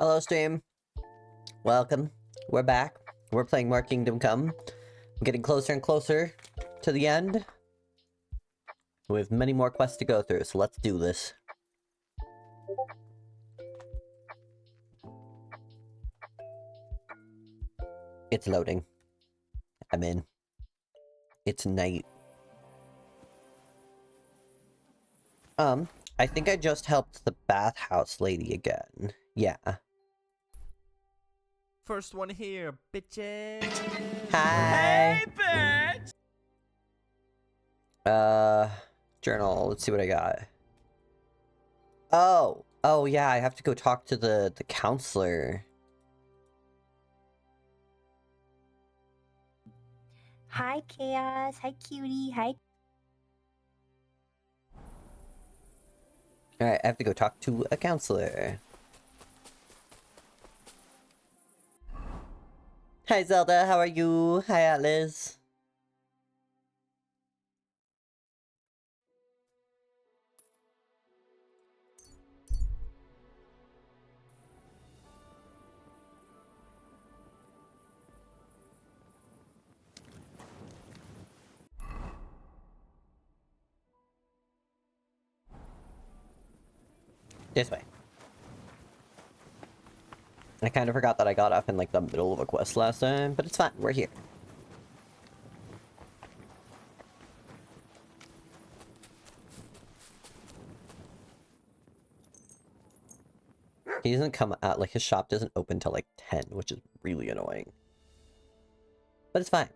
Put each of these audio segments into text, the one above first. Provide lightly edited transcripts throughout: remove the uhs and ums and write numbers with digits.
Hello, stream. Welcome. We're back. We're playing more Kingdom Come. I'm getting closer and closer to the end. We have many more quests to go through, so let's do this. It's loading. I'm in. It's night. I think I just helped the bathhouse lady again. Yeah. First one here, bitches. Hi. Hey, bitch! Journal. Let's see what I got. Oh yeah, I have to go talk to the counselor. Hi, Chaos. Hi, Cutie. Hi. Alright, I have to go talk to a counselor. Hi, Zelda. How are you? Hi, Atlas. This way. I kind of forgot that I got off in like the middle of a quest last time, but it's fine. We're here. He doesn't come out, like his shop doesn't open till like 10, which is really annoying. But it's fine.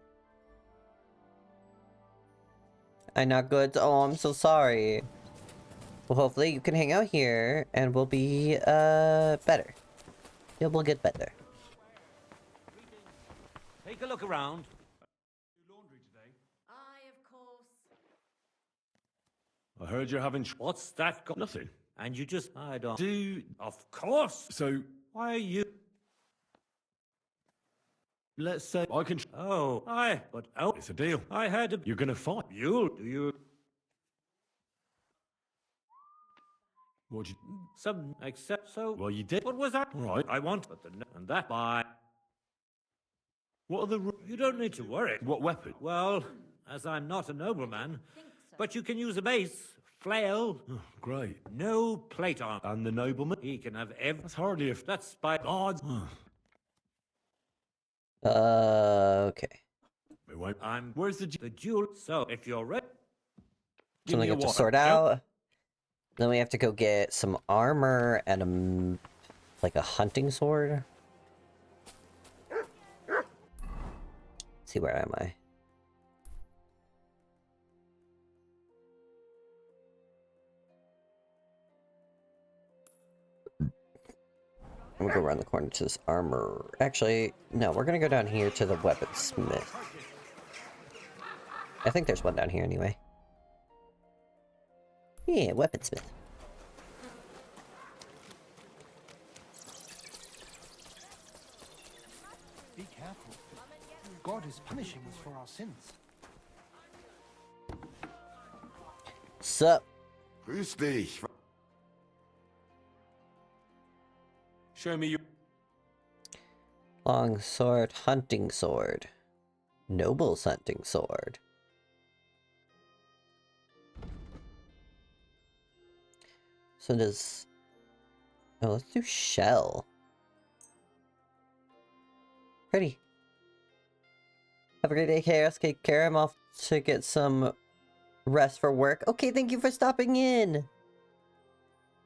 I'm not good. Oh, I'm so sorry. Well, hopefully you can hang out here and we'll be, better. It will get better. Take a look around. Do laundry today? Aye, of course. I heard you're having What's that got? nothing. And you just... I don't... Do Of course! so. Why are you... Let's say I can. Oh, aye, but... Oh, It's a deal. I had a... You're gonna fight. You'll... Do you... What'd you? Some... Except so... Well, you did. What was that? All right. I want... But the... And that... By... What are the? You don't need to worry. What weapon? Well, as I'm not a nobleman, but you can use a mace, flail, Oh, great. no plate armor. And the nobleman? He can have every... That's hardly a. That's by odds. Okay. We won't. I'm... Where's the? The duel... So, if you're ready... Give Something me we a have to water. sort Yep. out. Then we have to go get some armor and like a hunting sword. Let's see, where am I? I'm gonna go around the corner to this armor. Actually, no, we're gonna go down here to the weaponsmith. I think there's one down here anyway. Yeah, weaponsmith. Be careful. God is punishing us for our sins. Sup? Grüß dich. Show me your. Long sword, hunting sword. Noble's hunting sword. So does... Oh, let's do shell. Pretty. Have a great day, Chaos. Take care. I'm off to get some rest for work. Okay, thank you for stopping in.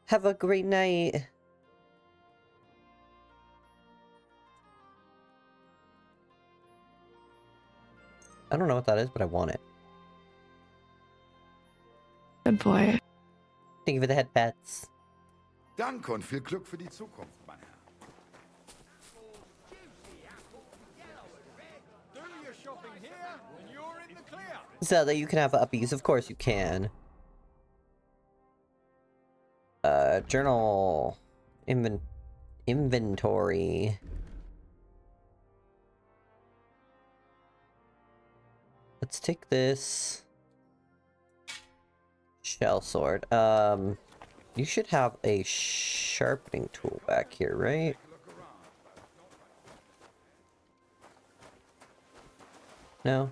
Have a great night. I don't know what that is, but I want it. Good boy. Thank you for the head pats. Danke und viel Glück für die Zukunft, mein Herr. Do your shopping here, and you're in the clear. So that you can have uppies, of course you can. Journal. Inventory. Let's take this. Shell sword. You should have a sharpening tool back here, right? No?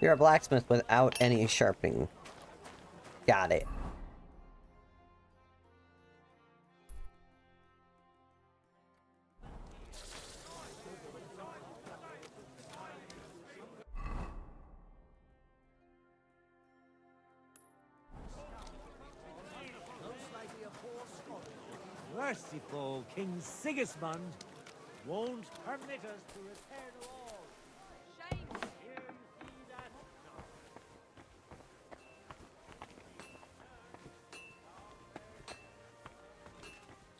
You're a blacksmith without any sharpening. Got it. Merciful King Sigismund won't permit us to repair the wall. Shame! Here you see that.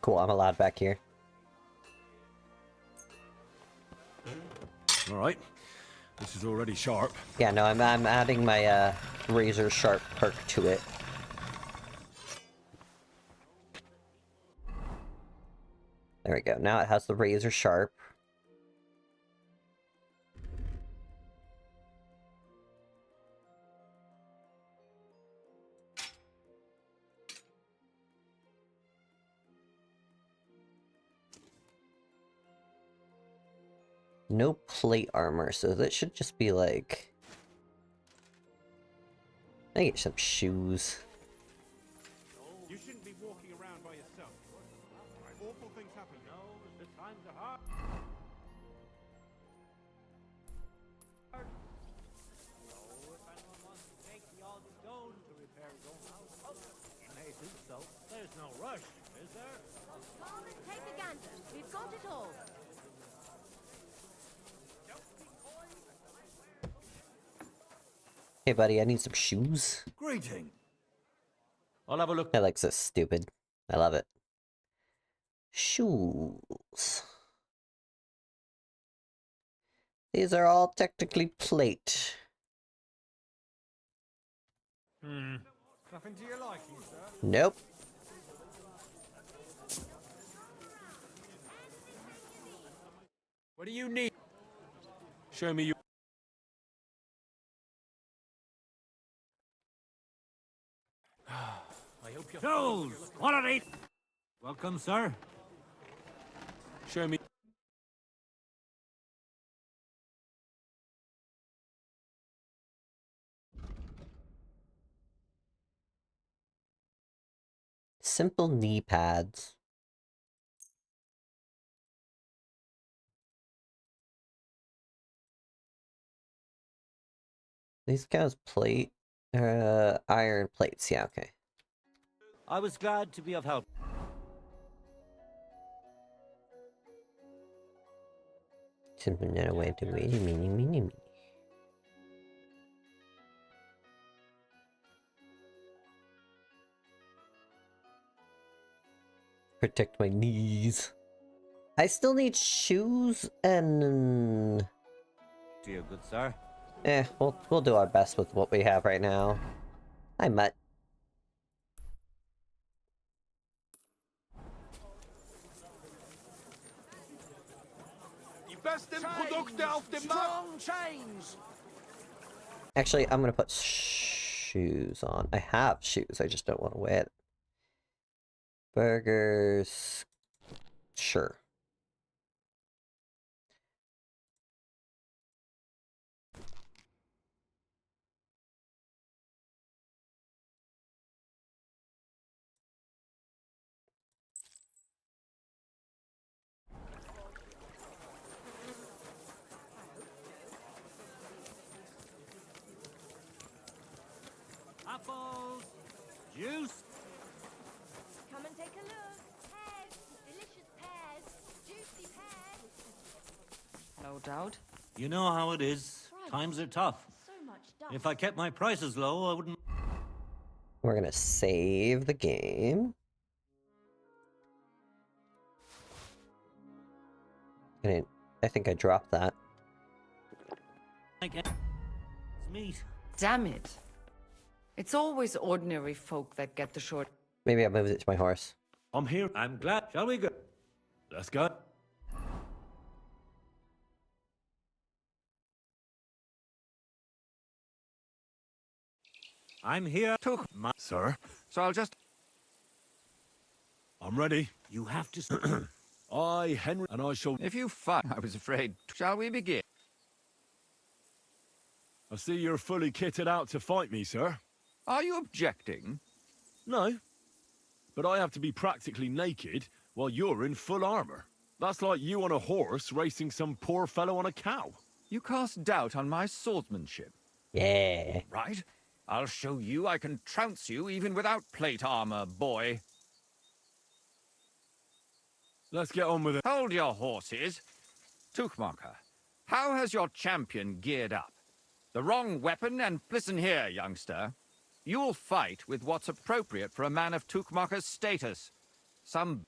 Cool, I'm allowed back here. All right. This is already sharp. Yeah, no, I'm adding my razor sharp perk to it. There we go. Now it has the razor sharp. No plate armor, so that should just be like... I get some shoes. You shouldn't be walking around by yourself. Awful things happen. No, the times are hard. So, if anyone wants to take the odd stone to repair his own house, he may do so. There's no rush, is there? Take a gander. We've got it all. Hey buddy, I need some shoes. Greeting. I'll have a look. I like this stupid. I love it. Shoes. These are all technically plate. Nothing to your liking, sir. Nope. What do you need? Show me your... I hope you... Shoes! Quality! Welcome, sir. Show me... Simple knee pads. These count as plate? Iron plates. Yeah, okay. I was glad to be of help. Simple not a way to mini. Protect my knees. I still need shoes and... Dear good sir. We'll do our best with what we have right now. Hi, Mutt. Die besten Produkte auf dem Markt. Chains. Actually, I'm gonna put shoes on. I have shoes, I just don't want to wear them. Burgers... Sure. Apples! Juice! Come and take a look. Pears. Delicious pears. Juicy pears. No doubt. You know how it is. Times are tough. So much dust. If I kept my prices low, I wouldn't... We're gonna save the game. I think I dropped that. It's meat. Damn it. It's always ordinary folk that get the short. Maybe I moved it to my horse. I'm here. I'm glad. Shall we go? Let's go. I'm here to my... Sir, So I'll just... I'm ready. You have to... I, Henry, and I shall... If you fight, I was afraid. Shall we begin? I see you're fully kitted out to fight me, sir. Are you objecting? No, but I have to be practically naked while you're in full armor. That's like you on a horse racing some poor fellow on a cow. You cast doubt on my swordsmanship. Yeah. Right? I'll show you I can trounce you even without plate armor, boy. Let's get on with it. Hold your horses. Toothmarker, how has your champion geared up? The wrong weapon, and listen here, youngster. You'll fight with what's appropriate for a man of Toothmarker's status. Some...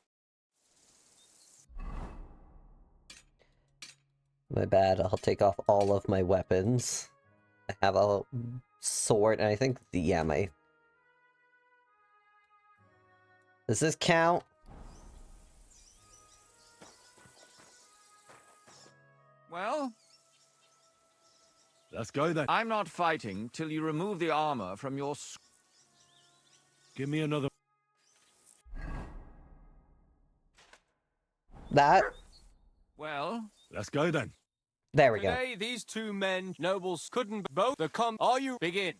My bad, I'll take off all of my weapons. I have a sword, and I think, yeah, my... Does this count? Well, Let's go then. I'm not fighting till you remove the armor from your... Give me another... That? Well... Let's go then. There we go. Today, these two men, nobles, couldn't both Are you... Begin.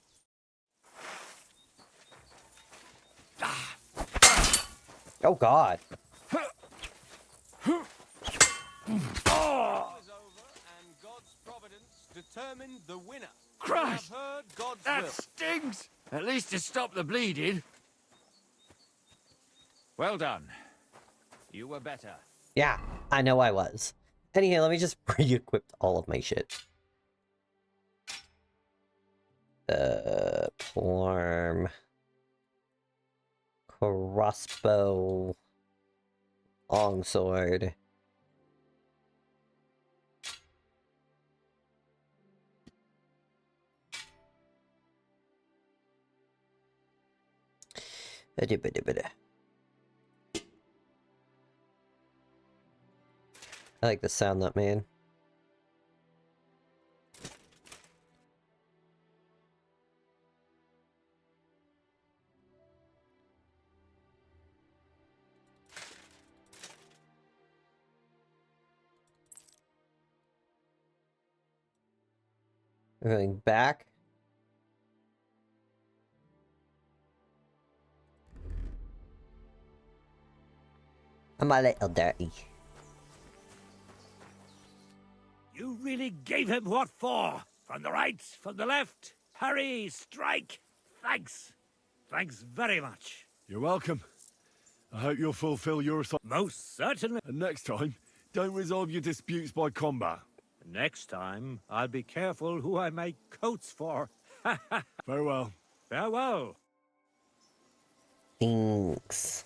Oh god. Determined the winner. Christ! Heard God's That will. stings! At least it stopped the bleeding. Well done. You were better. Yeah, I know I was. Anyhow, let me just re-equip all of my shit. Polearm. Crossbow. Longsword. I like the sound that made. We're going back. I'm a little dirty. You really gave him what for? From the right, from the left. Parry, strike. Thanks. Thanks very much. You're welcome. I hope you'll fulfill your assignment. Most certainly. And next time, don't resolve your disputes by combat. Next time, I'll be careful who I make coats for. Farewell. Farewell. Thanks.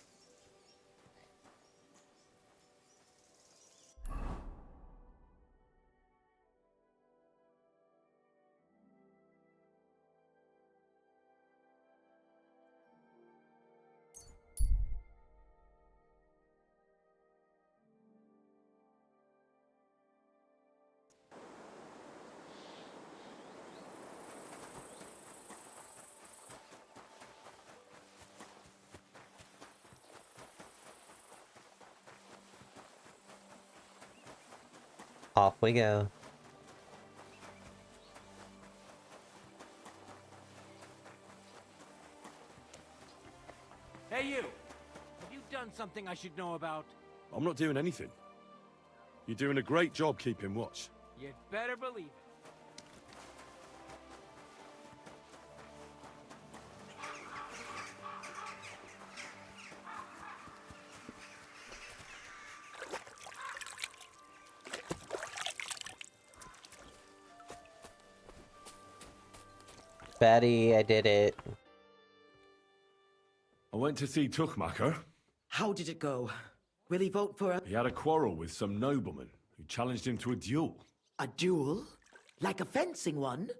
Off we go. Hey, you! Have you done something I should know about? I'm not doing anything. You're doing a great job keeping watch. You'd better believe it. Betty, I did it. I went to see Tuchmacher. How did it go? Will he vote for He had a quarrel with some nobleman who challenged him to a duel. a duel? Like a fencing one?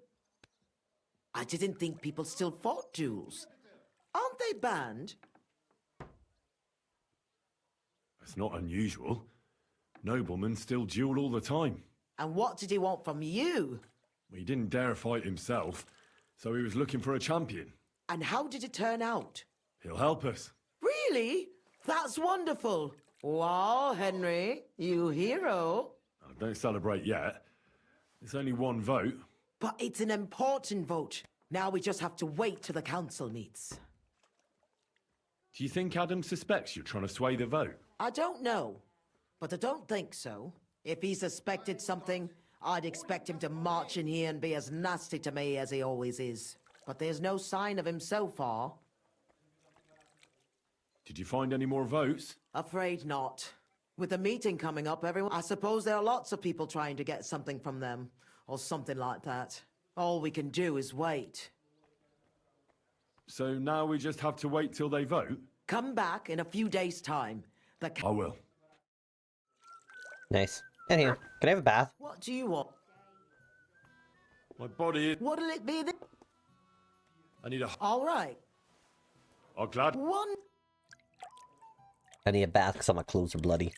I didn't think people still fought duels. Aren't they banned? It's not unusual. Noblemen still duel all the time. And what did he want from you? He didn't dare fight himself, so he was looking for a champion. And how did it turn out? He'll help us. Really? That's wonderful. Wow, Henry, you hero. Oh, don't celebrate yet. It's only one vote. But it's an important vote. Now we just have to wait till the council meets. Do you think Adam suspects you're trying to sway the vote? I don't know, but I don't think so. If he suspected something, I'd expect him to march in here and be as nasty to me as he always is. But there's no sign of him so far. Did you find any more votes? Afraid not. With the meeting coming up, I suppose there are lots of people trying to get something from them, or something like that. All we can do is wait. So now we just have to wait till they vote? Come back in a few days' time. I will. Nice. In here. Can I have a bath? What do you want? My body... What'll it be then? I need a... All right. Oh, glad. One... I need a bath because all my clothes are bloody.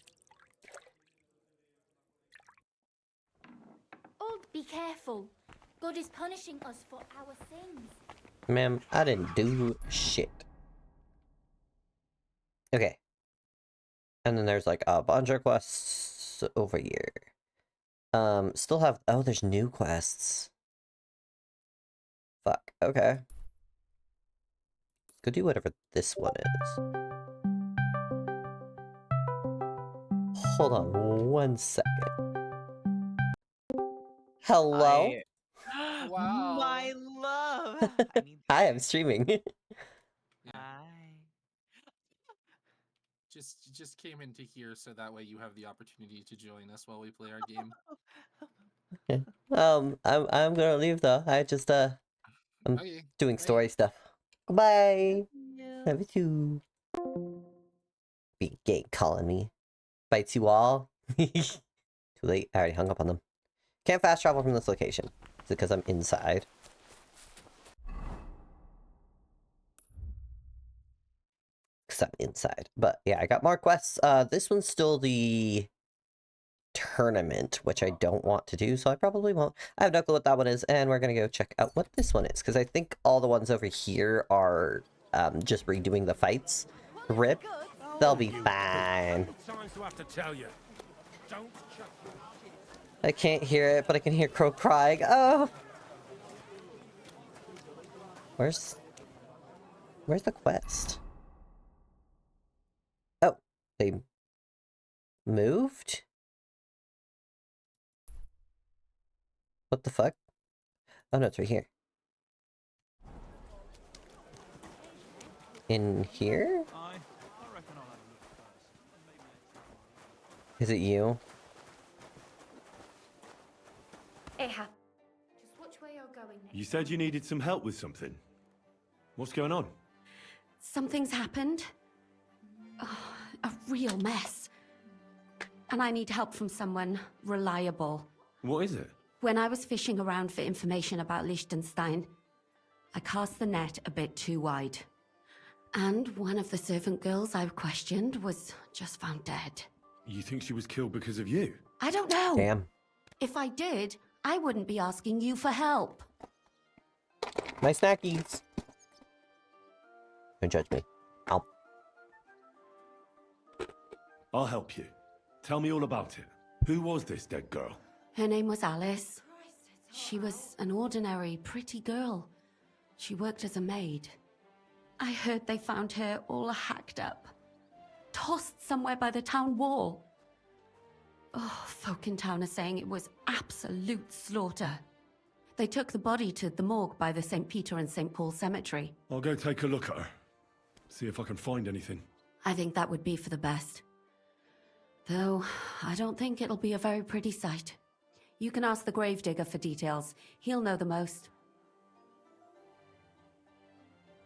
Oh, be careful. God is punishing us for our sins. Ma'am, I didn't do shit. Okay. And then there's like a bunch of quests over here. Still have... Oh, there's new quests. Fuck. Okay. Go do whatever this one is. Hold on 1 second. Hello? Wow. My love. Hi, I'm streaming. Hi. Just came into here so that way you have the opportunity to join us while we play our game. I'm gonna leave though. I'm Okay. doing story stuff. Goodbye. Love you too. Be gay calling me. Bites you all. Too late. I already hung up on them. Can't fast travel from this location. Is it because I'm inside? Because I'm inside. But yeah, I got more quests. This one's still the tournament, which I don't want to do, so I probably won't. I have no clue what that one is, and we're gonna go check out what this one is, because I think all the ones over here are just redoing the fights. RIP. They'll be fine. I can't hear it, but I can hear Crow crying. Oh! Where's the quest? Oh, they moved? What the fuck? Oh no, it's right here. In here? Is it you? It happened. Just watch where you're going next. You said you needed some help with something. What's going on? Something's happened. Oh, a real mess. And I need help from someone reliable. What is it? When I was fishing around for information about Liechtenstein, I cast the net a bit too wide. And one of the servant girls I questioned was just found dead. You think she was killed because of you? I don't know. Damn. If I did, I wouldn't be asking you for help. My snackies. Don't judge me. I'll help you. Tell me all about it. Who was this dead girl? Her name was Alice. She was an ordinary, pretty girl. She worked as a maid. I heard they found her all hacked up, tossed somewhere by the town wall. Oh, folk in town are saying it was absolute slaughter. They took the body to the morgue by the St. Peter and St. Paul cemetery. I'll go take a look at her. See if I can find anything. I think that would be for the best. Though, I don't think it'll be a very pretty sight. You can ask the gravedigger for details. He'll know the most.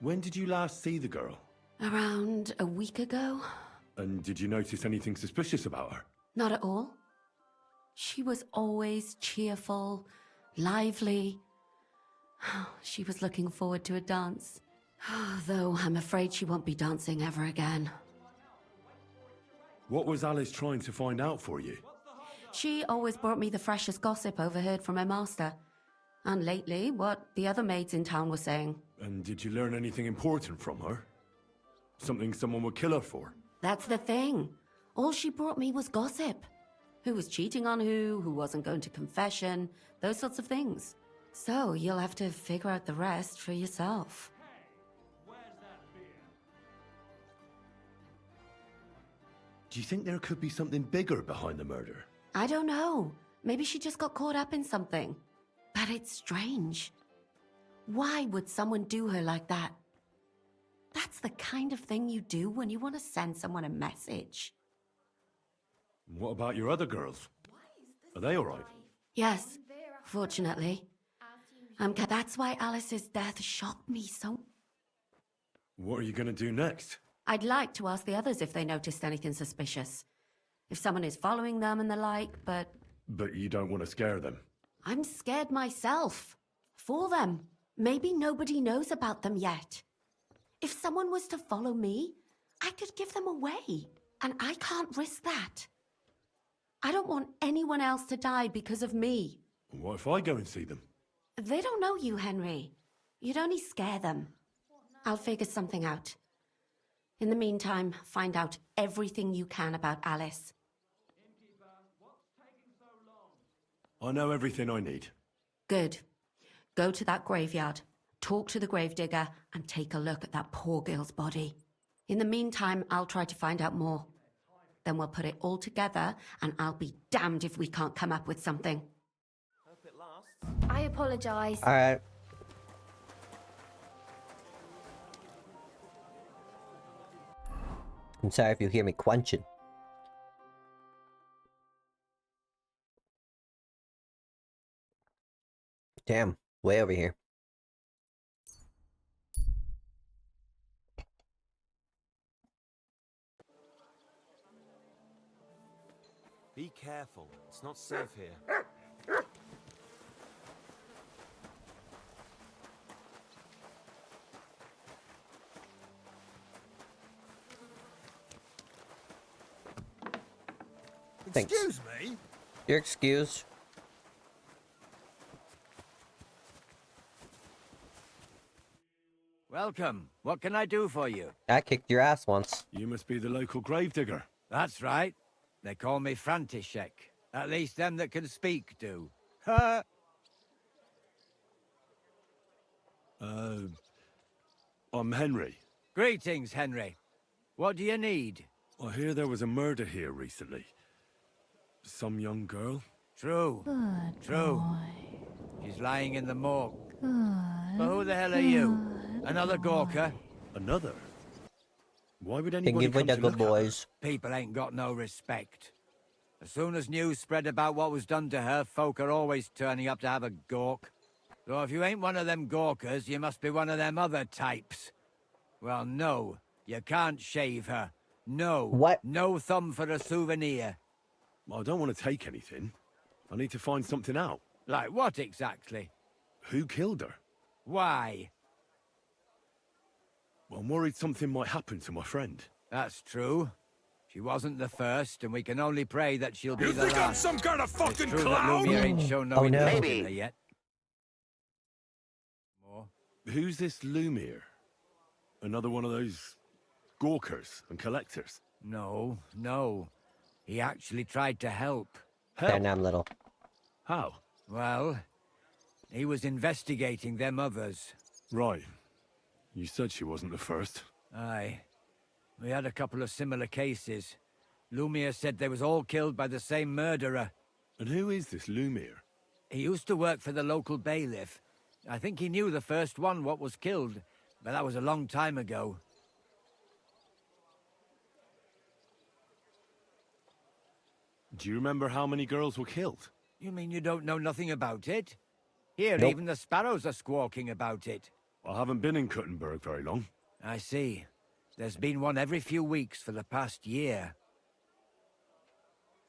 When did you last see the girl? Around a week ago? And did you notice anything suspicious about her? Not at all. She was always cheerful, lively. She was looking forward to a dance. Though I'm afraid she won't be dancing ever again. What was Alice trying to find out for you? She always brought me the freshest gossip overheard from her master. And lately, what the other maids in town were saying. And did you learn anything important from her? Something someone would kill her for? That's the thing. All she brought me was gossip. Who was cheating on who wasn't going to confession, those sorts of things. So you'll have to figure out the rest for yourself. Do you think there could be something bigger behind the murder? I don't know. Maybe she just got caught up in something. But it's strange. Why would someone do her like that? That's the kind of thing you do when you want to send someone a message. What about your other girls? Are they all right? Yes, fortunately. That's why Alice's death shocked me so. What are you going to do next? I'd like to ask the others if they noticed anything suspicious. If someone is following them and the like, but... But you don't want to scare them? I'm scared myself. For them. Maybe nobody knows about them yet. If someone was to follow me, I could give them away. And I can't risk that. I don't want anyone else to die because of me. What if I go and see them? They don't know you, Henry. You'd only scare them. I'll figure something out. In the meantime, find out everything you can about Alice. I know everything I need. Good. Go to that graveyard, talk to the gravedigger, and take a look at that poor girl's body. In the meantime, I'll try to find out more. Then we'll put it all together, and I'll be damned if we can't come up with something. Hope it lasts. I apologize. Alright. I'm sorry if you hear me quenching. Damn, way over here. Be careful, it's not safe here. Thanks. Excuse me? You're excused. Welcome. What can I do for you? I kicked your ass once. You must be the local gravedigger. That's right. They call me František. At least them that can speak do. Ha! I'm Henry. Greetings, Henry. What do you need? I hear there was a murder here recently. Some young girl? True. Good True. boy. She's lying in the morgue. Good. But who the hell are you? Another Gawker? Another? Why would Can anybody give come with the to good look at her? boys. People ain't got no respect. As soon as news spread about what was done to her, folk are always turning up to have a gawk. So if you ain't one of them gawkers, you must be one of them other types. Well, no, you can't shave her. No. What? No thumb for a souvenir. I don't want to take anything. I need to find something out. Like what exactly? Who killed her? Why? I'm worried something might happen to my friend. That's true. She wasn't the first, and we can only pray that she'll be You the think I'm last. some kind of It's fucking true that clown? Lumia ain't shown no Oh, no. interest in her yet. More. Who's this Lumiere? Another one of those gawkers and collectors? No, no. He actually tried to help. Then I'm little. How? Well, he was investigating them others. Right. You said she wasn't the first. Aye. We had a couple of similar cases. Lumia said they was all killed by the same murderer. And who is this Lumiere? He used to work for the local bailiff. I think he knew the first one what was killed, but that was a long time ago. Do you remember how many girls were killed? You mean you don't know nothing about it? Here, Nope. even the sparrows are squawking about it. I haven't been in Kuttenberg very long. I see. There's been one every few weeks for the past year.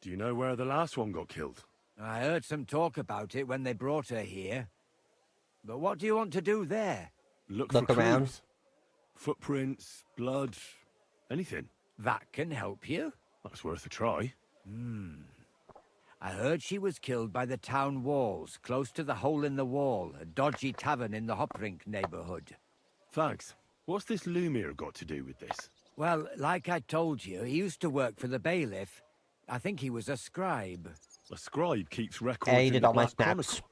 Do you know where the last one got killed? I heard some talk about it when they brought her here. But what do you want to do there? Look Look for around. clues. Footprints, blood, anything. That can help you. That's worth a try. I heard she was killed by the town walls, close to the Hole in the Wall, a dodgy tavern in the Hoprink neighborhood. Thanks. What's this Lumiere got to do with this? Well, like I told you, he used to work for the bailiff. I think he was a scribe. A scribe keeps records Hey, in did the all my Black snaps. Chronicle.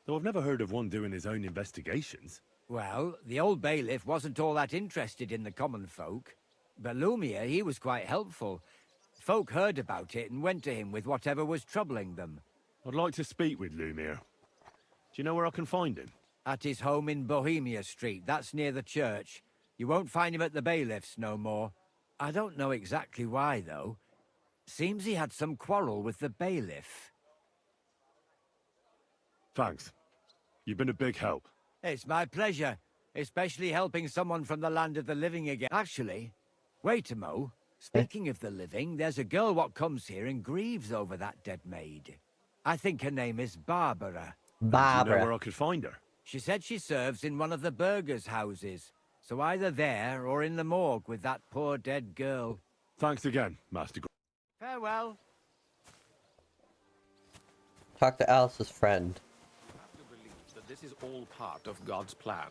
Though I've never heard of one doing his own investigations. Well, the old bailiff wasn't all that interested in the common folk. But Lumiere, he was quite helpful. Folk heard about it and went to him with whatever was troubling them. I'd like to speak with Lumiere. Do you know where I can find him? At his home in Bohemia Street, that's near the church. You won't find him at the bailiff's no more. I don't know exactly why, though. Seems he had some quarrel with the bailiff. Thanks. You've been a big help. It's my pleasure, especially helping someone from the land of the living again. Actually, wait a mo. Speaking of the living, there's a girl what comes here and grieves over that dead maid. I think her name is Barbara. Do you know where I could find her? She said she serves in one of the burgers' houses. So either there or in the morgue with that poor dead girl. Thanks again, Master. Farewell. Talk to Alice's friend. To believe that this is all part of God's plan.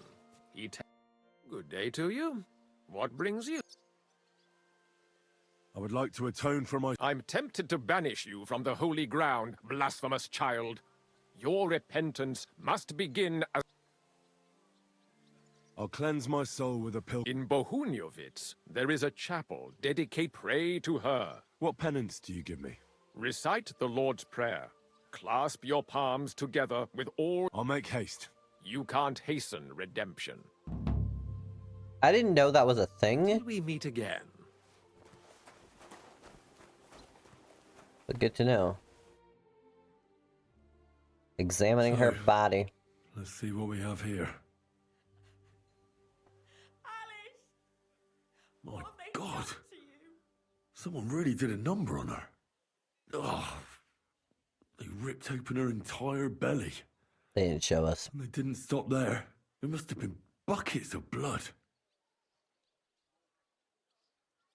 Good day to you. What brings you? I would like to atone for my... I'm tempted to banish you from the holy ground, blasphemous child. Your repentance must begin as... I'll cleanse my soul with a pill. In Bohuniovitz, there is a chapel. Pray to her. What penance do you give me? Recite the Lord's Prayer. Clasp your palms together with all... I'll make haste. You can't hasten redemption. I didn't know that was a thing. Till we meet again. But good to know. Examining her body. Let's see what we have here. My God! Someone really did a number on her. Oh, they ripped open her entire belly. They didn't show us. And they didn't stop there. There must have been buckets of blood.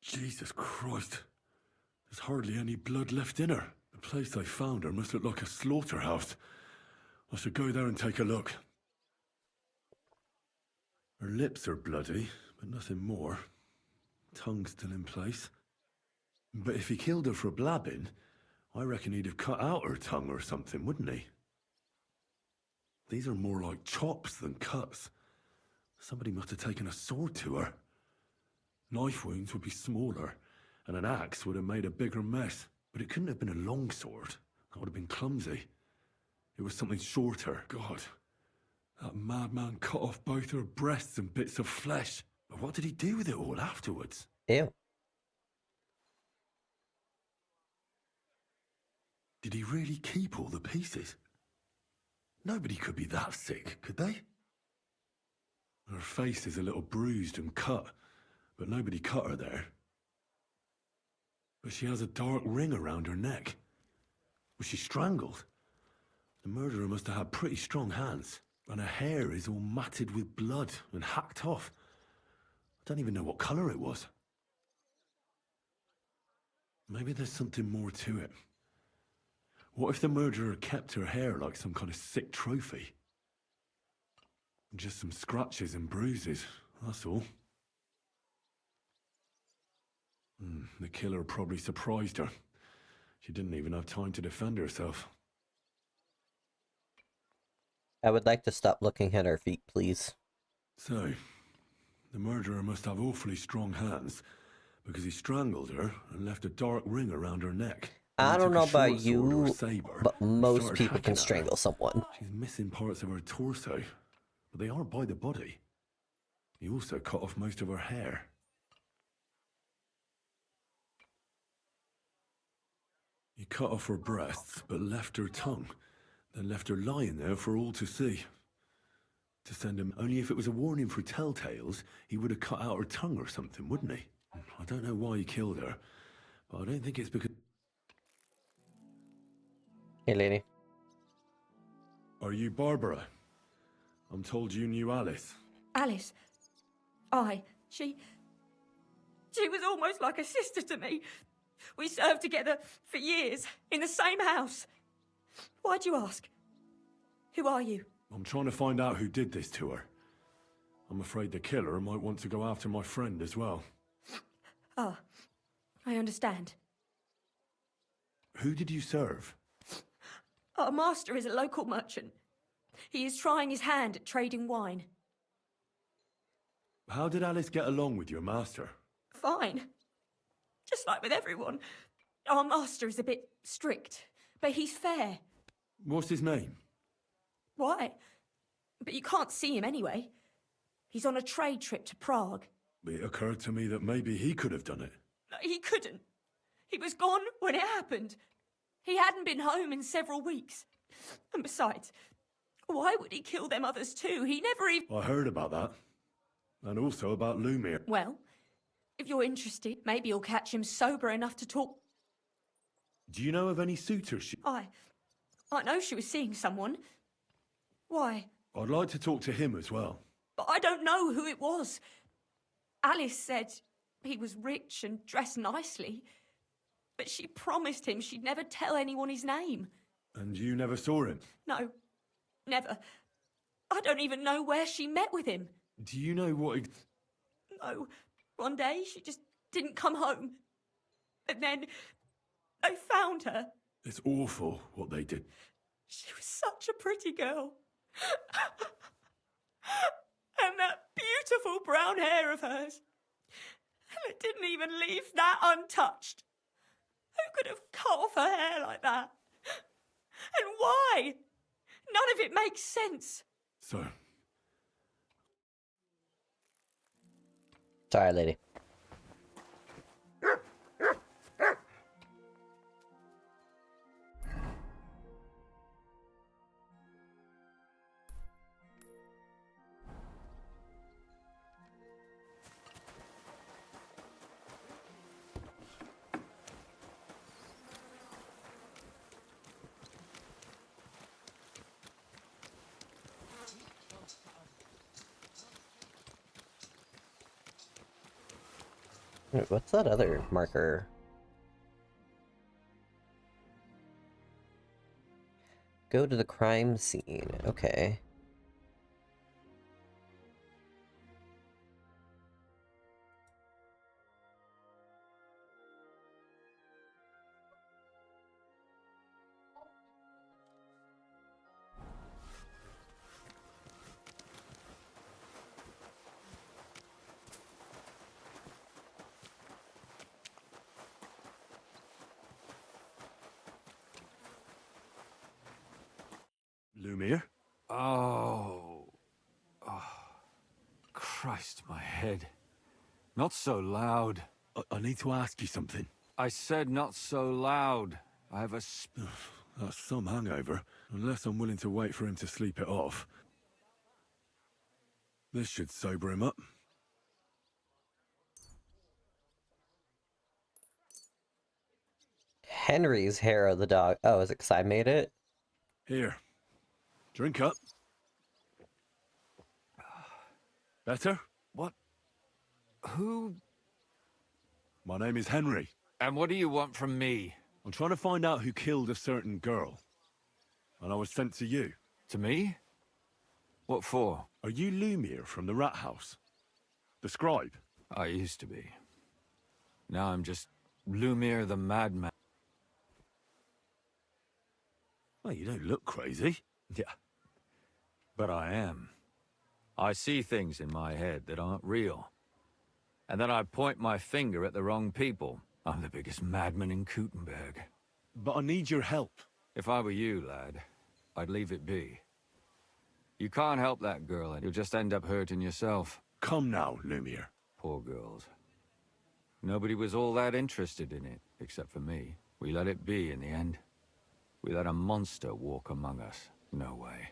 Jesus Christ. There's hardly any blood left in her. The place they found her must look like a slaughterhouse. I should go there and take a look. Her lips are bloody, but nothing more. Tongue still in place. But if he killed her for blabbing, I reckon he'd have cut out her tongue or something, wouldn't he? These are more like chops than cuts. Somebody must have taken a sword to her. Knife wounds would be smaller, and an axe would have made a bigger mess. But it couldn't have been a long sword. That would have been clumsy. It was something shorter. God, that madman cut off both her breasts and bits of flesh. But what did he do with it all afterwards? Ew. Did he really keep all the pieces? Nobody could be that sick, could they? Her face is a little bruised and cut, but nobody cut her there. But she has a dark ring around her neck. Was she strangled? The murderer must have had pretty strong hands, and her hair is all matted with blood and hacked off. I don't even know what colour it was. Maybe there's something more to it. What if the murderer kept her hair like some kind of sick trophy? Just some scratches and bruises, that's all. The killer probably surprised her. She didn't even have time to defend herself. I would like to stop looking at her feet, please. So, the murderer must have awfully strong hands, because he strangled her and left a dark ring around her neck. I don't know about you, saber, but most started people hacking can at her. strangle someone. She's missing parts of her torso, but they aren't by the body. He also cut off most of her hair. He cut off her breasts, but left her tongue, then left her lying there for all to see. To send him, only if it was a warning for telltales, he would have cut out her tongue or something, wouldn't he? I don't know why he killed her, but I don't think it's because... Hey, lady. Are you Barbara? I'm told you knew Alice. Alice? She was almost like a sister to me. We served together for years, in the same house. Why'd you ask? Who are you? I'm trying to find out who did this to her. I'm afraid the killer might want to go after my friend as well. Ah, I understand. Who did you serve? Our master is a local merchant. He is trying his hand at trading wine. How did Alice get along with your master? Fine. Just like with everyone. Our master is a bit strict, but he's fair. What's his name? Why? But you can't see him anyway. He's on a trade trip to Prague. It occurred to me that maybe he could have done it. He couldn't. He was gone when it happened. He hadn't been home in several weeks. And besides, why would he kill them others too? He never even... I heard about that. And also about Lumir. Well, if you're interested, maybe you'll catch him sober enough to talk. Do you know of any suitors she... I know she was seeing someone. Why? I'd like to talk to him as well. But I don't know who it was. Alice said he was rich and dressed nicely. But she promised him she'd never tell anyone his name. And you never saw him? No, never. I don't even know where she met with him. Do you know what... No. One day she just didn't come home. And then they found her. It's awful what they did. She was such a pretty girl. And that beautiful brown hair of hers. And it didn't even leave that untouched. Who could have cut off her hair like that? And why? None of it makes sense. So... Sorry, lady. Wait, what's that other marker? Go to the crime scene. Okay. Lumir? Oh. Christ, my head. Not so loud. I need to ask you something. I said not so loud. I have a That's some hangover, unless I'm willing to wait for him to sleep it off. This should sober him up. Henry's hair of the dog. Oh, is it 'cause I made it? Here. Drink up. Better? What? Who? My name is Henry. And what do you want from me? I'm trying to find out who killed a certain girl. And I was sent to you. To me? What for? Are you Lumir from the Rat House? The scribe? I used to be. Now I'm just Lumir the Madman. Well, you don't look crazy. Yeah. But I am. I see things in my head that aren't real. And then I point my finger at the wrong people. I'm the biggest madman in Kuttenberg. But I need your help. If I were you, lad, I'd leave it be. You can't help that girl, and you'll just end up hurting yourself. Come now, Lumir. Poor girls. Nobody was all that interested in it, except for me. We let it be in the end. We let a monster walk among us. No way.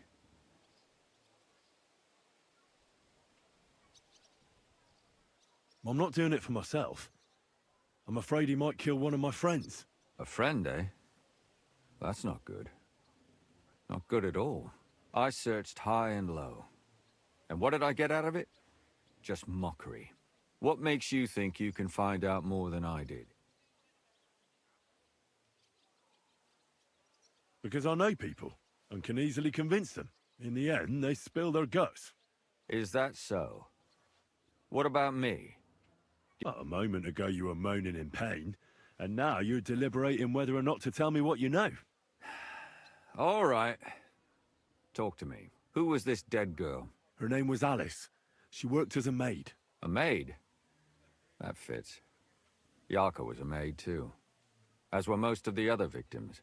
I'm not doing it for myself. I'm afraid he might kill one of my friends. A friend, eh? That's not good. Not good at all. I searched high and low. And what did I get out of it? Just mockery. What makes you think you can find out more than I did? Because I know people and can easily convince them. In the end, they spill their guts. Is that so? What about me? A moment ago you were moaning in pain, and now you're deliberating whether or not to tell me what you know. All right. Talk to me. Who was this dead girl? Her name was Alice. She worked as a maid. A maid? That fits. Yarka was a maid too. As were most of the other victims.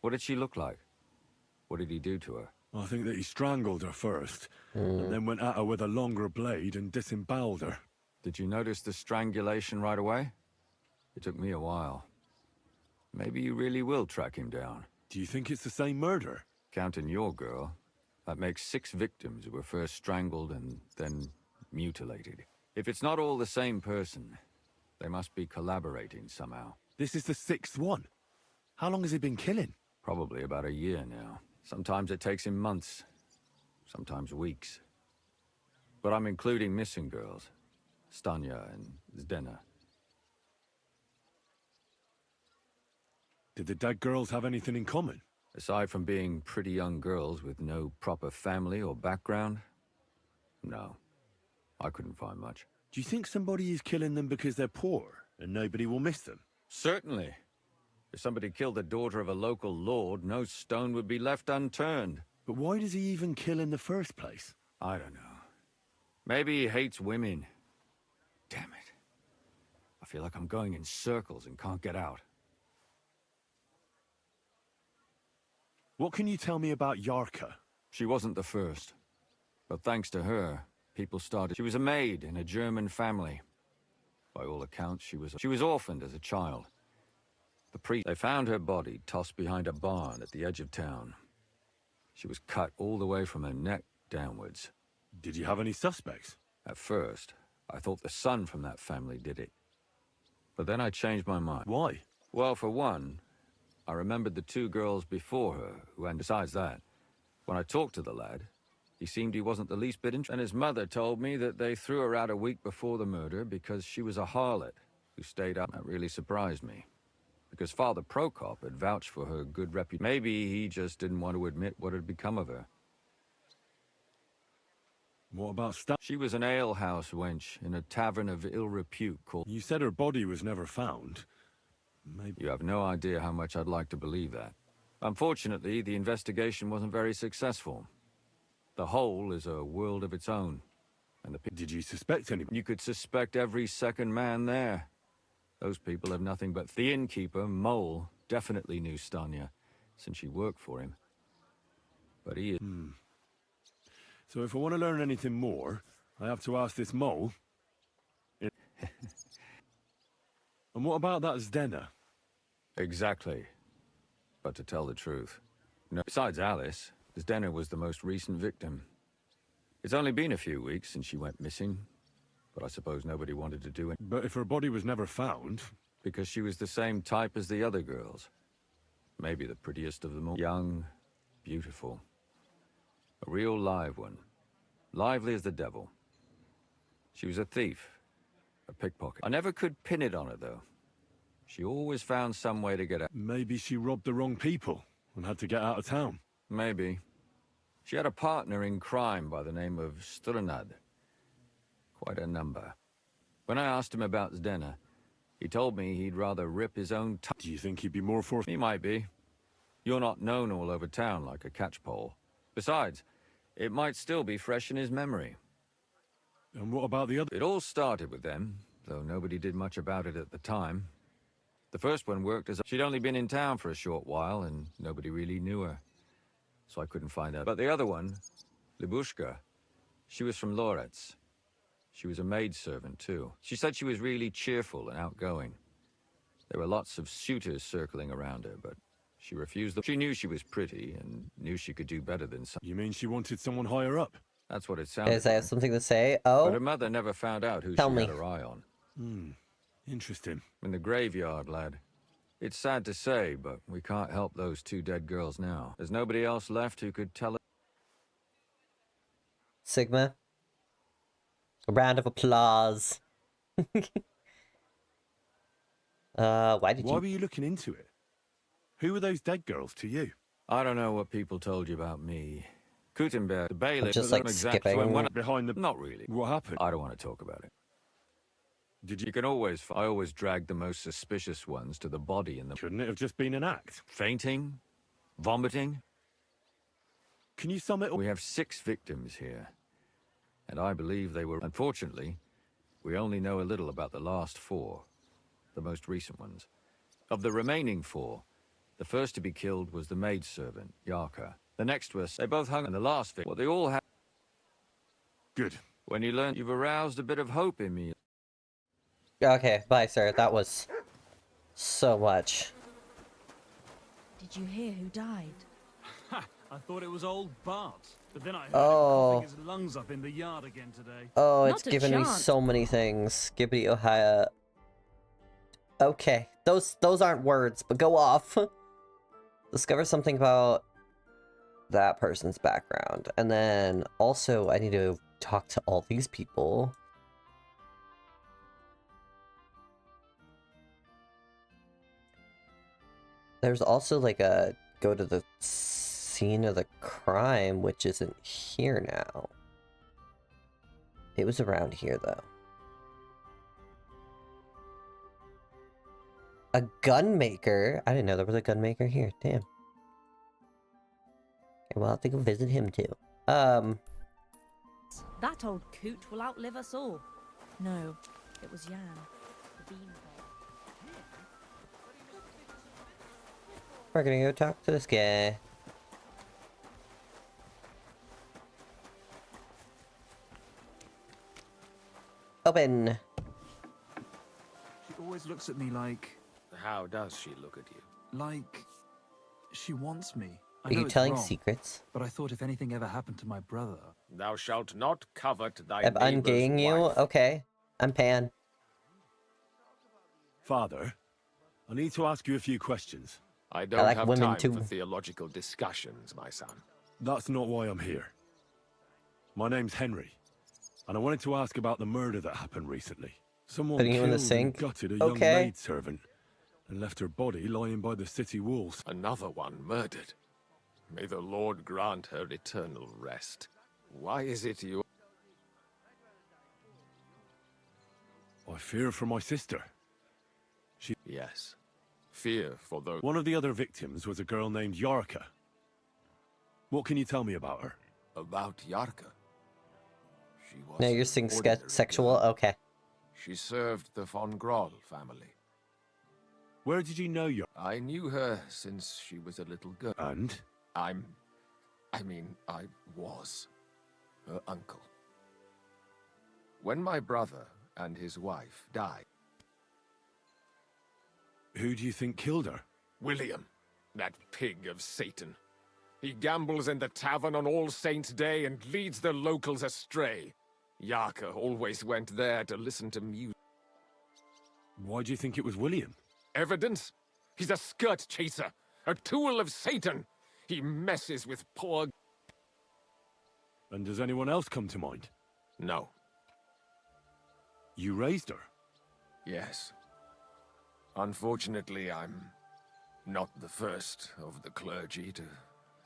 What did she look like? What did he do to her? I think that he strangled her first, and then went at her with a longer blade and disemboweled her. Did you notice the strangulation right away? It took me a while. Maybe you really will track him down. Do you think it's the same murder? Counting your girl, that makes 6 victims who were first strangled and then mutilated. If it's not all the same person, they must be collaborating somehow. This is the 6th one. How long has he been killing? Probably about a year now. Sometimes it takes him months, sometimes weeks. But I'm including missing girls. Stanya and Zdena. Did the dead girls have anything in common? Aside from being pretty young girls with no proper family or background, no. I couldn't find much. Do you think somebody is killing them because they're poor and nobody will miss them? Certainly. If somebody killed the daughter of a local lord, no stone would be left unturned. But why does he even kill in the first place? I don't know. Maybe he hates women. Damn it. I feel like I'm going in circles and can't get out. What can you tell me about Yarka? She wasn't the first. But thanks to her, people started. She was a maid in a German family. By all accounts, she was orphaned as a child. They found her body tossed behind a barn at the edge of town. She was cut all the way from her neck downwards. Did you have any suspects? At first, I thought the son from that family did it. But then I changed my mind. Why? Well, for one, I remembered the 2 girls before her, and besides that, when I talked to the lad, he wasn't the least bit interested. And his mother told me that they threw her out a week before the murder because she was a harlot who stayed up. That really surprised me. Because Father Prokop had vouched for her good reputation. Maybe he just didn't want to admit what had become of her. What about Stan? She was an alehouse wench in a tavern of ill repute called... You said her body was never found. Maybe... You have no idea how much I'd like to believe that. Unfortunately, the investigation wasn't very successful. The whole is a world of its own. And Did you suspect anybody? You could suspect every second man there. Those people have nothing but... The innkeeper, Mole, definitely knew Stanya, since she worked for him. But he... So if I want to learn anything more, I have to ask this Mole. And what about that Zdena? Exactly. But to tell the truth, no. Besides Alice, Zdena was the most recent victim. It's only been a few weeks since she went missing, but I suppose nobody wanted to do it. But if her body was never found... Because she was the same type as the other girls. Maybe the prettiest of them all. Young, beautiful. A real live one. Lively as the devil. She was a thief. A pickpocket. I never could pin it on her, though. She always found some way to get out. Maybe she robbed the wrong people and had to get out of town. Maybe. She had a partner in crime by the name of Strunad. Quite a number. When I asked him about Zdena, he told me he'd rather rip his own tongue. Do you think he'd be more forceful? He might be. You're not known all over town like a catchpole. Besides, it might still be fresh in his memory. And what about the other? It all started with them, though nobody did much about it at the time. The first one worked as... She'd only been in town for a short while, and nobody really knew her. So I couldn't find out. But the other one, Libushka, she was from Loretz. She was a maidservant, too. She said she was really cheerful and outgoing. There were lots of suitors circling around her, but she refused them. She knew she was pretty and knew she could do better than some. You mean she wanted someone higher up? That's what it sounded Guys, I have something to say. Oh. But her mother never found out who she had her eye on. Interesting. In the graveyard, lad. It's sad to say, but we can't help those 2 dead girls now. There's nobody else left who could tell us. Sigma. A round of applause. Why were you looking into it? Who were those dead girls to you? I don't know what people told you about me. Gutenberg, the bailiff, just, was like, exact skipping. when Behind the... Not really. What happened? I don't want to talk about it. Did you... You can always... I always drag the most suspicious ones to the body in the... Couldn't it have just been an act? Fainting? Vomiting? Can you sum it all? We have 6 victims here. And I believe they were... Unfortunately, we only know a little about the last 4. The most recent ones. Of the remaining 4, the first to be killed was the maidservant, Yarka. The next was... They both hung... And the last victim... Well, they all had... Good. When you learn, you've aroused a bit of hope in me. Okay, bye, sir. That was so much. Did you hear who died? I thought it was old Bart, but then I heard Oh. him coughing his lungs up in the yard again today. Oh, it's Not a given me chance. so many things. Skibbity Ohio. Okay, those aren't words, but go off. Discover something about that person's background. And then also I need to talk to all these people. There's also like a go to the scene of the crime, which isn't here now. It was around here though. A gun maker? I didn't know there was a gun maker here. Damn. Okay, well, I'll have to go visit him too. That old coot will outlive us all. No, it was Jan, the beanbag. We're gonna go talk to this guy. Open. She always looks at me like... How does she look at you? Like... she wants me. Are you telling secrets? But I thought if anything ever happened to my brother... Thou shalt not covet thy I'm neighbor's ungaying you? wife. Okay. I'm Pan. Father, I need to ask you a few questions. I don't like have women time too. for theological discussions, my son. That's not why I'm here. My name's Henry, and I wanted to ask about the murder that happened recently. Someone Putting you in the killed sink? and gutted a young Okay. maidservant and left her body lying by the city walls. Another one murdered. May the Lord grant her eternal rest. Why is it you... I fear for my sister. Yes. Fear for those... One of the other victims was a girl named Yarka. What can you tell me about her? About Yarka? She was No, you're an saying ordinary sexual? girl. Okay. She served the von Groll family. Where did you know Yarka? I knew her since she was a little girl. And? I was her uncle. When my brother and his wife died... Who do you think killed her? William, that pig of Satan. He gambles in the tavern on All Saints' Day and leads the locals astray. Yarka always went there to listen to music. Why do you think it was William? Evidence? He's a skirt chaser, a tool of Satan. He messes with poor... And does anyone else come to mind? No. You raised her? Yes. Unfortunately, I'm not the first of the clergy to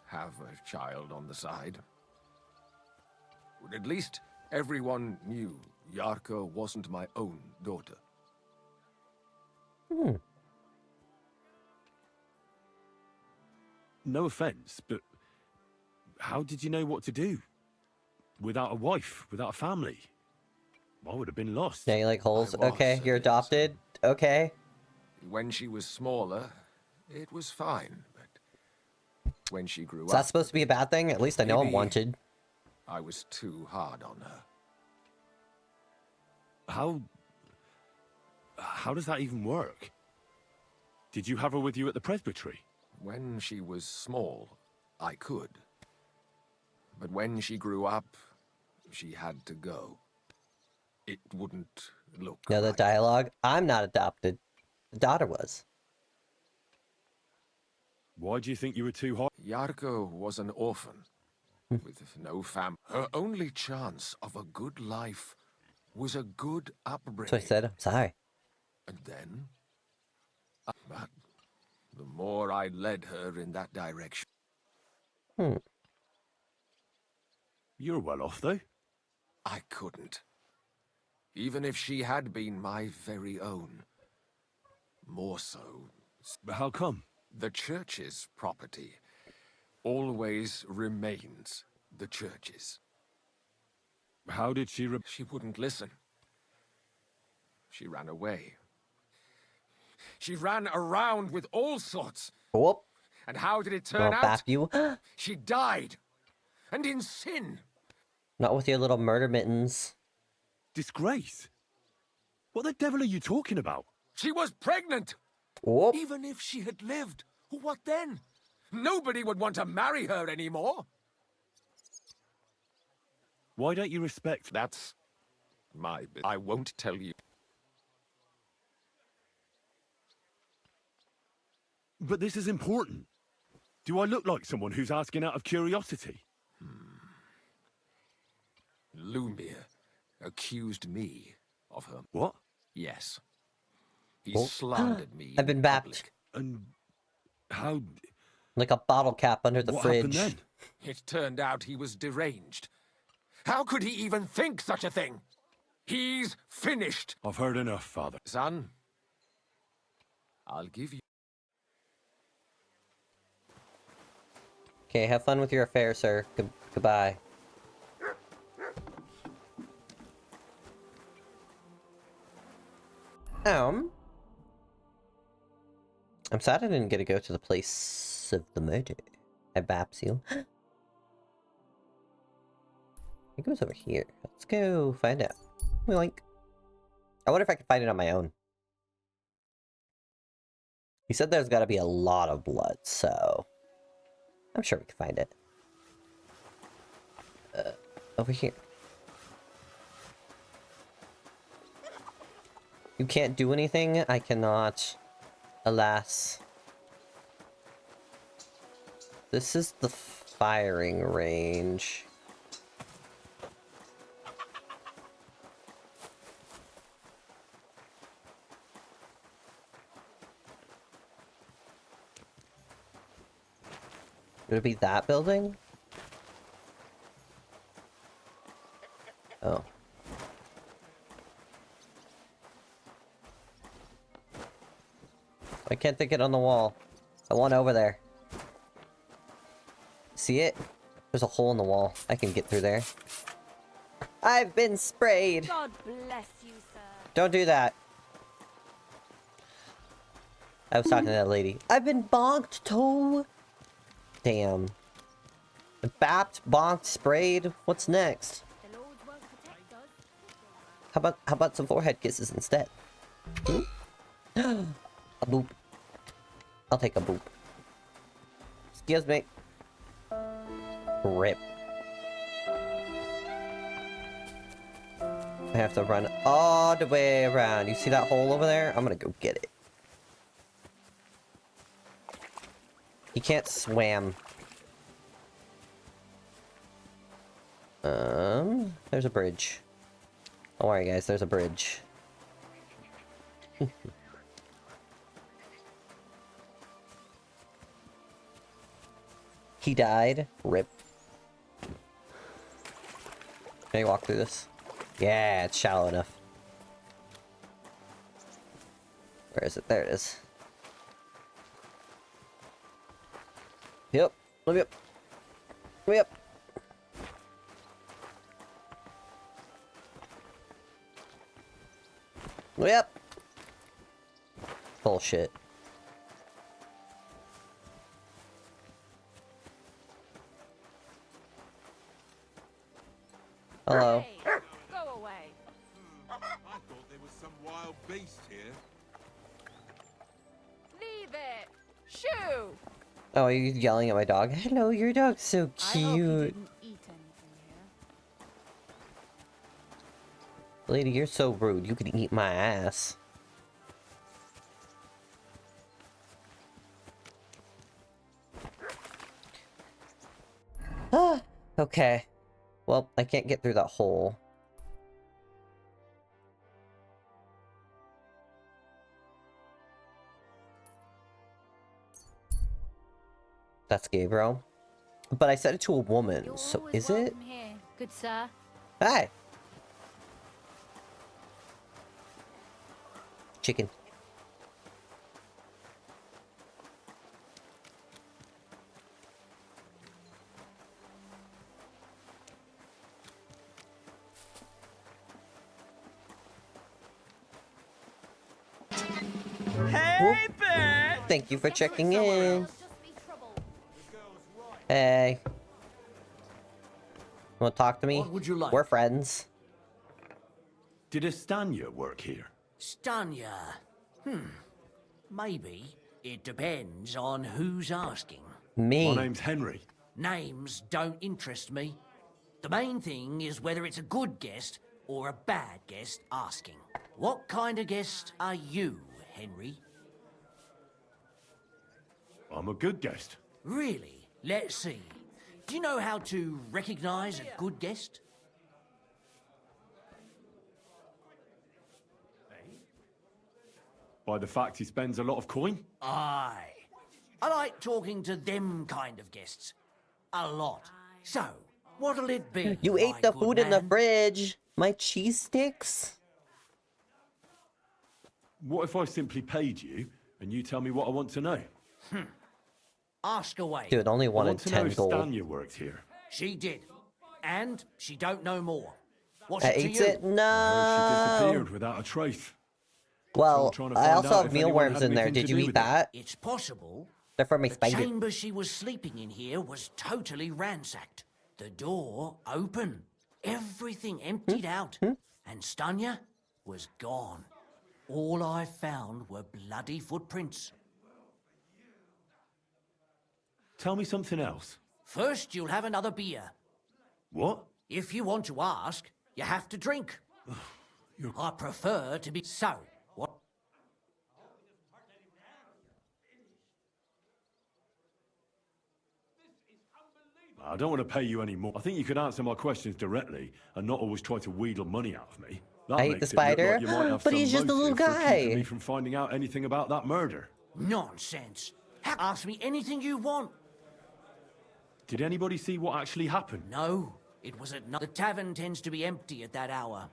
have a child on the side. But at least everyone knew Yarka wasn't my own daughter. No offense, but how did you know what to do? Without a wife, without a family? I would have been lost. Yeah, you like holes? I was, Okay, you're adopted? Okay. When she was smaller, it was fine, but when she grew Is that up, supposed to be a bad thing? At least I know I'm Maybe- wanted. I was too hard on her. How does that even work? Did you have her with you at the presbytery? When she was small, I could. But when she grew up, she had to go. It wouldn't look No, the right. dialogue. I'm not adopted. The daughter was. Why do you think you were too hard? Yarko was an orphan, with no family. Her only chance of a good life was a good upbringing. That's what I said. I'm sorry. And then... But the more I led her in that direction. You're well off, though. I couldn't. Even if she had been my very own. More so. How come? The church's property always remains the church's. How did she She wouldn't listen. She ran away. She ran around with all sorts. Whoop. And how did it turn I'll out? bap you. She died. And in sin. Not with your little murder mittens. Disgrace? What the devil are you talking about? She was pregnant. Whoop. Even if she had lived, what then? Nobody would want to marry her anymore. Why don't you respect... That's my bit. I won't tell you. But this is important. Do I look like someone who's asking out of curiosity? Lumir accused me of her. What? Yes. He Oh. slandered me. I've been in bapped. public. And how... Like a bottle cap under the what fridge. happened then? It turned out he was deranged. How could he even think such a thing? He's finished. I've heard enough, Father. Son, I'll give you... Okay, have fun with your affair, sir. Goodbye. I'm sad I didn't get to go to the place of the murder. I baps you. I think it was over here. Let's go find out. Yoink. I wonder if I can find it on my own. He said there's got to be a lot of blood, so I'm sure we can find it. Over here. You can't do anything? I cannot. Alas. This is the firing range. Would it be that building? Oh. I can't think it on the wall. I want over there. See it? There's a hole in the wall. I can get through there. I've been sprayed! God bless you, sir. Don't do that. I was talking to that lady. I've been bonked, too! Damn. Bapped, bonked, sprayed. What's next? The Lord won't protect us. How about some forehead kisses instead? Hmm? A boop. I'll take a boop. Excuse me. Rip. I have to run all the way around. You see that hole over there? I'm gonna go get it. He can't swim. There's a bridge. Don't worry, guys. There's a bridge. He died. Rip. Can I walk through this? Yeah, it's shallow enough. Where is it? There it is. Yep. Let me up. Let me up. Let me up. Bullshit. Hello. Hey, go away. I thought there was some wild beast here. Leave it. Shoo. Oh, are you yelling at my dog? Hello, your dog's so I hope you cute. didn't eat anything here. Lady, you're so rude. You could eat my ass. Ah, okay. Well, I can't get through that hole. That's Gabriel. But I said it to a woman, You're so always is it? welcome here, good sir. Hi. Chicken. Hey, Bert! Thank you for checking in. Hey. Want to talk to me? What would you like? We're friends. Did Estania work here? Stanya. Maybe. It depends on who's asking. Me. My name's Henry. Names don't interest me. The main thing is whether it's a good guest or a bad guest asking. What kind of guest are you, Henry? I'm a good guest. Really? Let's see. Do you know how to recognize a good guest? By the fact he spends a lot of coin? Aye. I like talking to them kind of guests. A lot. So, what'll it be? You my ate the good food in the man? fridge. My cheese sticks? What if I simply paid you and you tell me what I want to know? Ask away. Dude, only I one in want to know 10 if gold. Stanya worked here. She did. And she don't know more. What's I it to ate you? it? I heard she No. disappeared without a trace. Well, trying to I find also out have if anyone mealworms had in there. anything Did to you do eat with it. that? It's possible. They're from my The spider. chamber she was sleeping in here was totally ransacked. The door open. Everything emptied out. And Stanya was gone. All I found were bloody footprints. Tell me something else. First, you'll have another beer. What? If you want to ask, you have to drink. I prefer to be... So, what? I don't want to pay you any more. I think you could answer my questions directly and not always try to wheedle money out of me. That I hate makes the it look spider, like you might have but some he's just a little motive for keeping guy. me from finding out anything about that murder. Nonsense. Ask me anything you want. Did anybody see what actually happened? No, it was at night. The tavern tends to be empty at that hour.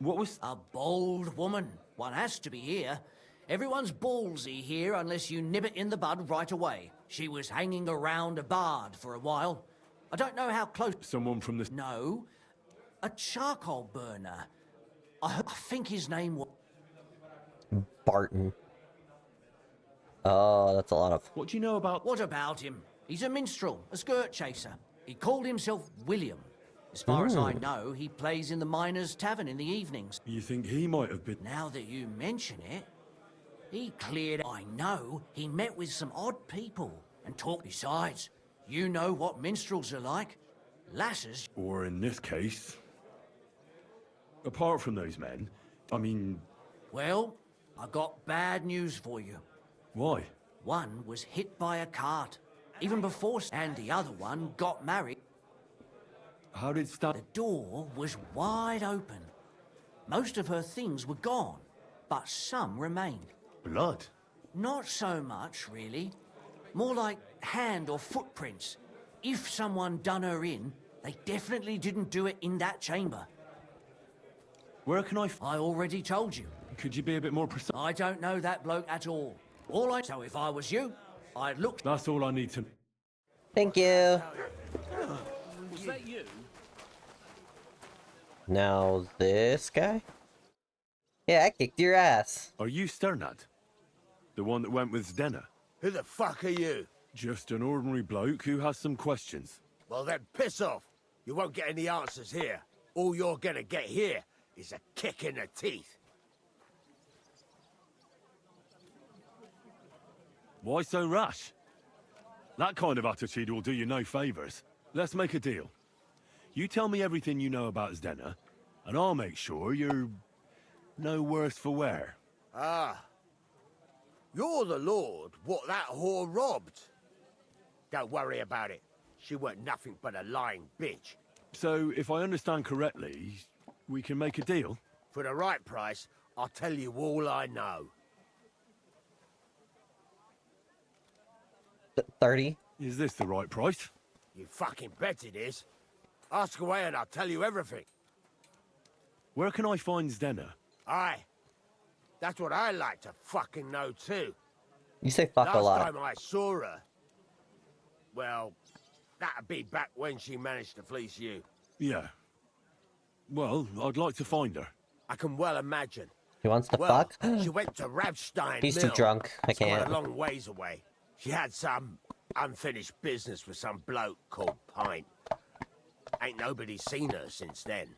What was... A bold woman. One has to be here. Everyone's ballsy here unless you nib it in the bud right away. She was hanging around a bard for a while. I don't know how close... Someone from the... No. A charcoal burner. I think his name was... Barton. Oh, that's a lot of... What do you know about... What about him? He's a minstrel, a skirt chaser. He called himself William. As far as I know, he plays in the Miners' Tavern in the evenings. You think he might have been... Now that you mention it, he cleared... I know he met with some odd people and talked. Besides, you know what minstrels are like. Lasses... Or in this case... Apart from those men, I mean... Well, I got bad news for you. Why? One was hit by a cart, even before... And the other one got married. How did Stan... The door was wide open. Most of her things were gone, but some remained. Blood? Not so much, really. More like hand or footprints. If someone done her in, they definitely didn't do it in that chamber. Where can I... I already told you. Could you be a bit more precise? I don't know that bloke at all. So if I was you, I'd look... That's all I need to... Thank you. Was that you? Now this guy? Yeah, I kicked your ass. Are you Sternad? The one that went with Zdena? Who the fuck are you? Just an ordinary bloke who has some questions. Well then, piss off. You won't get any answers here. All you're gonna get here is a kick in the teeth. Why so rash? That kind of attitude will do you no favours. Let's make a deal. You tell me everything you know about Zdena, and I'll make sure you're no worse for wear. Ah. You're the lord what that whore robbed. Don't worry about it. She weren't nothing but a lying bitch. So, if I understand correctly, we can make a deal? For the right price, I'll tell you all I know. 30. Is this the right price? You fucking bet it is. Ask away and I'll tell you everything. Where can I find Zdenna? Aye. That's what I like to fucking know too. You say fuck a lot. Last time I saw her... Well, that'd be back when she managed to fleece you. Yeah. Well, I'd like to find her. I can well imagine. He wants to Well, fuck? she went to Ravstein He's Mill. too drunk. I It's quite can't. a long ways away. She had some unfinished business with some bloke called Pint. Ain't nobody seen her since then.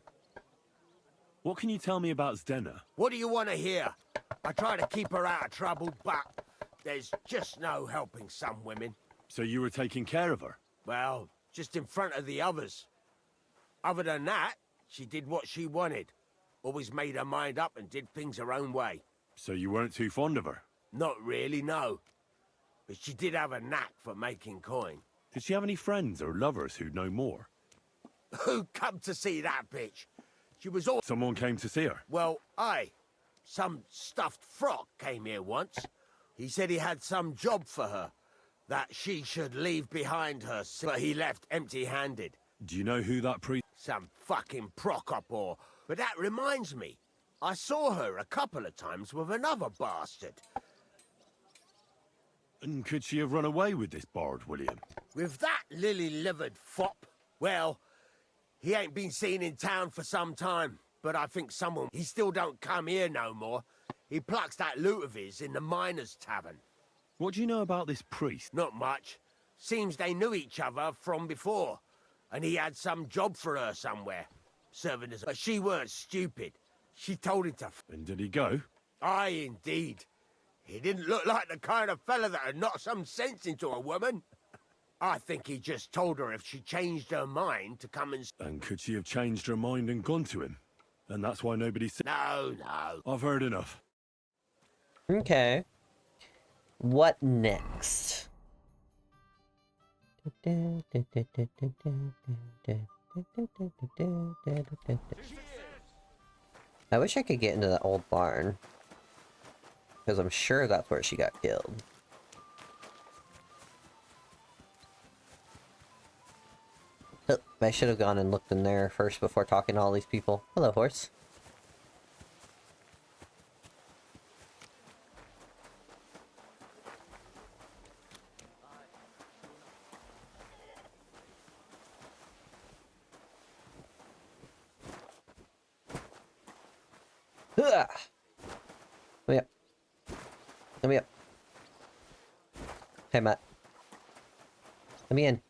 What can you tell me about Zdenna? What do you want to hear? I try to keep her out of trouble, but there's just no helping some women. So you were taking care of her? Well, just in front of the others. Other than that, she did what she wanted. Always made her mind up and did things her own way. So you weren't too fond of her? Not really, no. But she did have a knack for making coin. Did she have any friends or lovers who'd know more? Who come to see that bitch? She was all... Someone came to see her? Well, aye. Some stuffed frog came here once. He said he had some job for her. That she should leave behind her, but he left empty-handed. Do you know who that priest... Some fucking Prokopor. But that reminds me. I saw her a couple of times with another bastard. And could she have run away with this bard, William? With that lily-livered fop? Well, he ain't been seen in town for some time. But I think someone... He still don't come here no more. He plucks that loot of his in the miners' tavern. What do you know about this priest? Not much. Seems they knew each other from before. And he had some job for her somewhere. Serving as... But she weren't stupid. She told him to... And did he go? Aye, indeed. He didn't look like the kind of fella that would knock some sense into a woman. I think he just told her if she changed her mind to come and... And could she have changed her mind and gone to him? And that's why nobody said... No, no. I've heard enough. Okay. What next? I wish I could get into that old barn. Because I'm sure that's where she got killed. Oh, I should have gone and looked in there first before talking to all these people. Hello, horse. Let me up. Let me up. Hey, Matt. Let me in.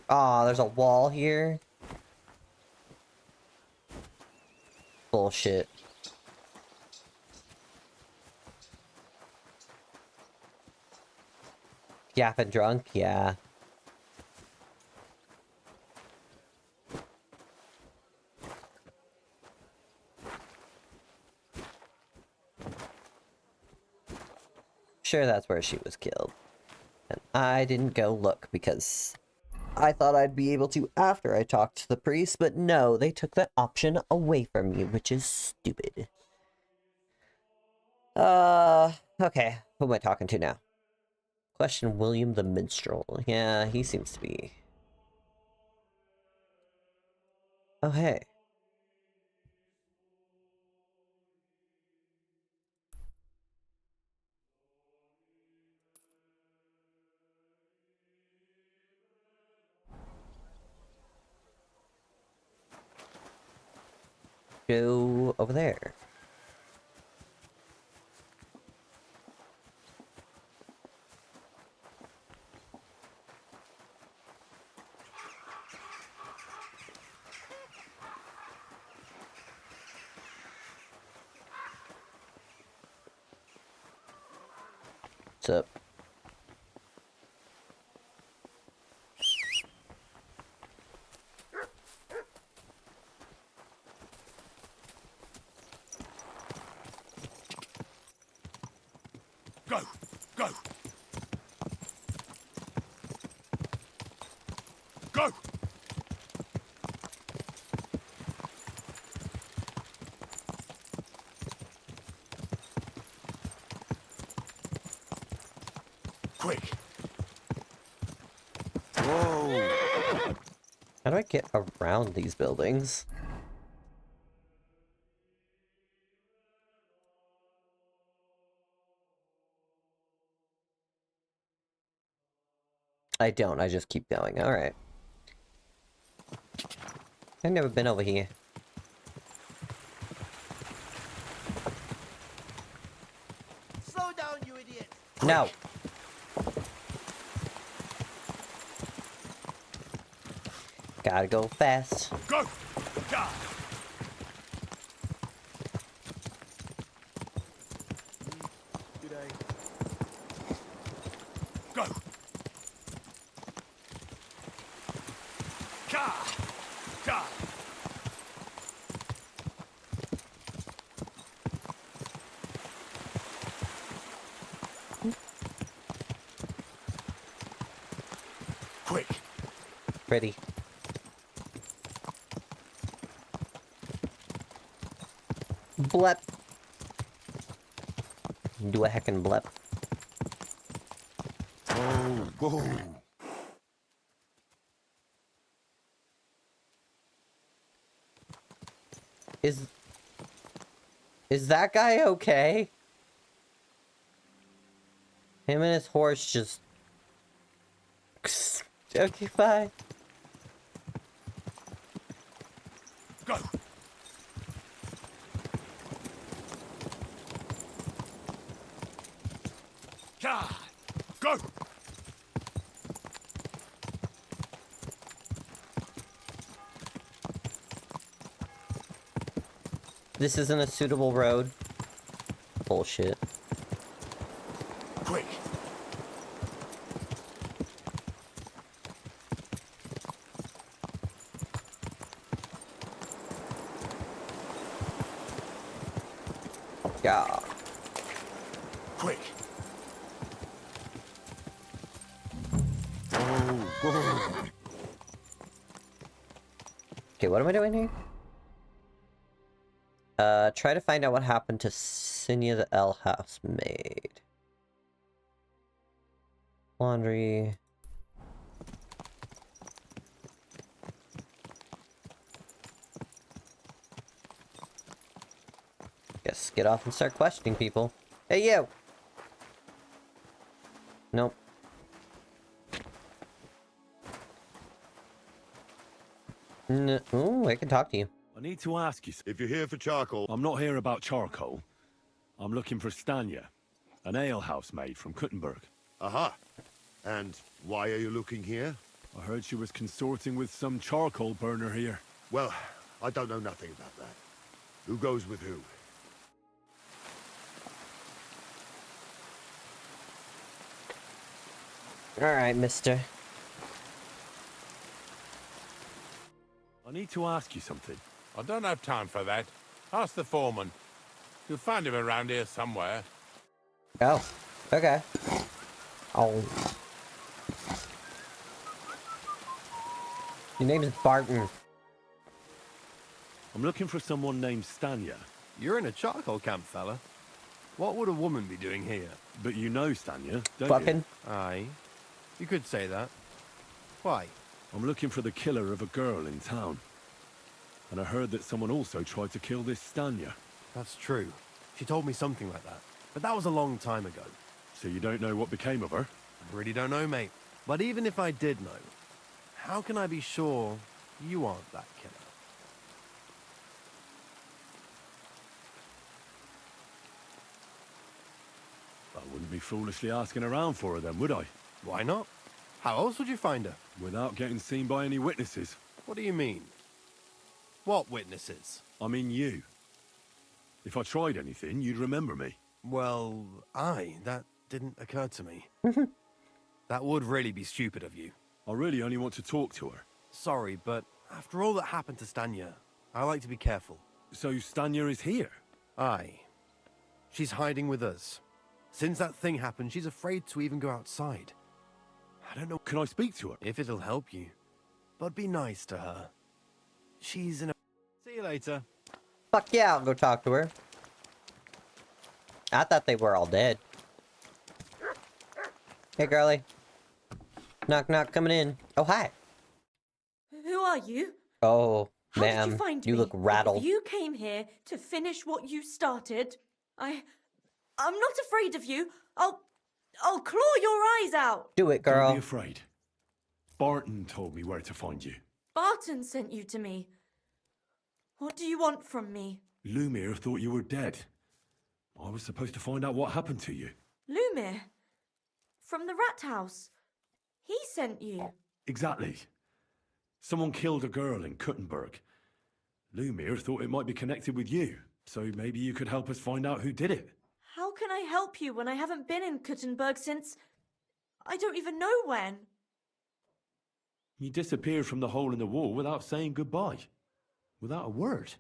Aw, there's a wall here. Bullshit. Yapping drunk? Yeah. Sure, that's where she was killed. And I didn't go look because I thought I'd be able to after I talked to the priest, but no, they took that option away from me, which is stupid. Okay, who am I talking to now? Question William the Minstrel. Yeah, he seems to be. Oh, hey. Go over there. What's up? Go! Go! Go! Quick! Whoa! How do I get around these buildings? I don't, I just keep going. Alright. I've never been over here. Slow down, you idiot! No! Gotta go fast. Go! God! Go! Ka! Ka! Quick! Ready. Blep. Do a heckin' blep. Oh, whoa! Is that guy okay? Him and his horse just... Okay, bye. Go! Ka! Go! This isn't a suitable road. Bullshit. Quick! Yeah. Quick! Okay, what am I doing here? Try to find out what happened to Sinya the L housemaid. Laundry. Guess get off and start questioning people. Hey, you! Nope. Ooh, I can talk to you. I need to ask you, if you're here for charcoal... I'm not here about charcoal. I'm looking for Stanya, an alehouse maid from Kuttenberg. Aha. And why are you looking here? I heard she was consorting with some charcoal burner here. Well, I don't know nothing about that. Who goes with who? Alright, mister. I need to ask you something. I don't have time for that. Ask the foreman. You'll find him around here somewhere. Oh, okay. Oh. Your name is Barton. I'm looking for someone named Stanya. You're in a charcoal camp, fella. What would a woman be doing here? But you know Stanya, don't Fucking. you? Aye. You could say that. Why? I'm looking for the killer of a girl in town. And I heard that someone also tried to kill this Stanya. That's true. She told me something like that. But that was a long time ago. So you don't know what became of her? I really don't know, mate. But even if I did know, how can I be sure you aren't that killer? I wouldn't be foolishly asking around for her then, would I? Why not? How else would you find her? Without getting seen by any witnesses. What do you mean? What witnesses? I mean you. If I tried anything, you'd remember me. Well, that didn't occur to me. That would really be stupid of you. I really only want to talk to her. Sorry, but after all that happened to Stanya, I like to be careful. So Stanya is here? Aye. She's hiding with us. Since that thing happened, she's afraid to even go outside. I don't know. Can I speak to her? If it'll help you. But be nice to her. She's in a... See you later. Fuck yeah, I'll go talk to her. I thought they were all dead. Hey, girly. Knock, knock, coming in. Oh, hi. Who are you? Oh, How did ma'am. you find You me? look rattled. If you came here to finish what you started, I'm not afraid of you. I'll claw your eyes out. Do it, Don't girl. be afraid. Barton told me where to find you. Barton sent you to me. What do you want from me? Lumir thought you were dead. I was supposed to find out what happened to you. Lumir? From the rat house. He sent you. Exactly. Someone killed a girl in Kuttenberg. Lumir thought it might be connected with you, so maybe you could help us find out who did it. How can I help you when I haven't been in Kuttenberg since... I don't even know when. You disappeared from the hole in the wall without saying goodbye. Without a word.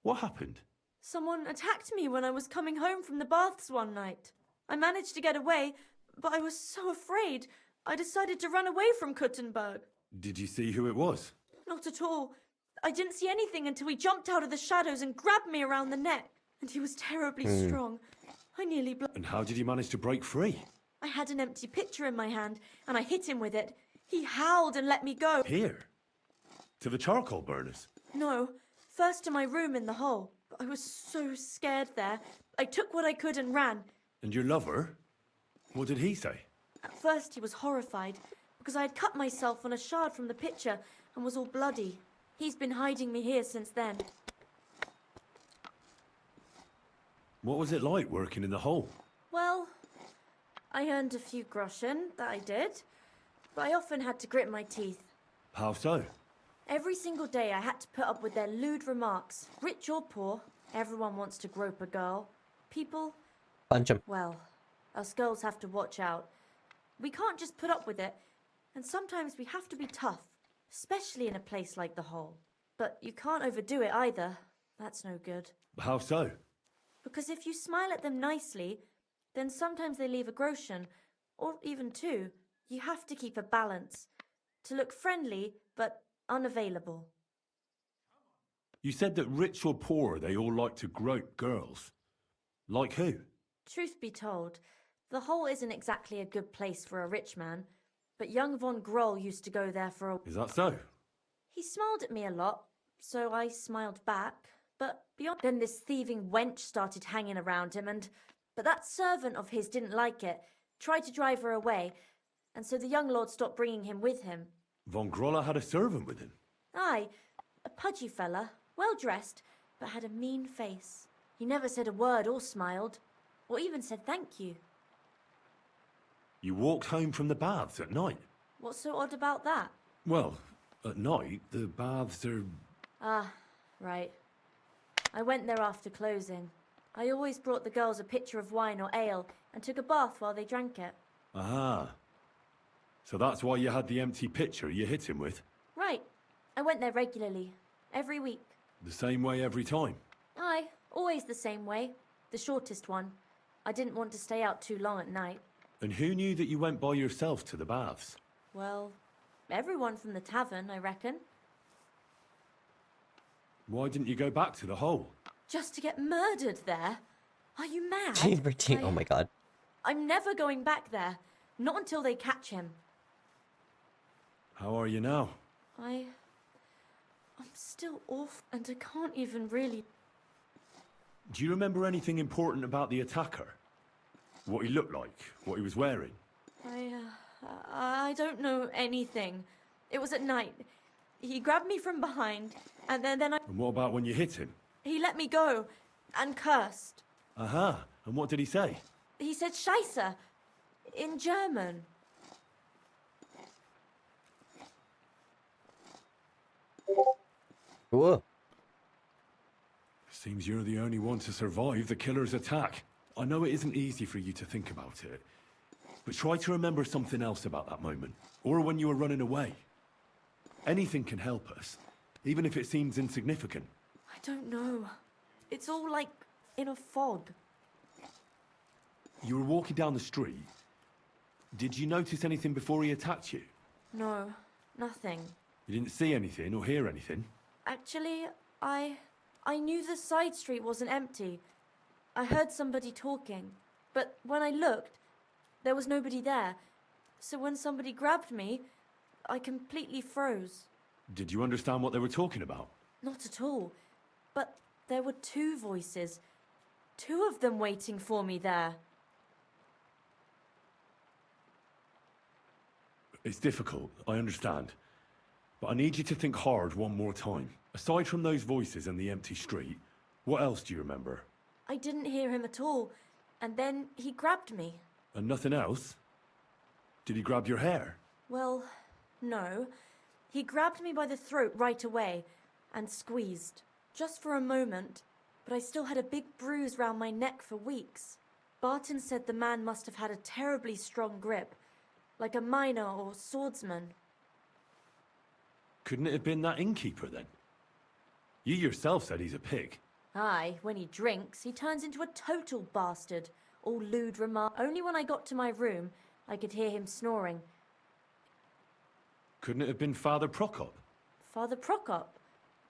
What happened? Someone attacked me when I was coming home from the baths one night. I managed to get away, but I was so afraid. I decided to run away from Kuttenberg. Did you see who it was? Not at all. I didn't see anything until he jumped out of the shadows and grabbed me around the neck. And he was terribly strong. I nearly And how did you manage to break free? I had an empty pitcher in my hand, and I hit him with it. He howled and let me go. Here? To the charcoal burners? No, first to my room in the hole. I was so scared there. I took what I could and ran. And your lover? What did he say? At first he was horrified, because I had cut myself on a shard from the pitcher and was all bloody. He's been hiding me here since then. What was it like working in the hole? Well, I earned a few groschen, that I did, but I often had to grit my teeth. How so? Every single day I had to put up with their lewd remarks. Rich or poor, everyone wants to grope a girl. People, Punch him. well, us girls have to watch out. We can't just put up with it, and sometimes we have to be tough, especially in a place like the hole. But you can't overdo it either. That's no good. How so? Because if you smile at them nicely, then sometimes they leave a groschen, or even two. You have to keep a balance. To look friendly, but unavailable. You said that rich or poor, they all like to grope girls. Like who? Truth be told, the hole isn't exactly a good place for a rich man, but young von Groll used to go there for a... Is that so? He smiled at me a lot, so I smiled back, but beyond... Then this thieving wench started hanging around him, but that servant of his didn't like it, tried to drive her away, and so the young lord stopped bringing him with him. Von Groller had a servant with him? Aye, a pudgy fella, well-dressed, but had a mean face. He never said a word or smiled, or even said thank you. You walked home from the baths at night? What's so odd about that? Well, at night, the baths are... Ah, right. I went there after closing. I always brought the girls a pitcher of wine or ale and took a bath while they drank it. Aha. So that's why you had the empty pitcher you hit him with? Right. I went there regularly, every week. The same way every time? Aye, always the same way. The shortest one. I didn't want to stay out too long at night. And who knew that you went by yourself to the baths? Well, everyone from the tavern, I reckon. Why didn't you go back to the hole? Just to get murdered there? Are you mad? Oh my god. I'm never going back there. Not until they catch him. How are you now? I'm still off, and I can't even really... Do you remember anything important about the attacker? What he looked like? What he was wearing? I don't know anything. It was at night. He grabbed me from behind, and then I... And what about when you hit him? He let me go, and cursed. Aha. And what did he say? He said Scheisse, in German. Whoa. Seems you're the only one to survive the killer's attack. I know it isn't easy for you to think about it, but try to remember something else about that moment, or when you were running away. Anything can help us, even if it seems insignificant. I don't know. It's all like in a fog. You were walking down the street. Did you notice anything before he attacked you? No, nothing. You didn't see anything or hear anything? Actually, I knew the side street wasn't empty. I heard somebody talking, but when I looked, there was nobody there. So when somebody grabbed me, I completely froze. Did you understand what they were talking about? Not at all. But there were two voices. Two of them waiting for me there. It's difficult, I understand. But I need you to think hard one more time. Aside from those voices and the empty street, what else do you remember? I didn't hear him at all. And then he grabbed me. And nothing else? Did he grab your hair? Well, no. He grabbed me by the throat right away and squeezed. Just for a moment, but I still had a big bruise round my neck for weeks. Barton said the man must have had a terribly strong grip, like a miner or swordsman. Couldn't it have been that innkeeper then? You yourself said he's a pig. Aye, when he drinks, he turns into a total bastard. All lewd remark. Only when I got to my room, I could hear him snoring. Couldn't it have been Father Prokop? Father Prokop?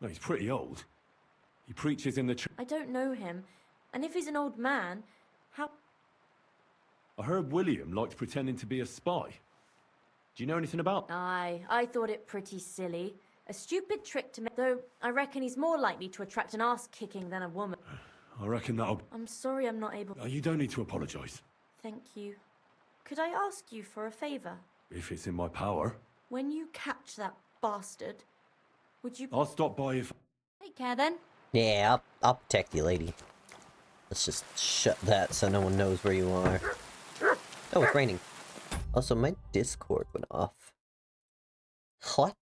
No, he's pretty old. He preaches in the church. I don't know him. And if he's an old man, how... I heard William liked pretending to be a spy. Do you know anything about... Aye, I thought it pretty silly. A stupid trick to make... Though, I reckon he's more likely to attract an ass-kicking than a woman. I reckon that'll... I'm sorry I'm not able... You don't need to apologise. Thank you. Could I ask you for a favour? If it's in my power. When you catch that bastard, would you... I'll stop by if... Take care then. Yeah, I'll protect you, lady. Let's just shut that so no one knows where you are. Oh, it's raining. Also, my Discord went off. What?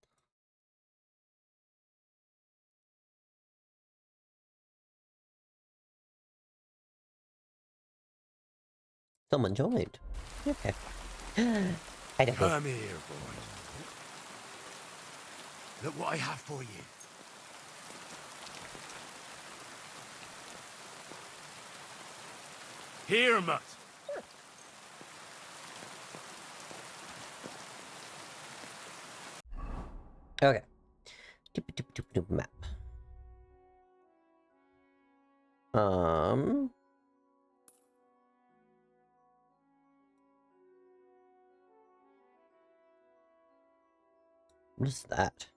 Someone joined. Okay. I don't know. Come here, boy. Look what I have for you. Here, mutt. Okay. Map. What is that?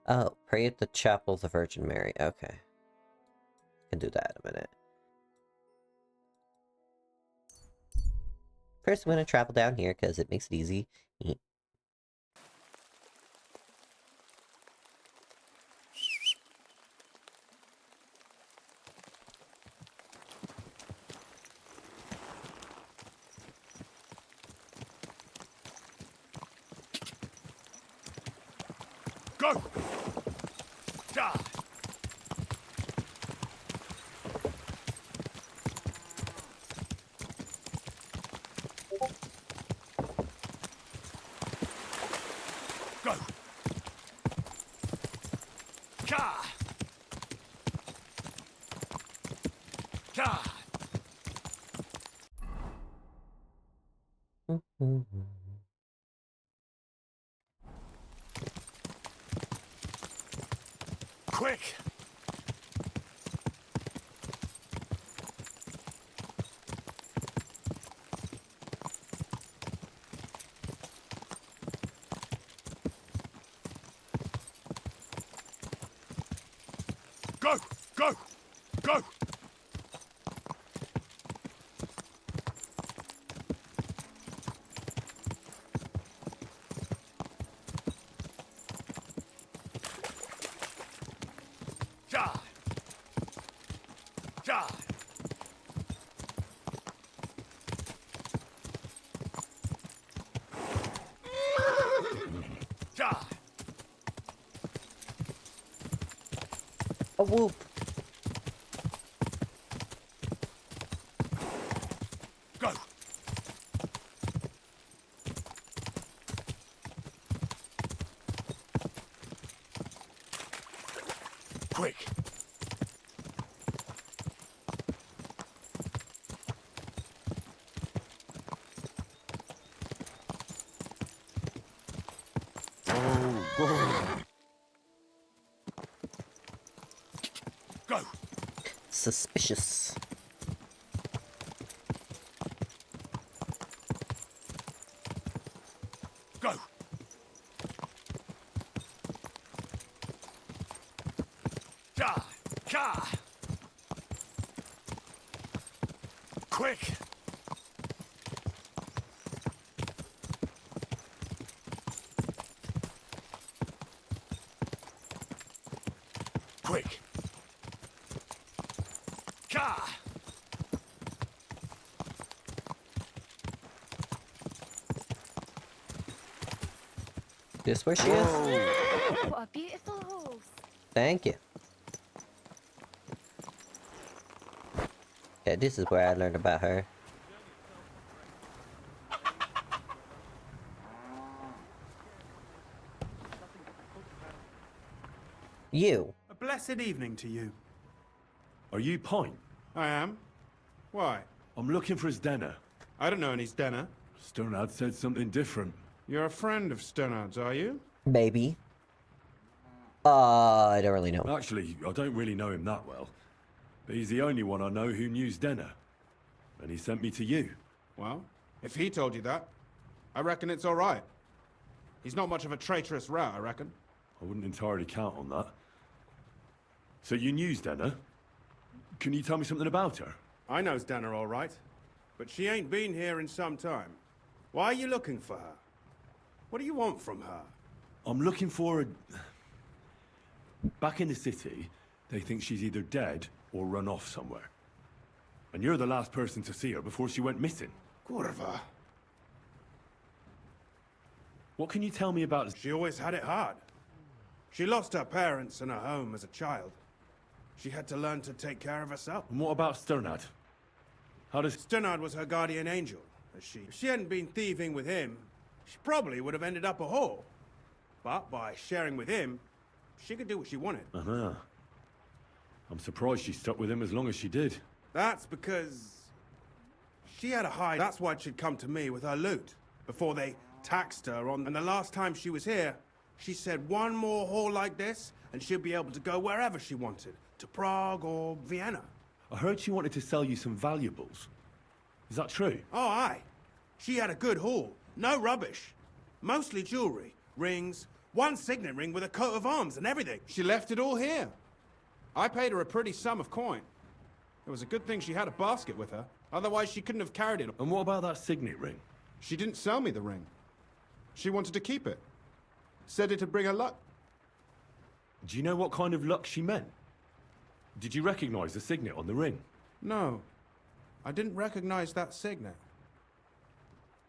Oh, pray at the chapel of the Virgin Mary. Okay. Can do that in a minute. First, I'm going to travel down here because it makes it easy. Go! Die! Go! Ka! Ka! Quick! Go! Go! Go! Die! Die! Die! A whoop. Go! Quick! Go! Suspicious. Go! Ja! Ja! Quick! Quick! Ja! This where she is? What a beautiful horse. Thank you. Yeah, this is where I learned about her. You. A blessed evening to you. Are you Pine? I am. Why? I'm looking for his Denner. I don't know any Stenner. Sternad said something different. You're a friend of Sternard's, are you? Maybe. I don't really know. Actually, I don't really know him that well. But he's the only one I know who knew Denner. And he sent me to you. Well, if he told you that, I reckon it's all right. He's not much of a traitorous rat, I reckon. I wouldn't entirely count on that. So you knew Denner? Can you tell me something about her? I know Stenner all right, but she ain't been here in some time. Why are you looking for her? What do you want from her? I'm looking for a... Back in the city, they think she's either dead or run off somewhere. And you're the last person to see her before she went missing. Kurva. What can you tell me about... She always had it hard. She lost her parents and her home as a child. She had to learn to take care of herself. And what about Sternad? How does... Sternard was her guardian angel. If she hadn't been thieving with him, she probably would have ended up a whore. But by sharing with him, she could do what she wanted. Uh-huh. I'm surprised she stuck with him as long as she did. That's because she had a hide. That's why she'd come to me with her loot before they taxed her on. And the last time she was here, she said one more haul like this and she'll be able to go wherever she wanted, to Prague or Vienna. I heard she wanted to sell you some valuables. Is that true? Oh, aye. She had a good haul. No rubbish. Mostly jewelry, rings, one signet ring with a coat of arms and everything. She left it all here. I paid her a pretty sum of coin. It was a good thing she had a basket with her. Otherwise, she couldn't have carried it. And what about that signet ring? She didn't sell me the ring. She wanted to keep it. Said it'd bring her luck. Do you know what kind of luck she meant? Did you recognize the signet on the ring? No. I didn't recognize that signet.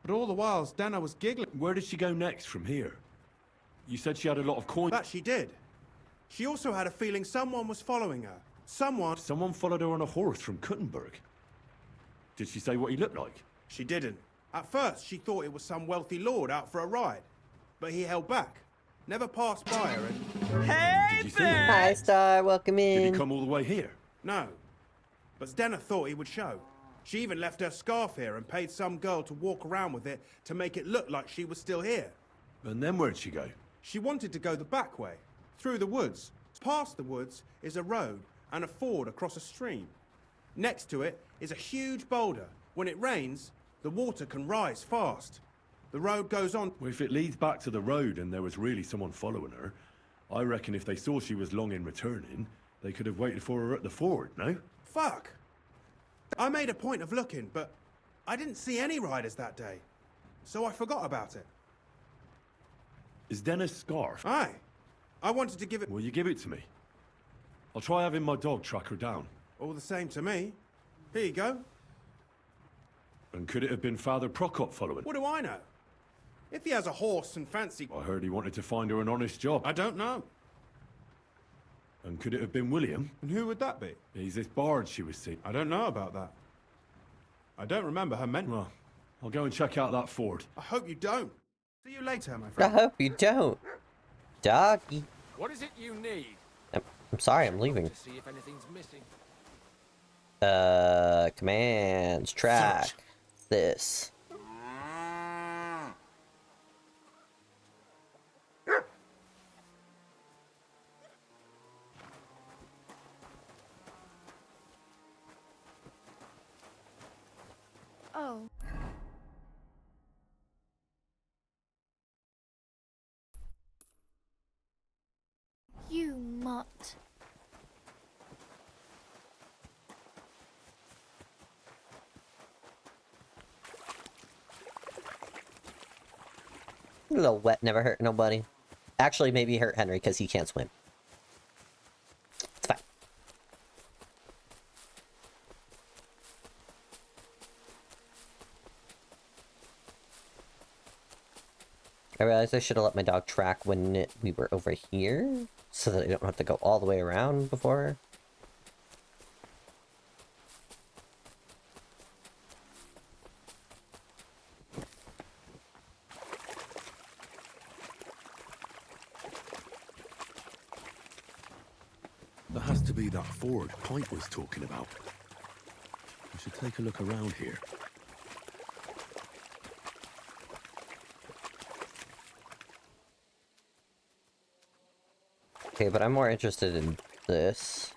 But all the while, Dana was giggling. Where did she go next from here? You said she had a lot of coins. That she did. She also had a feeling someone was following her. Someone followed her on a horse from Kuttenberg. Did she say what he looked like? She didn't. At first, she thought it was some wealthy lord out for a ride. But he held back. Never passed by her and... Hey, Did you see him? Hi, Star. Welcome in. Did he come all the way here? No. But Stenna thought he would show. She even left her scarf here and paid some girl to walk around with it to make it look like she was still here. And then where'd she go? She wanted to go the back way, through the woods. Past the woods is a road and a ford across a stream. Next to it is a huge boulder. When it rains, the water can rise fast. The road goes on. Well, if it leads back to the road and there was really someone following her, I reckon if they saw she was long in returning, they could have waited for her at the ford, no? Fuck! I made a point of looking, but I didn't see any riders that day. So I forgot about it. Is Dennis scarf? Aye. I wanted to give it... Will you give it to me? I'll try having my dog track her down. All the same to me. Here you go. And could it have been Father Prokop following? What do I know? If he has a horse and fancy... I heard he wanted to find her an honest job. I don't know. And could it have been William? And who would that be? He's this bard she was seeing. I don't know about that. I don't remember her mention. Well, I'll go and check out that ford. I hope you don't. See you later, my I friend. hope you don't. Doggy. What is it you need? I'm sorry, I'm leaving. To see if anything's missing. Commands, track, this. Oh. not. A little wet never hurt nobody. Actually, maybe hurt Henry because he can't swim. It's fine. I realized I should have let my dog track when we were over here, so that I don't have to go all the way around before. There has to be that ford Pint was talking about. We should take a look around here. Okay, but I'm more interested in this.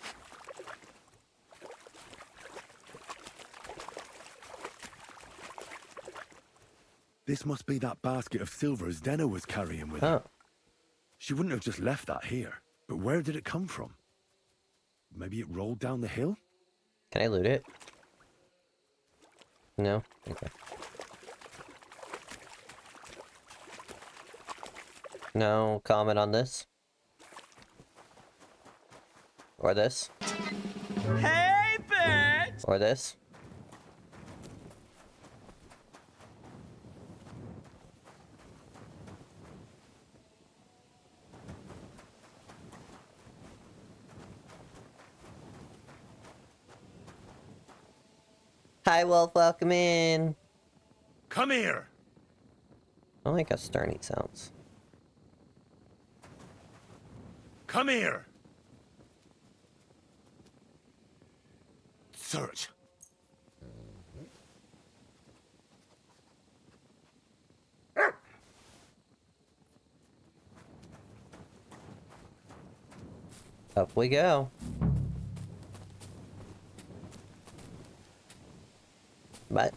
This must be that basket of silver Zdenna was carrying with her. She wouldn't have just left that here. But where did it come from? Maybe it rolled down the hill? Can I loot it? No? Okay. No comment on this? Or this? Hey, bitch! Or this? Hi, Wolf. Welcome in. Come here. I like how stern he sounds. Come here. Search. Up we go. But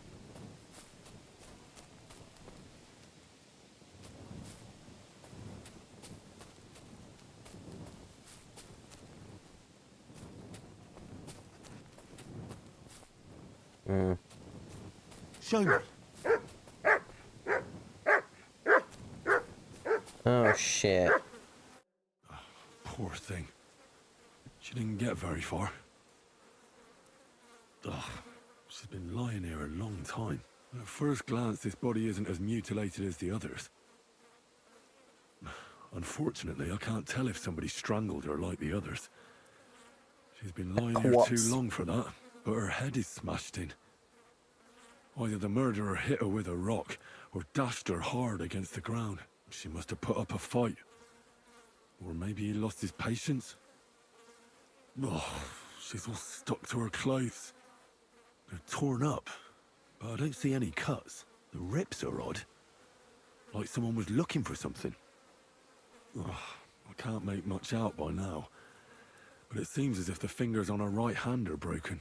Show me. oh shit. Poor thing. She didn't get very far. Ugh. She's been lying here a long time. At first glance, this body isn't as mutilated as the others. Unfortunately, I can't tell if somebody strangled her like the others. She's been lying here too long for that, but her head is smashed in. Either the murderer hit her with a rock, or dashed her hard against the ground. She must have put up a fight. Or maybe he lost his patience. Oh, she's all stuck to her clothes. They're torn up, but I don't see any cuts. The rips are odd. Like someone was looking for something. Ugh, I can't make much out by now. But it seems as if the fingers on her right hand are broken.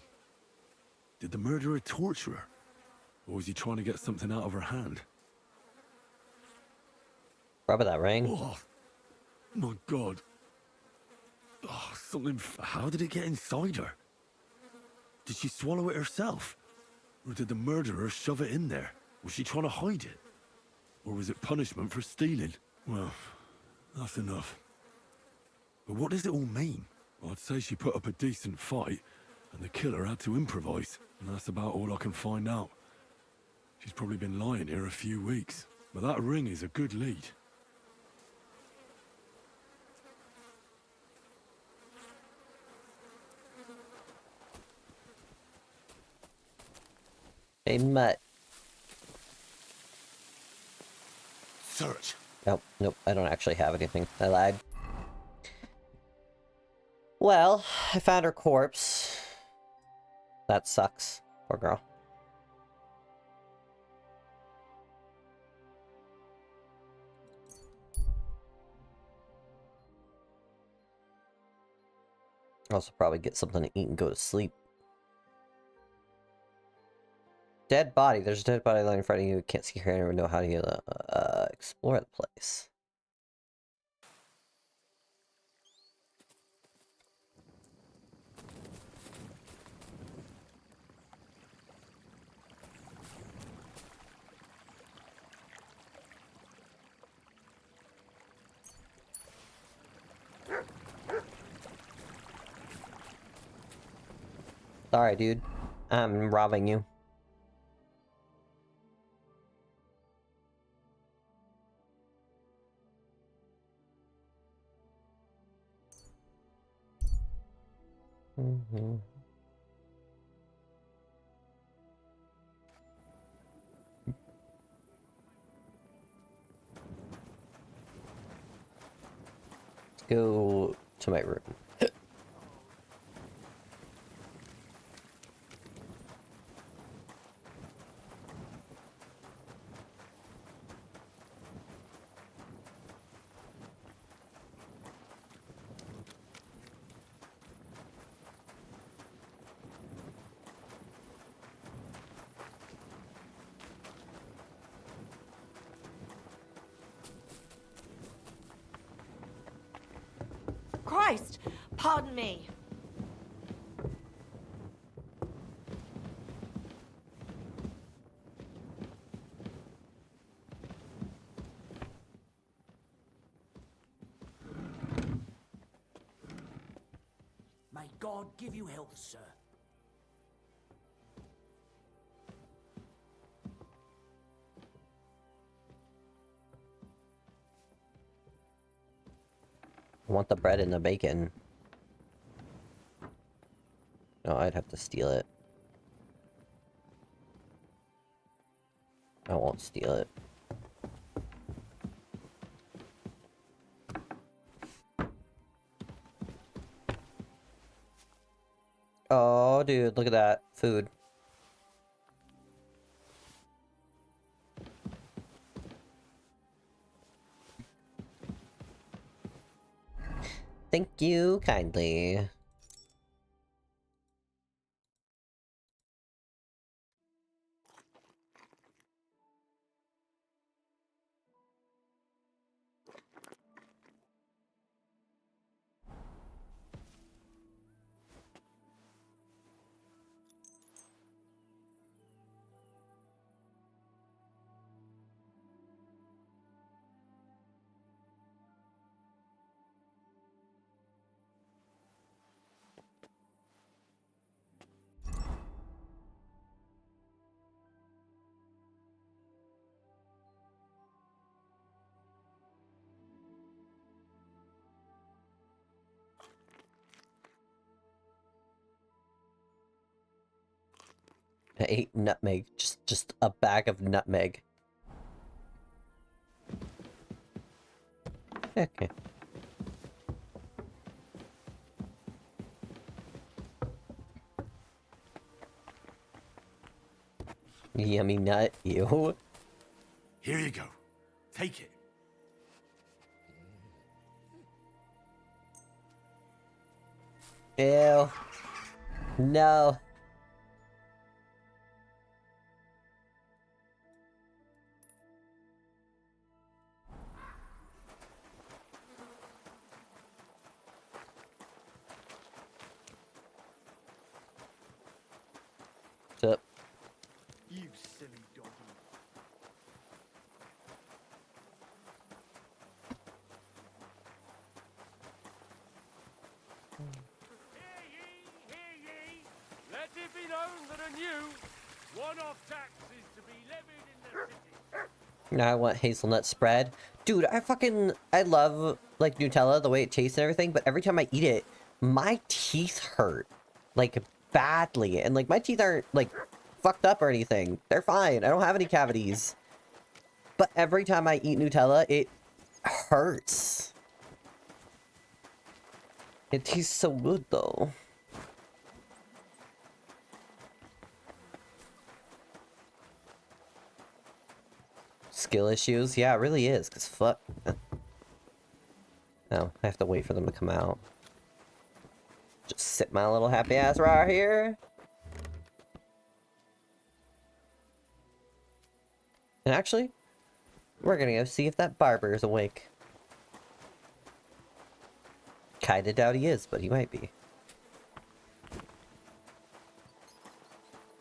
Did the murderer torture her? Or was he trying to get something out of her hand? Probably that ring. Oh, my God. Oh, something... How did it get inside her? Did she swallow it herself? Or did the murderer shove it in there? Was she trying to hide it? Or was it punishment for stealing? Well, that's enough. But what does it all mean? I'd say she put up a decent fight, and the killer had to improvise. And that's about all I can find out. She's probably been lying here a few weeks. But that ring is a good lead. Hey, Mutt. Search. Nope, nope, I don't actually have anything. I lied. Well, I found her corpse. That sucks. Poor girl. I'll also probably get something to eat and go to sleep. Dead body. There's a dead body lying in front of you. Can't see her or know how to explore the place. Sorry, dude. I'm robbing you. Mm-hmm. Let's go to my room. Christ! Pardon me. May God give you health, sir. I want the bread and the bacon. No, I'd have to steal it. I won't steal it. Oh, dude, look at that. Food. Thank you kindly. I ate nutmeg. Just a bag of nutmeg. Okay. Yummy nut, ew. Here you go. Take it. Ew. No. What's up? You silly doggy. Let it be known that a new one-off tax is to be levied in the city. Now I want hazelnut spread. Dude, I love, like, Nutella, the way it tastes and everything, but every time I eat it, my teeth hurt. Like, badly. And, like, my teeth aren't, like, fucked up or anything. They're fine. I don't have any cavities. But every time I eat Nutella, it hurts. It tastes so good, though. Skill issues? Yeah, it really is, because fuck. No, I have to wait for them to come out. Just sit my little happy ass right here. And actually, we're gonna go see if that barber is awake. Kinda doubt he is, but he might be.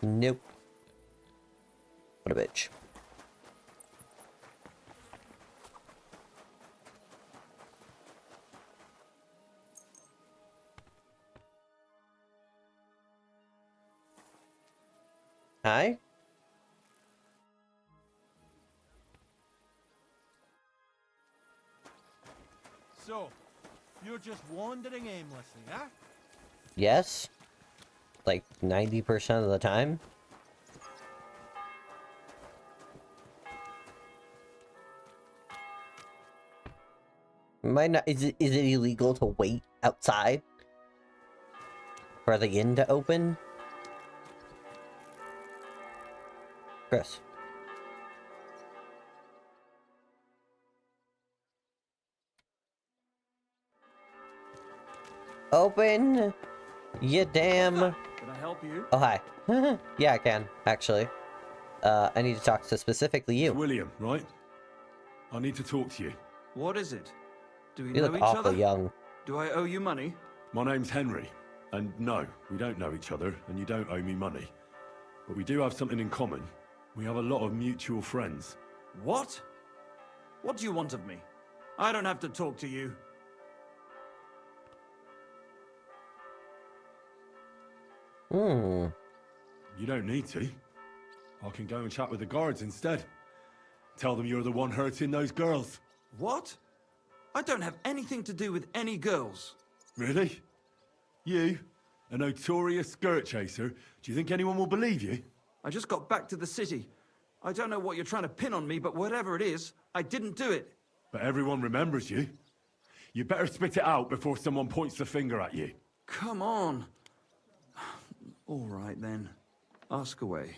Nope. What a bitch. Hi? So, you're just wandering aimlessly, huh? Yes. Like 90% of the time. Might not, is it illegal to wait outside for the inn to open? Chris. Open! You damn... Can I help you? Oh, hi. Yeah, I can, actually. I need to talk to specifically you. It's William, right? I need to talk to you. What is it? Do we You know look each awful other? young. Do I owe you money? My name's Henry, and no, we don't know each other, and you don't owe me money. But we do have something in common. We have a lot of mutual friends. What? What do you want of me? I don't have to talk to you. Hmm. You don't need to. I can go and chat with the guards instead. Tell them you're the one hurting those girls. What? I don't have anything to do with any girls. Really? You? A notorious skirt chaser? Do you think anyone will believe you? I just got back to the city. I don't know what you're trying to pin on me, but whatever it is, I didn't do it. But everyone remembers you. You better spit it out before someone points the finger at you. Come on. All right, then. Ask away.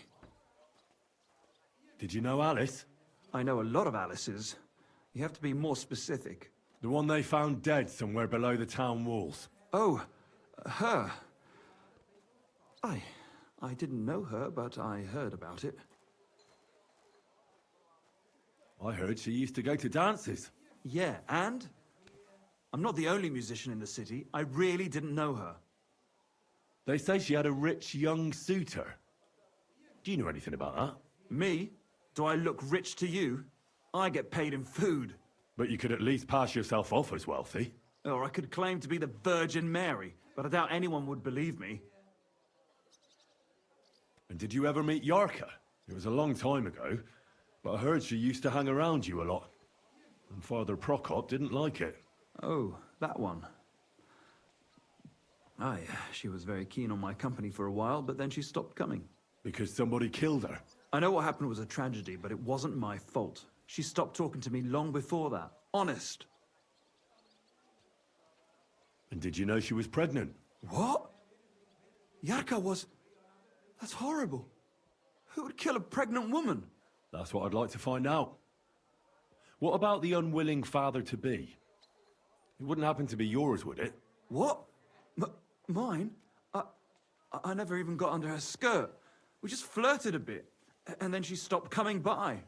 Did you know Alice? I know a lot of Alices. You have to be more specific. The one they found dead somewhere below the town walls. Oh, her. I didn't know her, but I heard about it. I heard she used to go to dances. Yeah, and? I'm not the only musician in the city. I really didn't know her. They say she had a rich young suitor. Do you know anything about that? Me? Do I look rich to you? I get paid in food. But you could at least pass yourself off as wealthy. Or I could claim to be the Virgin Mary, but I doubt anyone would believe me. And did you ever meet Yarka? It was a long time ago, but I heard she used to hang around you a lot. And Father Prokop didn't like it. Oh, that one. Aye, she was very keen on my company for a while, but then she stopped coming. Because somebody killed her? I know what happened was a tragedy, but it wasn't my fault. She stopped talking to me long before that. Honest. And did you know she was pregnant? What? Yarka was... That's horrible. Who would kill a pregnant woman? That's what I'd like to find out. What about the unwilling father-to-be? It wouldn't happen to be yours, would it? What? Mine? I never even got under her skirt. We just flirted a bit, and then she stopped coming by.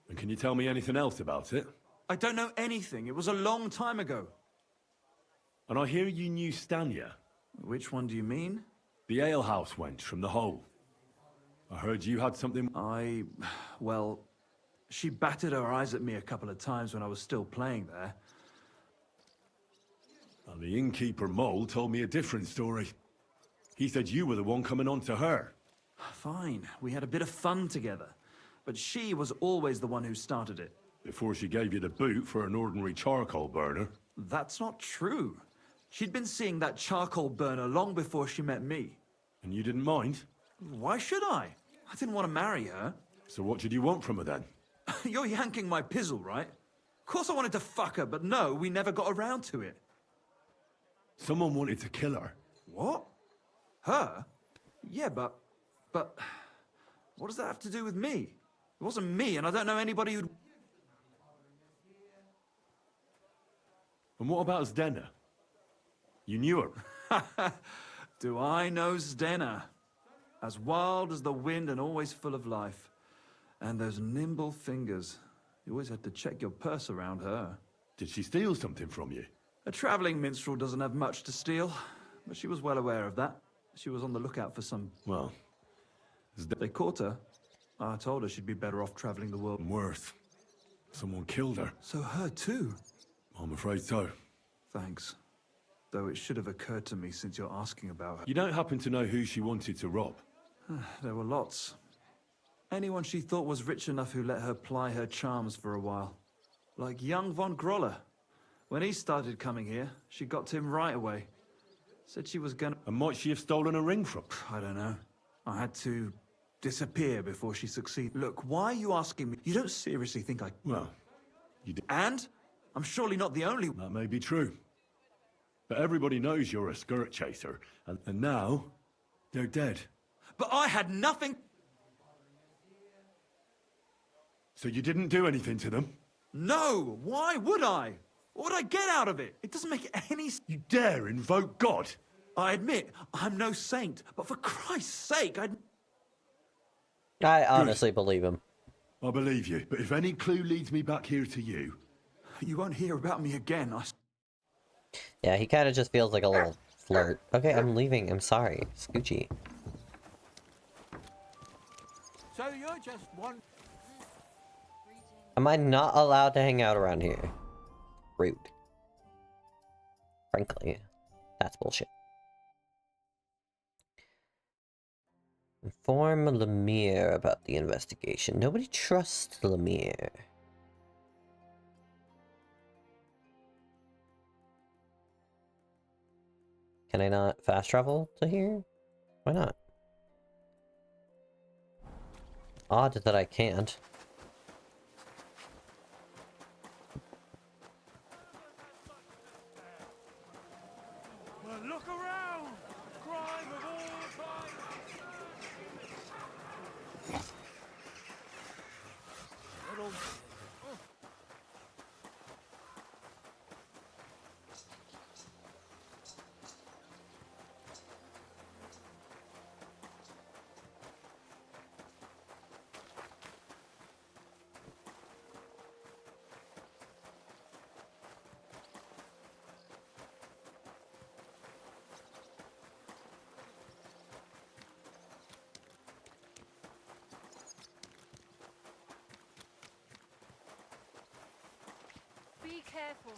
And can you tell me anything else about it? I don't know anything. It was a long time ago. And I hear you knew Stanya. Which one do you mean? The alehouse wench from the hole. I heard you had something... Well, she batted her eyes at me a couple of times when I was still playing there. And the innkeeper Mole told me a different story. He said you were the one coming on to her. Fine, we had a bit of fun together. But she was always the one who started it. Before she gave you the boot for an ordinary charcoal burner. That's not true. She'd been seeing that charcoal burner long before she met me. And you didn't mind? Why should I? I didn't want to marry her. So what did you want from her then? You're yanking my pizzle, right? Of course I wanted to fuck her, but no, we never got around to it. Someone wanted to kill her. What? Her? Yeah, but... What does that have to do with me? It wasn't me, and I don't know anybody who'd... And what about Zdena? You knew her. Do I know Zdena? As wild as the wind and always full of life. And those nimble fingers. You always had to check your purse around her. Did she steal something from you? A traveling minstrel doesn't have much to steal, but she was well aware of that. She was on the lookout for some... Well... They caught her. I told her she'd be better off traveling the world. Worse. Someone killed her. So her too? I'm afraid so. Thanks. Though it should have occurred to me since you're asking about her. You don't happen to know who she wanted to rob? There were lots. Anyone she thought was rich enough who let her ply her charms for a while. Like young von Groller. When he started coming here, she got to him right away. Said she was gonna... And might she have stolen a ring from? I don't know. I had to disappear before she succeeded. Look, why are you asking me? You don't seriously think I... Well, you did. And? I'm surely not the only... That may be true. But everybody knows you're a skirt chaser. And now, they're dead. But I had nothing... So you didn't do anything to them? No! Why would I? What would I get out of it? It doesn't make any... You dare invoke God? I admit, I'm no saint, but for Christ's sake, I honestly believe him. I believe you, but if any clue leads me back here to you... You won't hear about me again, Yeah, he kind of just feels like a little flirt. Okay, I'm leaving. I'm sorry. Scoochie. So you're just one... Am I not allowed to hang out around here? Rude. Frankly, that's bullshit. Inform Lemire about the investigation. Nobody trusts Lemire. Can I not fast travel to here? Why not? Odd that I can't. Well, look around! Crime of all time! Little... Be careful.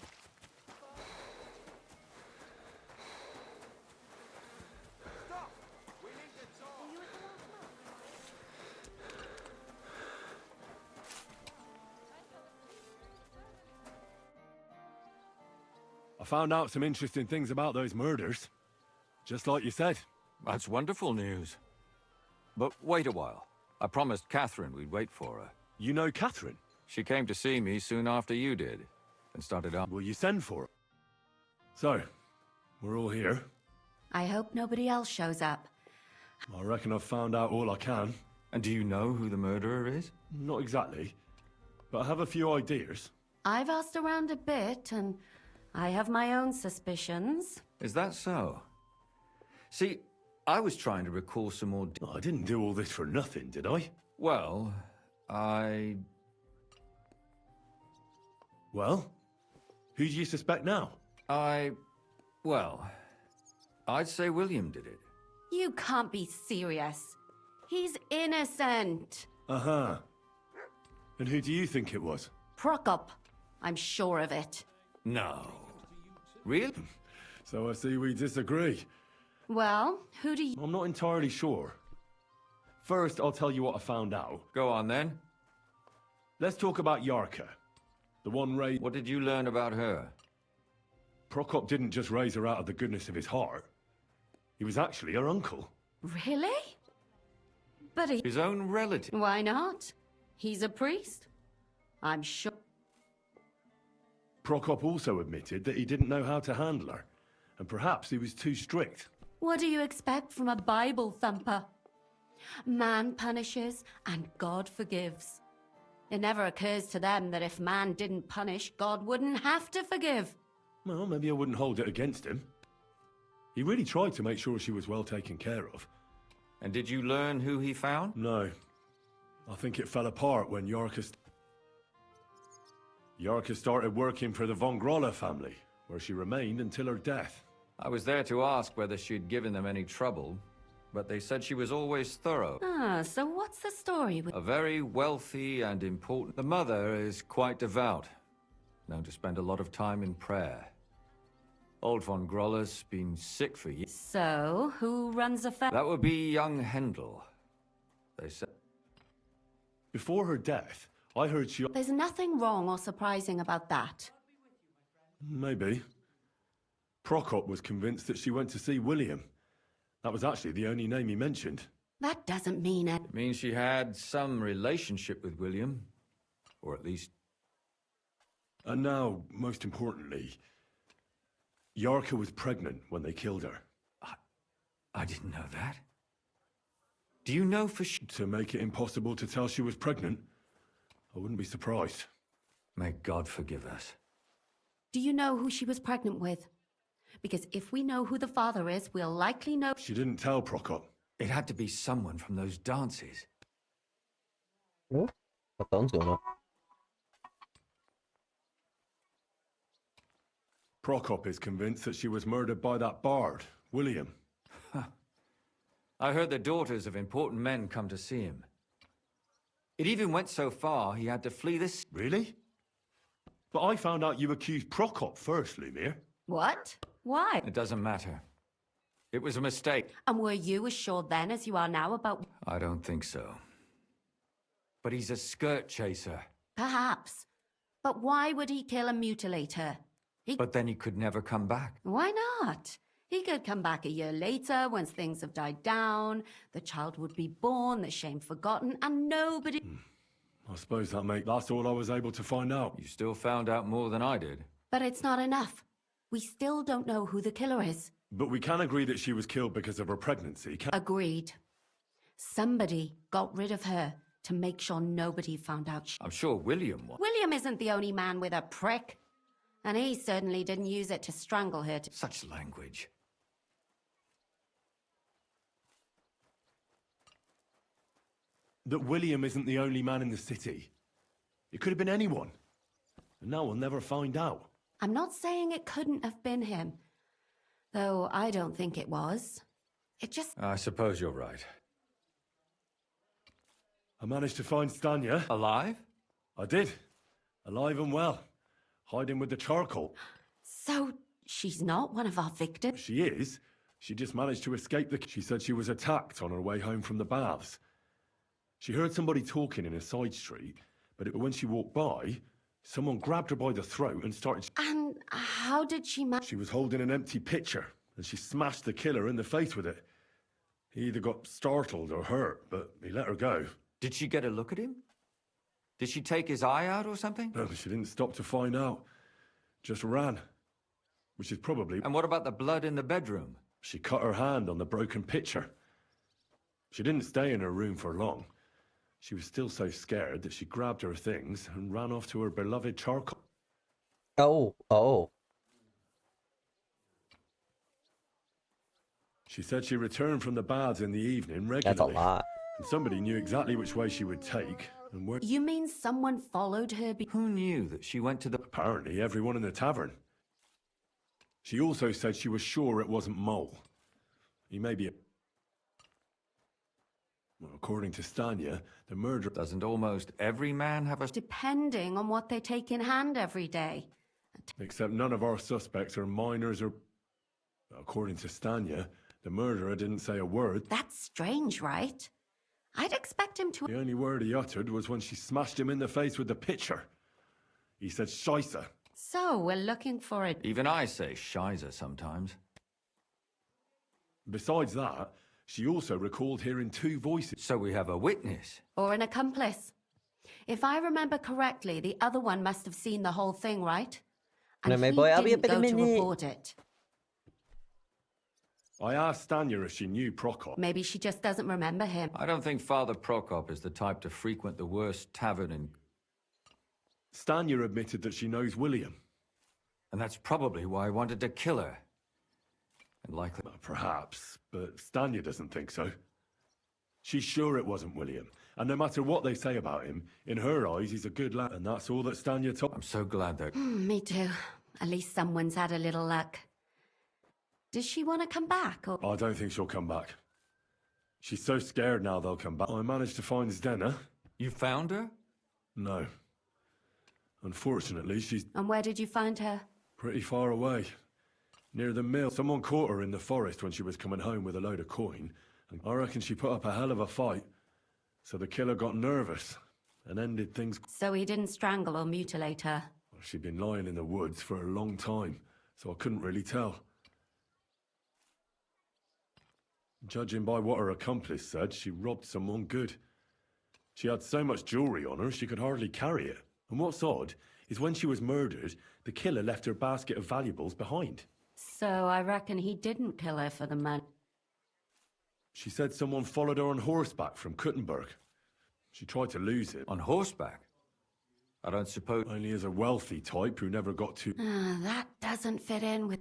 Stop! We need to talk! Are you at the last month? I found out some interesting things about those murders. Just like you said. That's wonderful news. But wait a while. I promised Catherine we'd wait for her. You know Catherine? She came to see me soon after you did, and started up. Will you send for her? So, we're all here. I hope nobody else shows up. I reckon I've found out all I can. And do you know who the murderer is? Not exactly, but I have a few ideas. I've asked around a bit, and I have my own suspicions. Is that so? See, I was trying to recall some more... I didn't do all this for nothing, did I? Well, Well? Who do you suspect now? Well, I'd say William did it. You can't be serious. He's innocent. Uh-huh. And who do you think it was? Prokop. I'm sure of it. No. Really? So I see we disagree. Well, who do you... I'm not entirely sure. First, I'll tell you what I found out. Go on, then. Let's talk about Yarka. The one raised... What did you learn about her? Prokop didn't just raise her out of the goodness of his heart. He was actually her uncle. Really? But he... His own relative? Why not? He's a priest. I'm sure... Prokop also admitted that he didn't know how to handle her, and perhaps he was too strict. What do you expect from a Bible thumper? Man punishes and God forgives. It never occurs to them that if man didn't punish, God wouldn't have to forgive. Well, maybe I wouldn't hold it against him. He really tried to make sure she was well taken care of. And did you learn who he found? No. I think it fell apart when Yarka started working for the von Groller family, where she remained until her death. I was there to ask whether she'd given them any trouble, but they said she was always thorough. Ah, so what's the story with... A very wealthy and important... The mother is quite devout, known to spend a lot of time in prayer. Old von Groller's been sick for years. So, who runs a That would be young Hendel. They said. Before her death, I heard she... There's nothing wrong or surprising about that. Maybe. Prokop was convinced that she went to see William. That was actually the only name he mentioned. That doesn't mean it. It means she had some relationship with William. Or at least... And now, most importantly, Yarka was pregnant when they killed her. I didn't know that. Do you know for sure? To make it impossible to tell she was pregnant, I wouldn't be surprised. May God forgive us. Do you know who she was pregnant with? Because if we know who the father is, we'll likely know... She didn't tell Prokop. It had to be someone from those dances. Oh, what phone's going on? Prokop is convinced that she was murdered by that bard, William. I heard the daughters of important men come to see him. It even went so far he had to flee this... Really? But I found out you accused Prokop first, Lumir. What? Why? It doesn't matter. It was a mistake. And were you as sure then as you are now about... I don't think so. But he's a skirt chaser. Perhaps. But why would he kill and mutilate her? But then he could never come back. Why not? He could come back a year later, once things have died down, the child would be born, the shame forgotten, and nobody... I suppose that's all I was able to find out. You still found out more than I did. But it's not enough. We still don't know who the killer is. But we can agree that she was killed because of her pregnancy, Agreed. Somebody got rid of her to make sure nobody found out I'm sure William was. William isn't the only man with a prick. And he certainly didn't use it to strangle her. Such language. That William isn't the only man in the city. It could have been anyone. And now we'll never find out. I'm not saying it couldn't have been him. Though I don't think it was. It just... I suppose you're right. I managed to find Stanya. Alive? I did. Alive and well. Hiding with the charcoal. So, she's not one of our victims? She is. She just managed to escape She said she was attacked on her way home from the baths. She heard somebody talking in a side street, but when she walked by, someone grabbed her by the throat and started... And how did she She was holding an empty pitcher, and she smashed the killer in the face with it. He either got startled or hurt, but he let her go. Did she get a look at him? Did she take his eye out or something? No, she didn't stop to find out. Just ran. Which is probably... And what about the blood in the bedroom? She cut her hand on the broken pitcher. She didn't stay in her room for long. She was still so scared that she grabbed her things and ran off to her beloved charcoal. Oh. She said she returned from the baths in the evening regularly. That's a lot. And somebody knew exactly which way she would take and where... You mean someone followed her Who knew that she went to the... Apparently everyone in the tavern. She also said she was sure it wasn't Mole. He may be a... Well, according to Stanya, the murderer... Doesn't almost every man have a... Depending on what they take in hand every day. Except none of our suspects are minors or... According to Stanya, the murderer didn't say a word. That's strange, right? I'd expect him to... The only word he uttered was when she smashed him in the face with the pitcher. He said Scheisse. So, we're looking for it. Even I say Scheisse sometimes. Besides that, she also recalled hearing two voices. So we have a witness. Or an accomplice. If I remember correctly, the other one must have seen the whole thing, right? And No, my he boy, I'll be didn't up in a go to minute. report it. I asked Stanya if she knew Prokop. Maybe she just doesn't remember him. I don't think Father Prokop is the type to frequent the worst tavern in... Stanya admitted that she knows William. And that's probably why I wanted to kill her. And likely... Perhaps, but Stanya doesn't think so. She's sure it wasn't William. And no matter what they say about him, in her eyes, he's a good lad. And that's all that Stanya told... I'm so glad that... Me too. At least someone's had a little luck. Does she want to come back, or...? I don't think she'll come back. She's so scared now they'll come back. I managed to find Zdena. You found her? No. Unfortunately, she's... And where did you find her? Pretty far away. Near the mill. Someone caught her in the forest when she was coming home with a load of coin. And I reckon she put up a hell of a fight. So the killer got nervous and ended things. So he didn't strangle or mutilate her? Well, she'd been lying in the woods for a long time, so I couldn't really tell. Judging by what her accomplice said, she robbed someone good. She had so much jewelry on her, she could hardly carry it. And what's odd is when she was murdered, the killer left her basket of valuables behind. So I reckon he didn't kill her for the money. She said someone followed her on horseback from Kuttenberg. She tried to lose it. On horseback? I don't suppose... Only as a wealthy type who never got to... That doesn't fit in with...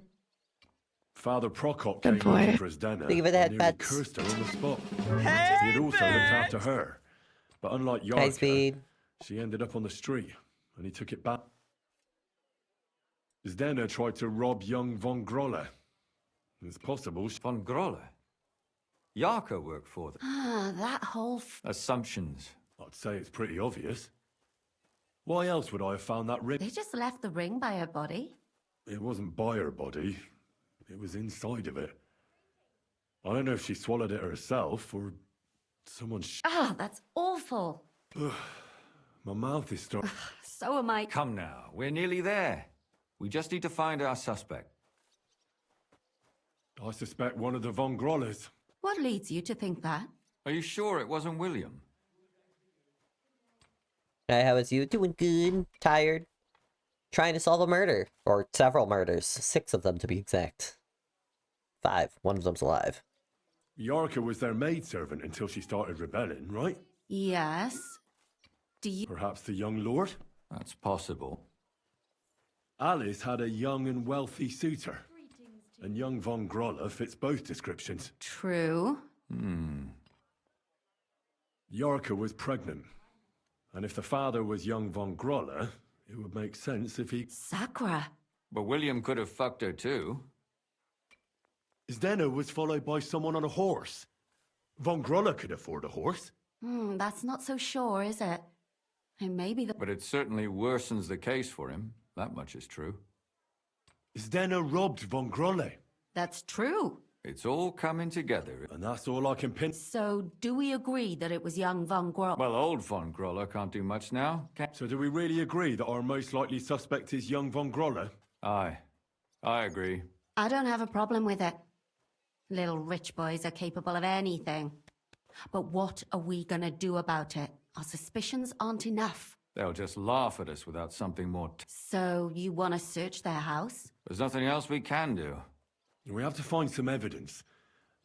Father Prokop Good came boy. into Dresdena Think of it, and nearly headbutts. cursed her on the spot. He had also looked after her. But unlike High Yarka, speed. she ended up on the street, and he took it back. Zdena tried to rob young von Grolle. It's possible Von Grolle? Yarka worked for them. that whole... Assumptions. I'd say it's pretty obvious. Why else would I have found that ring? They just left the ring by her body? It wasn't by her body. It was inside of it. I don't know if she swallowed it herself, or someone That's awful. My mouth is starting... So am I. Come now, we're nearly there. We just need to find our suspect. I suspect one of the von Grolles. What leads you to think that? Are you sure it wasn't William? Hey, how is you? Doing good. Tired. Trying to solve a murder. Or several murders. 6 of them to be exact. 5. One of them's alive. Yarka was their maidservant until she started rebelling, right? Yes. Do you... Perhaps the young lord? That's possible. Alice had a young and wealthy suitor. And young von Grolle fits both descriptions. True. Yarka was pregnant. And if the father was young von Grolle, it would make sense if he... Sakura. But William could have fucked her too. Zdena was followed by someone on a horse. Von Grolle could afford a horse. That's not so sure, is it? And maybe the... But it certainly worsens the case for him. That much is true. Zdena robbed von Grolle. That's true. It's all coming together. And that's all I can pin... So, do we agree that it was young von Grolle? Well, old von Grolle can't do much now, can... So do we really agree that our most likely suspect is young von Grolle? Aye. I agree. I don't have a problem with it. Little rich boys are capable of anything. But what are we gonna do about it? Our suspicions aren't enough. They'll just laugh at us without something more... So, you want to search their house? There's nothing else we can do. We have to find some evidence.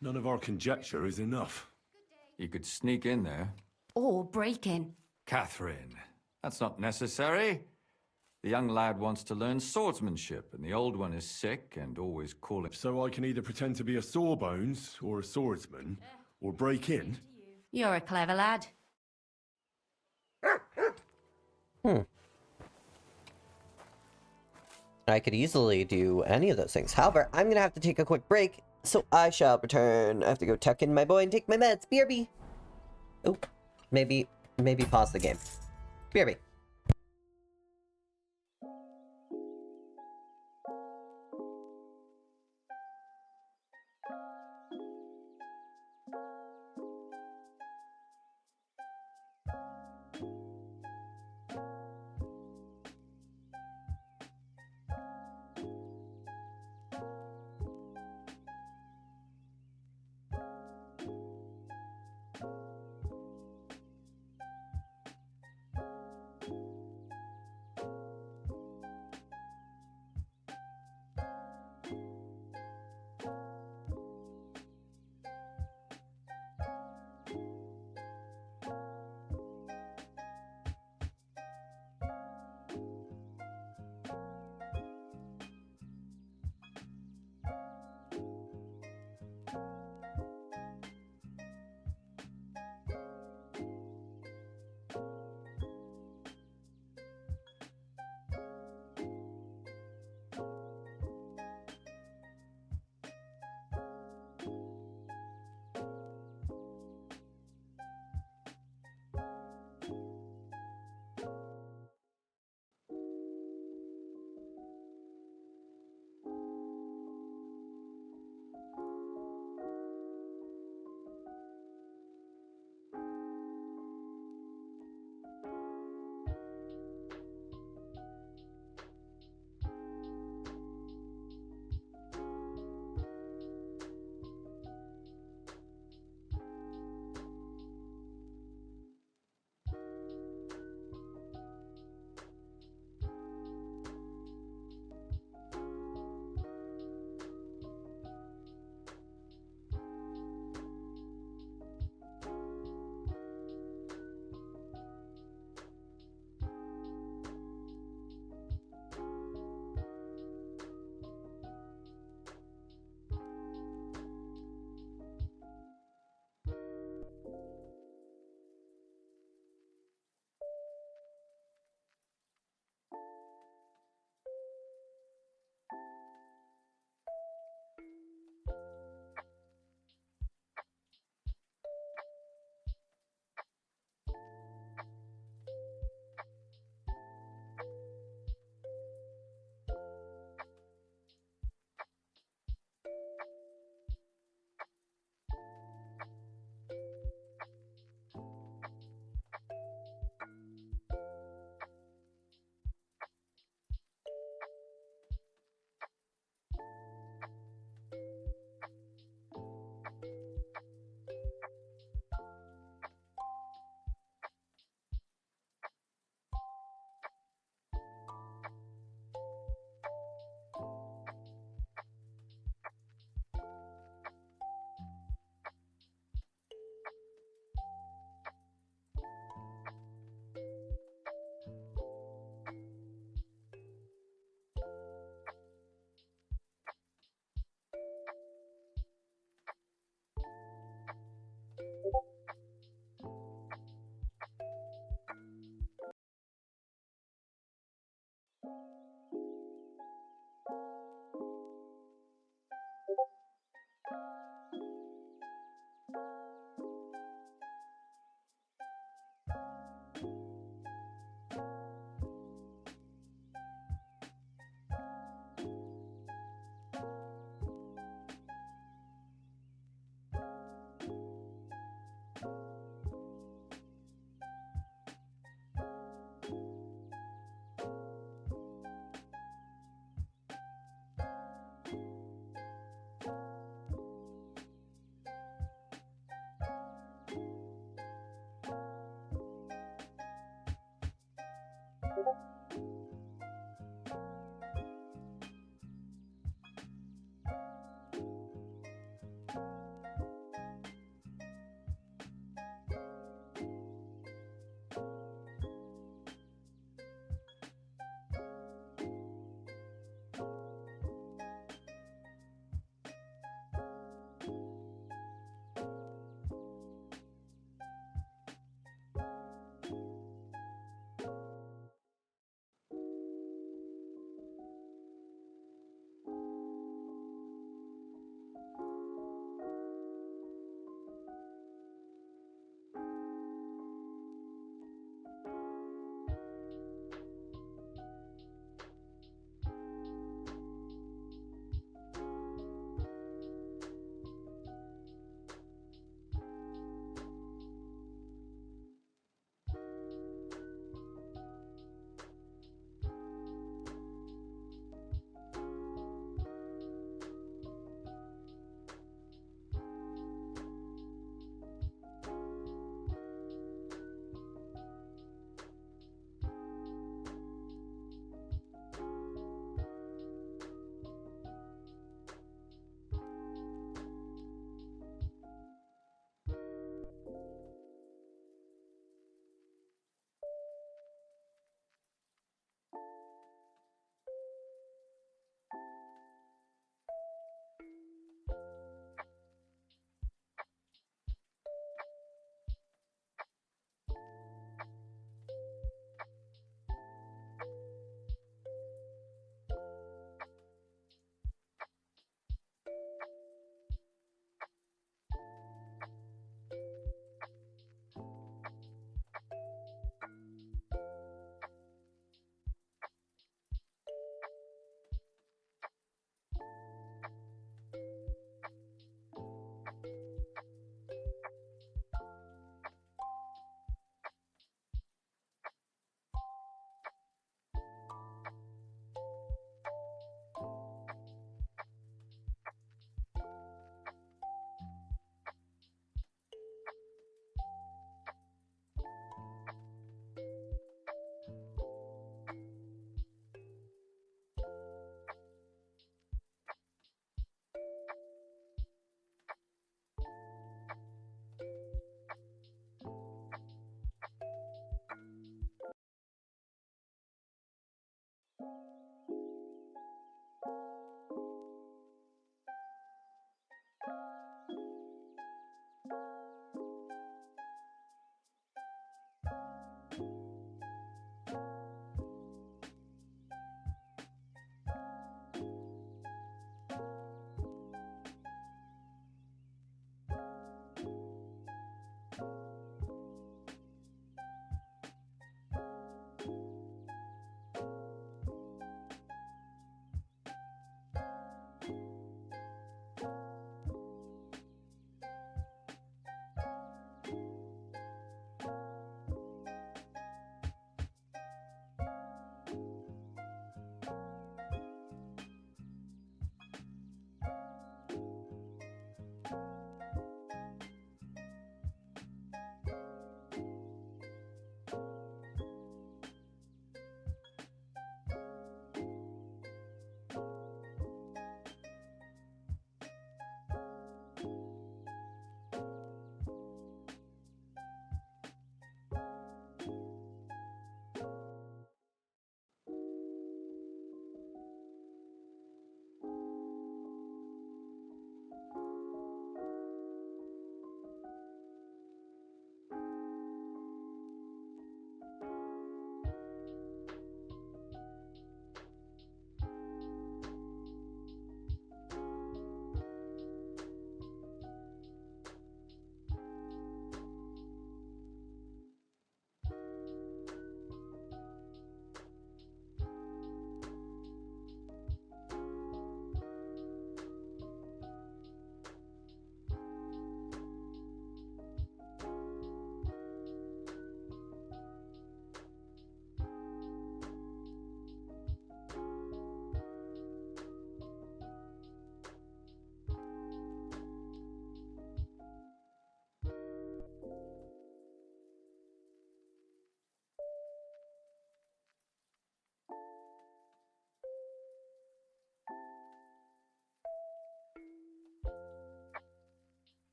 None of our conjecture is enough. You could sneak in there. Or break in. Catherine, that's not necessary. The young lad wants to learn swordsmanship, and the old one is sick and always calling... So I can either pretend to be a sawbones or a swordsman, or break in? You're a clever lad. I could easily do any of those things. However, I'm gonna have to take a quick break, so I shall return. I have to go tuck in my boy and take my meds. BRB. Oh, maybe pause the game. BRB.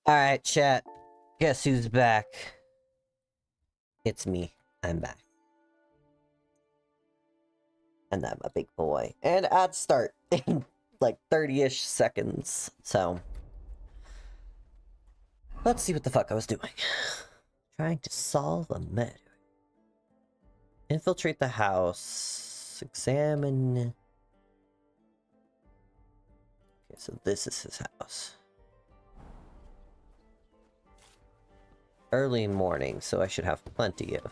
Alright, chat. Guess who's back? It's me. I'm back. And I'm a big boy. And I'd start in like 30-ish seconds. So let's see what the fuck I was doing. Trying to solve a murder. Infiltrate the house. Examine. Okay, so this is his house. Early morning, so I should have plenty of.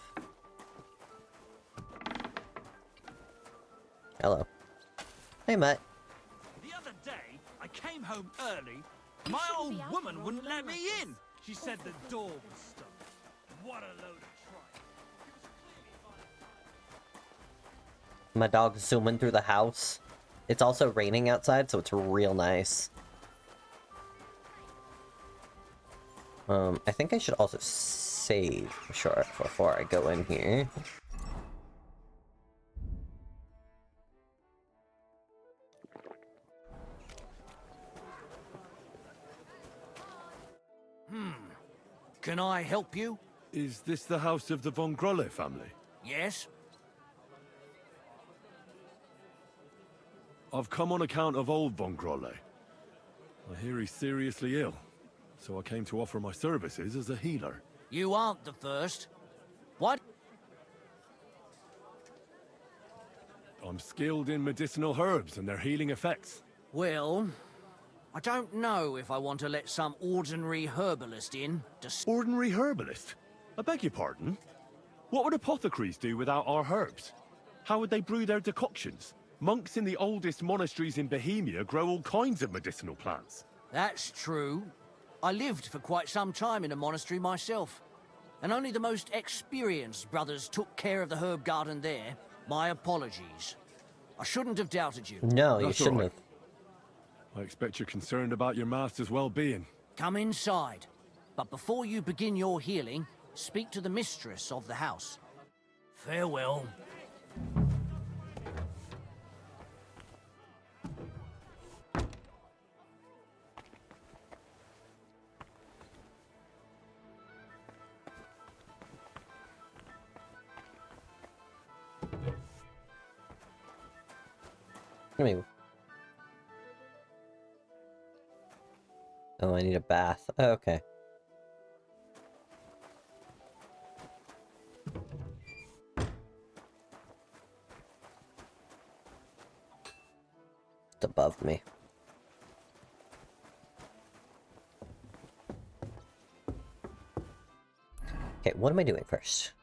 Hello. Hey, Matt. The other day, I came home early. My old woman wouldn't let me in. She said the door was stuck. What a load of tripe. My dog's zooming through the house. It's also raining outside, so it's real nice. I think I should also save before I go in here. Can I help you? Is this the house of the Von Grolle family? Yes? I've come on account of old Von Grolle. I hear he's seriously ill, so I came to offer my services as a healer. You aren't the first. What? I'm skilled in medicinal herbs and their healing effects. Well, I don't know if I want to let some ordinary herbalist in. Ordinary herbalist? I beg your pardon? What would apothecaries do without our herbs? How would they brew their decoctions? Monks in the oldest monasteries in Bohemia grow all kinds of medicinal plants. That's true. I lived for quite some time in a monastery myself, and only the most experienced brothers took care of the herb garden there. My apologies. I shouldn't have doubted you. No, you shouldn't have. I expect you're concerned about your master's well-being. Come inside. But before you begin your healing, speak to the mistress of the house. Farewell. Oh, I need a bath. Oh, okay. It's above me. Okay, what am I doing first?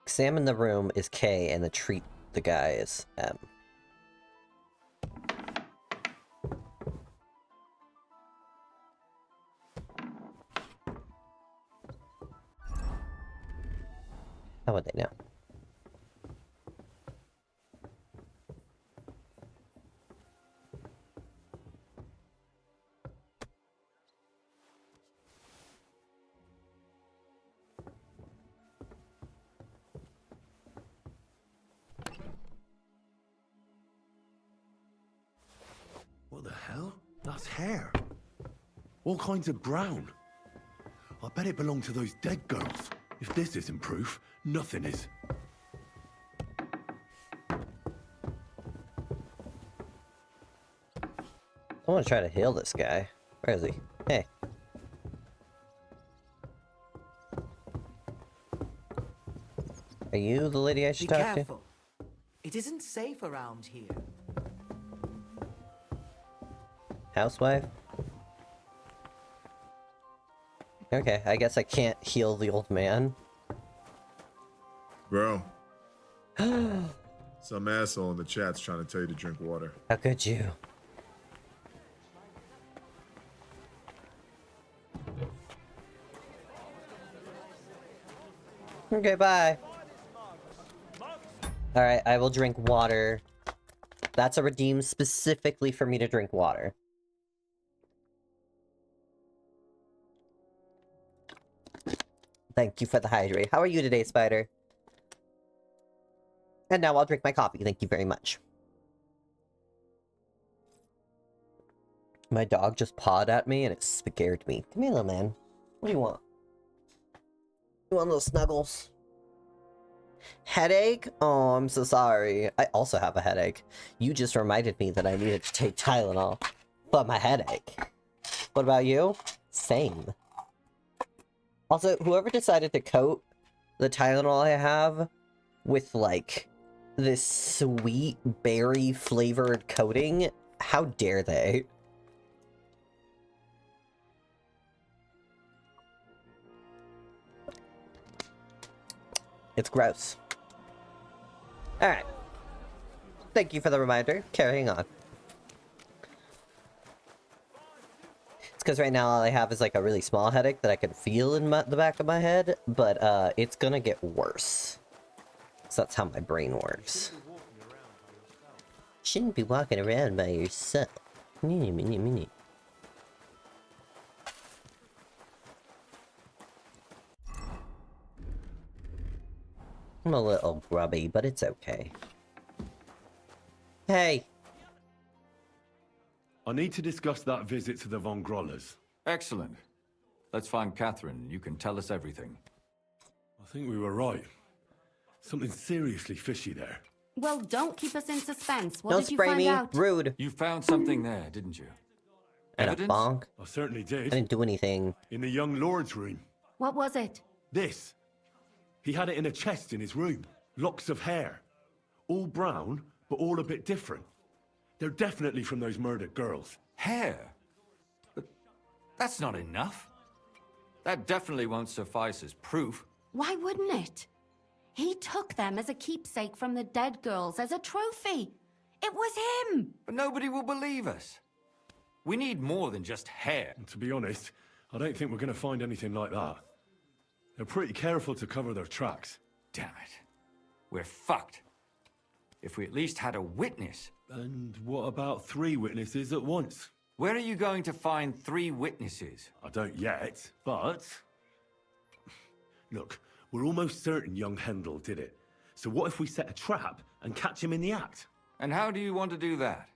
Examine the room is K, and the treat the guy is M. How would they know? What the hell? That's hair. All kinds of brown. I bet it belonged to those dead girls. If this isn't proof, nothing is. I want to try to heal this guy. Where is he? Hey. Are you the lady I should Be talk careful. It isn't safe around here. to? Housewife? Okay, I guess I can't heal the old man. Bro. Some asshole in the chat's trying to tell you to drink water. How could you? Okay, bye. Alright, I will drink water. That's a redeem specifically for me to drink water. Thank you for the hydrate. How are you today, Spider? And now I'll drink my coffee. Thank you very much. My dog just pawed at me and it scared me. Come here, little man. What do you want? You want little snuggles? Headache? Oh, I'm so sorry. I also have a headache. You just reminded me that I needed to take Tylenol. But my headache. What about you? Same. Also, whoever decided to coat the Tylenol I have with, like, this sweet berry flavored coating, how dare they? It's gross. Alright. Thank you for the reminder. Carrying on. It's because right now all I have is like a really small headache that I can feel in the back of my head, but it's gonna get worse. So that's how my brain works. Shouldn't be walking around by yourself. Mini. I'm a little grubby, but it's okay. Hey! I need to discuss that visit to the Von Grollers. Excellent. Let's find Catherine. You can tell us everything. I think we were right. Something seriously fishy there. Well, don't keep us in suspense. What Don't did you spray find me. out? Rude. You found something there, didn't you? And Evidence? a bonk. I certainly did. I didn't do anything. In the young lord's room. What was it? This. He had it in a chest in his room. Locks of hair. All brown, but all a bit different. They're definitely from those murdered girls. Hair? But that's not enough. That definitely won't suffice as proof. Why wouldn't it? He took them as a keepsake from the dead girls, as a trophy. It was him! But nobody will believe us. We need more than just hair. And to be honest, I don't think we're going to find anything like that. They're pretty careful to cover their tracks. Damn it. We're fucked. If we at least had a witness. And what about 3 witnesses at once? Where are you going to find 3 witnesses? I don't yet, but... Look, we're almost certain young Hendel did it. So what if we set a trap and catch him in the act? And how do you want to do that?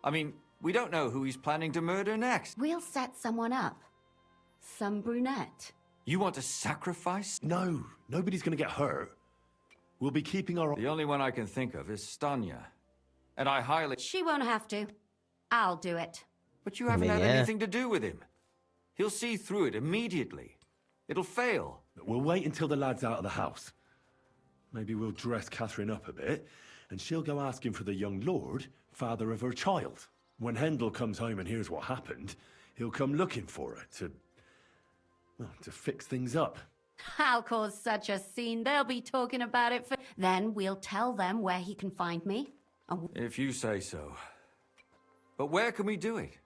I mean, we don't know who he's planning to murder next. We'll set someone up. Some brunette. You want to sacrifice? No, nobody's going to get hurt. We'll be keeping our... The only one I can think of is Stanya. And I highly... She won't have to. I'll do it. But you haven't had anything to do with him. He'll see through it immediately. It'll fail. We'll wait until the lad's out of the house. Maybe we'll dress Catherine up a bit, and she'll go asking for the young lord, father of her child. When Hendel comes home and hears what happened, he'll come looking for her to... well, to fix things up. I'll cause such a scene, they'll be talking about it for... Then we'll tell them where he can find me. If you say so. But where can we do it?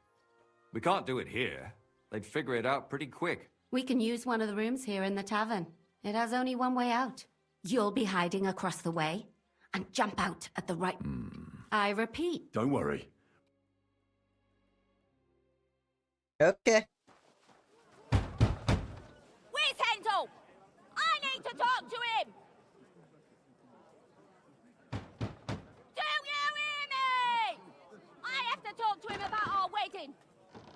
We can't do it here. They'd figure it out pretty quick. We can use one of the rooms here in the tavern. It has only one way out. You'll be hiding across the way and jump out at the right... I repeat. Don't worry. Okay. Where's Hendel? I need to talk to him! Do you hear me? I have to talk to him about our wedding.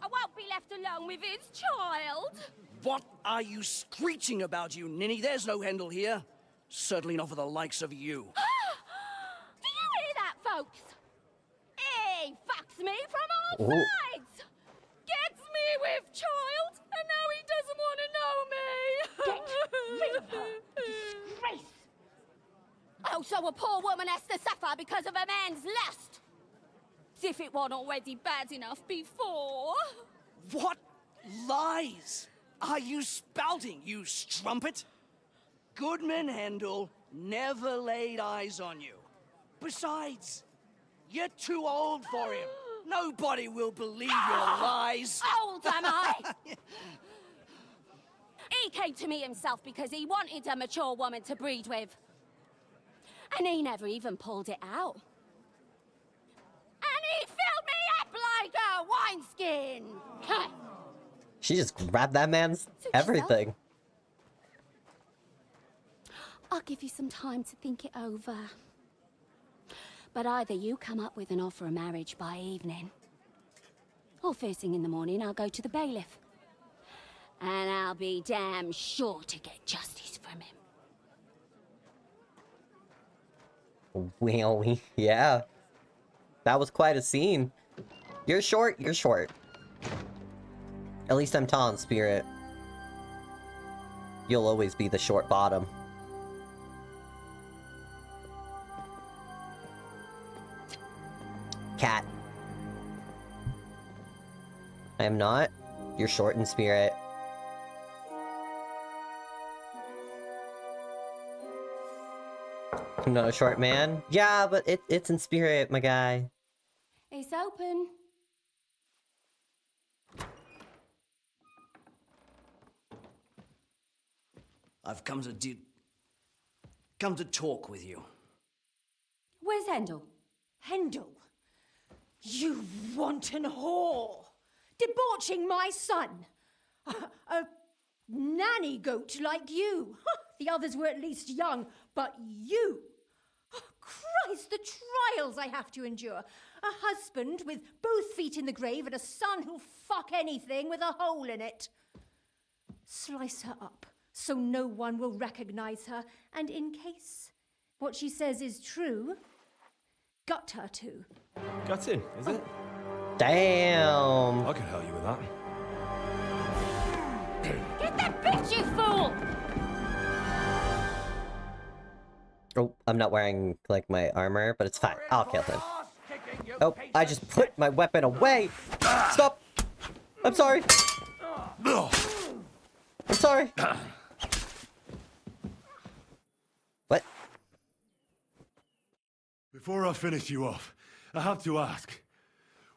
I won't be left alone with his child. What are you screeching about, you ninny? There's no Hendel here. Certainly not for the likes of you. Do you hear that, folks? He fucks me from all sides. Gets me with child, and now he doesn't want to know me. Get rid of her. Disgrace. Oh, so a poor woman has to suffer because of a man's lust. As if it wasn't already bad enough before. What lies are you spouting, you strumpet? Goodman Hendel never laid eyes on you. Besides, you're too old for him. Nobody will believe your lies. Old am I? He came to me himself because he wanted a mature woman to breed with. And he never even pulled it out. And he filled me up like a wineskin. She just grabbed that man's everything. I'll give you some time to think it over. But either you come up with an offer of marriage by evening, Well, first thing in the morning, I'll go to the bailiff. And I'll be damn sure to get justice from him. Well, yeah. That was quite a scene. You're short, you're short. At least I'm tall in spirit. You'll always be the short bottom. Cat. I am not. You're short in spirit. I'm not a short man. Yeah, but it's in spirit, my guy. It's open. I've come to talk with you. Where's Hendel? Hendel? You wanton whore! Debauching my son! A nanny goat like you! The others were at least young, but you! Oh, Christ, the trials I have to endure! A husband with both feet in the grave and a son who'll fuck anything with a hole in it. Slice her up so no one will recognize her, and in case what she says is true, gut her too. Gutting, is it? Damn. I can help you with that. Get that bitch, you fool! Oh, I'm not wearing, like, my armor, but it's fine. I'll kill him. Oh, I just put my weapon away! Stop! I'm sorry! I'm sorry! What? Before I finish you off, I have to ask,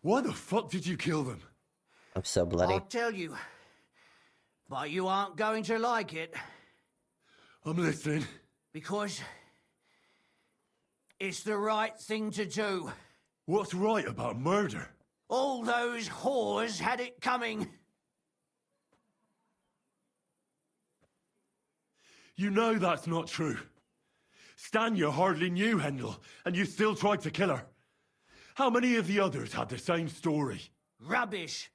why the fuck did you kill them? I'm so bloody. I'll tell you, but you aren't going to like it. I'm listening. Because it's the right thing to do. What's right about murder? All those whores had it coming. You know that's not true. Stanya hardly knew Hendel, and you still tried to kill her. How many of the others had the same story? Rubbish.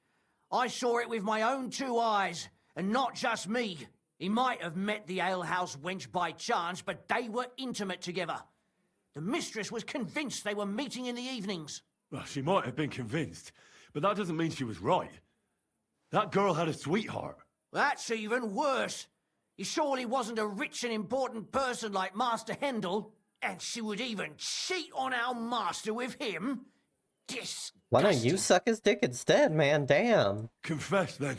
I saw it with my own 2 eyes, and not just me. He might have met the alehouse wench by chance, but they were intimate together. The mistress was convinced they were meeting in the evenings. Well, she might have been convinced, but that doesn't mean she was right. That girl had a sweetheart. That's even worse. He surely wasn't a rich and important person like Master Hendel, and she would even cheat on our master with him? Disgusting. Why don't you suck his dick instead, man? Damn. Confess, then.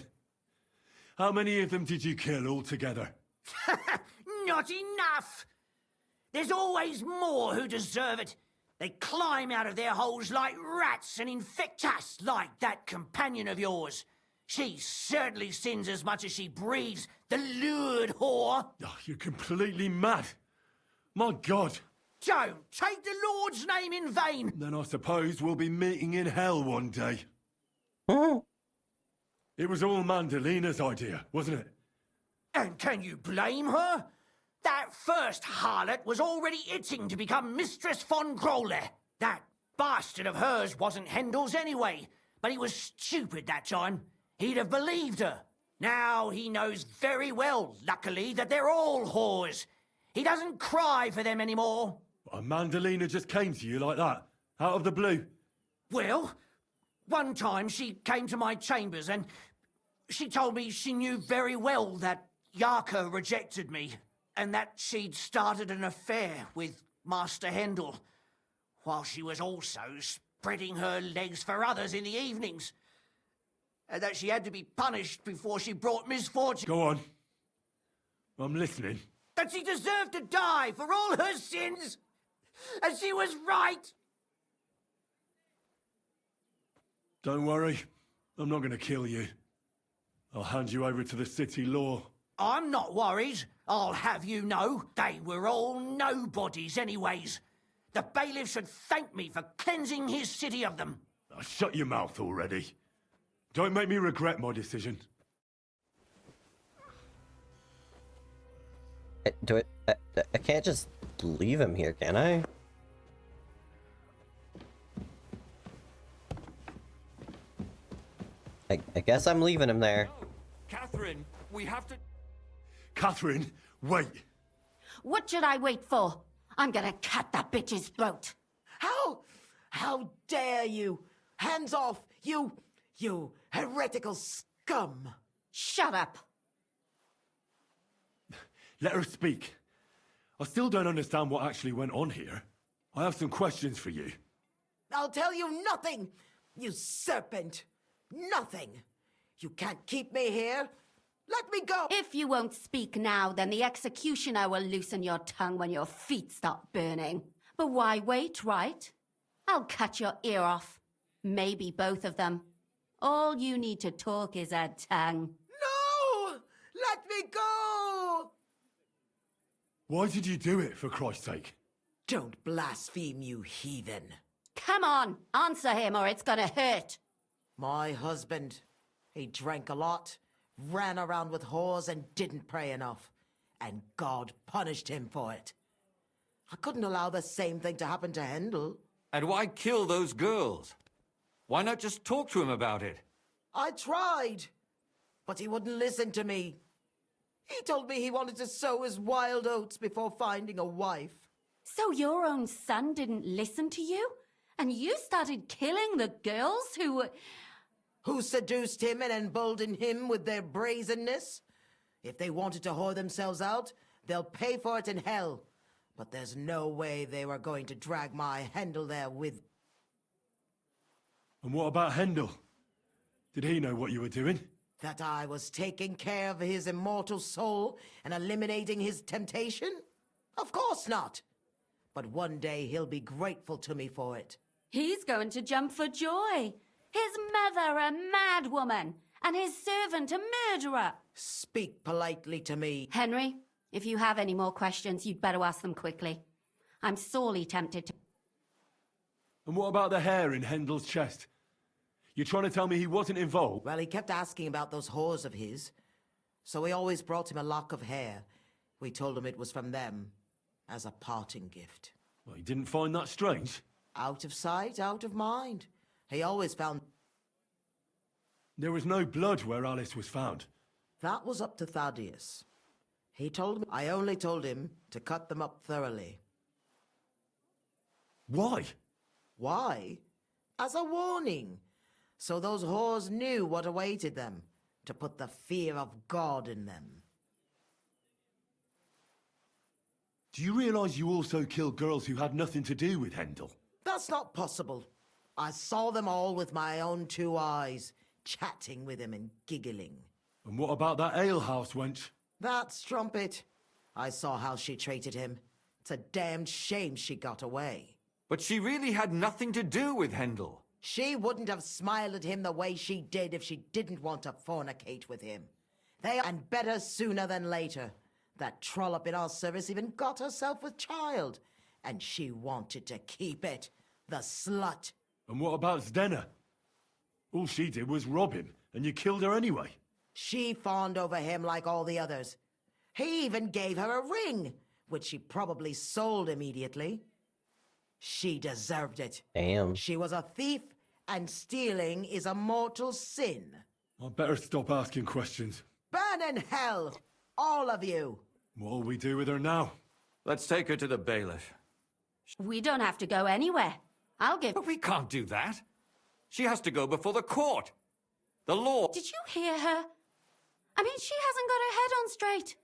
How many of them did you kill altogether? Not enough! There's always more who deserve it. They climb out of their holes like rats and infect us like that companion of yours. She certainly sins as much as she breathes, the lured whore. Oh, you're completely mad. My God. Don't take the Lord's name in vain. Then I suppose we'll be meeting in hell one day. It was all Mandalina's idea, wasn't it? And can you blame her? That first harlot was already itching to become Mistress von Grole. That bastard of hers wasn't Hendel's anyway, but he was stupid that time. He'd have believed her. Now he knows very well, luckily, that they're all whores. He doesn't cry for them anymore. And Mandalina just came to you like that, out of the blue? Well, one time she came to my chambers and she told me she knew very well that Yarka rejected me and that she'd started an affair with Master Hendel, while she was also spreading her legs for others in the evenings. And that she had to be punished before she brought misfortune. Go on. I'm listening. That she deserved to die for all her sins. And she was right. Don't worry. I'm not going to kill you. I'll hand you over to the city law. I'm not worried. I'll have you know, they were all nobodies anyways. The bailiff should thank me for cleansing his city of them. Oh, shut your mouth already. Don't make me regret my decision. I can't just leave him here, can I? I guess I'm leaving him there. Catherine, we have to... Catherine, wait! What should I wait for? I'm gonna cut that bitch's throat. How dare you? Hands off, you heretical scum! Shut up! Let her speak. I still don't understand what actually went on here. I have some questions for you. I'll tell you nothing, you serpent! Nothing! You can't keep me here! Let me go! If you won't speak now, then the executioner will loosen your tongue when your feet start burning. But why wait, right? I'll cut your ear off. Maybe both of them. All you need to talk is a tongue. No! Let me go! Why did you do it, for Christ's sake? Don't blaspheme, you heathen. Come on, answer him or it's gonna hurt. My husband, he drank a lot, ran around with whores and didn't pray enough. And God punished him for it. I couldn't allow the same thing to happen to Hendel. And why kill those girls? Why not just talk to him about it? I tried, but he wouldn't listen to me. He told me he wanted to sow his wild oats before finding a wife. So your own son didn't listen to you? And you started killing the girls who seduced him and emboldened him with their brazenness? If they wanted to whore themselves out, they'll pay for it in hell. But there's no way they were going to drag my Hendel there with... And what about Hendel? Did he know what you were doing? That I was taking care of his immortal soul and eliminating his temptation? Of course not. But one day he'll be grateful to me for it. He's going to jump for joy. His mother a mad woman, and his servant a murderer. Speak politely to me. Henry, if you have any more questions, you'd better ask them quickly. I'm sorely tempted to... And what about the hair in Hendel's chest? You're trying to tell me he wasn't involved? Well, he kept asking about those whores of his. So we always brought him a lock of hair. We told him it was from them, as a parting gift. Well, he didn't find that strange? Out of sight, out of mind. He always found... There was no blood where Alice was found. That was up to Thaddeus. He told me... I only told him to cut them up thoroughly. Why? Why? As a warning. So those whores knew what awaited them. To put the fear of God in them. Do you realize you also killed girls who had nothing to do with Hendel? That's not possible. I saw them all with my own 2 eyes, chatting with him and giggling. And what about that alehouse wench? That strumpet. I saw how she treated him. It's a damned shame she got away. But she really had nothing to do with Hendel. She wouldn't have smiled at him the way she did if she didn't want to fornicate with him. And better sooner than later. That trollop in our service even got herself with child. And she wanted to keep it. The slut. And what about Zdenna? All she did was rob him, and you killed her anyway. She fawned over him like all the others. He even gave her a ring, which she probably sold immediately. She deserved it. Damn. She was a thief, and stealing is a mortal sin. I better stop asking questions. Burn in hell, all of you. What'll we do with her now? Let's take her to the bailiff. We don't have to go anywhere. I'll give... But we can't do that. She has to go before the court. The law... Did you hear her? I mean, she hasn't got her head on straight.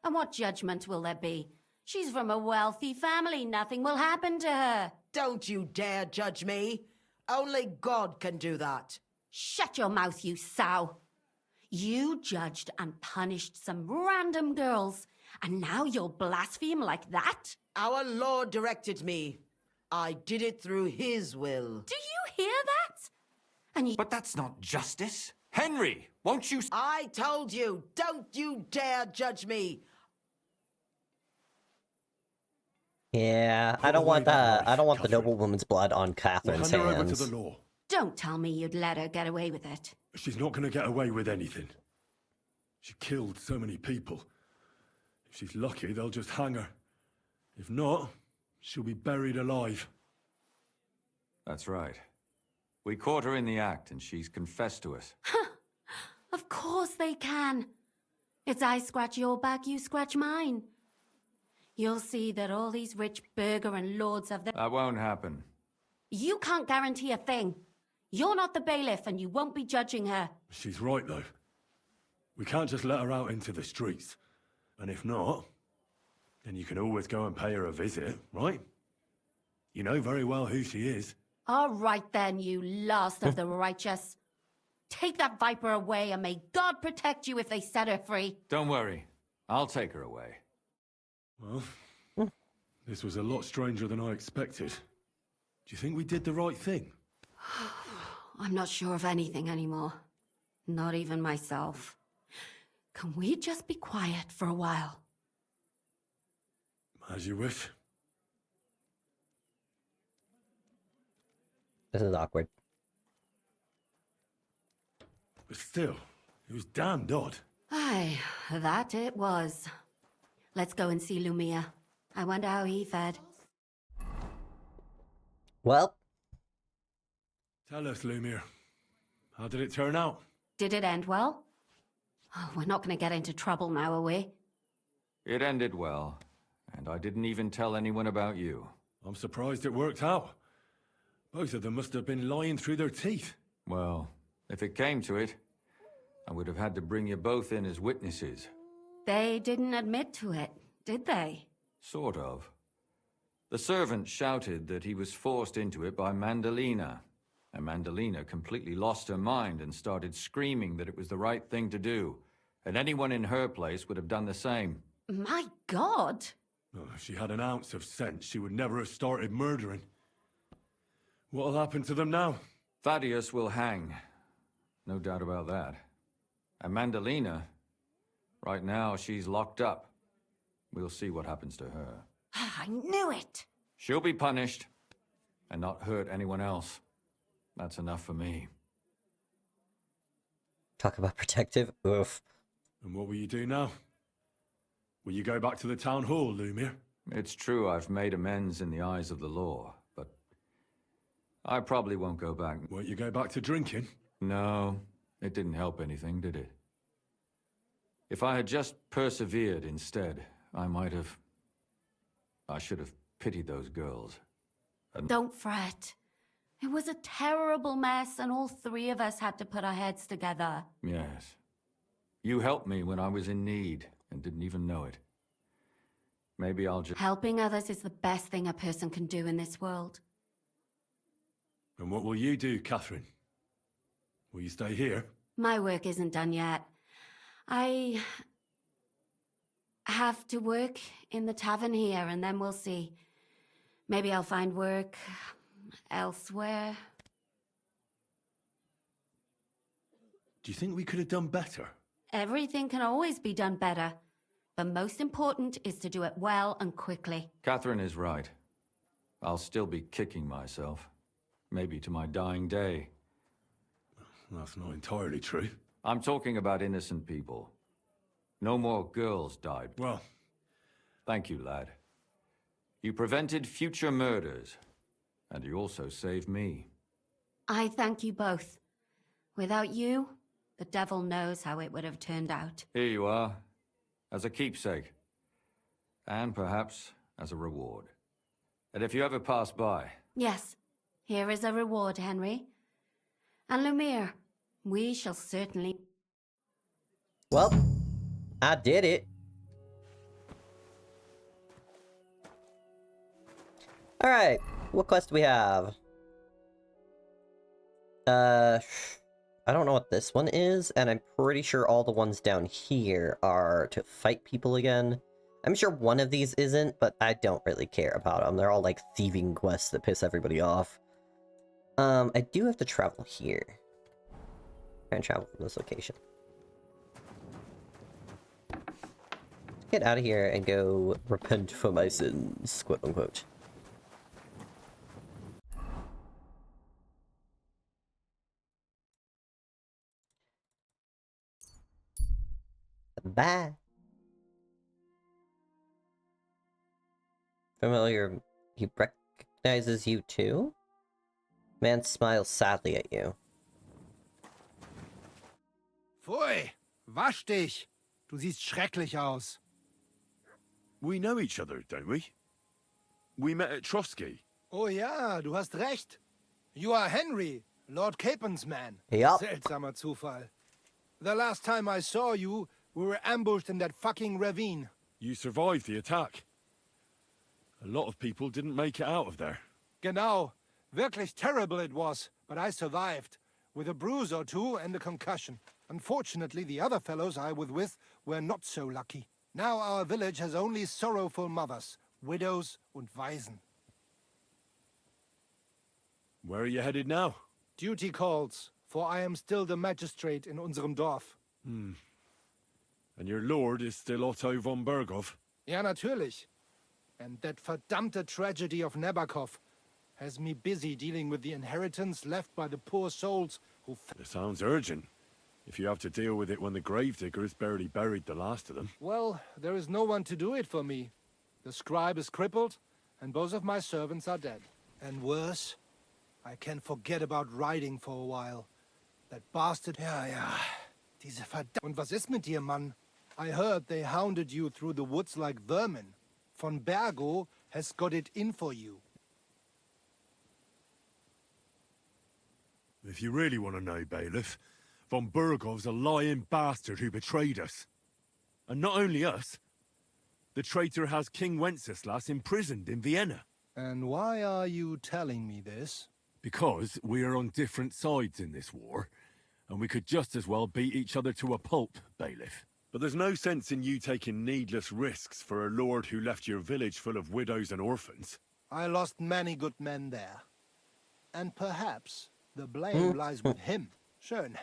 And what judgment will there be? She's from a wealthy family. Nothing will happen to her. Don't you dare judge me. Only God can do that. Shut your mouth, you sow. You judged and punished some random girls, and now you'll blaspheme like that? Our Lord directed me. I did it through His will. Do you hear that? And But that's not justice. Henry, won't you... I told you, don't you dare judge me. Yeah, I don't want that. I don't want the noblewoman's blood on Catherine's We'll hand her over hands. to the law. Don't tell me you'd let her get away with it. She's not going to get away with anything. She killed so many people. If she's lucky, they'll just hang her. If not, she'll be buried alive. That's right. We caught her in the act, and she's confessed to us. Of course they can. It's I scratch your back, you scratch mine. You'll see that all these rich burgher and lords have their... That won't happen. You can't guarantee a thing. You're not the bailiff, and you won't be judging her. She's right, though. We can't just let her out into the streets. And if not, then you can always go and pay her a visit, right? You know very well who she is. All right then, you last of the righteous. Take that viper away, and may God protect you if they set her free. Don't worry. I'll take her away. Well, this was a lot stranger than I expected. Do you think we did the right thing? I'm not sure of anything anymore. Not even myself. Can we just be quiet for a while? As you wish. This is awkward. But still, it was damned odd. Aye, that it was. Let's go and see Lumia. I wonder how he fared. Well. Tell us, Lumir. How did it turn out? Did it end well? Oh, we're not going to get into trouble now, are we? It ended well, and I didn't even tell anyone about you. I'm surprised it worked out. Both of them must have been lying through their teeth. Well, if it came to it, I would have had to bring you both in as witnesses. They didn't admit to it, did they? Sort of. The servant shouted that he was forced into it by Mandalina. And Mandalina completely lost her mind and started screaming that it was the right thing to do. And anyone in her place would have done the same. My God! Oh, if she had an ounce of sense, she would never have started murdering. What'll happen to them now? Thaddeus will hang. No doubt about that. And Mandalina, right now she's locked up. We'll see what happens to her. I knew it! She'll be punished, and not hurt anyone else. That's enough for me. Talk about protective. Oof. And what will you do now? Will you go back to the town hall, Lumir? It's true I've made amends in the eyes of the law, but I probably won't go back. Won't you go back to drinking? No, it didn't help anything, did it? If I had just persevered instead, I should have pitied those girls. And Don't fret. It was a terrible mess, and all three of us had to put our heads together. yes. You helped me when I was in need, and didn't even know it. Maybe I'll just... Helping others is the best thing a person can do in this world. And what will you do, Catherine? Will you stay here? My work isn't done yet. I have to work in the tavern here, and then we'll see. Maybe I'll find work elsewhere. Do you think we could have done better? Everything can always be done better. But most important is to do it well and quickly. Catherine is right. I'll still be kicking myself. Maybe to my dying day. That's not entirely true. I'm talking about innocent people. No more girls died. Well... Thank you, lad. You prevented future murders. And you also saved me. I thank you both. Without you, the devil knows how it would have turned out. Here you are. As a keepsake. And perhaps as a reward. And if you ever pass by... Yes, here is a reward, Henry. And Lumir, we shall certainly... Well, I did it. Alright, what quest do we have? I don't know what this one is, and I'm pretty sure all the ones down here are to fight people again. I'm sure one of these isn't, but I don't really care about them. They're all like thieving quests that piss everybody off. I do have to travel here. Try and travel from this location. Let's get out of here and go repent for my sins, quote unquote. Bye. Familiar. He recognizes you too? Man smiles sadly at you. Pfui, wasch dich. Du siehst schrecklich aus. We know each other, don't we? We met at Trotsky. Oh ja, du hast recht. You are Henry, Lord Capen's man. Yup. Seltsamer Zufall. The last time I saw you, we were ambushed in that fucking ravine. You survived the attack. A lot of people didn't make it out of there. Genau. Wirklich terrible it was, but I survived. With a bruise or two and a concussion. Unfortunately, the other fellows I was with were not so lucky. Now our village has only sorrowful mothers, widows und Waisen. Where are you headed now? Duty calls, for I am still the magistrate in unserem Dorf. And your lord is still Otto von Berghoff? Ja, natürlich. And that verdammte tragedy of Nabokov has me busy dealing with the inheritance left by the poor souls who... It sounds urgent. If you have to deal with it when the gravediggers barely buried the last of them. Well, there is no one to do it for me. The scribe is crippled, and both of my servants are dead. And worse, I can forget about riding for a while. That bastard... Ja. Diese verdammte... Und was ist mit dir, Mann? I heard they hounded you through the woods like vermin. Von Bergo has got it in for you. If you really want to know, Bailiff, von Bergov's a lying bastard who betrayed us. And not only us, the traitor has King Wenceslas imprisoned in Vienna. And why are you telling me this? Because we are on different sides in this war, and we could just as well beat each other to a pulp, Bailiff. But there's no sense in you taking needless risks for a lord who left your village full of widows and orphans. I lost many good men there. And perhaps the blame lies with him. Schön.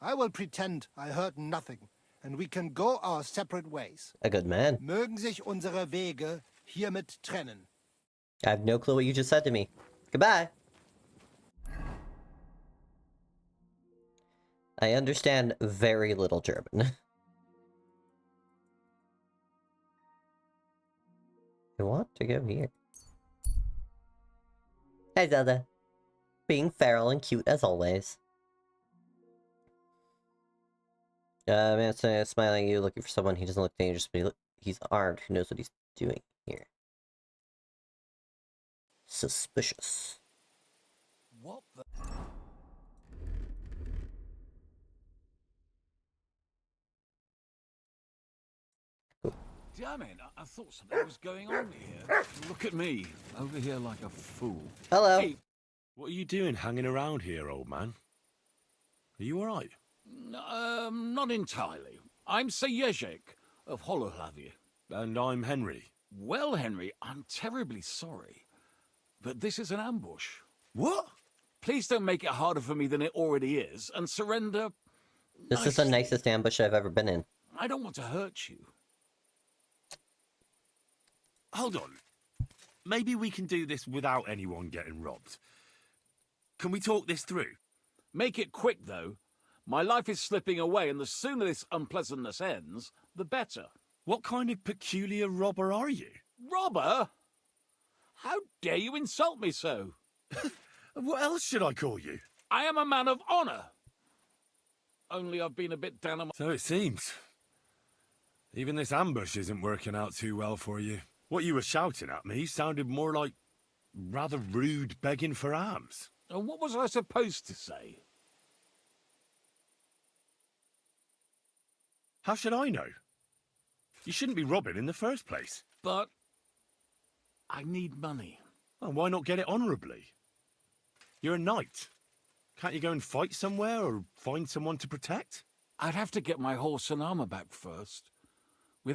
I will pretend I heard nothing, and we can go our separate ways. A good man. Mögen sich unsere Wege hiermit trennen. I have no clue what you just said to me. Goodbye. I understand very little German. I want to go here. Hi, Zelda. Being feral and cute as always. Man, smiling at you, looking for someone. He doesn't look dangerous, but he's armed. Who knows what he's doing here? Suspicious. What the... Damn it, I thought something was going on here. Look at me, over here like a fool. Hello. Hey. What are you doing hanging around here, old man? Are you alright? Not entirely. I'm Sejezek of Holohlavie. And I'm Henry. Well, Henry, I'm terribly sorry, but this is an ambush. What? Please don't make it harder for me than it already is, and surrender... This is the nicest ambush I've ever been in. I don't want to hurt you. Hold on. Maybe we can do this without anyone getting robbed. Can we talk this through? Make it quick, though. My life is slipping away, and the sooner this unpleasantness ends, the better. What kind of peculiar robber are you? Robber? How dare you insult me so? What else should I call you? I am a man of honor. Only I've been a bit down on my... So it seems. Even this ambush isn't working out too well for you. What you were shouting at me sounded more like rather rude begging for alms. And what was I supposed to say? How should I know? You shouldn't be robbing in the first place. But I need money. Well, why not get it honourably? You're a knight. Can't you go and fight somewhere or find someone to protect? I'd have to get my horse and armor back first.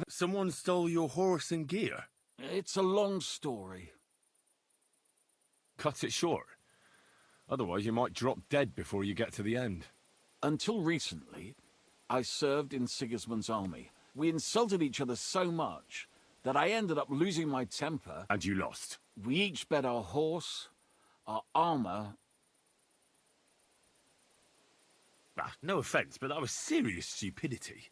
Someone stole your horse and gear? It's a long story. Cut it short. Otherwise you might drop dead before you get to the end. Until recently, I served in Sigismund's army. We insulted each other so much that I ended up losing my temper. And you lost? We each bet our horse, our armor... No offence, but that was serious stupidity.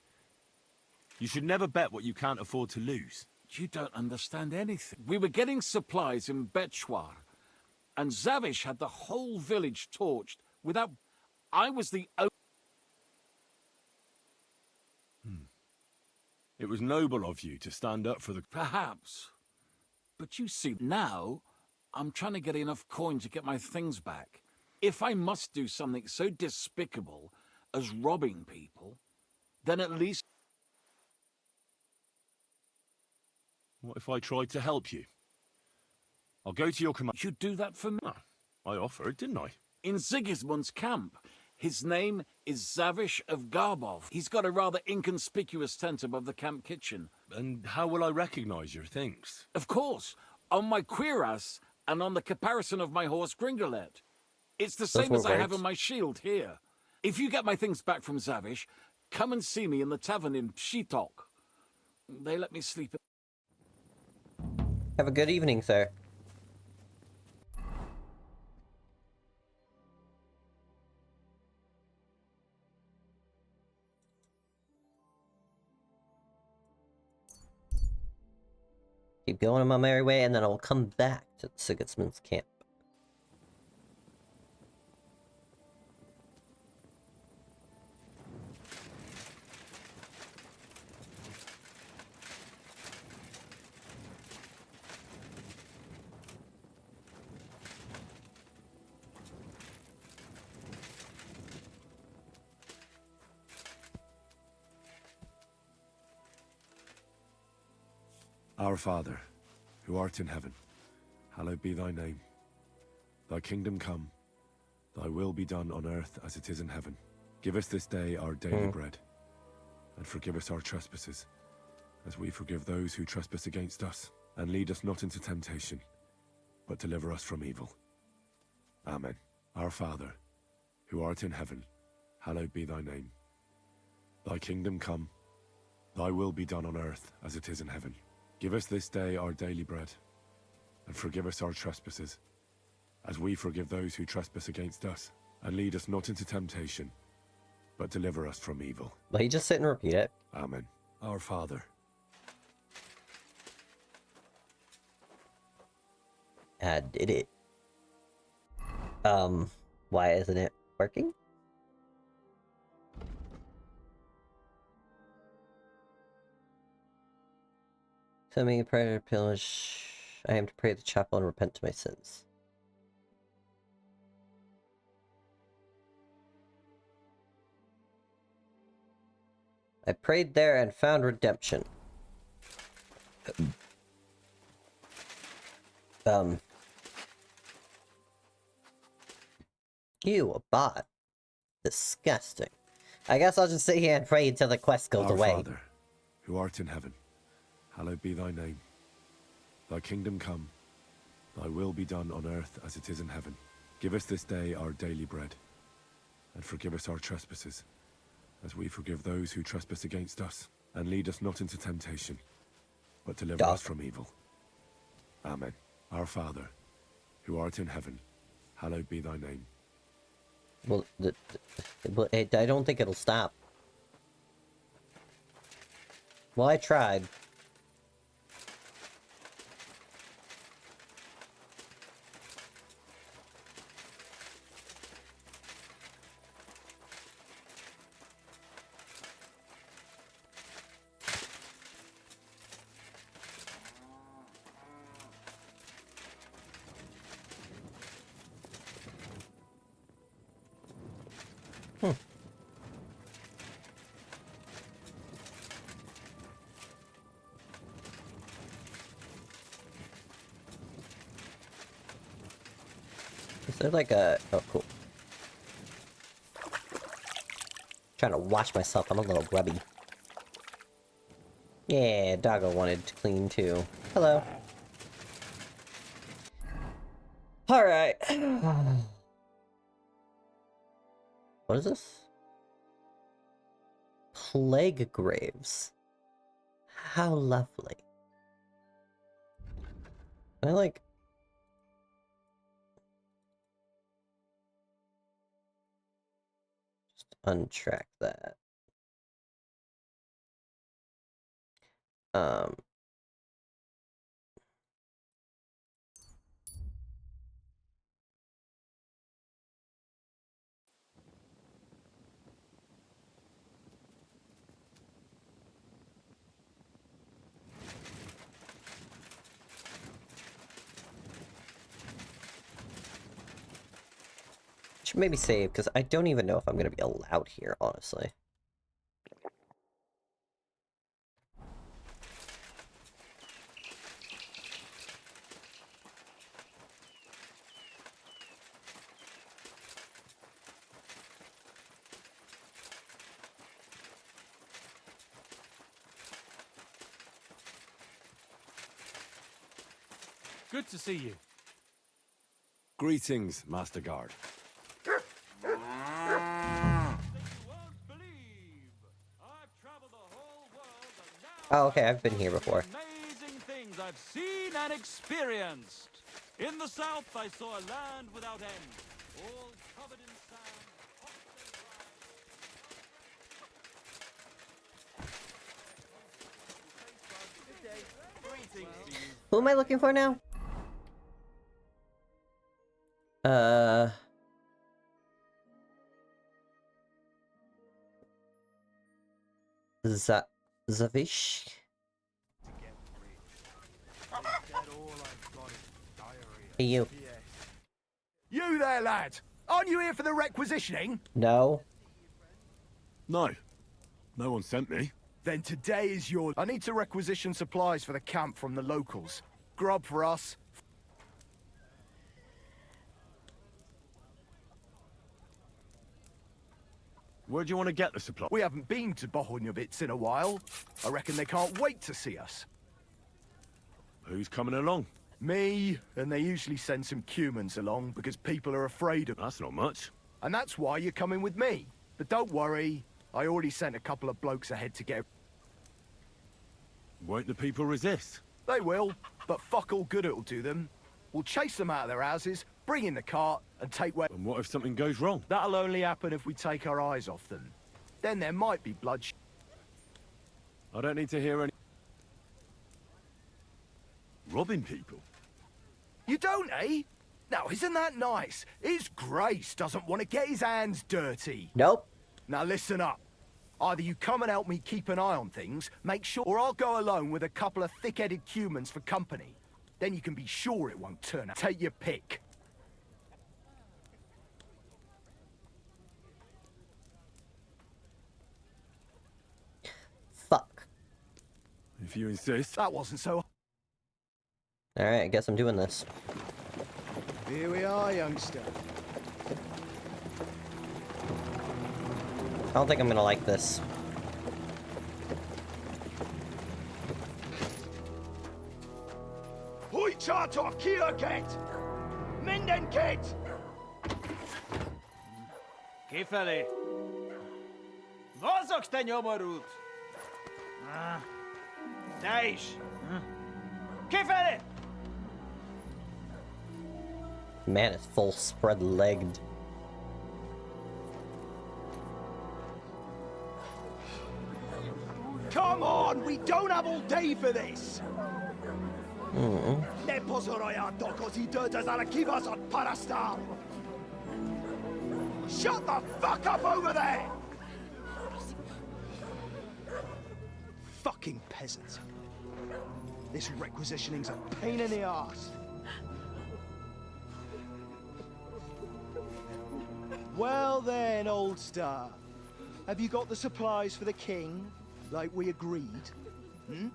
You should never bet what you can't afford to lose. You don't understand anything. We were getting supplies in Betchwar, And Zavish had the whole village torched without... I was the only... It was noble of you to stand up for the... Perhaps. But you see, now, I'm trying to get enough coin to get my things back. If I must do something so despicable as robbing people, then at least... What if I tried to help you? I'll go to your command. You'd do that for me? Oh, I offered, didn't I? In Sigismund's camp. His name is Zavish of Garbov. He's got a rather inconspicuous tent above the camp kitchen. And how will I recognize your things? Of course, on my cuirass and on the caparison of my horse Gringolet. It's the same as I have on my shield here. If you get my things back from Zavish, come and see me in the tavern in Pshitok. They let me sleep. Have a good evening, sir. Keep going on my merry way, and then I'll come back to Sigismund's camp. Our Father, who art in heaven, hallowed be thy name. Thy kingdom come, thy will be done on earth as it is in heaven. Give us this day our daily bread, and forgive us our trespasses, as we forgive those who trespass against us. And lead us not into temptation, but deliver us from evil. Amen. Our Father, who art in heaven, hallowed be thy name. Thy kingdom come, thy will be done on earth as it is in heaven. Give us this day our daily bread, and forgive us our trespasses, as we forgive those who trespass against us. And lead us not into temptation, but deliver us from evil. Will you just sit and repeat it? Amen. Our Father. I did it. Why isn't it working? Sending a prayer to pillage. I am to pray at the chapel and repent to my sins. I prayed there and found redemption. You, a bot. Disgusting. I guess I'll just sit here and pray until the quest goes away. Our Father, who art in heaven, hallowed be thy name. Thy kingdom come, thy will be done on earth as it is in heaven. Give us this day our daily bread, and forgive us our trespasses, as we forgive those who trespass against us. And lead us not into temptation, but deliver us from evil. Amen. Our Father, who art in heaven, hallowed be thy name. Well, I don't think it'll stop. Well, I tried. Is there like a... Oh, cool. Trying to wash myself. I'm a little grubby. Yeah, doggo wanted to clean too. Hello. Alright. What is this? Plague graves. How lovely. I like... Just untrack that. should maybe save, because I don't even know if I'm going to be allowed here, honestly. Good to see you. Greetings, Master Guard. Oh, okay, I've been here before. Amazing things I've seen and experienced. In the south, I saw a land without end, all covered in sand. Who am I looking for now? Zavish? Hey, you. You there, lad! Aren't you here for the requisitioning? No. No. No one sent me. Then today is your... I need to requisition supplies for the camp from the locals. Grub for us. Where do you want to get the supply? We haven't been to Bohunjovitz in a while. I reckon they can't wait to see us. Who's coming along? Me, and they usually send some Cumans along because people are afraid of... That's not much. And that's why you're coming with me. But don't worry, I already sent a couple of blokes ahead to get... Won't the people resist? They will, but fuck all good it'll do them. We'll chase them out of their houses, bring in the cart, and take where... And what if something goes wrong? That'll only happen if we take our eyes off them. Then there might be bloodshed. I don't need to hear any... Robbing people? You don't, eh? Now, isn't that nice? His Grace doesn't want to get his hands dirty. Nope. Now listen up. Either you come and help me keep an eye on things, make sure, or I'll go alone with a couple of thick-headed Cumans for company. Then you can be sure it won't turn out. Take your pick. Fuck. If you insist. That wasn't so... Alright, I guess I'm doing this. Here we are, youngster. I don't think I'm gonna like this. Hujcsátok ki őket! Mindenkit! Kifelé! Mozogsz, te nyomorult! Te is! Kifelé! Man is full spread-legged. Come on, we don't have all day for this! Ne pozorojátok az időt ezzel a kibaszott parasztál! Shut the fuck up over there! Fucking peasants. This requisitioning's a pain in the ass. Well then, old star. Have you got the supplies for the king, like we agreed? Hmm?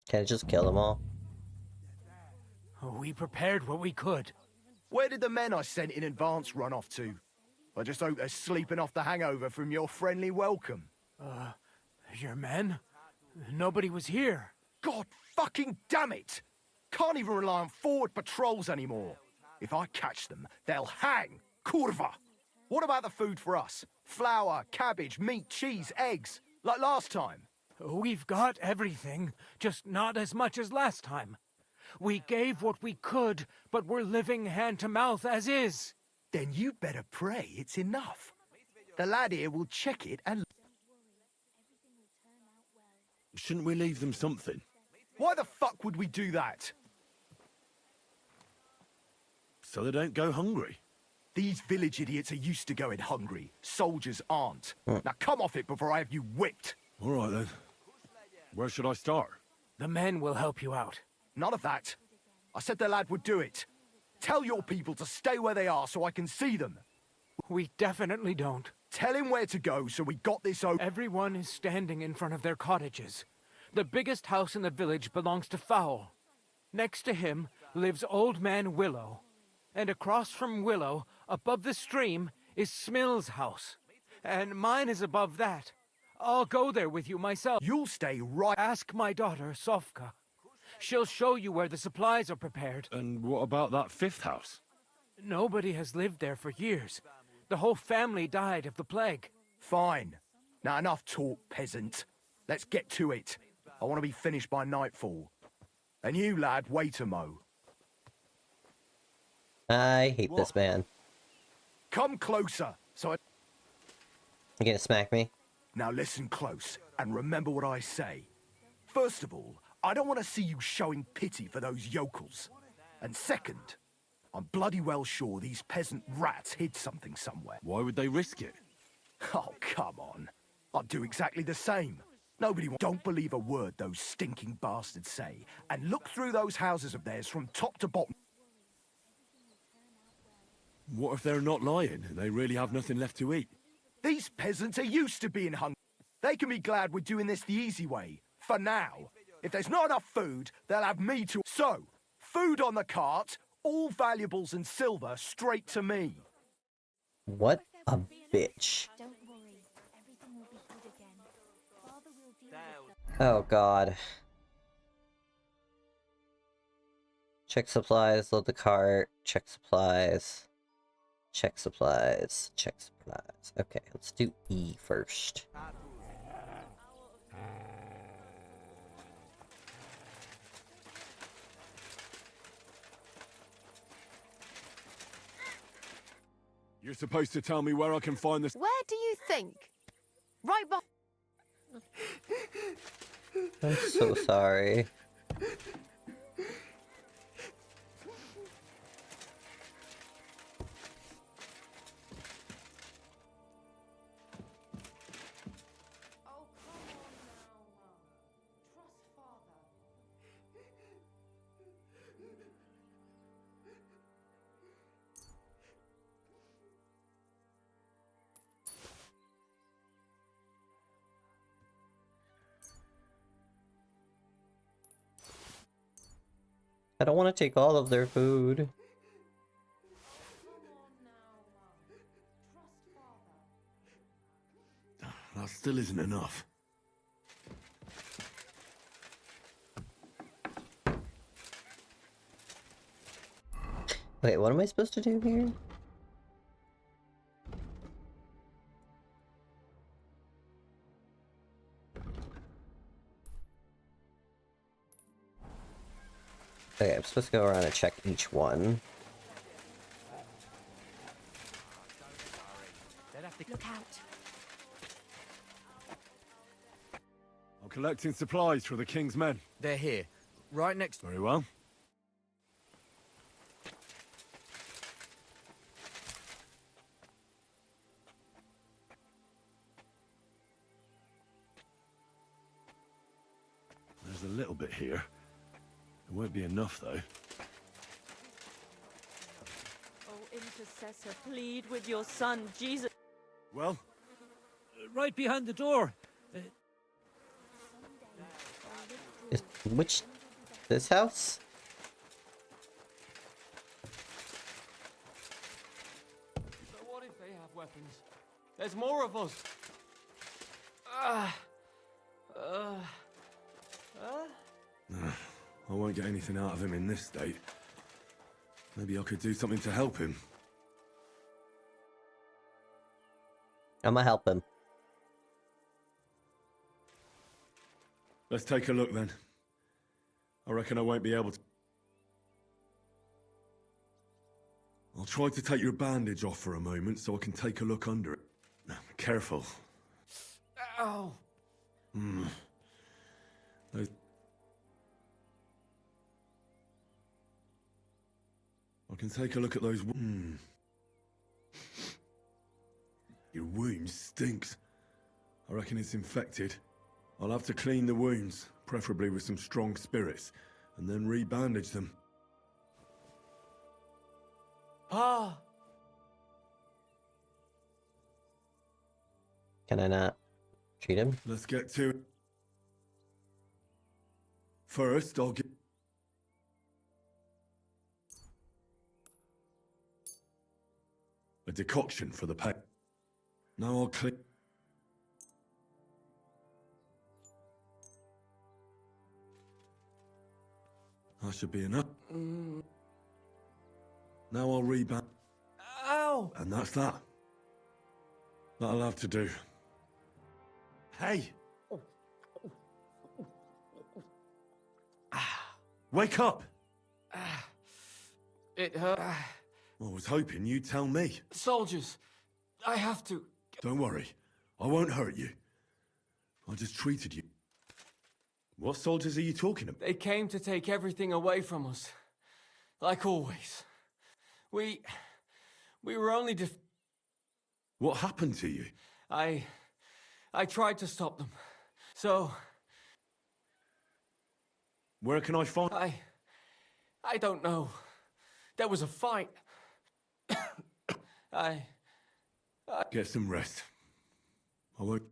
Can I just kill them all? We prepared what we could. Where did the men I sent in advance run off to? I just hope they're sleeping off the hangover from your friendly welcome. Your men? Nobody was here. God fucking damn it! Can't even rely on forward patrols anymore. If I catch them, they'll hang. Kurva! What about the food for us? Flour, cabbage, meat, cheese, eggs, like last time. We've got everything, just not as much as last time. We gave what we could, but we're living hand to mouth as is. Then you better pray it's enough. The lad here will check it and... Shouldn't we leave them something? Why the fuck would we do that? So they don't go hungry. These village idiots are used to going hungry. Soldiers aren't. Now come off it before I have you whipped. All right then. Where should I start? The men will help you out. None of that. I said the lad would do it. Tell your people to stay where they are so I can see them. We definitely don't. Tell him where to go so we got this over. Everyone is standing in front of their cottages. The biggest house in the village belongs to Fowl. Next to him lives Old Man Willow. And across from Willow, above the stream, is Smill's house. And mine is above that. I'll go there with you myself. You'll stay right. Ask my daughter, Sofka. She'll show you where the supplies are prepared. And what about that fifth house? Nobody has lived there for years. The whole family died of the plague. Fine. Now enough talk, peasant. Let's get to it. I want to be finished by nightfall. And you, lad, wait a mo. I hate this man. Come closer, so You gonna smack me? Now listen close, and remember what I say. First of all, I don't want to see you showing pity for those yokels. And second, I'm bloody well sure these peasant rats hid something somewhere. Why would they risk it? Oh, come on. I'd do exactly the same. Don't believe a word those stinking bastards say, and look through those houses of theirs from top to bottom. What if they're not lying and they really have nothing left to eat? These peasants are used to being hungry. They can be glad we're doing this the easy way, for now. If there's not enough food, they'll have me to... So, food on the cart, all valuables and silver straight to me. What a bitch. Don't worry. Everything will be good again. Father will deal with Oh god. Check supplies, load the cart, check supplies. Check supplies, check supplies. Okay, let's do E first. You're supposed to tell me where I can find this. Where do you think? Right I'm so sorry. I don't want to take all of their food. That still isn't enough. Wait, what am I supposed to do here? Okay, I'm supposed to go around and check each one. Look out. I'm collecting supplies for the King's men. They're here, right next. Very well. There's a little bit here. It won't be enough, though. Oh, intercessor, plead with your son, Jesus. Well? Right behind the door. Which... this house? But what if they have weapons? There's more of us. I won't get anything out of him in this state. Maybe I could do something to help him. I'm gonna help him. Let's take a look then. I reckon I won't be able to... I'll try to take your bandage off for a moment so I can take a look under it. Careful. Ow! Those... I can take a look at those... Your wound stinks. I reckon it's infected. I'll have to clean the wounds, preferably with some strong spirits, and then rebandage them. Pa! Can I not treat him? Let's get to it. First, I'll get... a decoction for the pain. Now I'll clean... That should be enough. Now I'll reband... Ow! And that's that. That'll have to do. Hey! Wake up! It hurt. I was hoping you'd tell me. Soldiers, I have to. Don't worry. I won't hurt you. I just treated you. What soldiers are you talking about? They came to take everything away from us. Like always. We were only What happened to you? I tried to stop them. So... Where can I find... I don't know. There was a fight. I... Get some rest. I won't...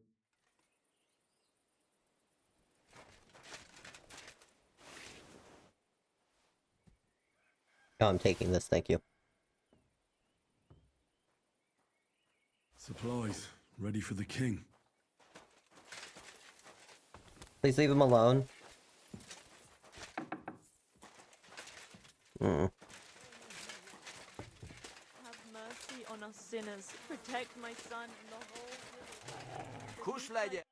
Oh, I'm taking this, thank you. Supplies. Ready for the king. Please leave him alone. Have mercy on us sinners. Protect my son and the whole village.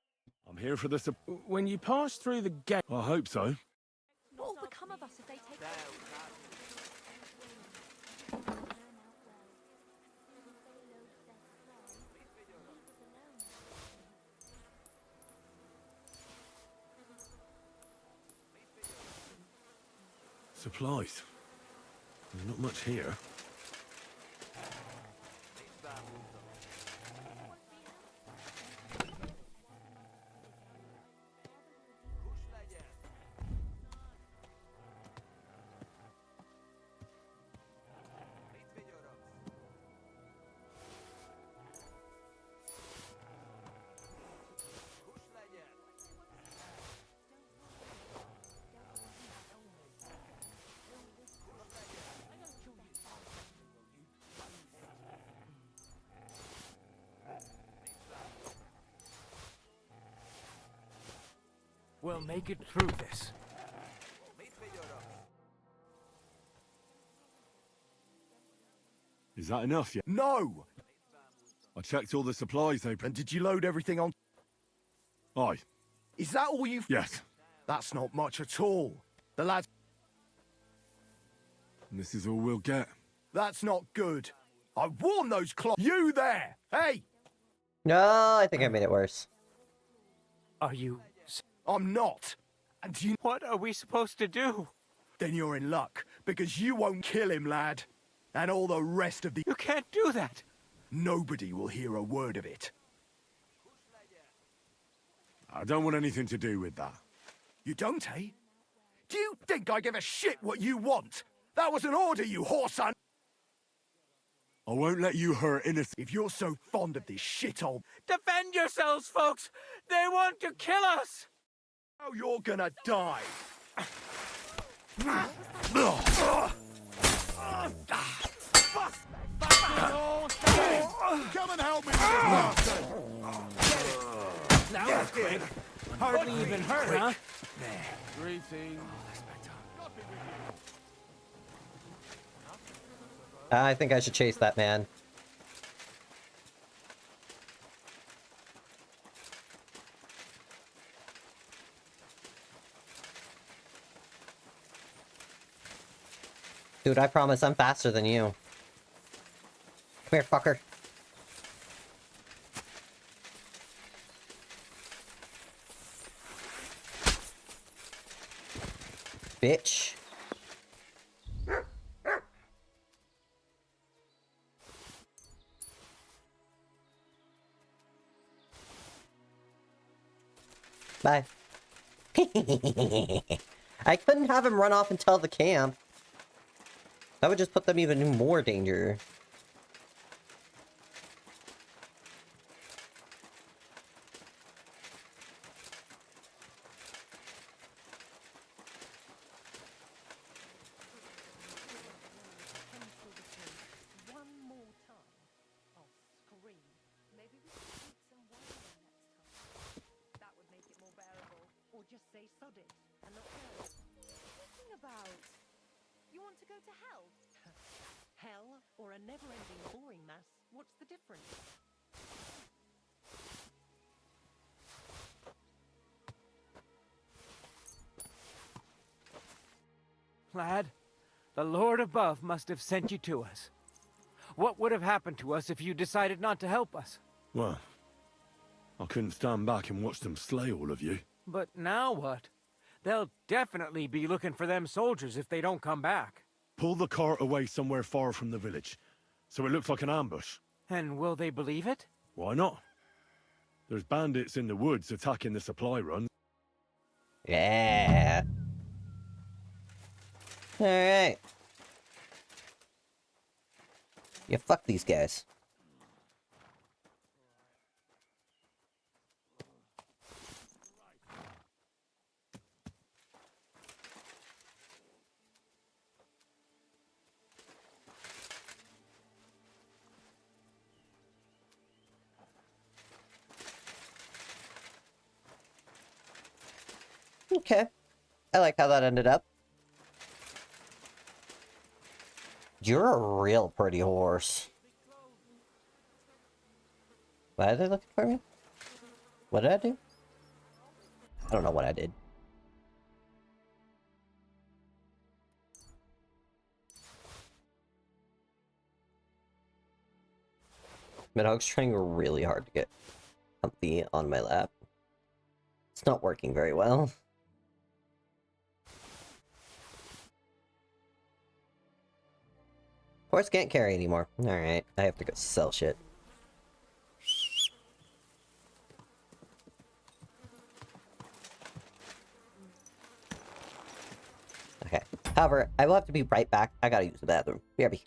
I'm here for the... When you pass through the gate... I hope so. What will become of us if they take Supplies. There's not much here. We'll make it through this. Is that enough yet? No! I checked all the supplies they... And did you load everything on? Aye. Is that all you've... Yes. That's not much at all. The lads... And this is all we'll get. That's not good. I warned those You there! Hey! No, I think I made it worse. Are you... I'm not. And you... What are we supposed to do? Then you're in luck, because you won't kill him, lad. And all the rest of the... You can't do that! Nobody will hear a word of it. I don't want anything to do with that. You don't, eh? Do you think I give a shit what you want? That was an order, you whoreson! I won't let you hurt innocent... If you're so fond of this shithole... Defend yourselves, folks! They want to kill us! Now you're gonna die! Come and help me with this bastard! That was quick. Hardly even hurt, huh? Greetings. I think I should chase that man. Dude, I promise I'm faster than you. Come here, fucker. Bitch. Bye. I couldn't have him run off and tell the camp. That would just put them even in more danger. You want to go to hell? Hell or a never-ending boring mass? What's the difference? Lad, the Lord above must have sent you to us. What would have happened to us if you decided not to help us? Well, I couldn't stand back and watch them slay all of you. But now what? They'll definitely be looking for them soldiers if they don't come back. Pull the cart away somewhere far from the village, so it looks like an ambush. And will they believe it? Why not? There's bandits in the woods attacking the supply run. Yeah. Alright. Yeah, fuck these guys. Okay. I like how that ended up. You're a real pretty horse. Why are they looking for me? What did I do? I don't know what I did. Midhog's trying really hard to get comfy on my lap. It's not working very well. Horse can't carry anymore. Alright, I have to go sell shit. Okay. However, I will have to be right back. I gotta use the bathroom. BRB.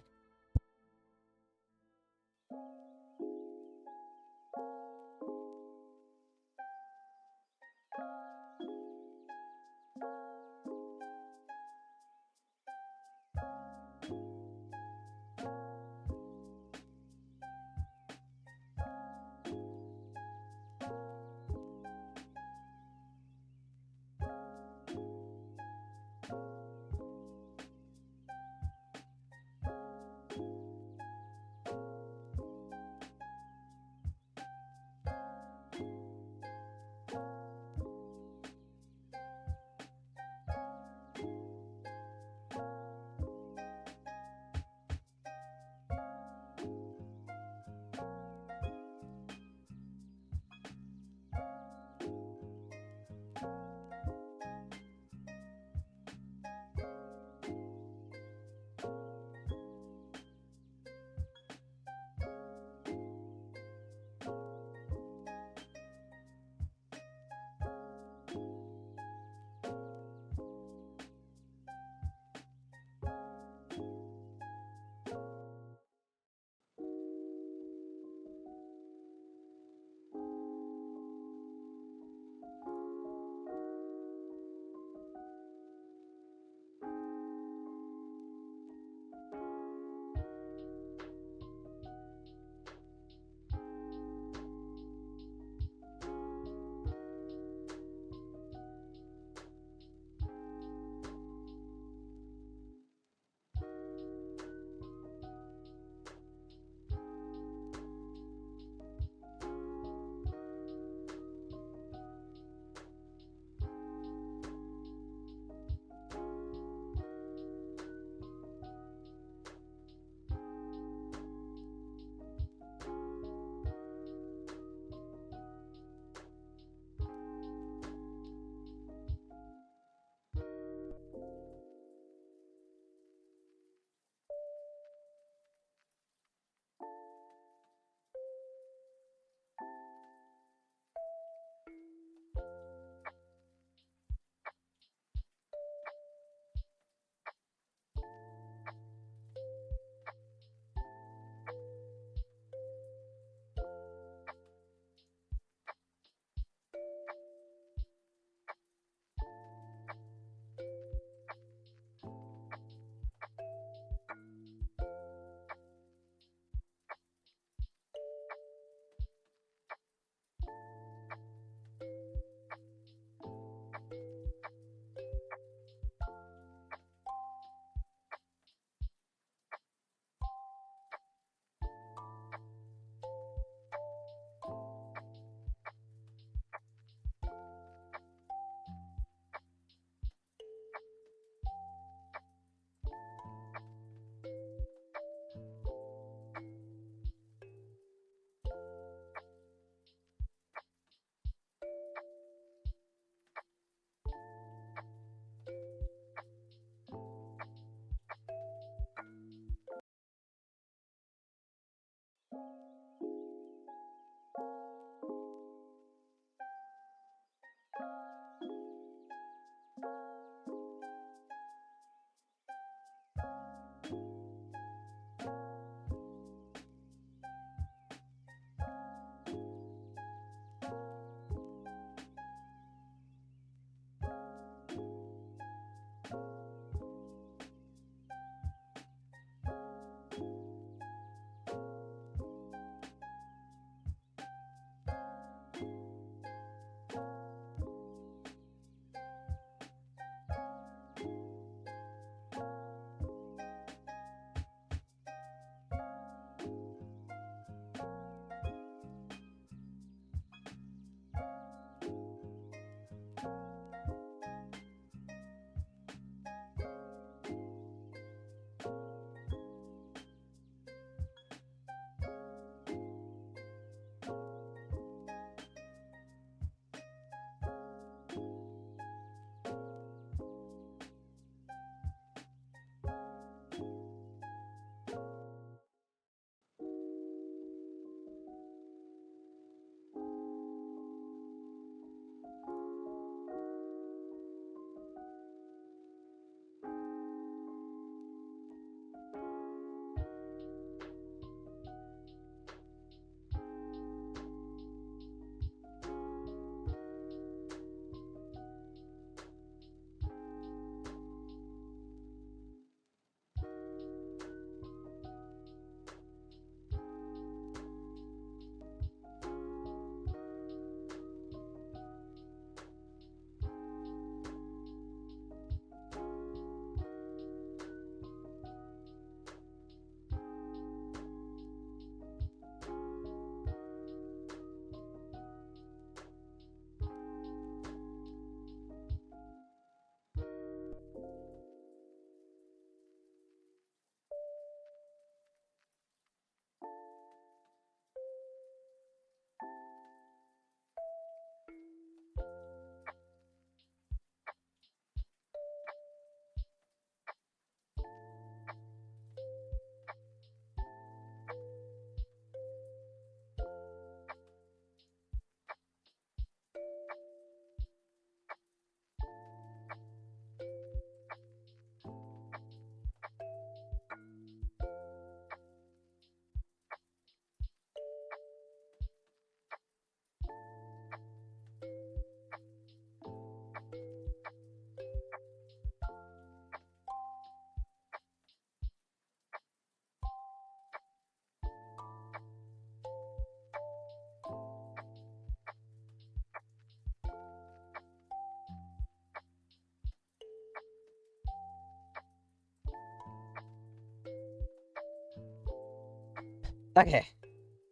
Okay,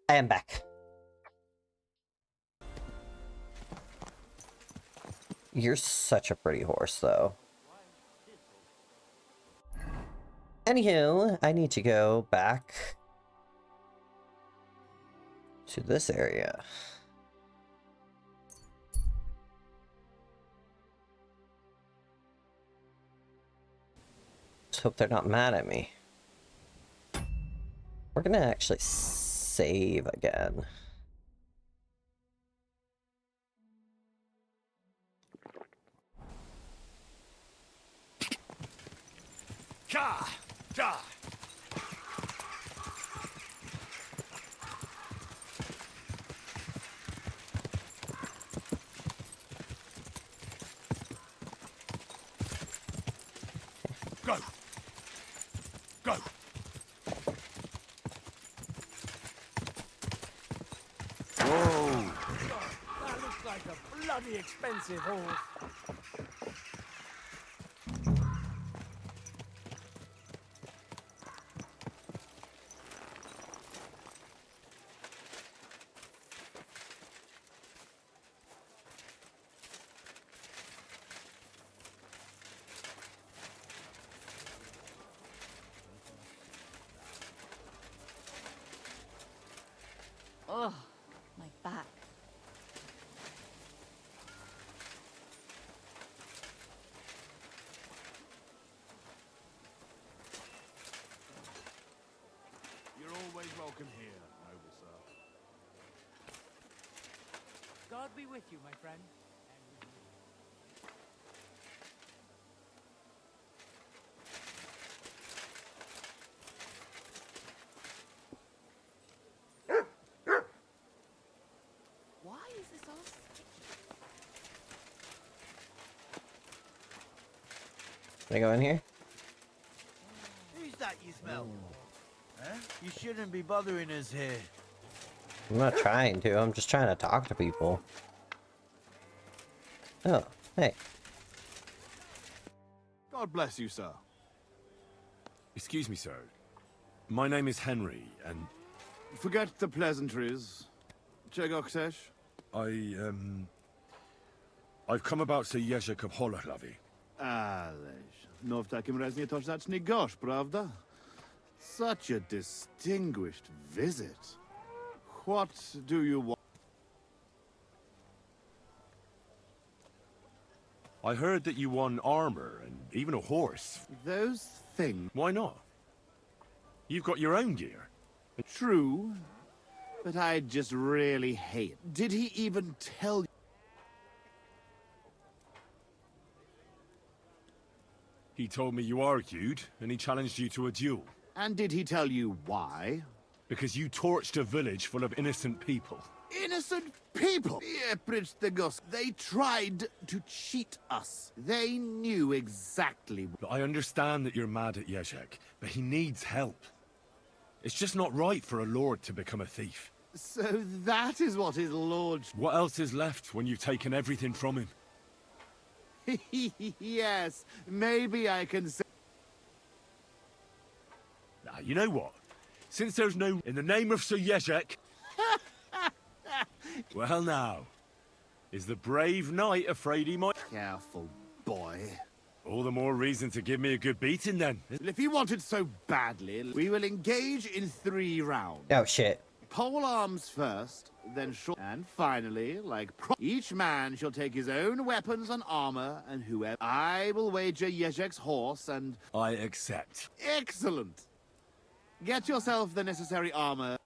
I am back. You're such a pretty horse, though. Anywho, I need to go back to this area. Let's hope they're not mad at me. We're gonna actually save again. Ka! Ka! Go! Go! Whoa! That looks like a bloody expensive horse. Oh, my back. You're always welcome here, noble sir. God be with you, my friend. Why is this all sticky? Can I go in here? Who's that you smell? Huh? You shouldn't be bothering us here. I'm not trying to, I'm just trying to talk to people. Oh, hey. God bless you, sir. Excuse me, sir. My name is Henry, and... Forget the pleasantries. Czego chcesz? I've come about Sir Jerzy Kapolahlavi. Ależ, no w takim razie to zacznij gość, prawda? Such a distinguished visit. What do you want? I heard that you won armor, and even a horse. Those things... Why not? You've got your own gear. True, but I just really hate... Did he even tell you? He told me you argued, and he challenged you to a duel. And did he tell you why? Because you torched a village full of innocent people. Innocent people! Yeah, preach the gospel. They tried to cheat us. They knew exactly... I understand that you're mad at Jerzek, but he needs help. It's just not right for a lord to become a thief. So that is what his lord... What else is left when you've taken everything from him? Yes, maybe I can say... Now, you know what? Since there's no... In the name of Sir Jerzek... Well now, is the brave knight afraid he might... Careful, boy. All the more reason to give me a good beating then. If you want it so badly, we will engage in 3 rounds. Oh shit. Pole arms first, then short, and finally, each man shall take his own weapons and armor, and whoever... I will wager Jerzek's horse and... I accept. Excellent! Get yourself the necessary armor.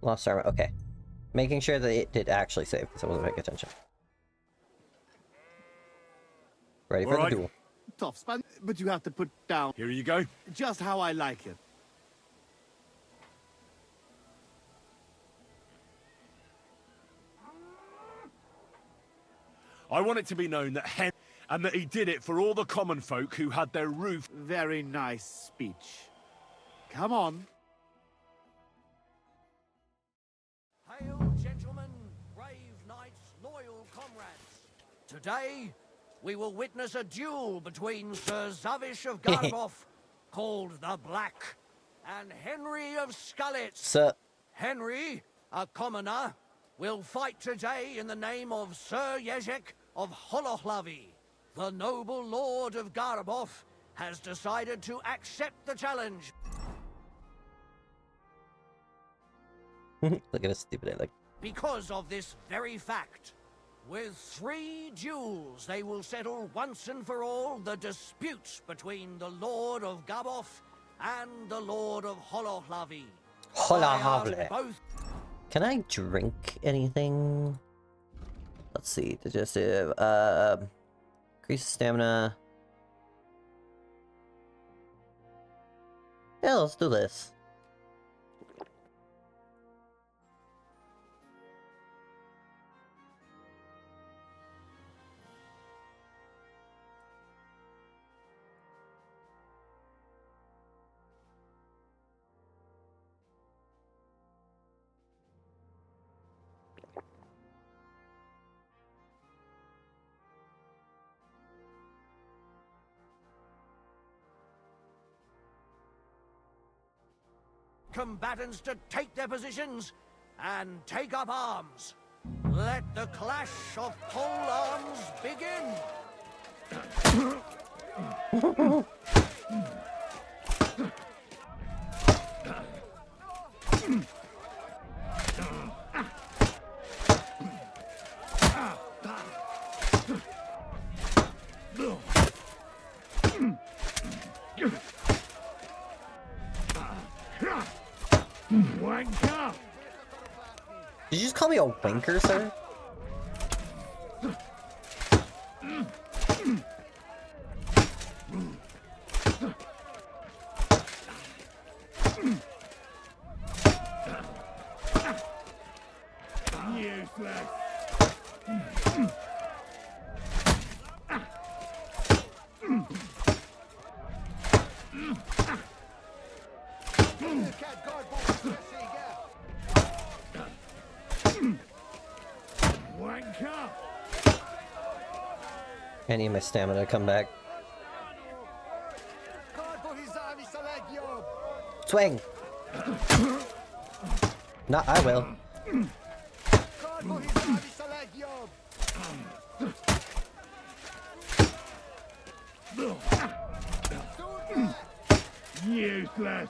Lost armor, okay. Making sure that it did actually save, because I wasn't paying attention. Ready for the duel. Tough span, but you have to put down... Here you go. Just how I like it. I want it to be known that and that he did it for all the common folk who had their roof... Very nice speech. Come on. Hail, gentlemen, brave knights. Today, we will witness a duel between Sir Zavish of Garbov, called the Black, and Henry of Skullets. So Henry, a commoner, will fight today in the name of Sir Jezek of Holohlavi. The noble lord of Garbov has decided to accept the challenge. Look at this stupid like. Because of this very fact, with 3 duels, they will settle once and for all the disputes between the Lord of Garbov and the Lord of Holohlavi. Holohlavi. Can I drink anything? Let's see. Digestive. Increase stamina. Yeah, let's do this. Combatants to take their positions and take up arms. Let the clash of pole arms begin. Wanker! Did you just call me a wanker, sir? Useless. Wanker! I need my stamina to come back. Swing! No, I will. Useless.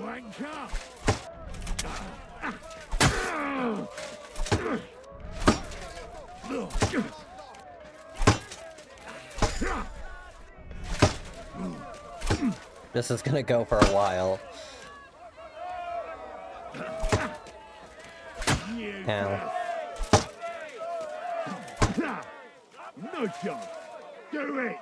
Wanker! This is gonna go for a while. Ow. No chance. Do it.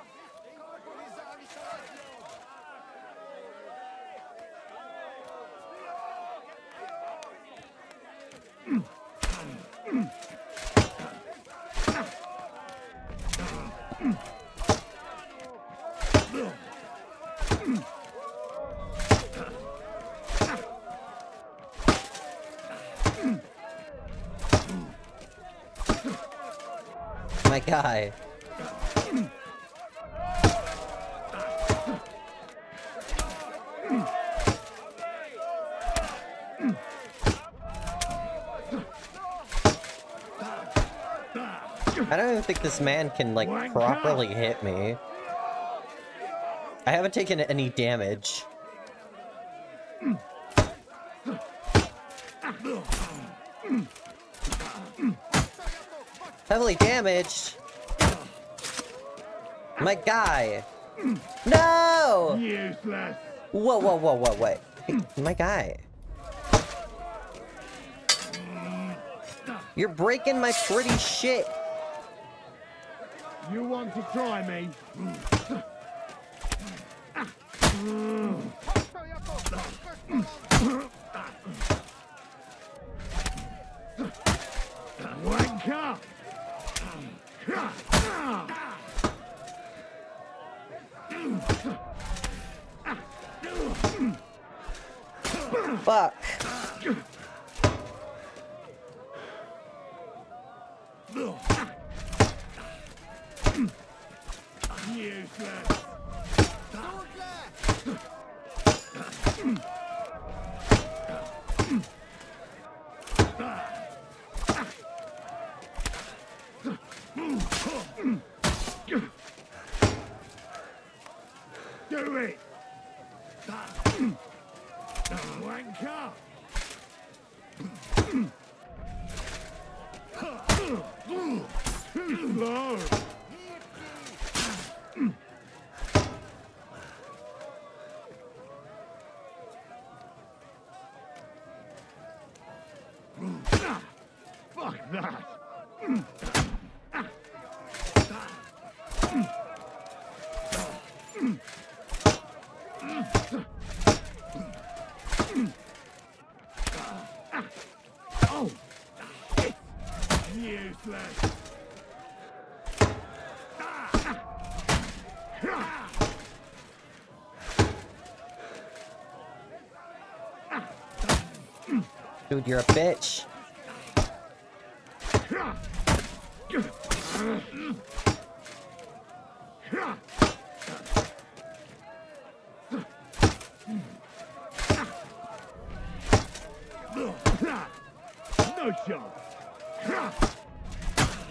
My guy. I don't even think this man can, like, properly hit me. I haven't taken any damage. Heavily damaged. My guy. No! Useless. Whoa, whoa, whoa, whoa, wait. Hey, my guy. You're breaking my pretty shit. You want to try me? Fuck. Do it! Wanker! Too slow! Fuck that! Oh! Useless! Dude, you're a bitch. No shot!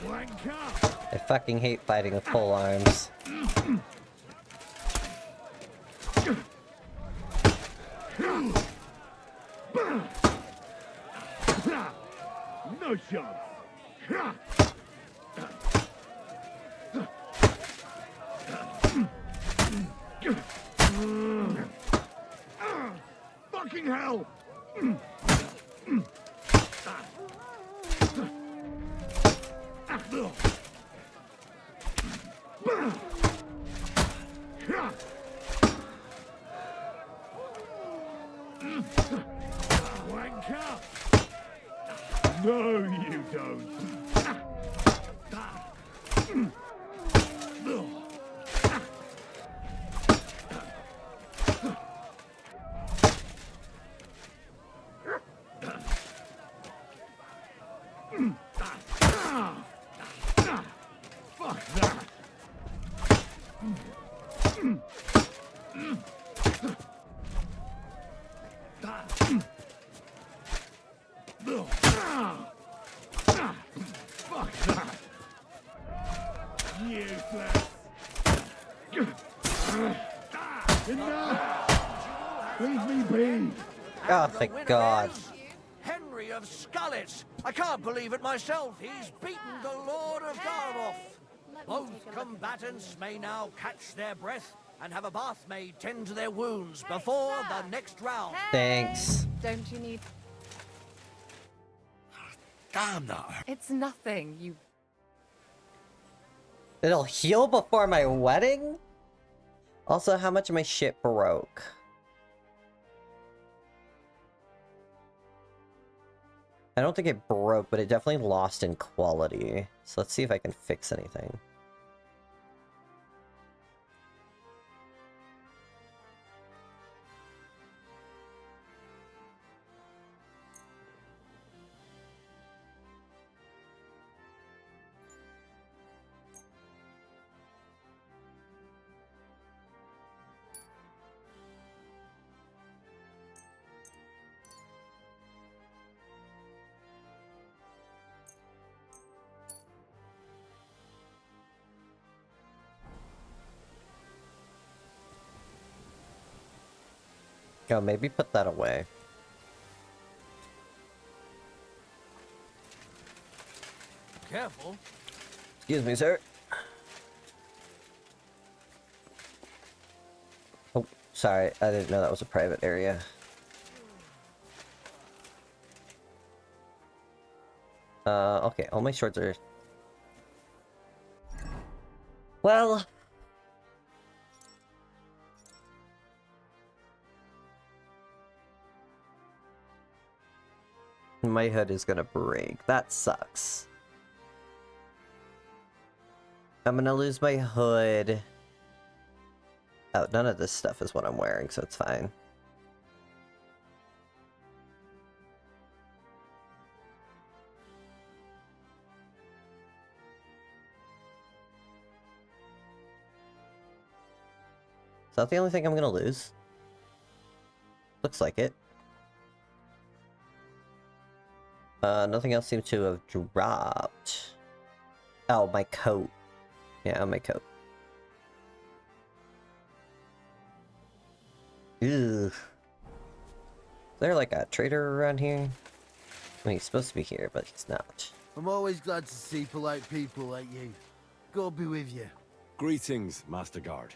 Wanker! I fucking hate fighting with pole arms. No shot! Fucking hell! Wanker! No, you don't. Fuck that. Fuck that. Useless. Enough. Leave me be. Oh, thank God. Henry of Scarlet. I can't believe it myself. He's beaten the Lord of Garmoth. Both combatants may now catch their breath and have a bath maid tend to their wounds before the next round. Thanks. Don't you need... Damn that. It's nothing, you... It'll heal before my wedding? Also, how much of my shit broke? I don't think it broke, but it definitely lost in quality. So let's see if I can fix anything. Oh, maybe put that away. Careful. Excuse me, sir. Oh, sorry. I didn't know that was a private area. Okay. All my swords are... Well... My hood is gonna break. That sucks. I'm gonna lose my hood. Oh, none of this stuff is what I'm wearing, so it's fine. Is that the only thing I'm gonna lose? Looks like it. Nothing else seems to have dropped. Oh, my coat. Yeah, my coat. Ugh. Is there like a trader around here? I mean, he's supposed to be here, but he's not. I'm always glad to see polite people like you. God be with you. Greetings, Master Guard.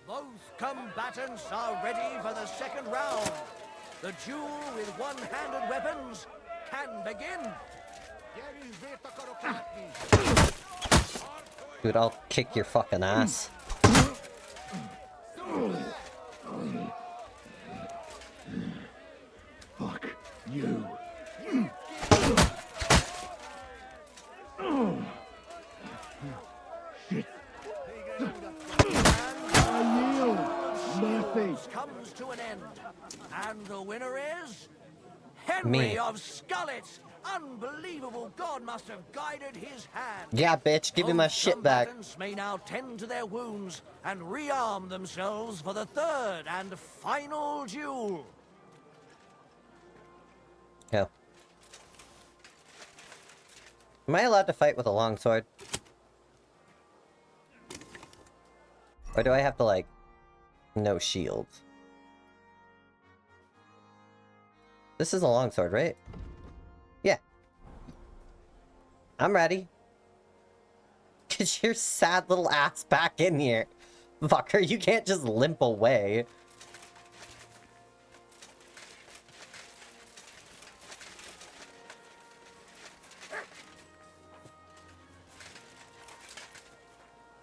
Both combatants are ready for the second round. The duel with one-handed weapons can begin. Dude, I'll kick your fucking ass. Fuck you. Shit. Comes to an end, and the winner is Henry Me. of Scullets. Unbelievable! God must have guided his hand. Yeah, bitch, give me my shit back. Combatants may now tend to their wounds and rearm themselves for the third and final duel. Yeah. Am I allowed to fight with a longsword? Or do I have to, like, no shield? This is a longsword, right? Yeah. I'm ready. Get your sad little ass back in here. Fucker, you can't just limp away.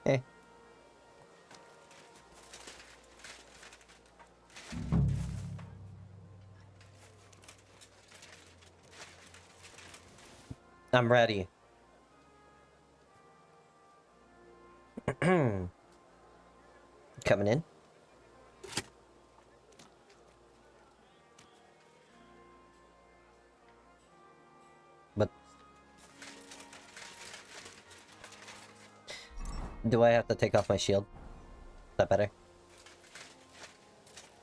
Hey. I'm ready. Coming in. But do I have to take off my shield? Is that better?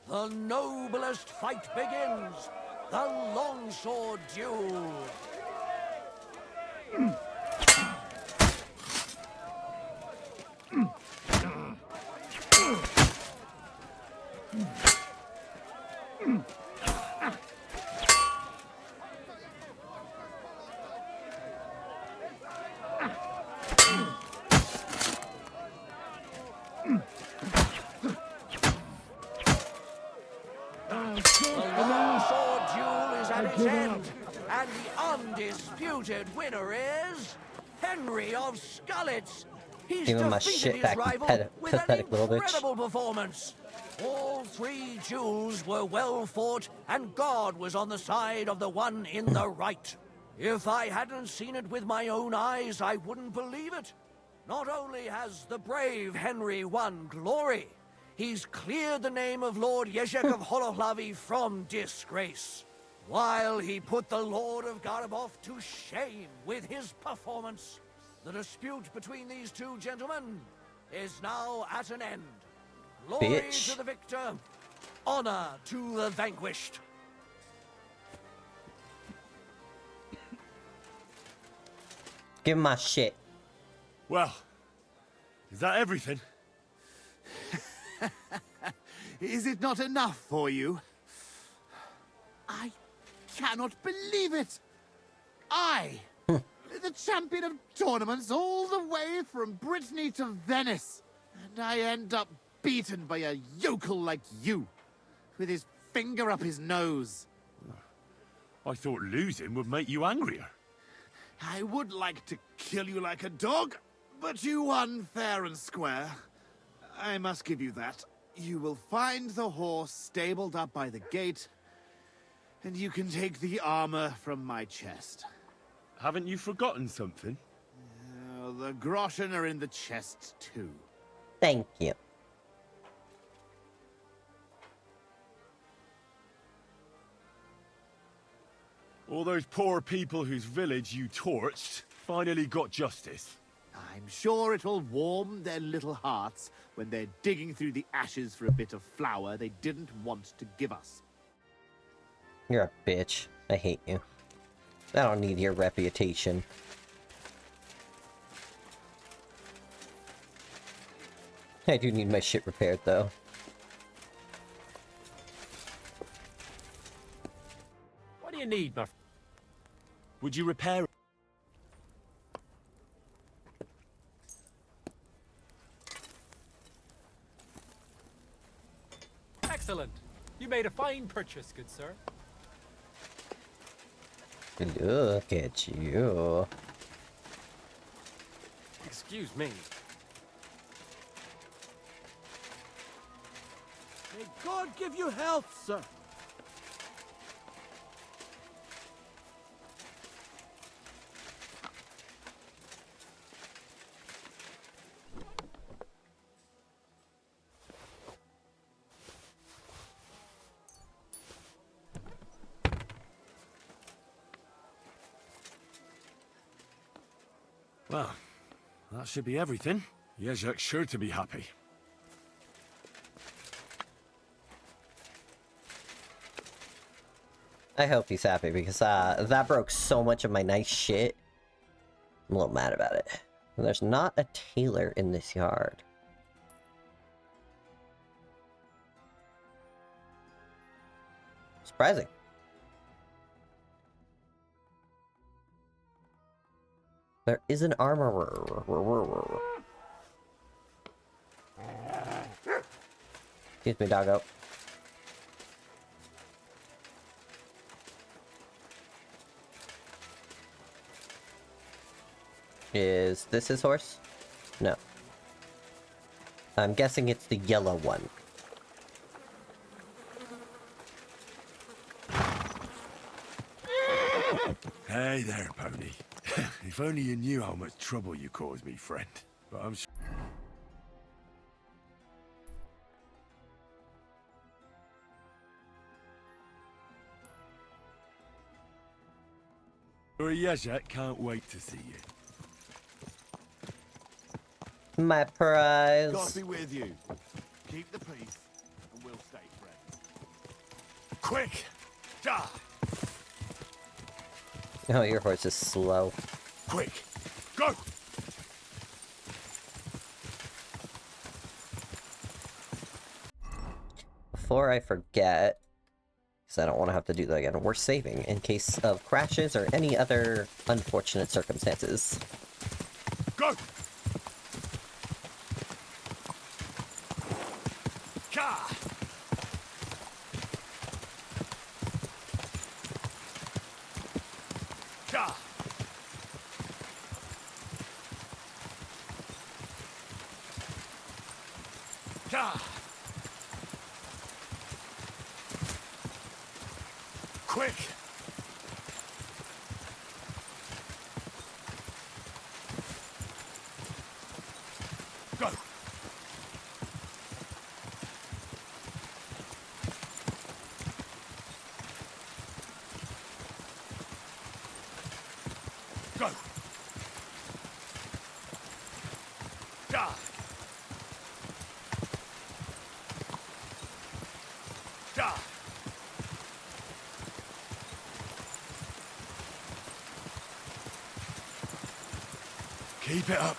The noblest fight begins. The longsword duel. The longsword duel is at its end, and the undisputed winner is Henry of Scullets. He's Give him my defeated shit his back, you rival with an pathetic little bitch. incredible performance. All three duels were well fought, and God was on the side of the one in the right. If I hadn't seen it with my own eyes, I wouldn't believe it. Not only has the brave Henry won glory, he's cleared the name of Lord Yezhek of Holohlavi from disgrace, while he put the Lord of Garabov to shame with his performance. The dispute between these two gentlemen is now at an end. Glory Bitch. to the victor, honor to the vanquished. Give him my shit. Well, is that everything? Is it not enough for you? I cannot believe it. The champion of tournaments all the way from Brittany to Venice. And I end up beaten by a yokel like you, with his finger up his nose. I thought losing would make you angrier. I would like to kill you like a dog, but you won fair and square. I must give you that. You will find the horse stabled up by the gate, and you can take the armor from my chest. Haven't you forgotten something? The groschen are in the chests too. Thank you. All those poor people whose village you torched finally got justice. I'm sure it'll warm their little hearts when they're digging through the ashes for a bit of flour they didn't want to give us. You're a bitch. I hate you. I don't need your reputation. I do need my shit repaired, though. What do you need, my... Would you repair... Excellent. You made a fine purchase, good sir. Look at you. Excuse me. May God give you health, sir. Well, that should be everything. Yezhak's sure to be happy. I hope he's happy because that broke so much of my nice shit. I'm a little mad about it. There's not a tailor in this yard. Surprising. There is an armorer. Excuse me, doggo. Is this his horse? No. I'm guessing it's the yellow one. Hey there, pony. If only you knew how much trouble you caused me, friend. But I'm sure... Yezhak can't wait to see you. My prize. God be with you. Keep the peace, and we'll stay friends. Quick! Die! Oh, your horse is slow. Quick! Go! Before I forget, because I don't want to have to do that again, we're saving in case of crashes or any other unfortunate circumstances. Go! Ka! Ka! Ka! Quick! Go! Go! Die! Die! Keep it up.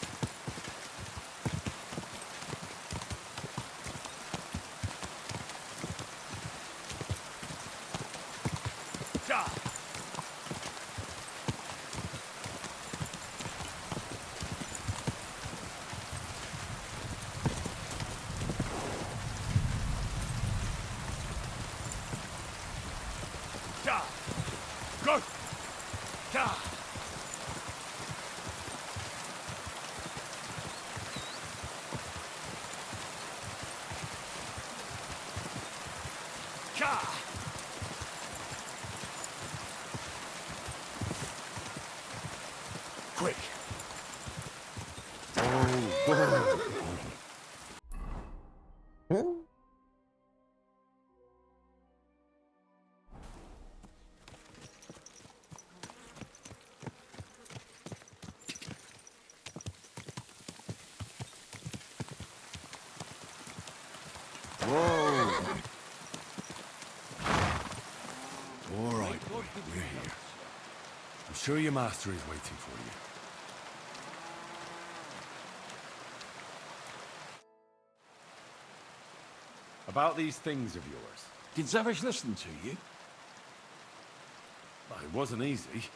Die! Die! Go! Die! Ka! Hmm? Whoa! All right, boy, we're here. I'm sure your master is waiting for you. About these things of yours. Did Zavish listen to you? Well, it wasn't easy.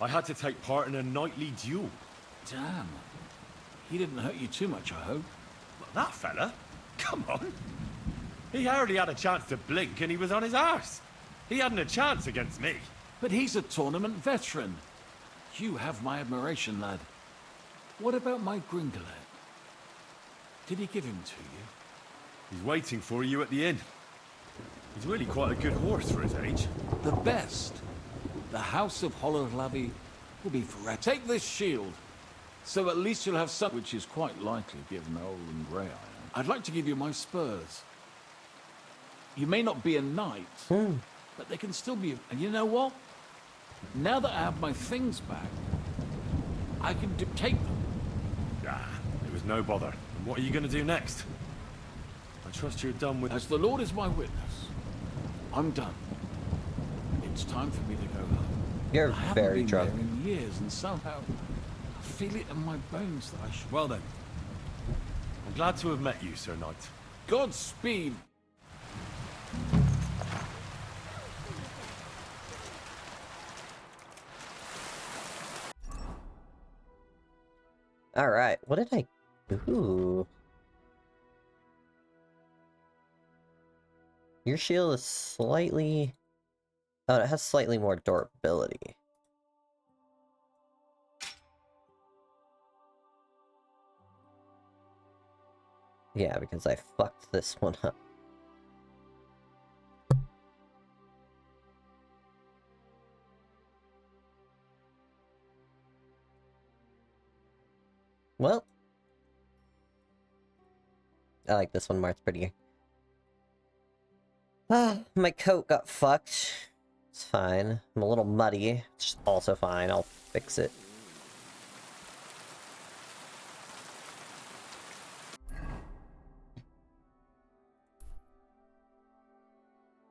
I had to take part in a nightly duel. Damn. He didn't hurt you too much, I hope. Well, that fella? Come on. He hardly had a chance to blink and he was on his arse. He hadn't a chance against me. But he's a tournament veteran. You have my admiration, lad. What about my Gringolet? Did he give him to you? He's waiting for you at the inn. He's really quite a good horse for his age. The best. The House of Hollowlavi will be forever. Take this shield, so at least you'll have some, which is quite likely given how old and grey I am. I'd like to give you my spurs. You may not be a knight, but they can still be. And you know what? Now that I have my things back, I can take them. Ah, it was no bother. And what are you going to do next? I trust you're done with... As the Lord is my witness, I'm done. It's time for me to go home. You're I haven't very been drunk. there in years, and somehow I feel it in my bones that I should. Well then. I'm glad to have met you, Sir Knight. Godspeed. Alright, what did I... Ooh. Your shield is slightly... Oh, it has slightly more durability. Yeah, because I fucked this one up. Well, I like this one more, it's prettier. Ah, my coat got fucked. It's fine. I'm a little muddy. It's also fine, I'll fix it.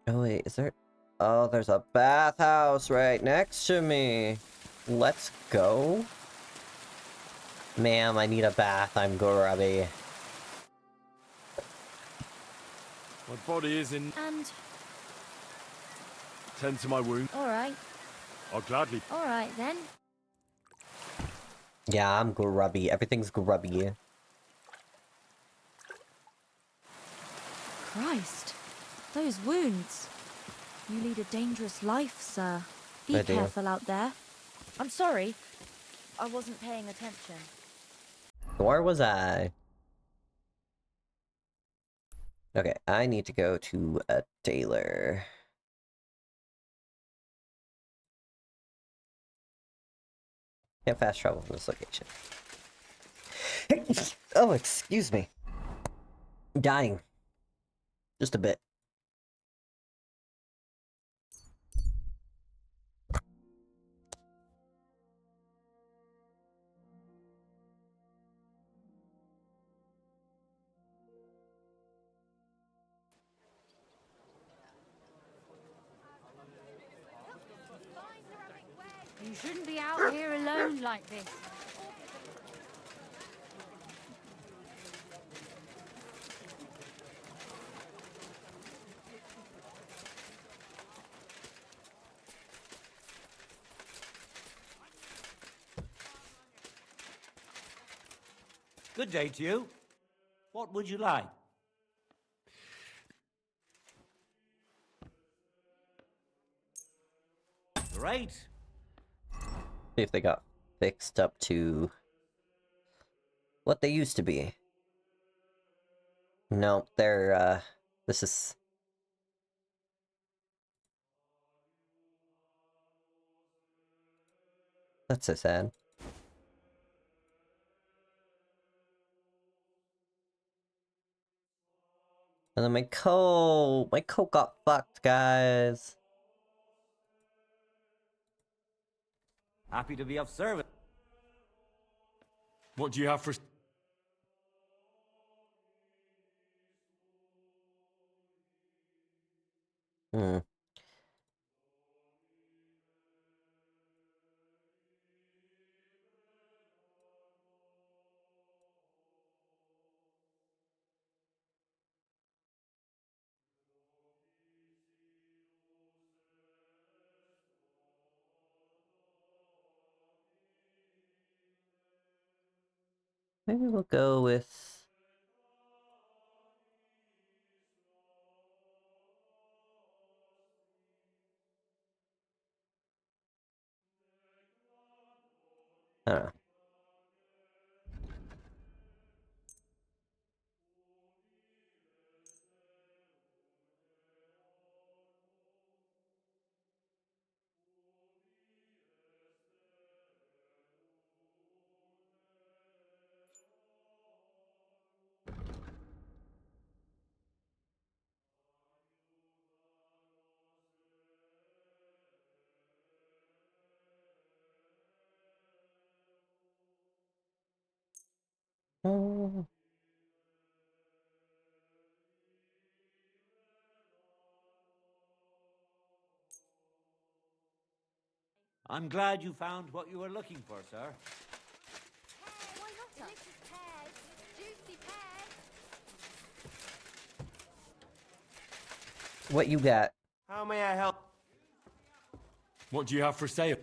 Oh wait, is there... Oh, there's a bathhouse right next to me. Let's go. Ma'am, I need a bath. I'm grubby. My body is in... And... Tend to my wound. Alright. I'll gladly... Alright then. Yeah, I'm grubby. Everything's grubby. Christ. Those wounds. You lead a dangerous life, sir. Be I do. careful out there. I'm sorry. I wasn't paying attention. Or was I? Okay, I need to go to a tailor. Can't fast travel from this location. Oh, excuse me. I'm dying. Just a bit. You shouldn't be out here alone like this. Good day to you. What would you like? Great. See if they got fixed up to what they used to be. No, they're, this is... That's so sad. And then my coat got fucked, guys. Happy to be of service. What do you have for... Hmm. Maybe we'll go with... I don't know. Oh. I'm glad you found what you were looking for, sir. Why not? Delicious pears. Juicy pears. What you got? How may I help? What do you have for sale?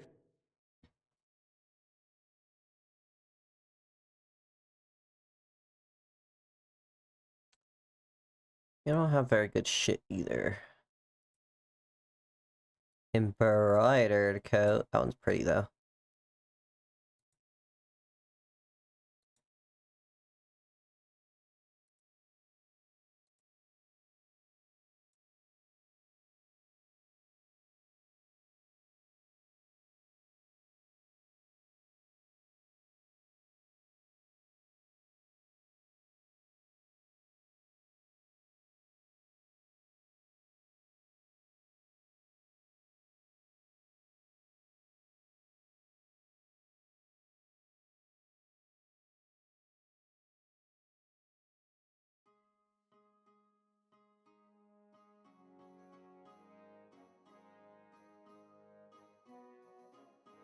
You don't have very good shit either. Embroidered coat. That one's pretty though.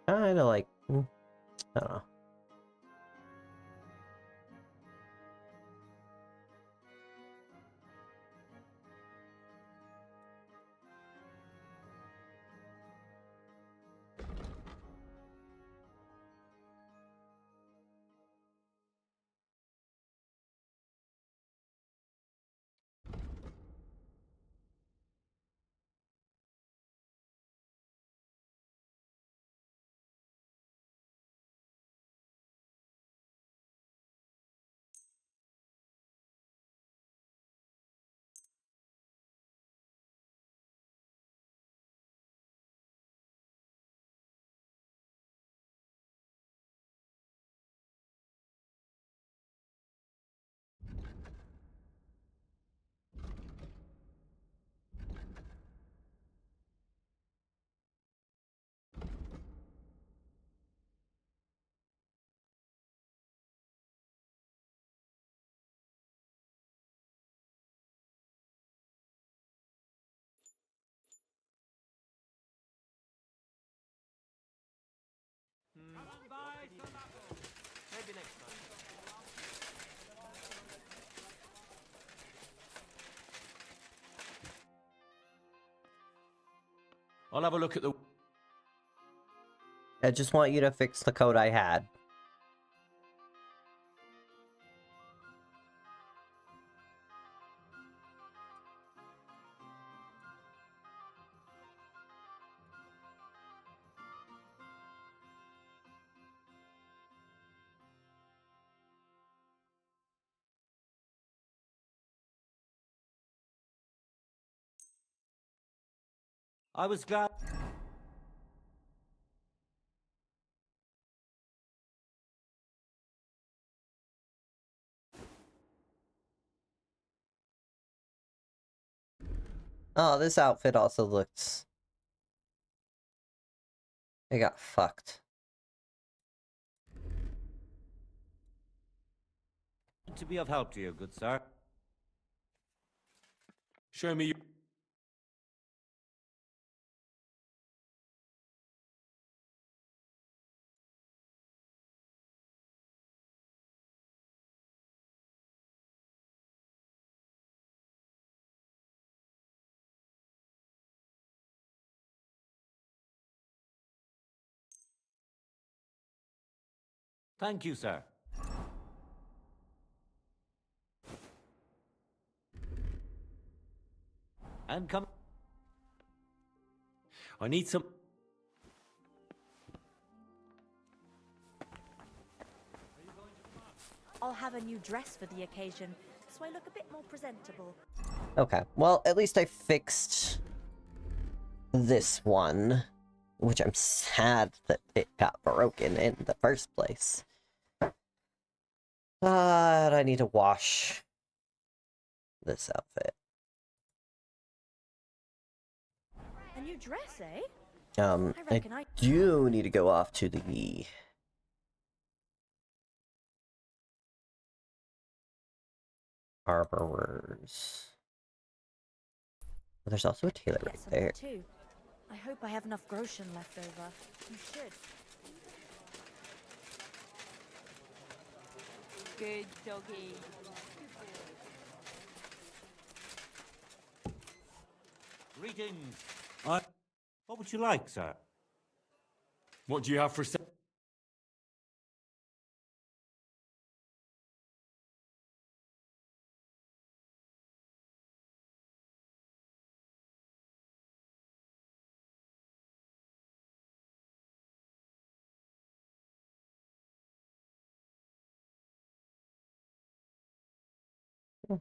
Kinda like, I don't know. Maybe next time. I'll have a look at the... I just want you to fix the coat I had. I was glad... Oh, this outfit also looks... It got fucked. To be of help to you, good sir. Show me your... Thank you, sir. And come... I need some... I'll have a new dress for the occasion, so I look a bit more presentable. Okay, well, at least I fixed this one, which I'm sad that it got broken in the first place. But I need to wash this outfit. A new dress, eh? I do need to go off to the arborers. There's also a tailor right there. Too. I hope I have enough groschen left over. You should. Good doggy. Greetings. What would you like, sir? What do you have for sale?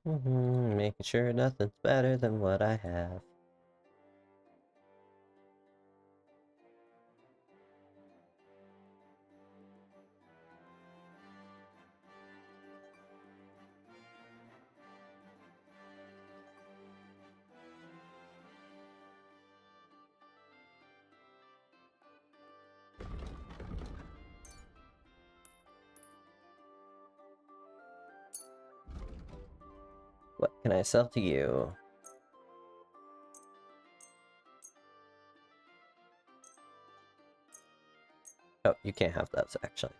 Making sure nothing's better than what I have. What can I sell to you? Oh, you can't have those, actually.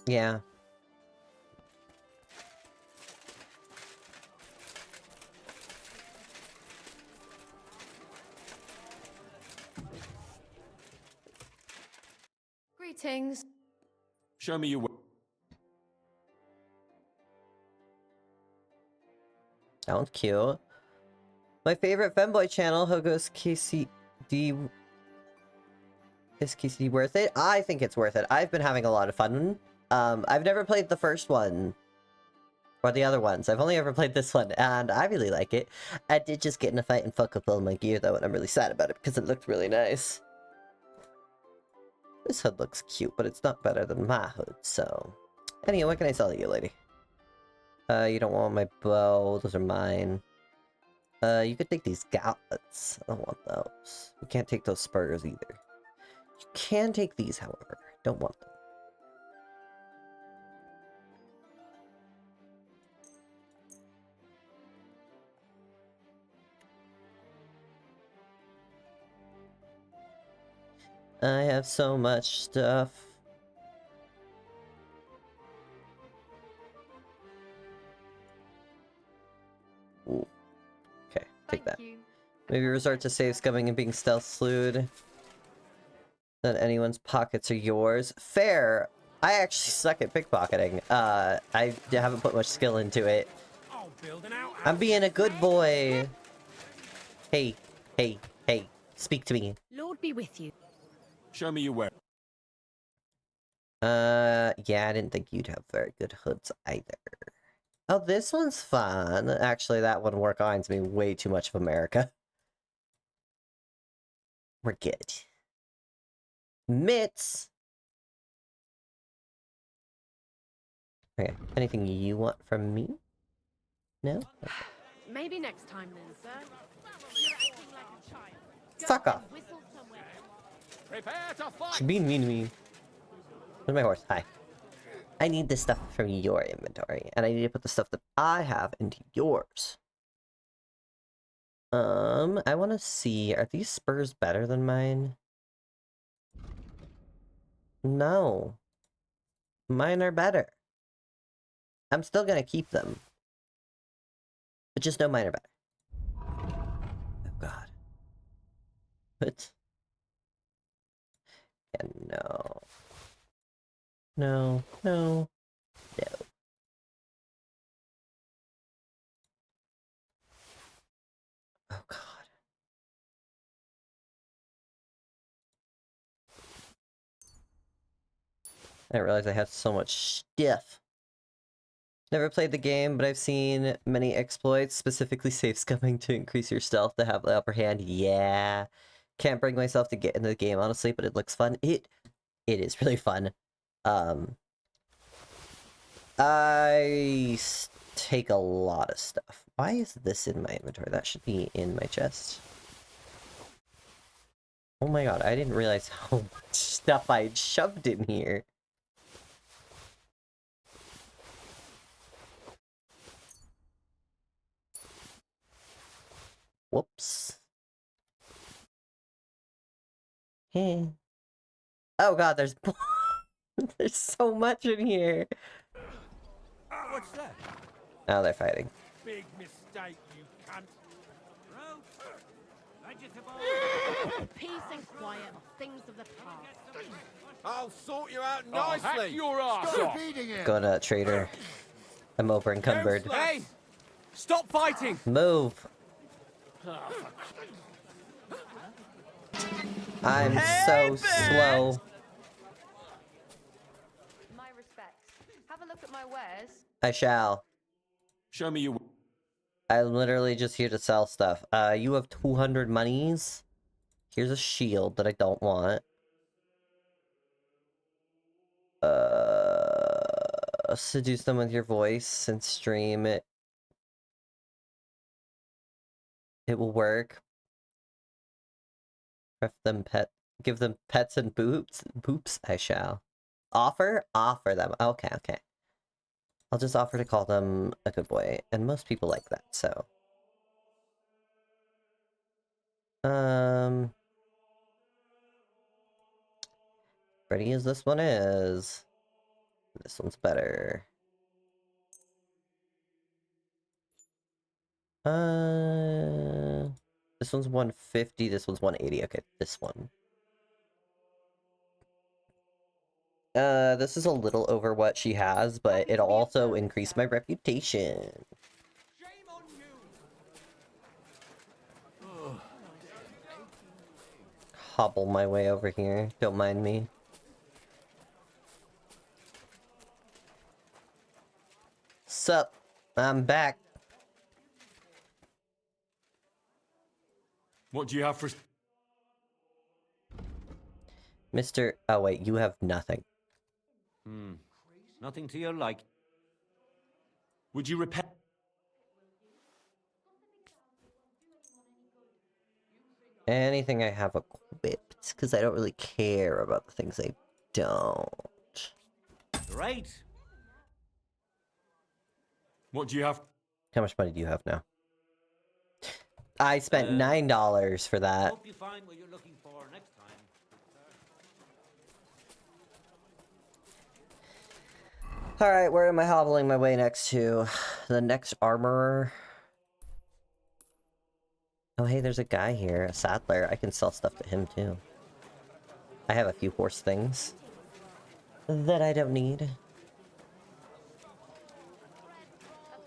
Yeah. Greetings. Show me your... Sounds cute. My favorite femboy channel, Hogo's KCD. Is KCD worth it? I think it's worth it. I've been having a lot of fun. I've never played the first one. Or the other ones. I've only ever played this one, and I really like it. I did just get in a fight and fuck up all my gear, though, and I'm really sad about it, because it looked really nice. This hood looks cute, but it's not better than my hood, so... Anyway, what can I sell you, lady? You don't want my bow. Those are mine. You could take these gauntlets. I don't want those. You can't take those spurs, either. You can take these, however. Don't want them. I have so much stuff. Ooh. Okay, take that. Maybe resort to save scumming and being stealth slewed. That anyone's pockets are yours. Fair. I actually suck at pickpocketing. I haven't put much skill into it. I'm being a good boy. Hey, hey, hey, speak to me. Lord be with you. Show me your way. Yeah, I didn't think you'd have very good hoods either. Oh, this one's fun. Actually, that one reminds me way too much of America. We're good. Mitts! Okay, anything you want from me? No? Okay. Maybe next time then, sir. You're acting like a child. Fuck off. Whistle somewhere. Prepare to fight. She's being mean to me. Where's my horse? Hi. I need this stuff from your inventory, and I need to put the stuff that I have into yours. I want to see, are these spurs better than mine? No. Mine are better. I'm still gonna keep them. But just know mine are better. Oh god. What? Yeah, no. No, no, no. Oh god. I didn't realize I had so much stuff. Never played the game, but I've seen many exploits, specifically safe scumming to increase your stealth to have the upper hand. Yeah. Can't bring myself to get into the game, honestly, but it looks fun. It is really fun. I take a lot of stuff. Why is this in my inventory? That should be in my chest. Oh my god, I didn't realize how much stuff I had shoved in here. Whoops. Hey. Oh god, there's there's so much in here. What's that? Now they're fighting. Big mistake, you cunt. Peace and quiet are things of the past. I'll sort you out I'll nicely. hack your ass Stop off. beating him. Go to trader. I'm over encumbered. Hey! Stop fighting! Move. I'm so slow. My respects. Have a look at my wares. I shall. Show me your. I'm literally just here to sell stuff. You have 200 monies. Here's a shield that I don't want. Seduce them with your voice and stream it. It will work. Give them pets and boops. Boops, I shall. Offer them. Okay, okay. I'll just offer to call them a good boy, and most people like that, so. Pretty as this one is. This one's better. This one's 150, this one's 180. Okay, this one. This is a little over what she has, but it also increased my reputation. Hobble my way over here. Don't mind me. Sup? I'm back. What do you have for? Mr. Oh wait, you have nothing. Nothing to your like. Would you repair? Anything I have equipped, because I don't really care about the things I don't. Great. What do you have? How much money do you have now? I spent $9 for that. Hope you find what you're looking for next time. Alright, where am I hobbling my way next to? The next armorer? Oh hey, there's a guy here, a saddler. I can sell stuff to him too. I have a few horse things. that I don't need. A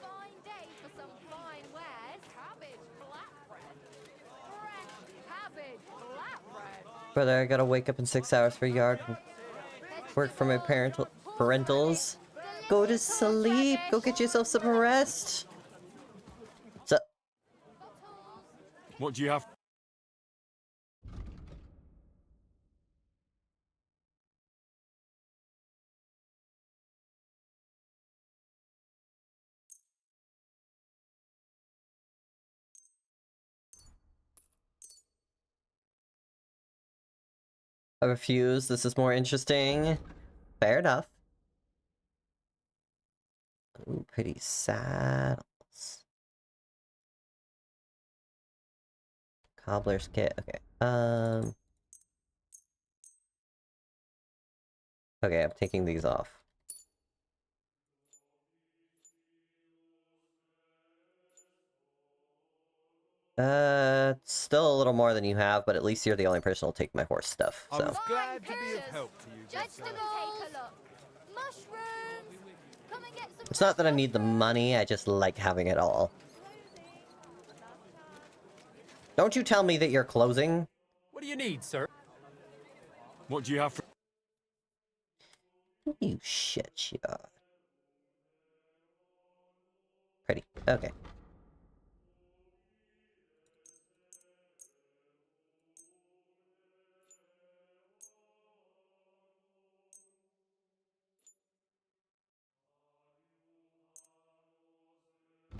fine day for some fine wares. Cabbage flatbread. Fresh cabbage flatbread. Brother, I gotta wake up in 6 hours for yard work for my parentals. Go to sleep. Go get yourself some rest. So, What do you have? I refuse. This is more interesting. Fair enough. Ooh, pretty saddles. Cobbler's kit. Okay. Okay, I'm taking these off. Still a little more than you have, but at least you're the only person who'll take my horse stuff, so. I was glad to be of help to you, good sir. Take a look. Mushrooms. Come and get some. It's not that I need the money, I just like having it all. Don't you tell me that you're closing? What do you need, sir? What do you have for... You shit, yeah. Pretty. Okay.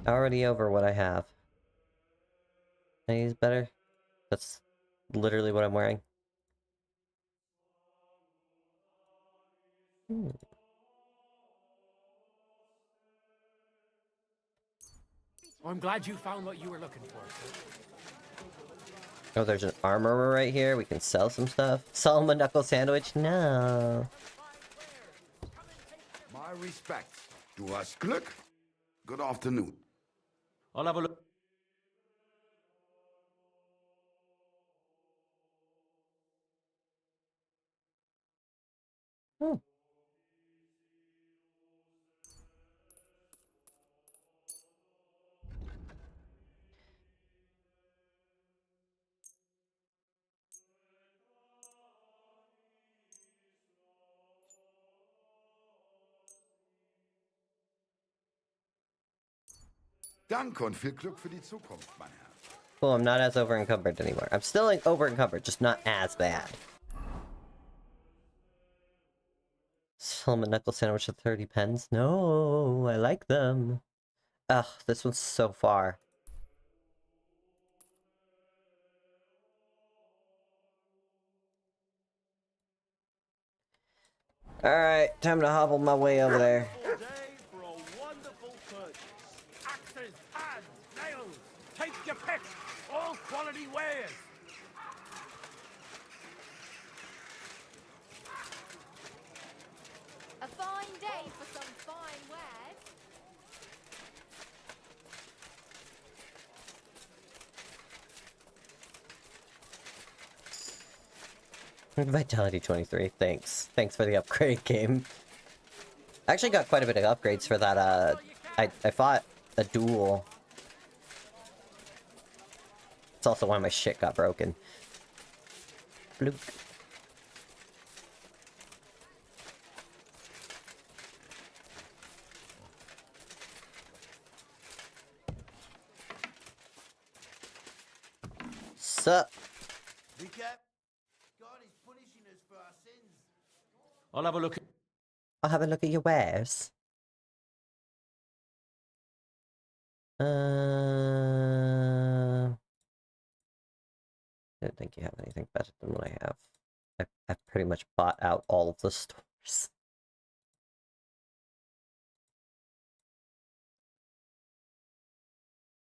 Already over what I have. Can I use better? That's literally what I'm wearing. I'm glad you found what you were looking for, sir. Oh, there's an armorer right here. We can sell some stuff. Sell him a knuckle sandwich? No. My respects. Du hast Glück. Good afternoon. I'll have a look. Hmm. Danke und viel Glück für die Zukunft, mein Herr. Cool, I'm not as over-encumbered anymore. I'm still like, over-encumbered, just not as bad. Sell him a knuckle sandwich at 30 pence? No, I like them. Ugh, this one's so far. Alright, time to hobble my way over there. Axes, pads, nails, take your pick. All quality wares. A fine day for some fine wares. Vitality 23, thanks. Thanks for the upgrade, game. I actually got quite a bit of upgrades for that, I fought a duel. It's also why my shit got broken. Bloop. Sup? I'll have a look. I'll have a look at your wares. I don't think you have anything better than what I have. I've pretty much bought out all of the stores.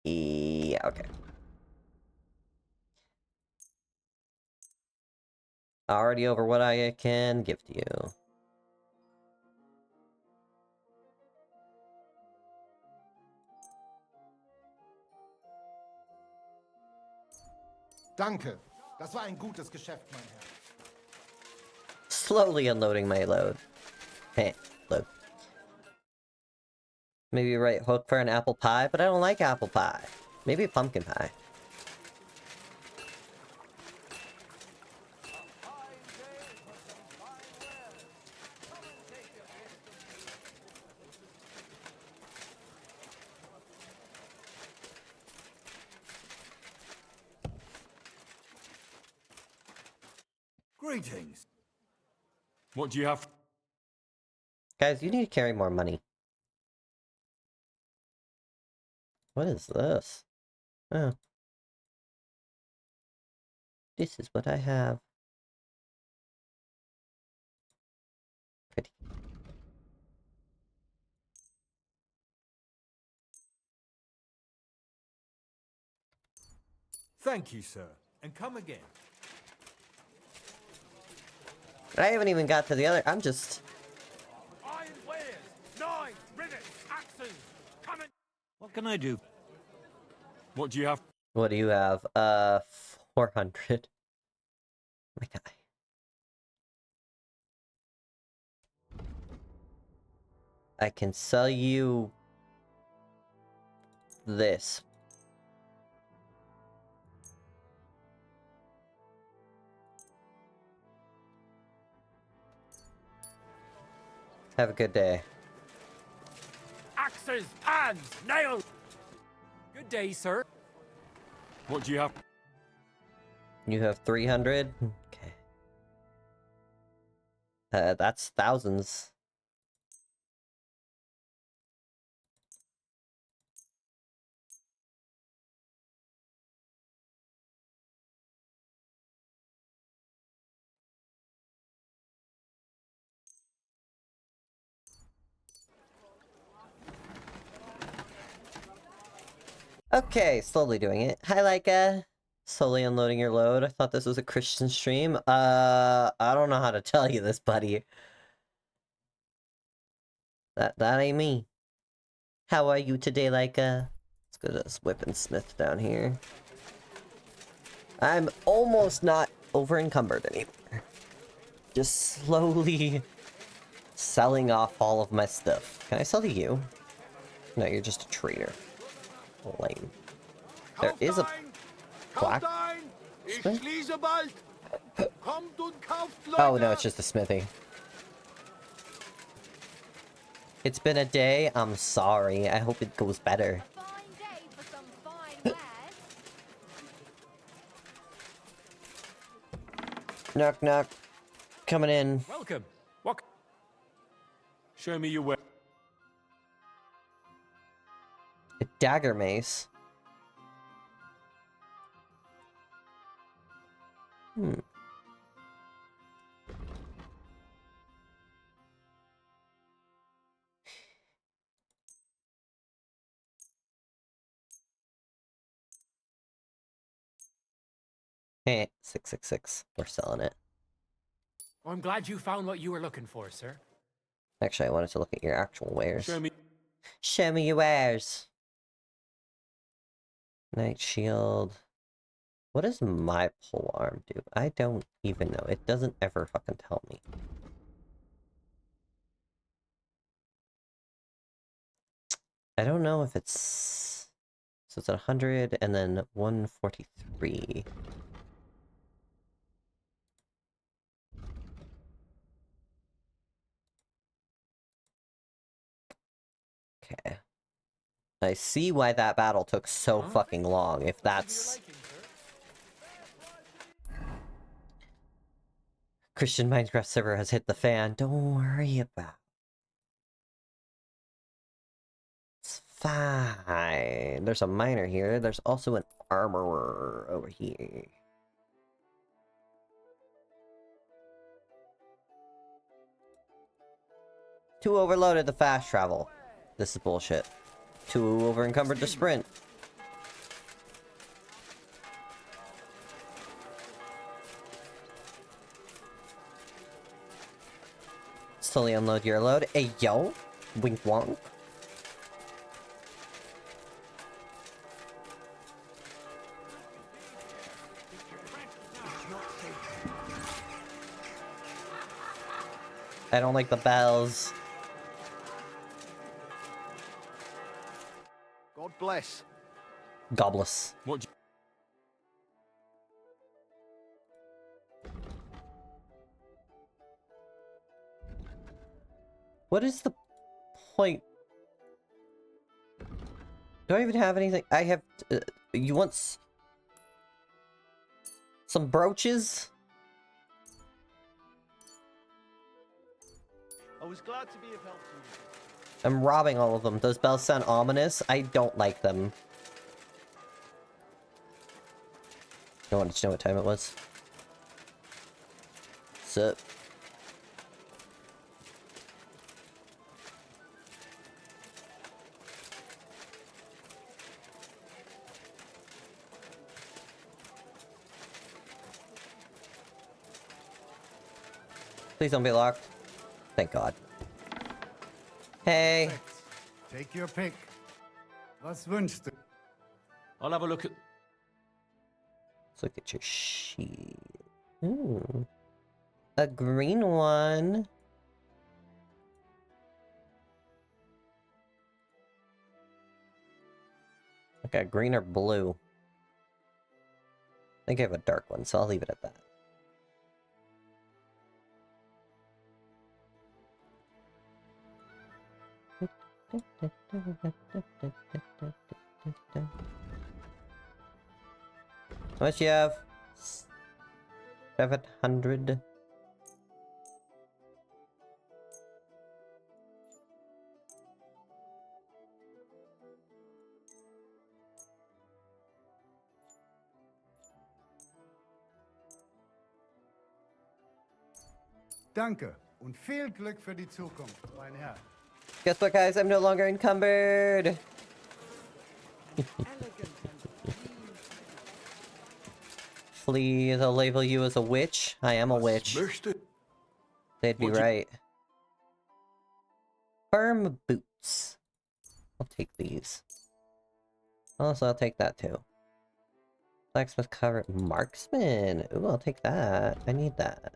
Yeah, okay. Already over what I can give to you. Danke. Das war ein gutes Geschäft, mein Herr. Slowly unloading my load. Hey, look. Maybe right hook for an apple pie, but I don't like apple pie. Maybe pumpkin pie. Greetings. What do you have? Guys, you need to carry more money. What is this? Oh. This is what I have. Pretty. Thank you, sir. And come again. I haven't even got to the other. I'm just. Iron wares, knives, rivets, axes. Come and... What can I do? What do you have? What do you have? 400. My guy. I can sell you this. Have a good day. Axes, pans, nails. Good day, sir. What do you have? You have 300? Okay. That's thousands. Okay, slowly doing it. Hi, Leica. Slowly unloading your load. I thought this was a Christian stream. I don't know how to tell you this, buddy. That ain't me. How are you today, Leica? Let's go to this Whippensmith down here. I'm almost not over encumbered anymore. Just slowly selling off all of my stuff. Can I sell to you? No, you're just a trader. Lame. There is a black smith? Oh no, it's just a smithy. It's been a day. I'm sorry. I hope it goes better. Knock knock. Coming in. Welcome. What? Show me your way. A dagger mace. Hey, 666. We're selling it. Well, I'm glad you found what you were looking for, sir. Actually, I wanted to look at your actual wares. Show me. Show me your wares. Night shield. What does my pole arm do? I don't even know. It doesn't ever fucking tell me. I don't know if it's... So it's at 100 and then 143. Okay. I see why that battle took so fucking long, if that's... Christian Minecraft server has hit the fan. Don't worry about it. It's fine. There's a miner here. There's also an armorer over here. Too overloaded to fast travel. This is bullshit. Too over encumbered to sprint. Slowly unload your load. Hey, yo. Wink wonk. I don't like the bells. God bless. Gobless. What? What is the point? Do I even have anything? I have... you want some brooches? I was glad to be of help to you. I'm robbing all of them. Those bells sound ominous. I don't like them. I wanted to know what time it was. Sup? Please don't be locked. Thank God. Hey. Take your pick. Was wünschst du? I'll have a look at... Let's look at your sheet. Ooh. A green one. Okay, green or blue. I think I have a dark one, so I'll leave it at that. How much you have? 700. Danke und viel Glück für die Zukunft, mein Herr. Guess what, guys? I'm no longer encumbered. Flee, they'll label you as a witch. I am a witch. They'd be right. Firm boots. I'll take these. Also, I'll take that too. Blacksmith cover. Marksman. Ooh, I'll take that. I need that.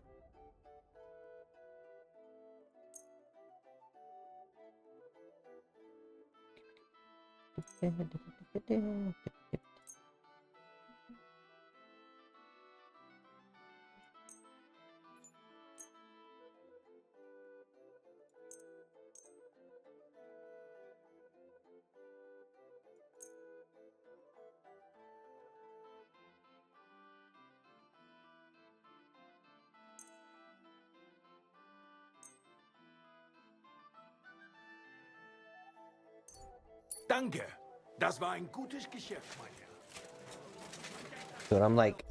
Danke. Das war ein gutes Geschäft, mein Herr. Dude, I'm like...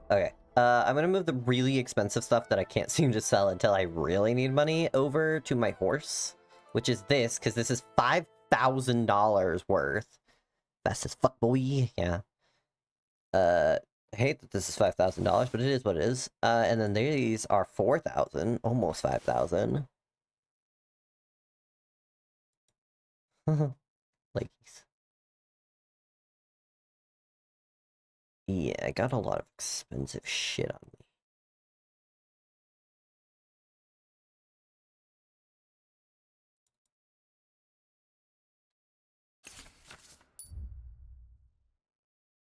Okay. I'm gonna move the really expensive stuff that I can't seem to sell until I really need money over to my horse. Which is this, because this is $5,000 worth. Fast as fuck, boy. Yeah. I hate that this is $5,000, but it is what it is. And then these are 4,000, almost 5,000. Ladies. Yeah, I got a lot of expensive shit on me.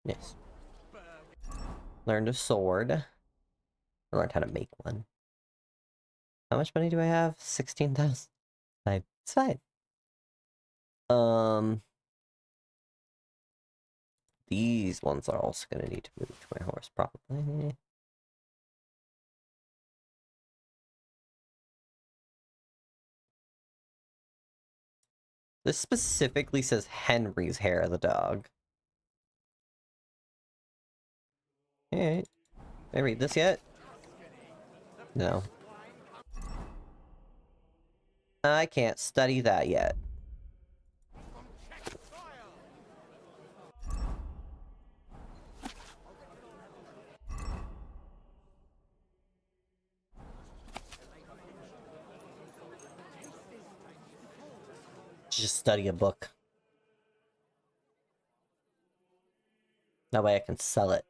Yes. Learned a sword. I learned how to make one. How much money do I have? 16,000. Fine. It's fine. These ones are also gonna need to move to my horse, probably. This specifically says Henry's hair of the dog. Alright. Did I read this yet? No. I can't study that yet. Just study a book. That way I can sell it.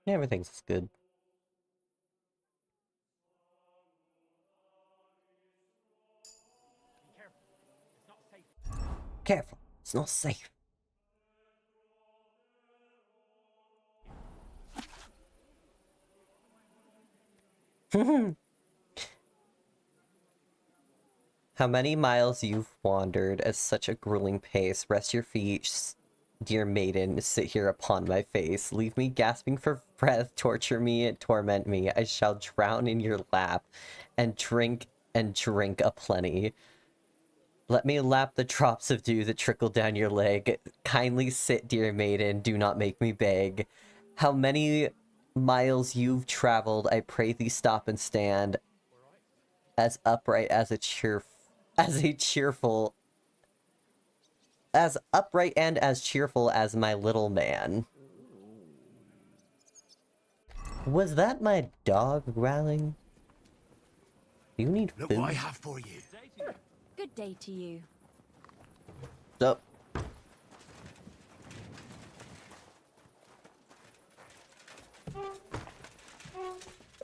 Everything's good. Careful, it's not safe. How many miles you've wandered at such a grueling pace. Rest your feet, dear maiden, sit here upon my face. Leave me gasping for breath, torture me and torment me. I shall drown in your lap and drink aplenty. Let me lap the drops of dew that trickle down your leg. Kindly sit, dear maiden, do not make me beg. How many miles you've traveled, I pray thee stop and stand, as upright as a cheerful, as upright and as cheerful as my little man. Was that my dog growling? Do you need food? Look what I have for you. Good day to you. Sup?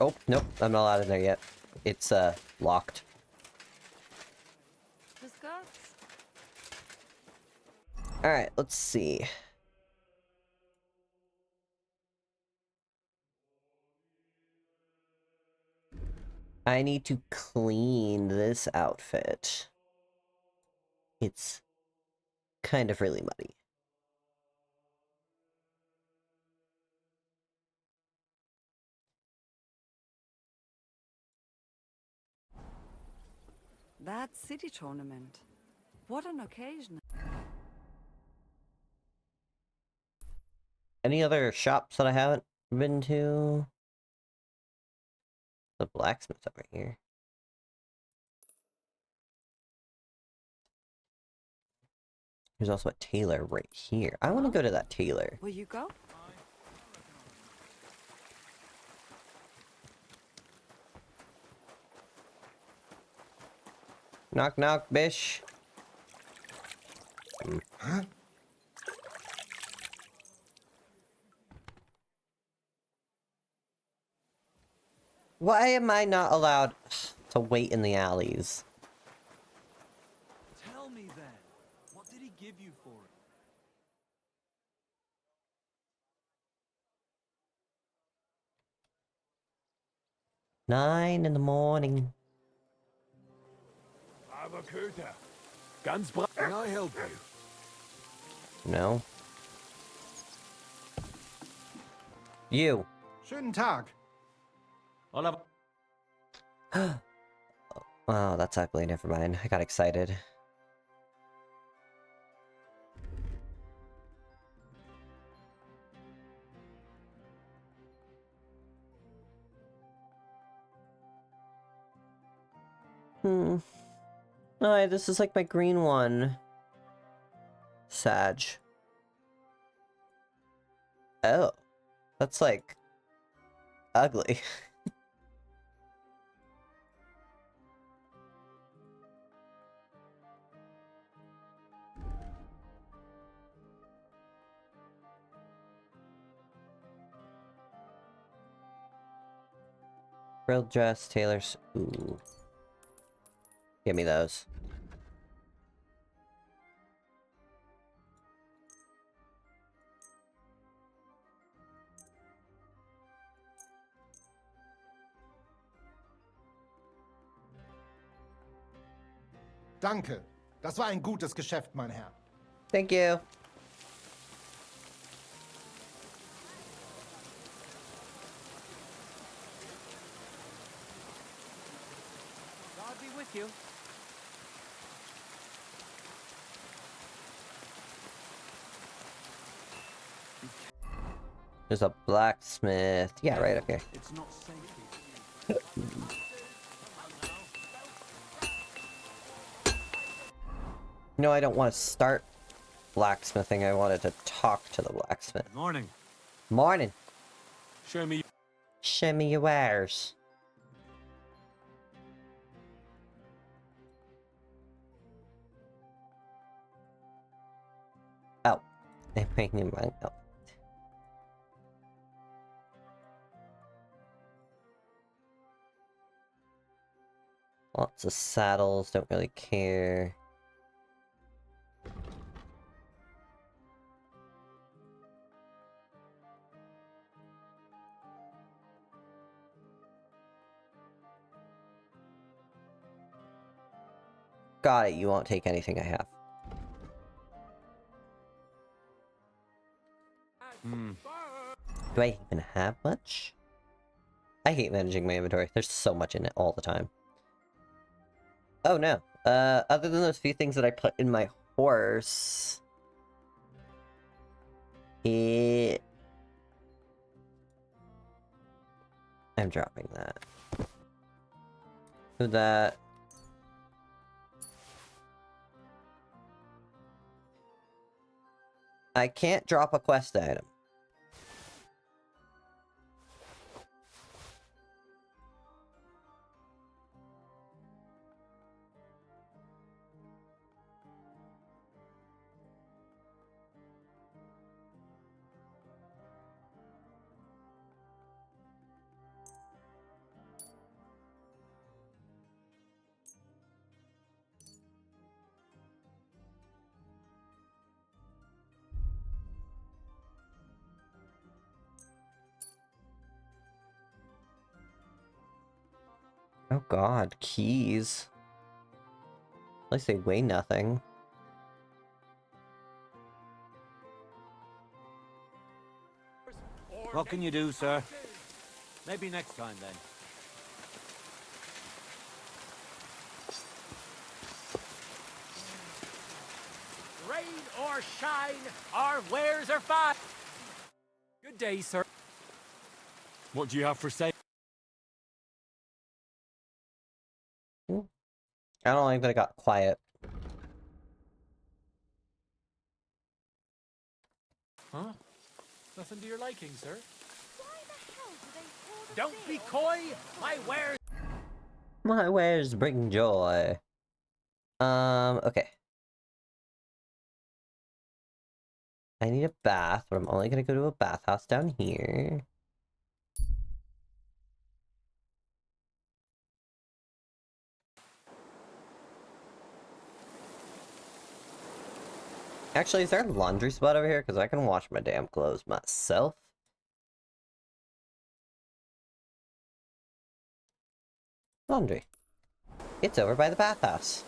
Oh, nope, I'm not allowed in there yet. It's, locked. Alright, let's see. I need to clean this outfit. It's kind of really muddy. That city tournament. What an occasion. Any other shops that I haven't been to? The blacksmith over here. There's also a tailor right here. I want to go to that tailor. Will you go? Knock knock, bish. Huh? Why am I not allowed to wait in the alleys? Tell me then, what did he give you for it? 9 in the morning. Can I help you? No. You. Schönen Tag. Hola. Oh, that's ugly. Never mind. I got excited. Oh, this is like my green one. Sag. Oh. That's like ugly. Frilled dress, tailors. Ooh. Give me those. Danke. Das war ein gutes Geschäft, mein Herr. Thank you. God be with you. There's a blacksmith. Yeah, right up here. It's not safe. No, I don't want to start blacksmithing. I wanted to talk to the blacksmith. Morning. Morning. Show me. Show me your wares. Oh. I'm making my... Oh. Lots of saddles, don't really care. Got it, you won't take anything I have. Do I even have much? I hate managing my inventory. There's so much in it all the time. Oh no. Other than those few things that I put in my horse... I'm dropping that. Do that. I can't drop a quest item. Oh god, keys. At least they weigh nothing. What can you do, sir? Maybe next time, then. Rain or shine, our wares are fine. Good day, sir. What do you have for sale? I don't like that it got quiet. Huh? Nothing to your liking, sir. Don't be coy. My wares. My wares bring joy. Okay. I need a bath, but I'm only gonna go to a bathhouse down here. Actually, is there a laundry spot over here? Because I can wash my damn clothes myself. Laundry. It's over by the bathhouse.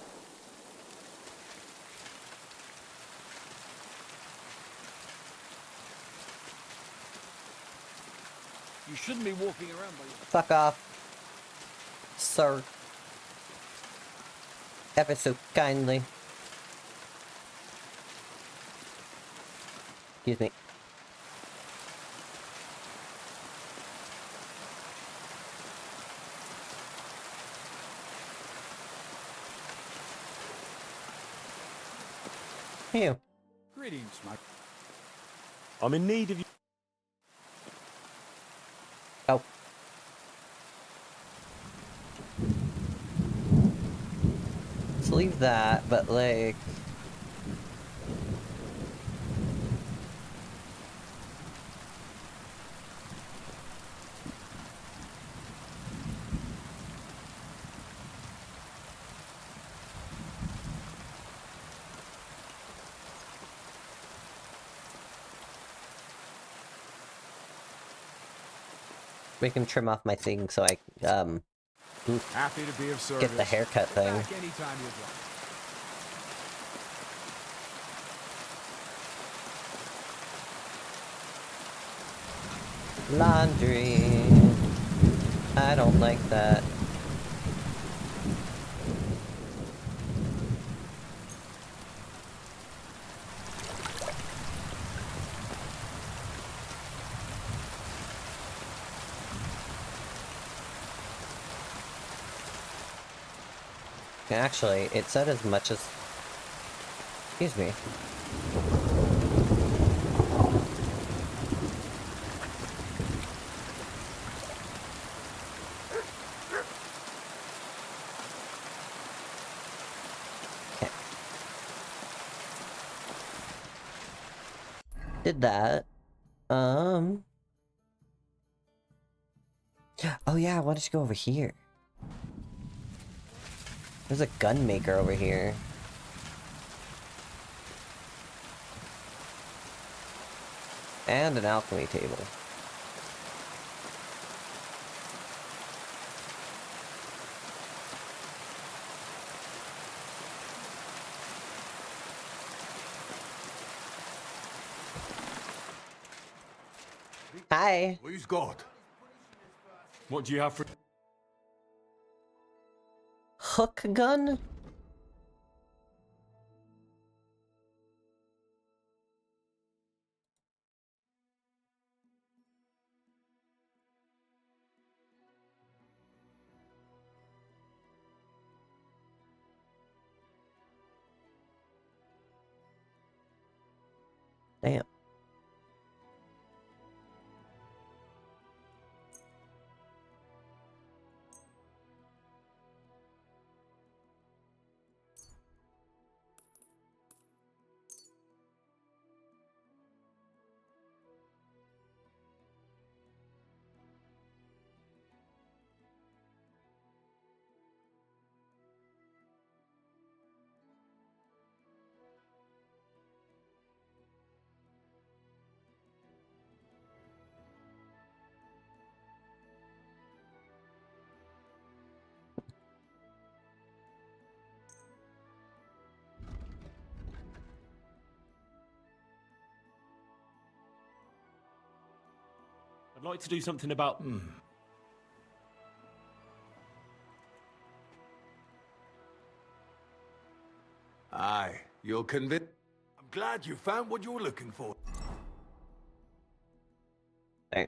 You shouldn't be walking around by yourself. Fuck off, sir. Ever so kindly. Excuse me. You. Greetings, Mike. I'm in need of you. Oh. Let's leave that, but like... we can trim off my thing so I, Happy to be of service. get the haircut thing. Back anytime you'd like. Laundry. I don't like that. Actually, it said as much as... Excuse me. Okay. Did that. Oh yeah, I wanted to go over here. There's a gun maker over here. And an alchemy table. Hi. Please God. What do you have for... Hook gun? Damn. I'd like to do something about... Aye, you'll convince... I'm glad you found what you were looking for. Hey.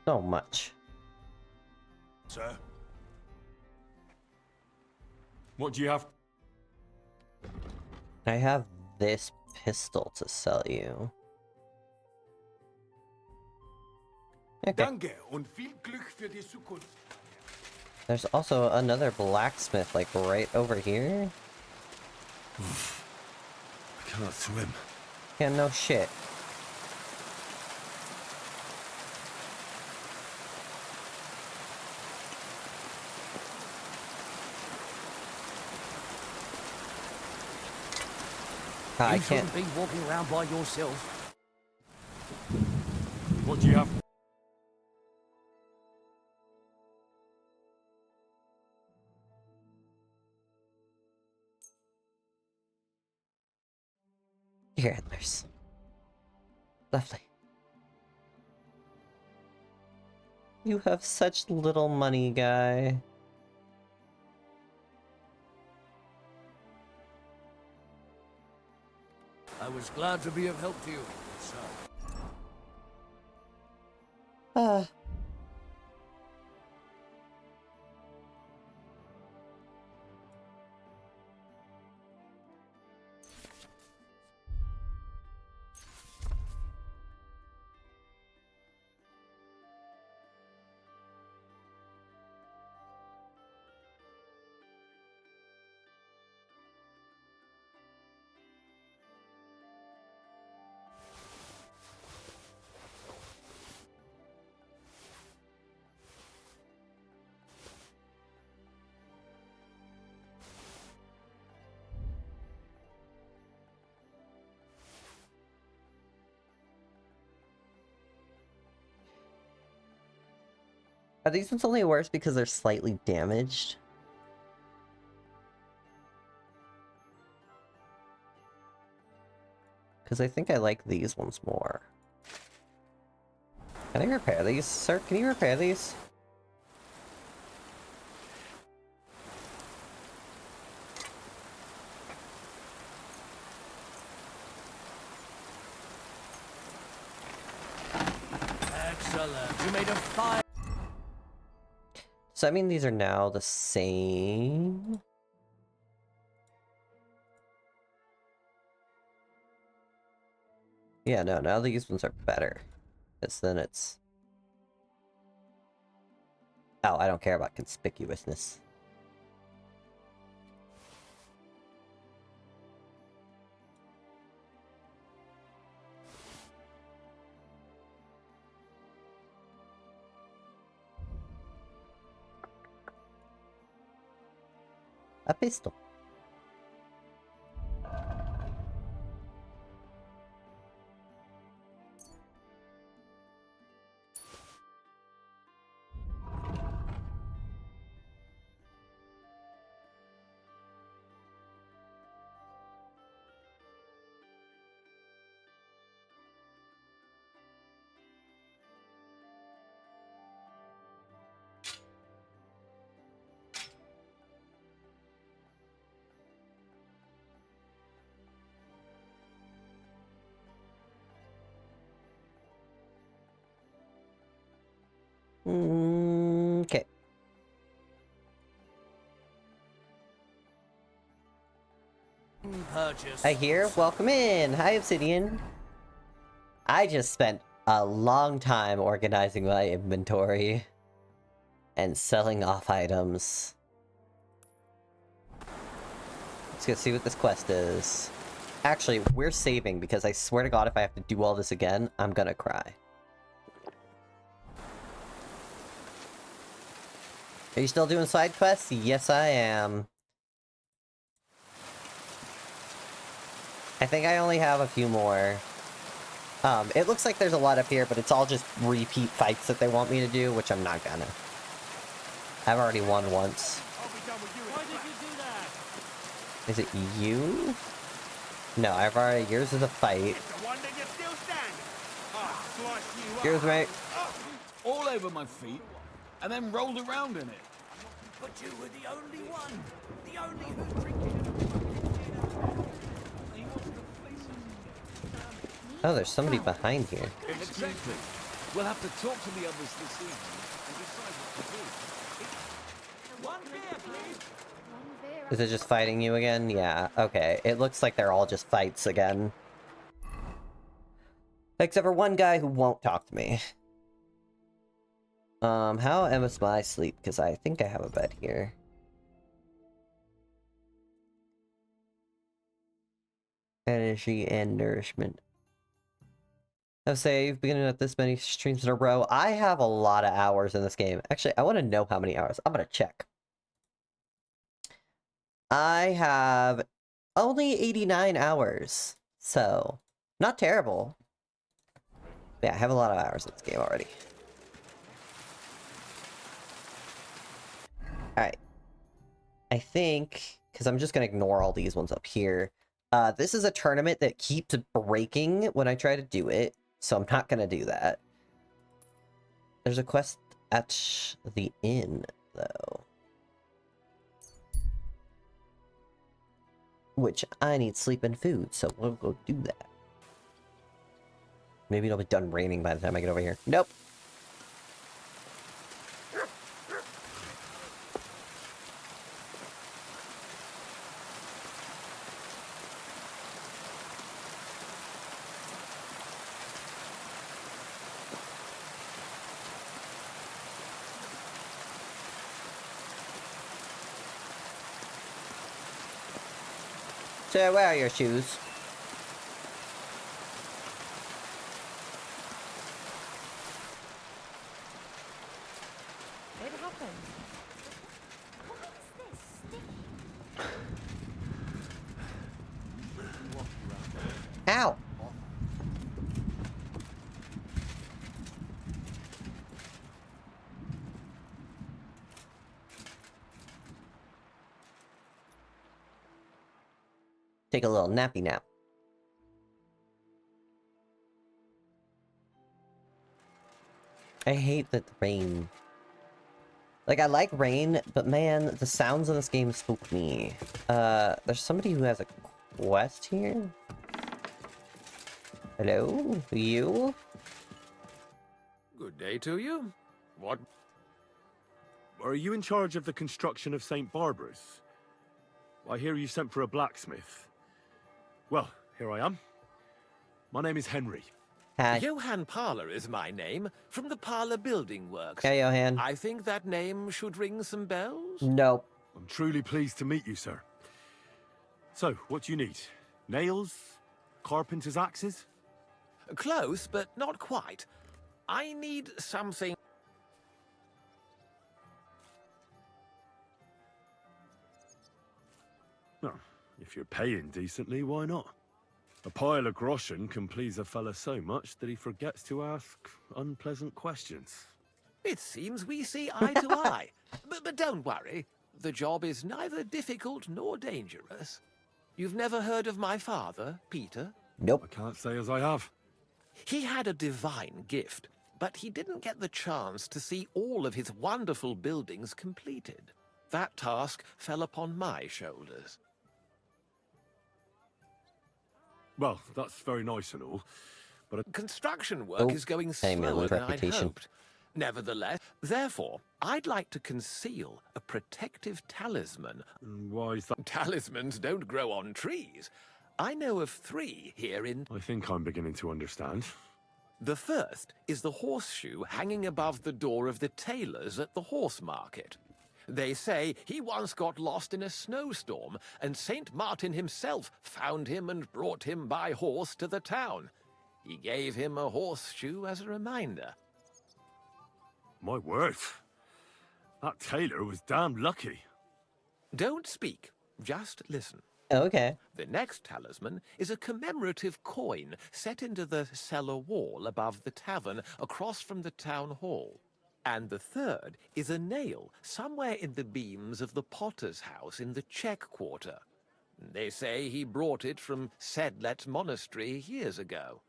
So much. Sir? What do you have? I have this pistol to sell you. Okay. Danke und viel Glück für die Zukunft. There's also another blacksmith, like, right over here. I can't swim. Yeah, no shit. I You can't. shouldn't be walking around by yourself. What do you have? Deer antlers. Lovely. You have such little money, guy. I was glad to be of help to you, sir. Are these ones only worse because they're slightly damaged? Because I think I like these ones more. Can I repair these? Sir, can you repair these? made of fire. So I mean these are now the same. Yeah, no, now these ones are better. Because then it's... Oh, I don't care about conspicuousness. A pistol. Okay. Purchase. Hi here, welcome in. Hi Obsidian. I just spent a long time organizing my inventory and selling off items. Let's go see what this quest is. Actually, we're saving because I swear to God if I have to do all this again, I'm gonna cry. Are you still doing side quests? Yes, I am. I think I only have a few more. It looks like there's a lot up here, but it's all just repeat fights that they want me to do, which I'm not gonna. I've already won once. Why did you do that? Is it you? No, I've already... Yours is a fight. Yours, mate. All over my feet, and then rolled around in it. But you were the only one. The only who drinking. Oh, there's somebody behind here. Exactly. We'll have to talk to the others this evening and decide what to do. One beer, please. Is it just fighting you again? Yeah, okay. It looks like they're all just fights again. Except for one guy who won't talk to me. How am I sleep? Because I think I have a bed here. Energy and nourishment. I would say you've been at this many streams in a row. I have a lot of hours in this game. Actually, I want to know how many hours. I'm going to check. I have only 89 hours. So, not terrible. Yeah, I have a lot of hours in this game already. Alright. I think, because I'm just going to ignore all these ones up here. This is a tournament that keeps breaking when I try to do it. So I'm not going to do that. There's a quest at the inn, though. Which I need sleep and food, so we'll go do that. Maybe it'll be done raining by the time I get over here. Nope. So, where are your shoes? It happened. Ow! Take a little nappy nap. I hate that rain. Like, I like rain, but man, the sounds of this game spook me. There's somebody who has a quest here? Hello? You? Good day to you. What? Are you in charge of the construction of St. Barbara's? I hear you sent for a blacksmith. Well, here I am. My name is Henry. Hi. Johann Parler is my name, from the Parler Building Works. Hey, Johann. I think that name should ring some bells? Nope. I'm truly pleased to meet you, sir. So, what do you need? Nails? Carpenter's axes? Close, but not quite. I need something... No, if you're paying decently, why not? A pile of groschen can please a fella so much that he forgets to ask unpleasant questions. It seems we see eye to eye. But don't worry. The job is neither difficult nor dangerous. You've never heard of my father, Peter? Nope. I can't say as I have. He had a divine gift, but he didn't get the chance to see all of his wonderful buildings completed. That task fell upon my shoulders. Well, that's very nice and all, but... Construction work is going slower than I'd hoped. Nevertheless, therefore, I'd like to conceal a protective talisman. Why is that? Talismans don't grow on trees. I know of 3 here in... I think I'm beginning to understand. The first is the horseshoe hanging above the door of the tailors at the horse market. They say he once got lost in a snowstorm, and St. Martin himself found him and brought him by horse to the town. He gave him a horseshoe as a reminder. My word. That tailor was damn lucky. Don't speak. Just listen. Okay. The next talisman is a commemorative coin set into the cellar wall above the tavern across from the town hall. And the third is a nail somewhere in the beams of the potter's house in the Czech Quarter. They say he brought it from Sedlet Monastery years ago.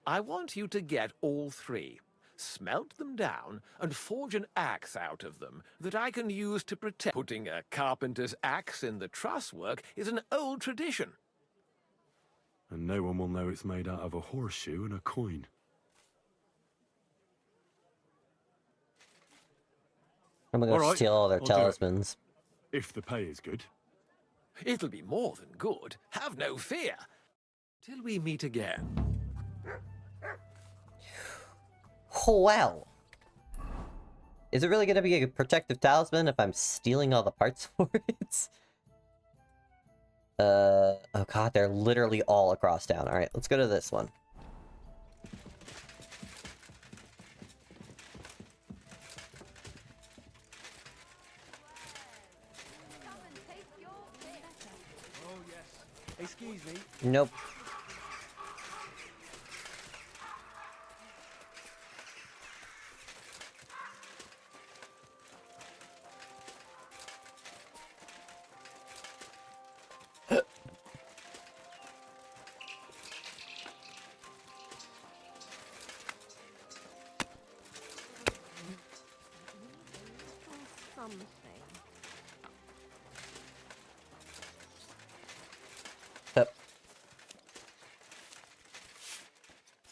I want you to get all 3, smelt them down, and forge an axe out of them that I can use to protect. Putting a carpenter's axe in the truss work is an old tradition. And no one will know it's made out of a horseshoe and a coin. I'm gonna go steal all their talismans. If the pay is good. It'll be more than good. Have no fear. Till we meet again. Well. Is it really gonna be a protective talisman if I'm stealing all the parts for it? Oh god, they're literally all across town. Alright, let's go to this one. Excuse me. Nope.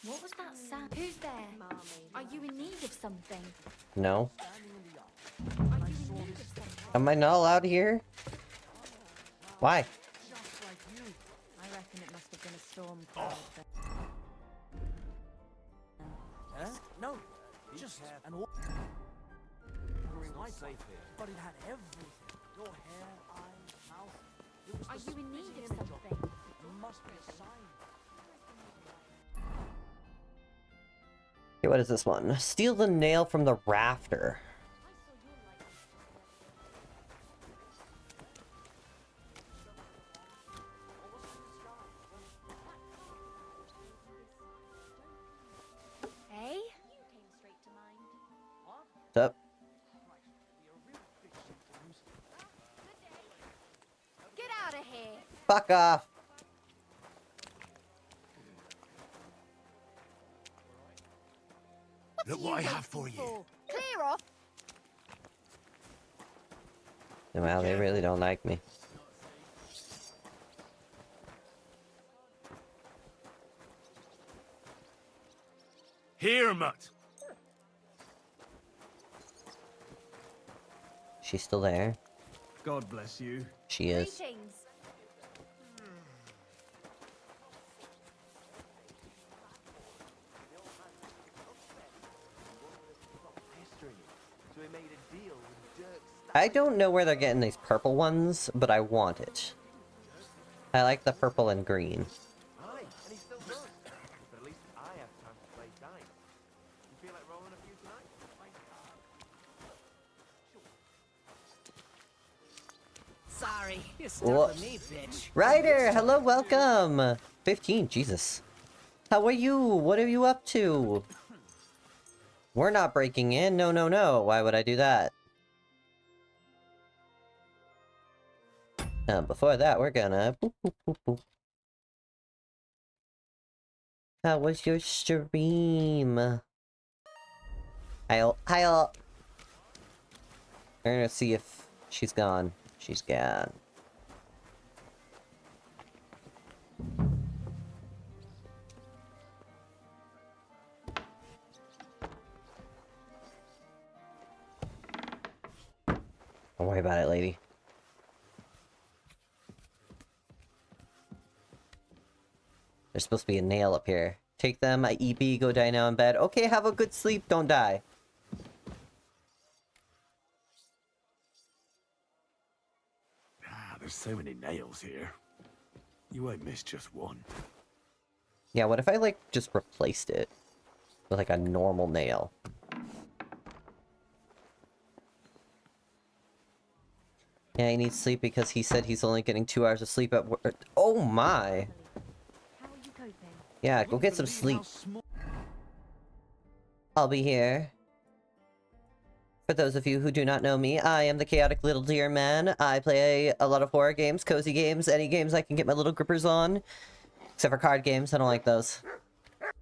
What was that sound? Who's there? Are you in need of something? No. Are you in need of something? Am I not allowed here? Why? I reckon it must have been a storm cloud. Huh? No, just an ordinary safe here. But it had everything. Your hair, eyes, mouth. It was Are you in need of something? There must be a sign. Okay, what is this one? Steal the nail from the rafter. Hey? What's up? Get out of here! Fuck off! Look what I have for you. Clear off! Wow, they really don't like me. Here, Mutt. she's still there. God bless you. She is. Greetings. I don't know where they're getting these purple ones, but I want it. I like the purple and green. Aye, and he still does. But at least I have time to play dice. You feel like rolling a few tonight? Sorry, you're Whoa. stuck with me, bitch. Ryder, hello, welcome. 15, Jesus. How are you? What are you up to? We're not breaking in. No, no, no. Why would I do that? Before that, we're gonna... Boop, boop, boop, boop. How was your stream? I'll... We're gonna see if she's gone. She's gone. Don't worry about it, lady. There's supposed to be a nail up here. Take them, I EB, go die now in bed. Okay, have a good sleep, don't die. Ah, there's so many nails here. You won't miss just one. Yeah, what if I, like, just replaced it with, like, a normal nail? Yeah, he needs sleep because he said he's only getting 2 hours of sleep at work. Oh my! Yeah, go get some sleep. I'll be here. For those of you who do not know me, I am the chaotic little deer man. I play a lot of horror games, cozy games, any games I can get my little grippers on. Except for card games, I don't like those.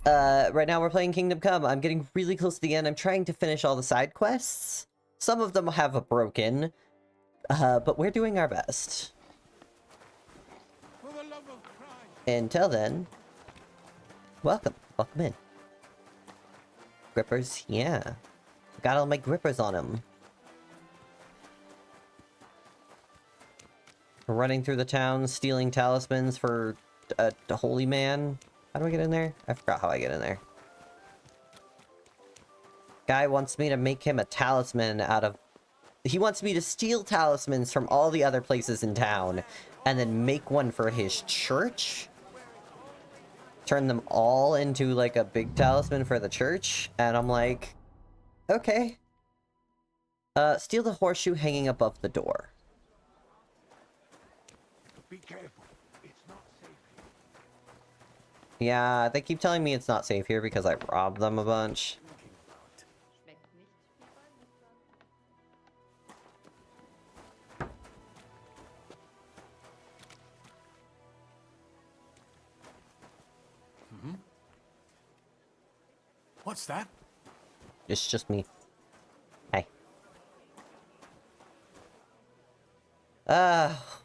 Right now we're playing Kingdom Come. I'm getting really close to the end. I'm trying to finish all the side quests. Some of them have a broken. But we're doing our best. Until then, welcome in. Grippers, yeah. Got all my grippers on them. Running through the town, stealing talismans for a holy man. How do I get in there? I forgot how I get in there. Guy wants me to make him a talisman out of... He wants me to steal talismans from all the other places in town and then make one for his church. Turn them all into like a big talisman for the church. And I'm like, okay. Steal the horseshoe hanging above the door. Be careful. It's not safe here. Yeah, they keep telling me it's not safe here because I robbed them a bunch. What's that? It's just me. Hey.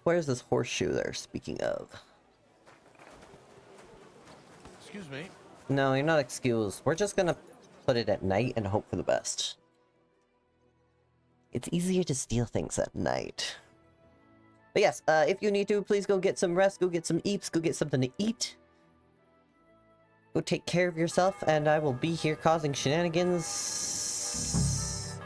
Where's this horseshoe they're speaking of? Excuse me. No, you're not excused. We're just gonna put it at night and hope for the best. It's easier to steal things at night. But yes, if you need to, please go get some rest, go get some eeps, go get something to eat. Go take care of yourself, and I will be here causing shenanigans.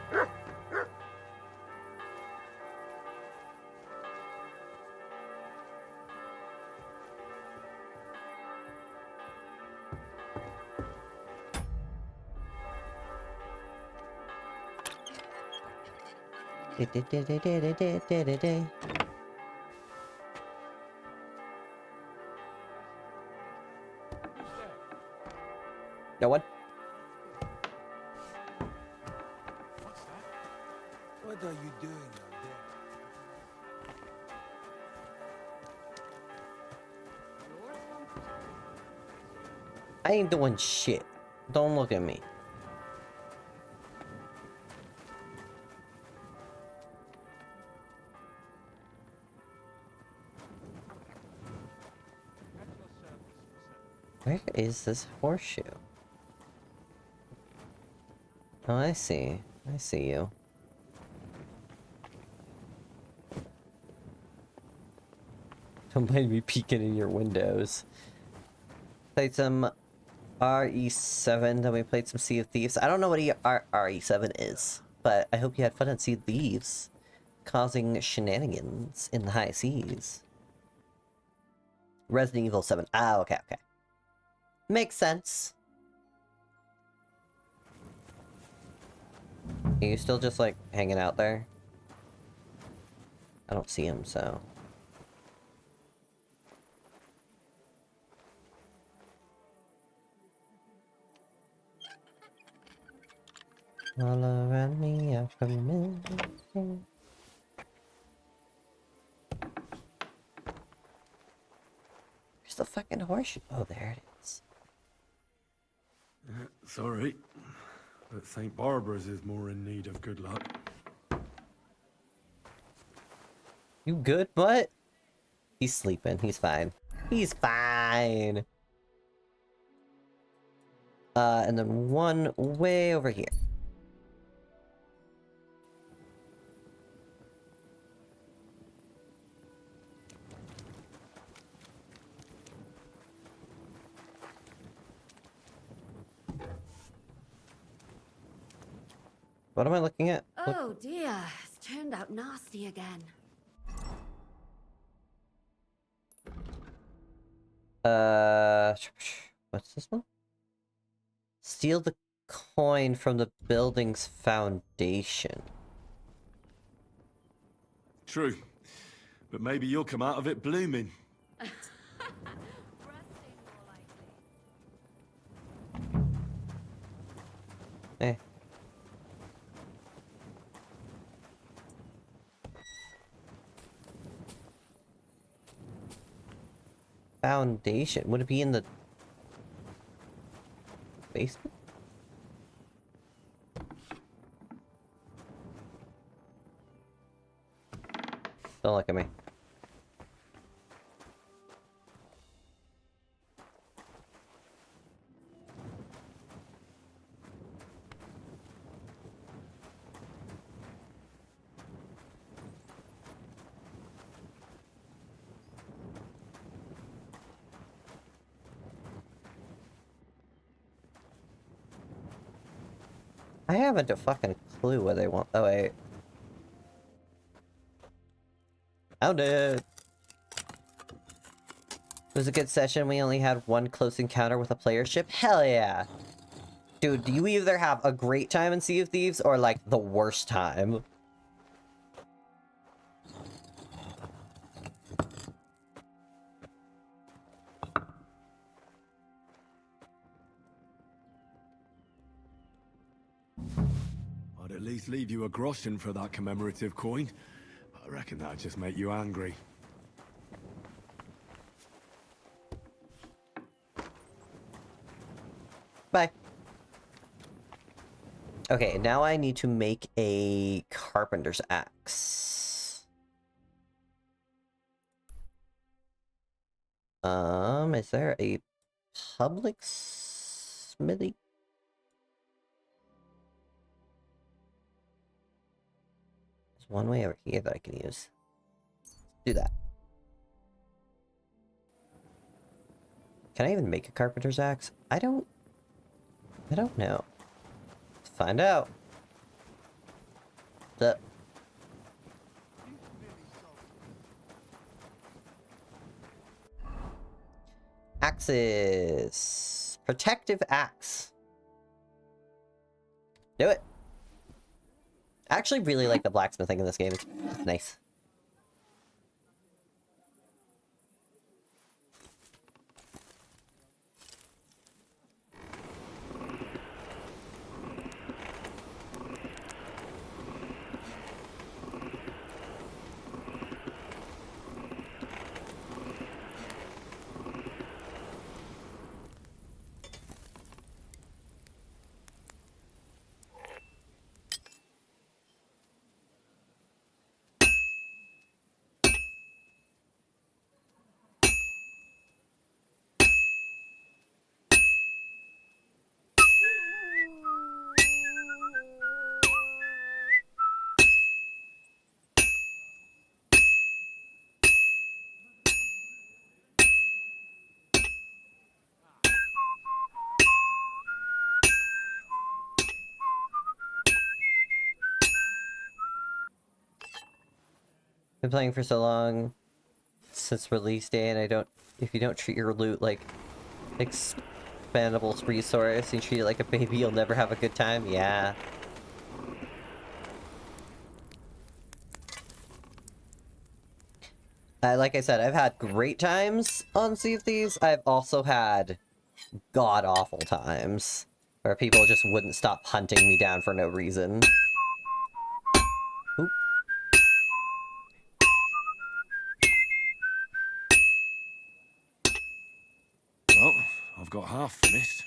No one? What's that? What are you doing out there? I ain't doing shit. Don't look at me. Where is this horseshoe? Oh, I see. I see you. Don't mind me peeking in your windows. Played some RE7, then we played some Sea of Thieves. I don't know what RE7 is, but I hope you had fun at Sea of Thieves, causing shenanigans in the high seas. Resident Evil 7. Ah, okay, okay. Makes sense. Are you still just, like, hanging out there? I don't see him, so... All around me, I'm coming. Where's the fucking horseshoe? Oh, there it is. Sorry, but St. Barbara's is more in need of good luck. You good, butt? He's sleeping. He's fine. He's fine. And then one way over here. What am I looking at? Oh dear, it's turned out nasty again. What's this one? Steal the coin from the building's foundation. True, but maybe you'll come out of it blooming. Eh. Foundation? Would it be in the basement? Don't look at me. I haven't a fucking clue what they want. Oh, wait. Found it! It was a good session. We only had one close encounter with a player ship. Hell yeah! Dude, you either have a great time in Sea of Thieves or, like, the worst time. I'd at least leave you a groschen for that commemorative coin. I reckon that'd just make you angry. Bye. Okay, now I need to make a carpenter's axe. Is there a public smithy? There's one way over here that I can use. Do that. Can I even make a carpenter's axe? I don't know. Let's find out. The axes. Protective axe. Do it. I actually really like the blacksmithing in this game. It's nice. Been playing for so long since release day, and if you don't treat your loot like expandable resource and treat it like a baby, you'll never have a good time. Yeah. Like I said, I've had great times on Sea of Thieves. I've also had god-awful times where people just wouldn't stop hunting me down for no reason. Oop. Well, I've got half finished.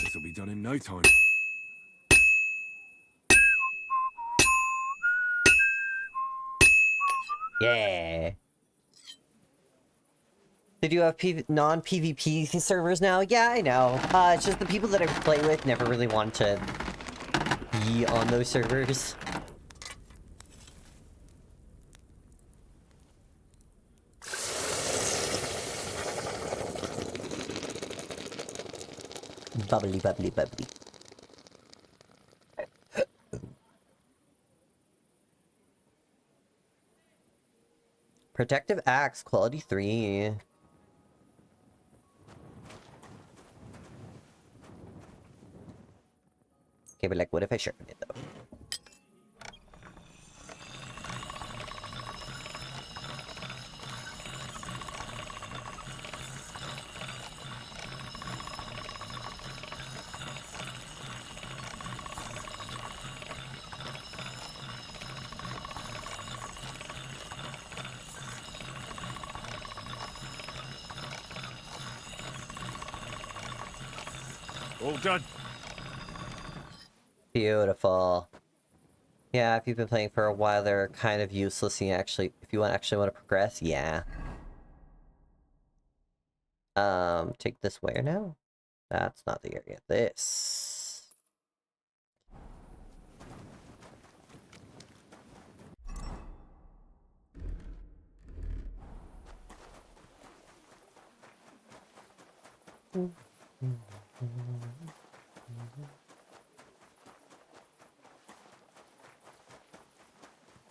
This'll be done in no time. Yeah. They do have non-PvP servers now? Yeah, I know. It's just the people that I play with never really want to be on those servers. Bubbly, bubbly, bubbly. Protective Axe, quality 3. Okay, but like, what if I sharpen it, though? All done. Beautiful. Yeah, if you've been playing for a while, they're kind of useless. And if you actually want to progress, yeah. Take this where now? That's not the area. This.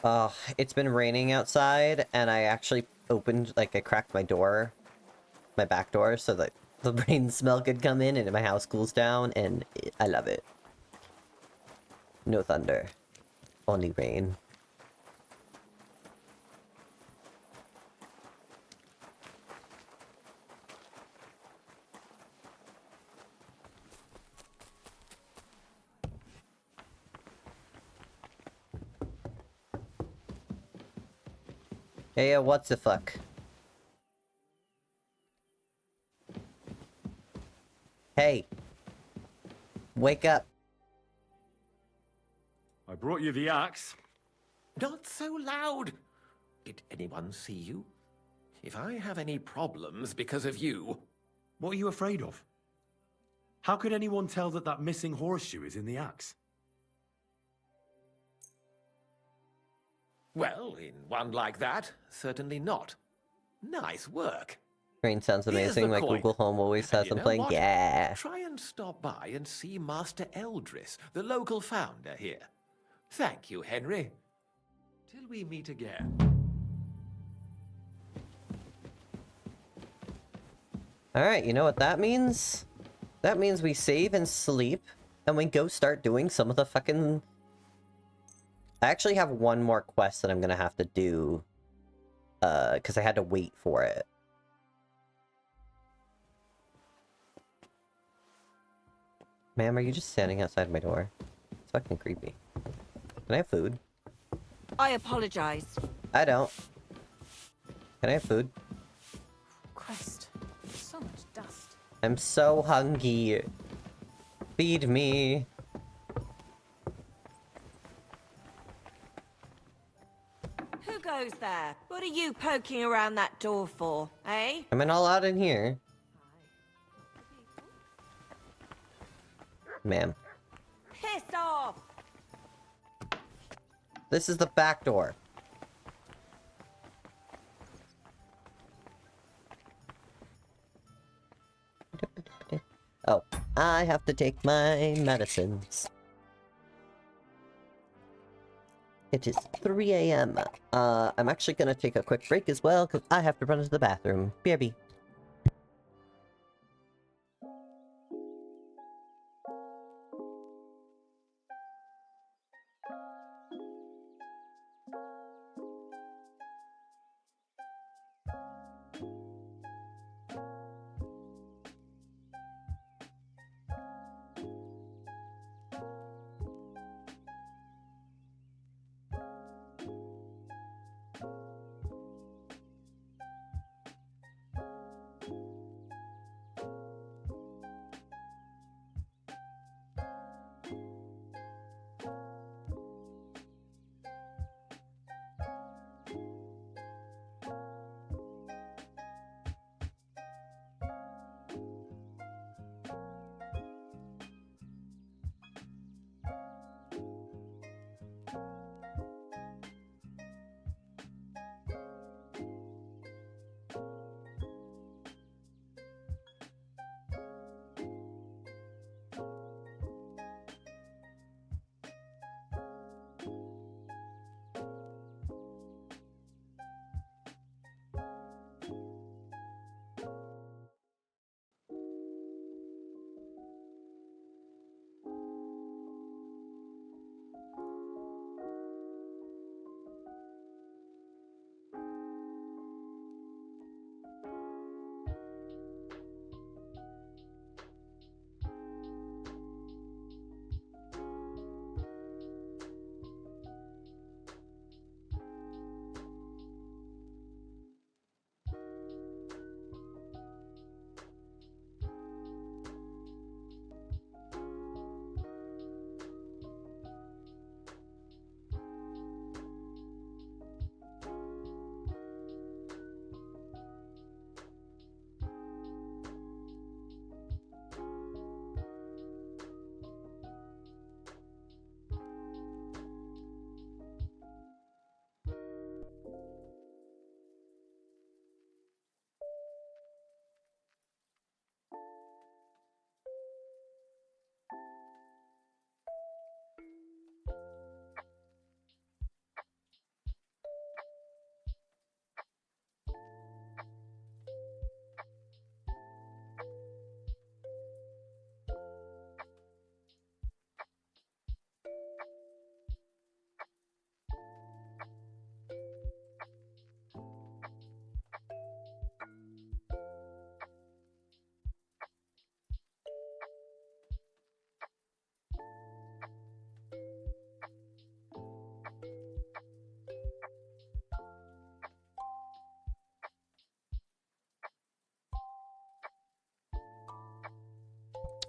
Oh, it's been raining outside, and I actually opened, I cracked my door, my back door, so that the rain smell could come in, and my house cools down, and I love it. No thunder. Only rain. Hey, what's the fuck? Hey. Wake up. I brought you the axe. Not so loud! Did anyone see you? If I have any problems because of you... What are you afraid of? How could anyone tell that that missing horseshoe is in the axe? Well, in one like that, certainly not. Nice work. Rain sounds amazing. My Google Home always has them playing. What? Yeah. Try and stop by and see Master Eldris, the local founder here. Thank you, Henry. Till we meet again. Alright, you know what that means? That means we save and sleep, and we go start doing some of the fucking... I actually have one more quest that I'm gonna have to do. Because I had to wait for it. Ma'am, are you just standing outside my door? It's fucking creepy. Can I have food? I apologize. I don't. Can I have food? Christ, so much dust. I'm so hungry. Feed me. Who goes there? What are you poking around that door for, eh? Am I not allowed in here? Ma'am. Piss off! This is the back door. Oh, I have to take my medicines. It is 3 a.m. I'm actually gonna take a quick break as well, because I have to run to the bathroom. BRB.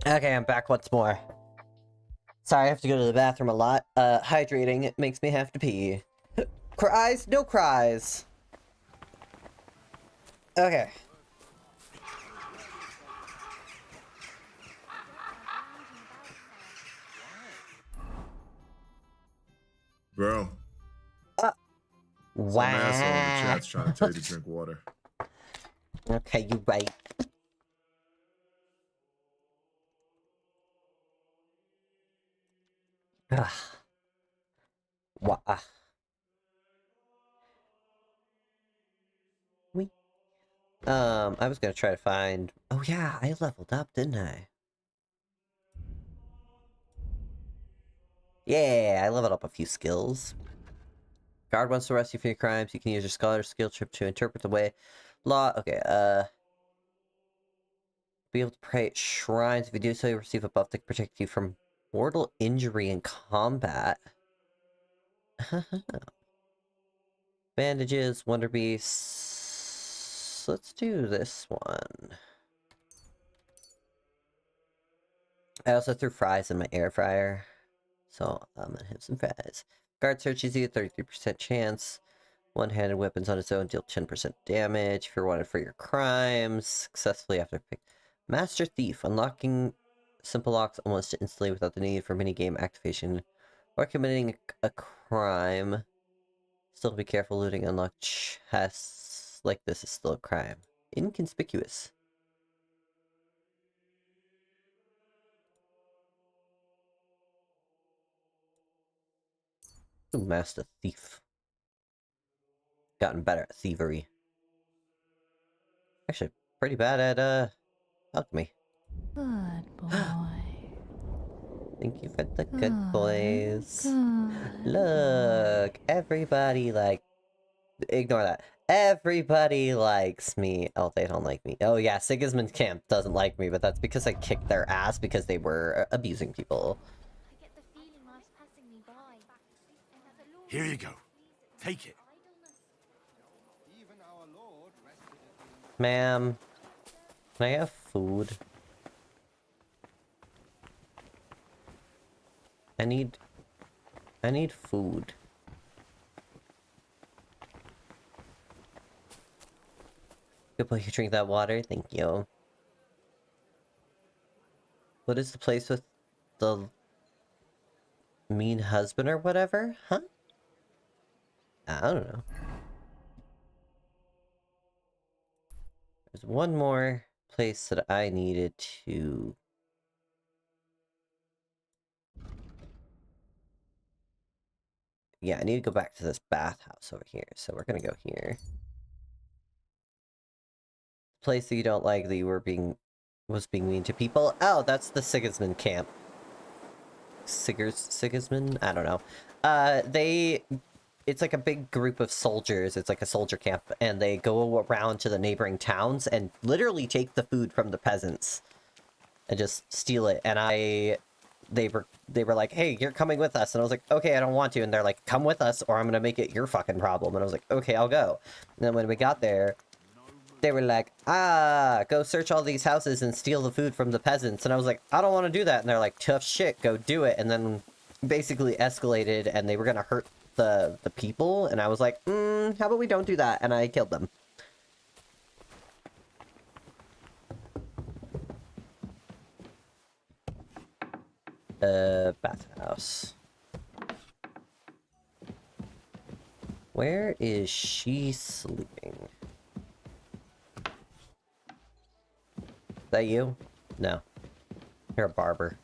Okay, I'm back once more. Sorry, I have to go to the bathroom a lot. Hydrating, it makes me have to pee. Cries? No cries. Okay. Bro. Wow. Some asshole in the chat's trying to tell you to drink water. Okay, you right. Ugh. I was gonna try to find... Oh yeah, I leveled up, didn't I? Yeah, I leveled up a few skills. Guard wants to arrest you for your crimes. You can use your scholar skill chip to interpret the way law. Okay, be able to pray at shrines. If you do so, you receive a buff that protects you from mortal injury in combat. Bandages, Wonder Beasts. Let's do this one. I also threw fries in my air fryer, so I'm gonna have some fries. Guard searches you, 33% chance. One-handed weapons on its own deal 10% damage if you're wanted for your crimes. Successfully after pick. Master Thief. Unlocking simple locks almost instantly without the need for minigame activation or committing a crime. Still be careful, looting unlocked chests like this is still a crime. Inconspicuous. Ooh, Master Thief. Gotten better at thievery. Actually, pretty bad at, alchemy. Good boy. Thank you for the good boys. Look, everybody ignore that. Everybody likes me. Oh, they don't like me. Oh yeah, Sigismund Camp doesn't like me, but that's because I kicked their ass because they were abusing people. Here you go. Take it. Ma'am, can I have food? I need food. Good boy, you drink that water? Thank you. What is the place with the mean husband or whatever? Huh? I don't know. There's one more place that I needed to... Yeah, I need to go back to this bathhouse over here, so we're gonna go here. Place that you don't like that you were was being mean to people. Oh, that's the Sigismund camp. Sigismund? I don't know. It's like a big group of soldiers. It's like a soldier camp, and they go around to the neighboring towns and literally take the food from the peasants and just steal it. And they were like, hey, you're coming with us. And I was like, okay, I don't want to. And they're like, come with us or I'm gonna make it your fucking problem. And I was like, okay, I'll go. And then when we got there, they were like, go search all these houses and steal the food from the peasants. And I was like, I don't want to do that. And they're like, tough shit, go do it. And then basically escalated and they were gonna hurt the people. And I was like, how about we don't do that? And I killed them. Bathhouse. Where is she sleeping? Is that you? No. You're a barber.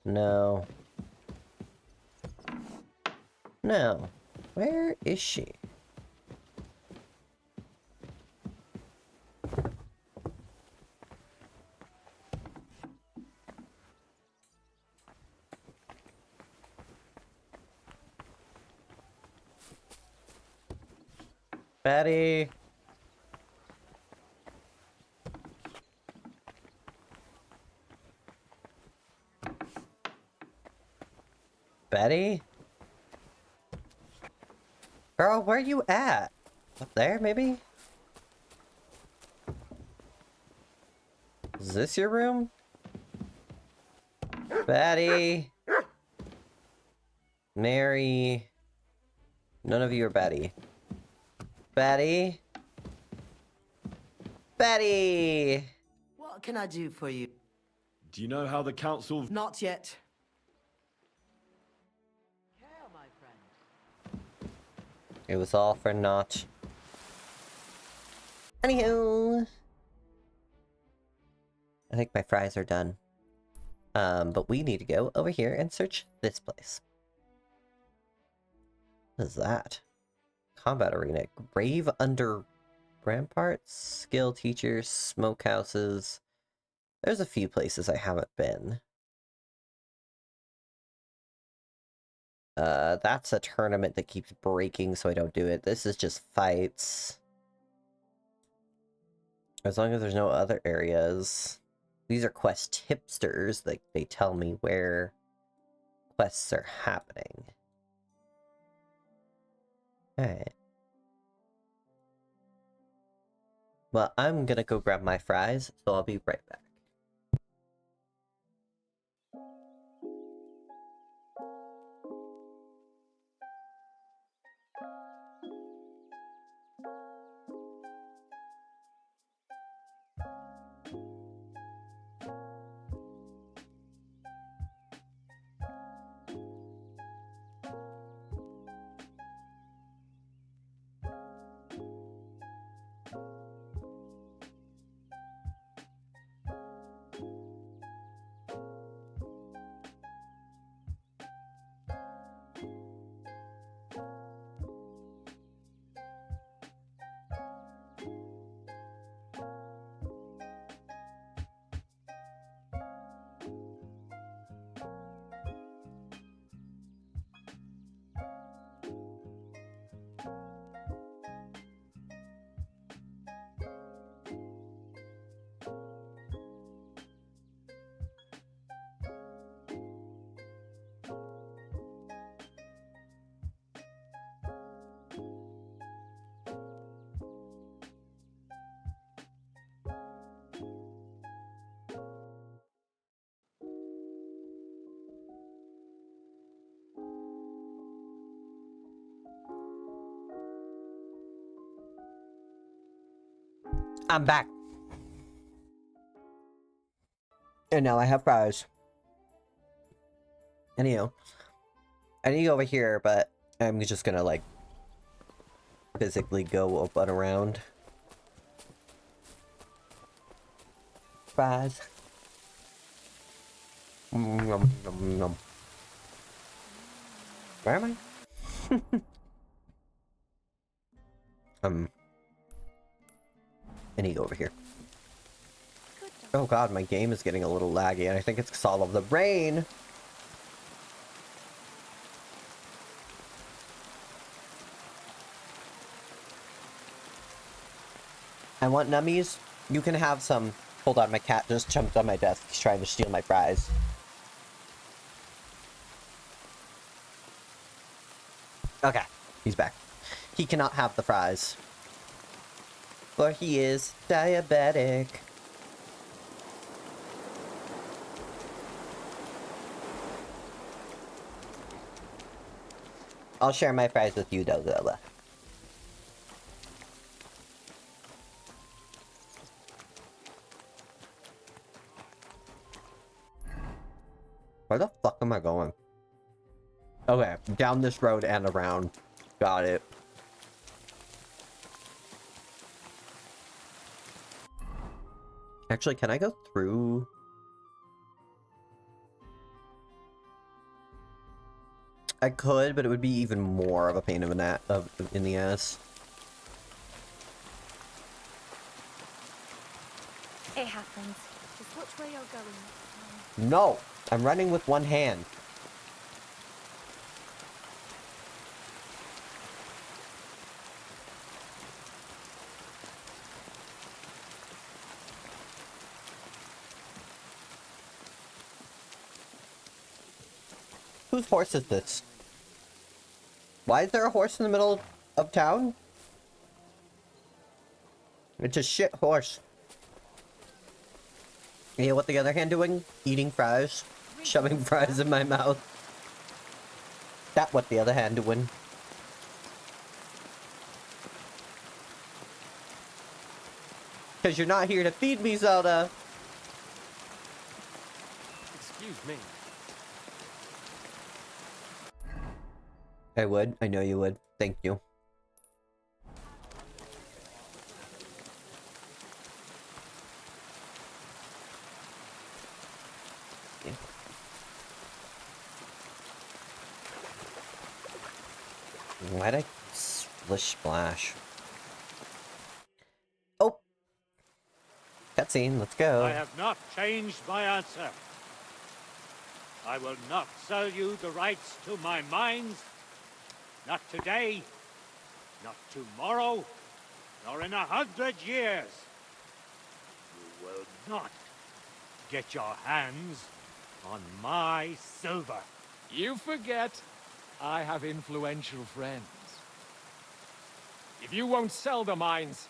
No. No. Where is she? Betty. Betty? Girl, where are you at? Up there, maybe? Is this your room? Betty? Mary? None of you are Betty. Betty? Betty! What can I do for you? Do you know how the council... Not yet. It was all for naught. Anywho. I think my fries are done. But we need to go over here and search this place. What is that? Combat arena. Grave under ramparts? Skill teachers? Smokehouses? There's a few places I haven't been. That's a tournament that keeps breaking, so I don't do it. This is just fights. As long as there's no other areas. These are quest tipsters. Like, they tell me where quests are happening. Alright. Well, I'm gonna go grab my fries, so I'll be right back. I'm back. And now I have fries. Anyhow, I need to go over here, but I'm just gonna, like, physically go up and around. Fries. Nom, nom, nom. Where am I? I need to go over here. Oh god, my game is getting a little laggy, and I think it's because all of the rain. I want nummies. You can have some. Hold on, my cat just jumped on my desk. He's trying to steal my fries. Okay, he's back. He cannot have the fries. For he is diabetic. I'll share my fries with you, though, Zilla. Where the fuck am I going? Okay, down this road and around. Got it. Actually, can I go through? I could, but it would be even more of a pain in the ass. It happens. Just watch where you're going. No! I'm running with one hand. Whose horse is this? Why is there a horse in the middle of town? It's a shit horse. Yeah, what the other hand doing? Eating fries. Shoving fries in my mouth. That what the other hand doing. Cause you're not here to feed me, Zelda. Excuse me. I would. I know you would. Thank you. Why'd I splish splash? Oh! Cutscene, let's go. I have not changed my answer. I will not sell you the rights to my mines. Not today, not tomorrow, nor in 100 years. You will not get your hands on my silver. You forget, I have influential friends. If you won't sell the mines,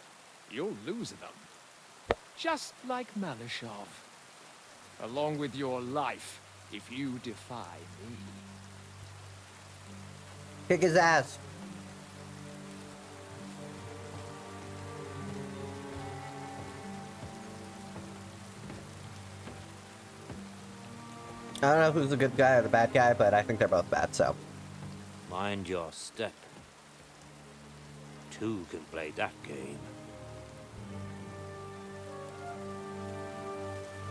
you'll lose them. Just like Malishov. Along with your life, if you defy me. Kick his ass. I don't know who's the good guy or the bad guy, but I think they're both bad, so. Mind your step. Two can play that game.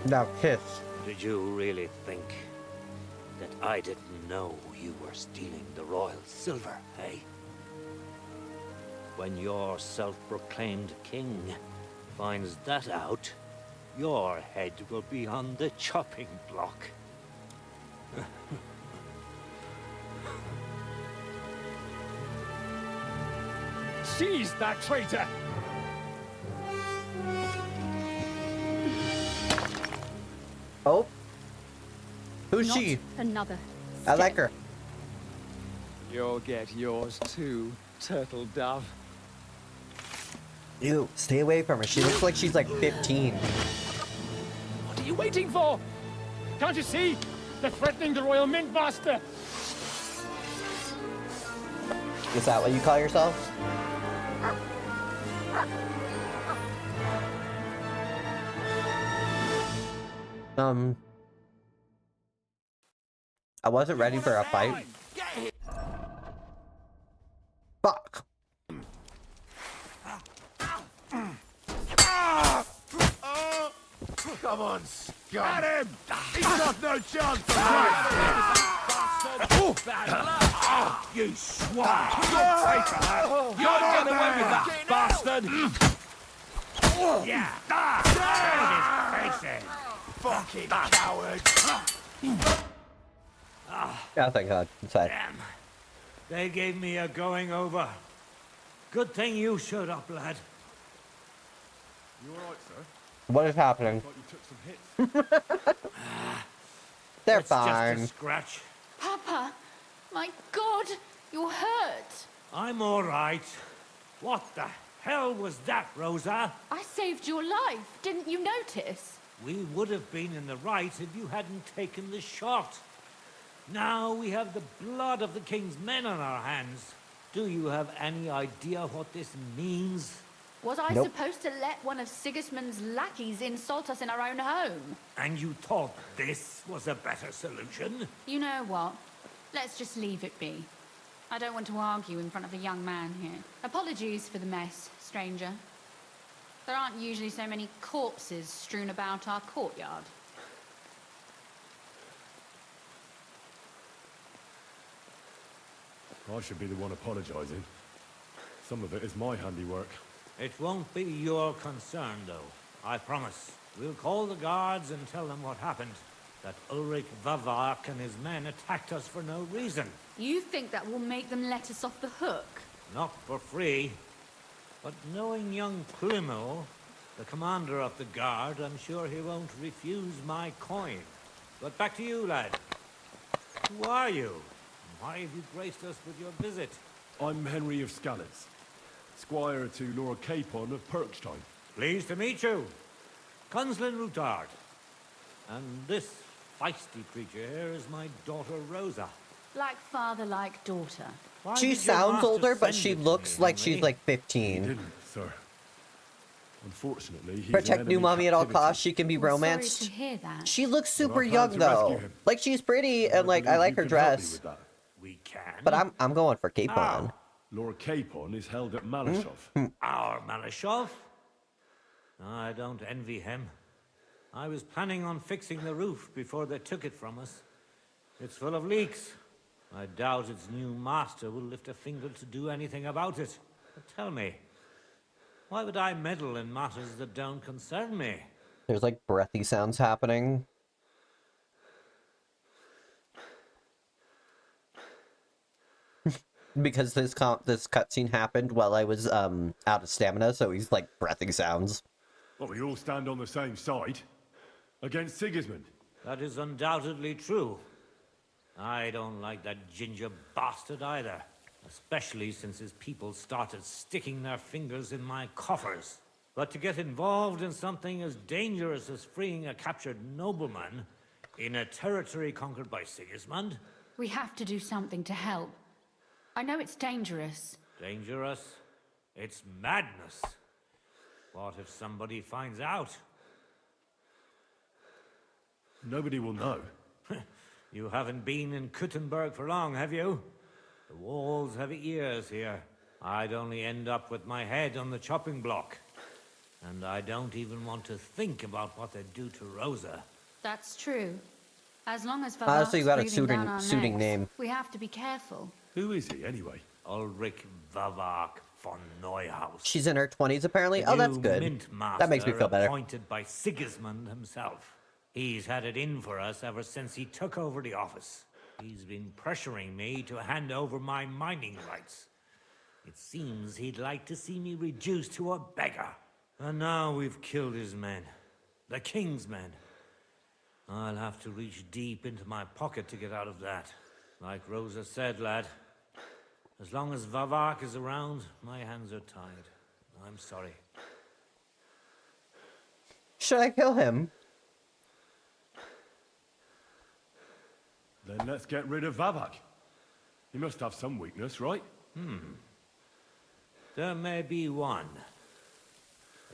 Now kiss. Did you really think that I didn't know you were stealing the royal silver, eh? When your self-proclaimed king finds that out, your head will be on the chopping block. Seize that traitor! Oh? Who's Not she? another. I like her. You'll get yours too, turtle dove. Ew, stay away from her. She looks like she's like 15. What are you waiting for? Can't you see? They're threatening the Royal Mint Master! Is that what you call yourself? I wasn't ready for a fight. Fuck. Come on, scum. Got him! He's got no chance for You swine! You'll pay for that! You'll get away with that, bastard! Yeah! Turn his face in! Fucking coward! Yeah, thank God. It's fine. Damn. They gave me a going over. Good thing you showed up, lad. You alright, sir? What is happening? Thought you took some hits. They're It's fine. just a scratch. Papa, my God, you're hurt. I'm all right. What the hell was that, Rosa? I saved your life. Didn't you notice? We would have been in the right if you hadn't taken the shot. Now we have the blood of the king's men on our hands. Do you have any idea what this means? Was I Nope. supposed to let one of Sigismund's lackeys insult us in our own home? And you thought this was a better solution? You know what? Let's just leave it be. I don't want to argue in front of a young man here. Apologies for the mess, stranger. There aren't usually so many corpses strewn about our courtyard. I should be the one apologising. Some of it is my handiwork. It won't be your concern, though. I promise. We'll call the guards and tell them what happened. That Ulrich Vavak and his men attacked us for no reason. You think that will make them let us off the hook? Not for free. But knowing young Plimo, the commander of the guard, I'm sure he won't refuse my coin. But back to you, lad. Who are you? Why have you graced us with your visit? I'm Henry of Scalitz, squire to Lord Capon of Perkstein. Pleased to meet you. Conslin Routard. And this feisty creature here is my daughter Rosa. Like father, like daughter. Why She did your sounds master older, but send she it to looks me, like Henry? she's like He 15. didn't, sir. Unfortunately, he's Protect an new enemy mommy at all captivity. costs. She can be I'm sorry romanced. to hear that. She looks super I plan young to rescue though. him. Like she's pretty and like I believe like you her can help me dress. with that. We can. But I'm going for Capon. How? Lord Capon is held at Malashov. Our Malashov? I don't envy him. I was planning on fixing the roof before they took it from us. It's full of leaks. I doubt its new master will lift a finger to do anything about it. But tell me, why would I meddle in matters that don't concern me? There's like breathy sounds happening. Because this cutscene happened while I was out of stamina, so he's like breathing sounds. Well, we all stand on the same side. Against Sigismund. That is undoubtedly true. I don't like that ginger bastard either. Especially since his people started sticking their fingers in my coffers. But to get involved in something as dangerous as freeing a captured nobleman in a territory conquered by Sigismund? We have to do something to help. I know it's dangerous. Dangerous? It's madness. What if somebody finds out? Nobody will know. You haven't been in Kuttenberg for long, have you? The walls have ears here. I'd only end up with my head on the chopping block. And I don't even want to think about what they'd do to Rosa. That's true. As long as Honestly, you got a breathing down our suiting necks, name. we have to be careful. Who is he, anyway? Ulrich Vavak von Neuhaus. She's in her 20s apparently. The Oh, that's new good. Mint master That makes me feel better. appointed by Sigismund himself. He's had it in for us ever since he took over the office. He's been pressuring me to hand over my mining rights. It seems he'd like to see me reduced to a beggar. And now we've killed his men. The king's men. I'll have to reach deep into my pocket to get out of that. Like Rosa said, lad, as long as Vavak is around, my hands are tied. I'm sorry. Should I kill him? Then let's get rid of Vavak. He must have some weakness, right? There may be one.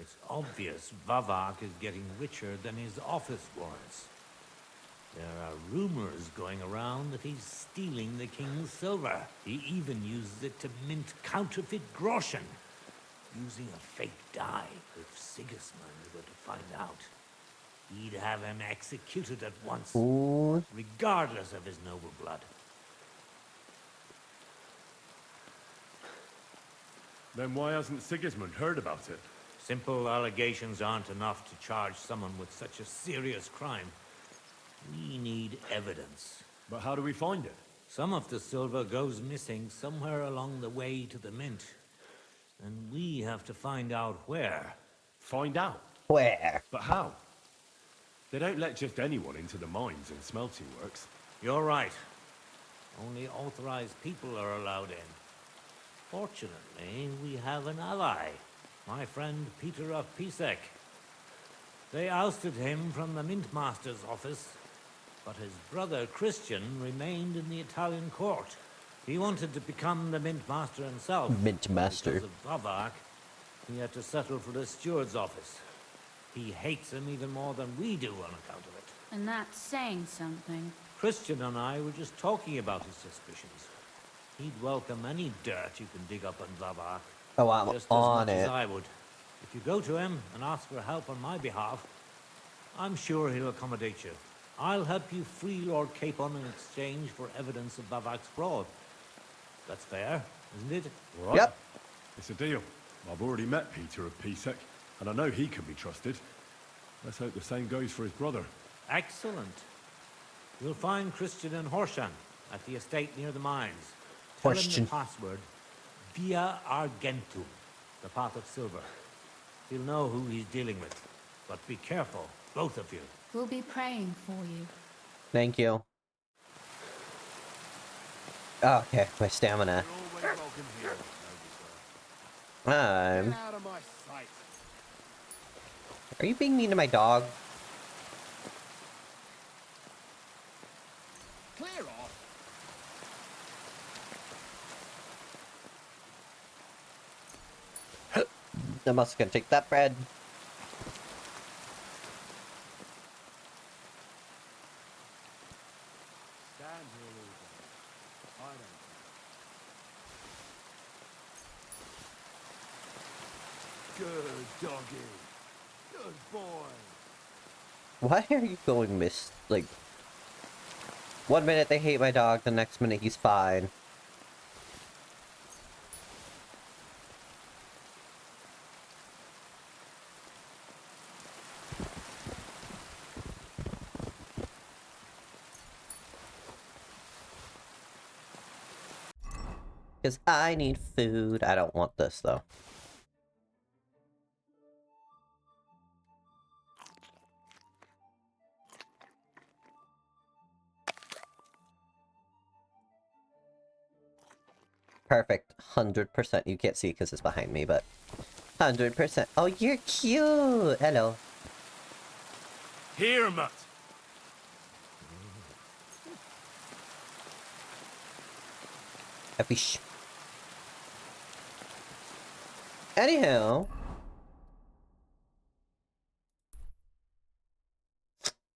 It's obvious Vavak is getting richer than his office warrants. There are rumors going around that he's stealing the king's silver. He even uses it to mint counterfeit groschen, using a fake dye. If Sigismund were to find out, he'd have him executed at once, regardless of his noble blood. Then why hasn't Sigismund heard about it? Simple allegations aren't enough to charge someone with such a serious crime. We need evidence. But how do we find it? Some of the silver goes missing somewhere along the way to the mint. And we have to find out where. Find out? Where? But how? They don't let just anyone into the mines and smelting works. You're right. Only authorized people are allowed in. Fortunately, we have an ally. My friend Peter of Pisek. They ousted him from the Mint Master's office, but his brother Christian remained in the Italian court. He wanted to become the Mint Master himself. Mint Master. Because of Bavak, he had to settle for the steward's office. He hates him even more than we do on account of it. And that's saying something. Christian and I were just talking about his suspicions. He'd welcome any dirt you can dig up on Bavak. Oh, I'm just on as much it. as I would. If you go to him and ask for help on my behalf, I'm sure he'll accommodate you. I'll help you free Lord Capon in exchange for evidence of Bavak's fraud. That's fair, isn't it? All right. Yep. It's a deal. I've already met Peter of Pisek, and I know he can be trusted. Let's hope the same goes for his brother. Excellent. You'll find Christian and Horshan at the estate near the mines. Tell him the password, Via Argentum, the path of silver. He'll know who he's dealing with. But be careful, both of you. We'll be praying for you. Thank you. Oh, okay, my stamina. Are you being mean to my dog? Clear off. I'm also gonna take that bread. Stand here, Luther. I don't. Good doggy. Good boy. Why are you going like... One minute they hate my dog, the next minute he's fine. Because I need food. I don't want this, though. Perfect. 100%. You can't see because it's behind me, but... 100%. Oh, you're cute! Hello. Here, Mutt. A fish. Anyhow.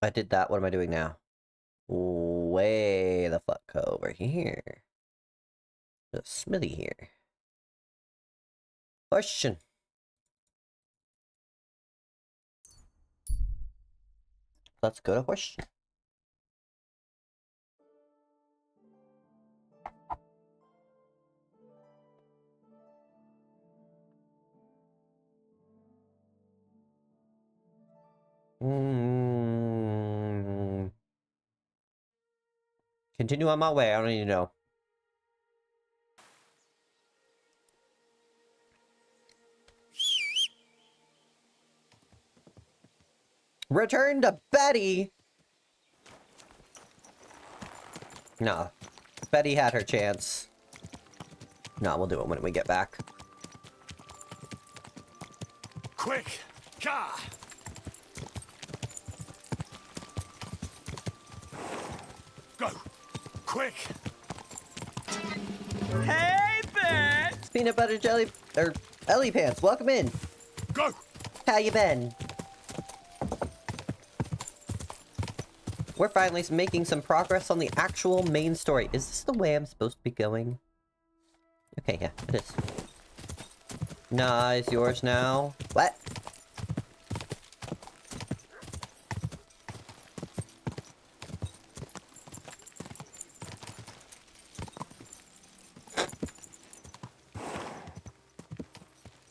I did that. What am I doing now? Way the fuck over here. The smithy here. Question. Let's go to question. Continue on my way. I don't need to know. Return to Betty. No. Betty had her chance. No, we'll do it when we get back. Quick! Car! Go! Quick! Hey, Bet! Peanut butter jelly... or Ellie Pants, welcome in. Go! How you been? We're finally making some progress on the actual main story. Is this the way I'm supposed to be going? Okay, yeah, it is. Nah, it's yours now. What?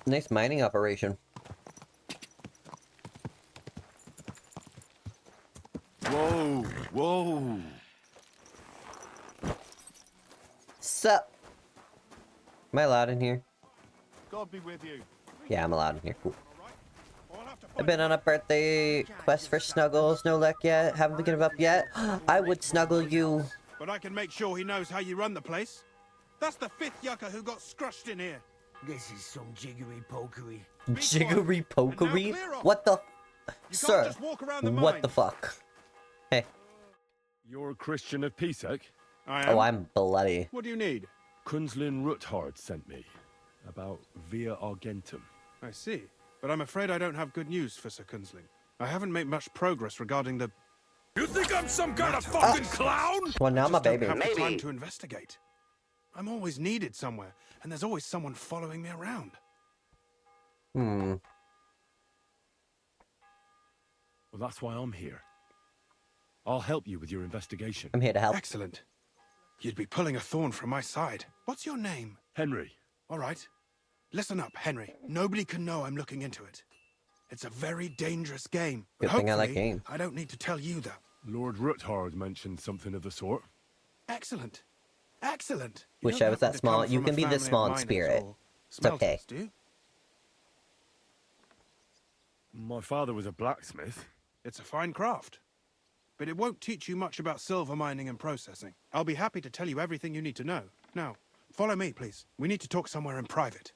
Nice mining operation. Whoa, whoa. Sup? Am I allowed in here? God be with you. Yeah, I'm allowed in here. Cool. I've been on a birthday quest for Snuggles. No luck yet. Haven't given up yet. I would snuggle you. But I can make sure he knows how you run the place. That's the 5th yucca who got scrushed in here. This is some jiggery pokery. Jiggery pokery? What the? Sir, what the fuck? Hey. You're a Christian of Pisek? I am. Oh, I'm bloody. What do you need? Kunzlin Ruthard sent me. About Via Argentum. I see. But I'm afraid I don't have good news for Sir Kunzling. I haven't made much progress regarding the... You think I'm some kind of fucking clown? Well, now my baby. I don't have the time to investigate. I'm always needed somewhere, and there's always someone following me around. Well, that's why I'm here. I'll help you with your investigation. I'm here to help. Excellent. You'd be pulling a thorn from my side. What's your name? Henry. All right. Listen up, Henry. Nobody can know I'm looking into it. It's a very dangerous game. Good thing I like games. I don't need to tell you that. Lord Ruthard mentioned something of the sort. Excellent. Excellent. Wish I was that small. You can be this small in spirit. It's okay. Do you? My father was a blacksmith. It's a fine craft. But it won't teach you much about silver mining and processing. I'll be happy to tell you everything you need to know. Now, follow me, please. We need to talk somewhere in private.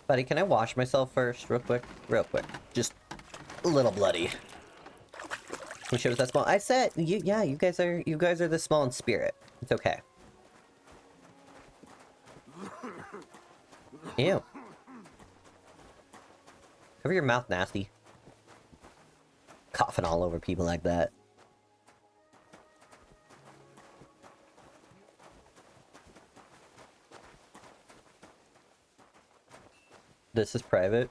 Buddy, can I wash myself first, real quick? Real quick. Just a little bloody. Wish it was that small. I said, yeah, you guys are this small in spirit. It's okay. Ew. Cover your mouth, nasty. Coughing all over people like that. This is private.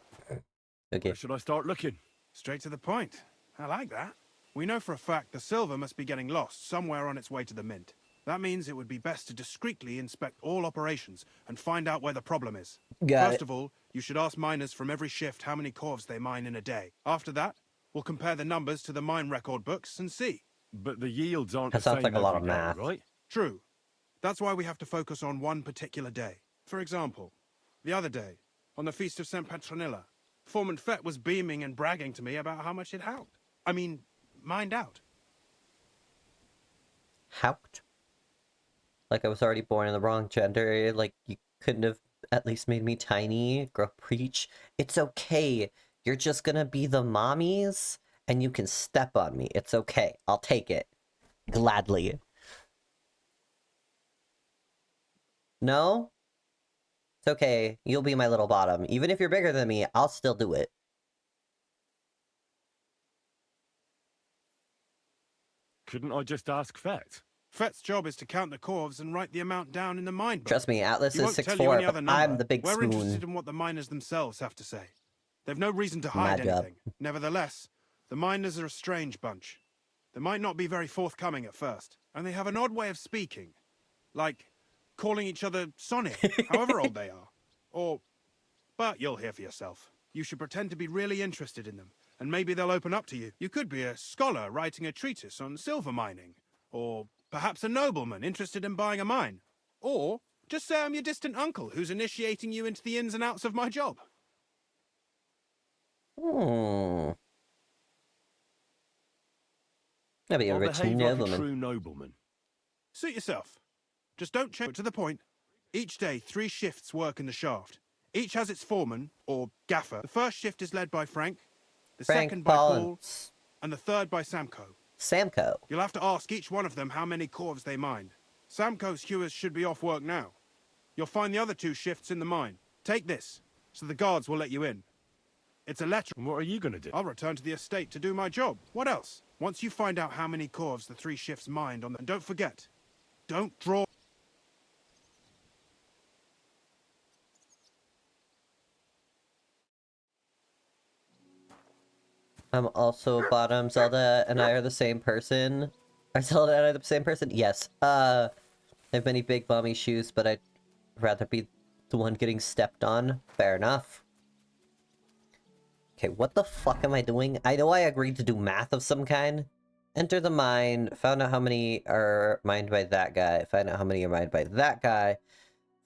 Okay. Where should I start looking? Straight to the point. I like that. We know for a fact the silver must be getting lost somewhere on its way to the mint. That means it would be best to discreetly inspect all operations and find out where the problem is. First of all, you should ask miners from every shift how many corves they mine in a day. After that, we'll compare the numbers to the mine record books and see. But the yields aren't the same. That sounds like a lot of every day, math, right? True. That's why we have to focus on one particular day. For example, the other day, on the Feast of St. Petronilla, Foreman Fett was beaming and bragging to me about how much it helped. I mean, mined out. Helped? Like I was already born in the wrong gender, like you couldn't have at least made me tiny. Girl, preach. It's okay. You're just gonna be the mommies, and you can step on me. It's okay. I'll take it. Gladly. No? It's okay. You'll be my little bottom. Even if you're bigger than me, I'll still do it. Couldn't I just ask Fett? Fett's job is to count the corves and write the amount down in the mine book. Trust me, Atlas is 6'4", but I'm the big We're spoon. interested in what the miners themselves have to say. They've no reason to hide anything. Nevertheless, the miners are a strange bunch. They might not be very forthcoming at first, and they have an odd way of speaking. Like calling each other Sonic, however old they are. But you'll hear for yourself. You should pretend to be really interested in them, and maybe they'll open up to you. You could be a scholar writing a treatise on silver mining, or perhaps a nobleman interested in buying a mine. Or just say I'm your distant uncle who's initiating you into the ins and outs of my job. That'd be a rich nobleman. True nobleman. Suit yourself. Just don't change to the point. Each day, 3 shifts work in the shaft. Each has its foreman, or gaffer. The first shift is led by Frank, the second by Paul, and the third by Samko. Samko? You'll have to ask each one of them how many corves they mined. Samko's hewers should be off work now. You'll find the other 2 shifts in the mine. Take this, so the guards will let you in. It's a letter. And what are you gonna do? I'll return to the estate to do my job. What else? Once you find out how many corves the 3 shifts mined on them, and don't forget, don't draw. I'm also bottom. Zelda and I are the same person. Are Zelda and I the same person? Yes. I have many big bummy shoes, but I'd rather be the one getting stepped on. Fair enough. Okay, what the fuck am I doing? I know I agreed to do math of some kind. Enter the mine, found out how many are mined by that guy, find out how many are mined by that guy,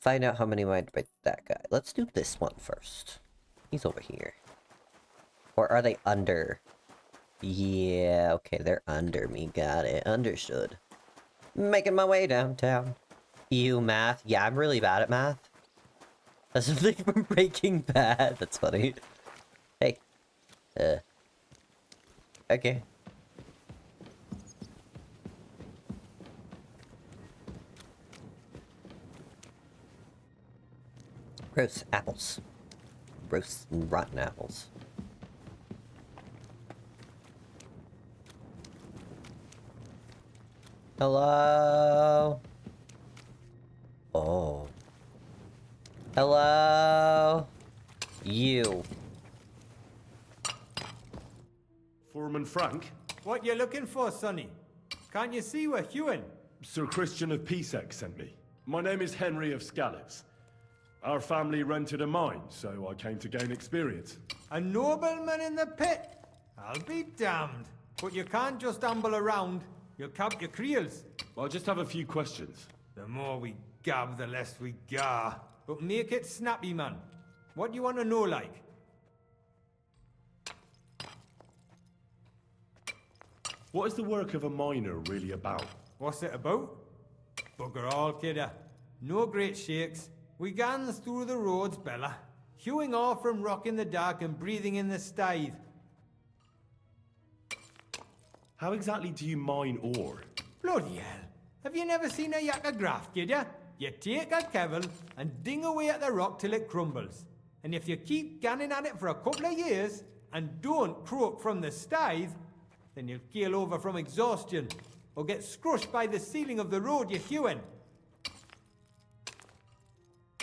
find out how many mined by that guy. Let's do this one first. He's over here. Or are they under? Yeah, okay, they're under me. Got it. Understood. Making my way downtown. You math? Yeah, I'm really bad at math. That's something from Breaking Bad. That's funny. Hey. Okay. Gross apples. Gross and rotten apples. Hello? Oh. Hello? You. Foreman Frank? What you looking for, Sonny? Can't you see we're hewing? Sir Christian of Pisek sent me. My name is Henry of Scallops. Our family rented a mine, so I came to gain experience. A nobleman in the pit? I'll be damned. But you can't just amble around. You'll cap your creels. I just have a few questions. The more we gab, the less we gar. But make it snappy, man. What do you want to know, like? What is the work of a miner really about? What's it about? Bugger all, kidder. No great shakes. We gans through the roads, Bella. Hewing off from rock in the dark and breathing in the stithe. How exactly do you mine ore? Bloody hell. Have you never seen a yakka graft, kid ya? You take a kevel and ding away at the rock till it crumbles. And if you keep ganning at it for a couple of years and don't croak from the stithe, then you'll keel over from exhaustion or get scrushed by the ceiling of the road you're hewing.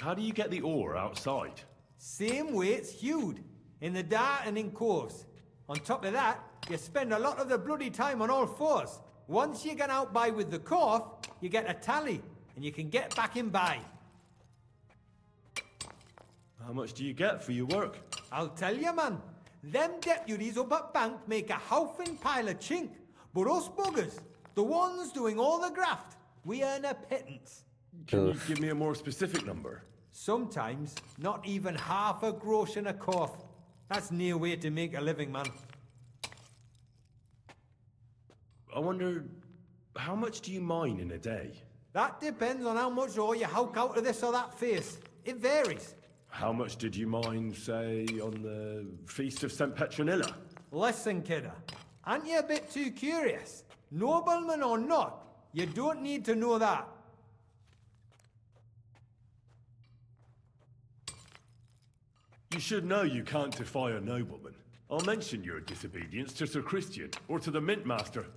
How do you get the ore outside? Same way it's hewed, in the dark and in coves. On top of that, you spend a lot of the bloody time on all fours. Once you get out by with the corf, you get a tally, and you can get back in by. How much do you get for your work? I'll tell you, man. Them deputies up at bank make a howfing pile of chink. But us buggers, the ones doing all the graft, we earn a pittance. Can you give me a more specific number? Sometimes, not even half a grosh in a corf. That's near way to make a living, man. I wonder, how much do you mine in a day? That depends on how much ore you howk out of this or that face. It varies. How much did you mine, say, on the Feast of St. Petronilla? Listen, kidder. Aren't you a bit too curious? Nobleman or not, you don't need to know that. You should know you can't defy a nobleman. I'll mention your disobedience to Sir Christian, or to the Mint Master.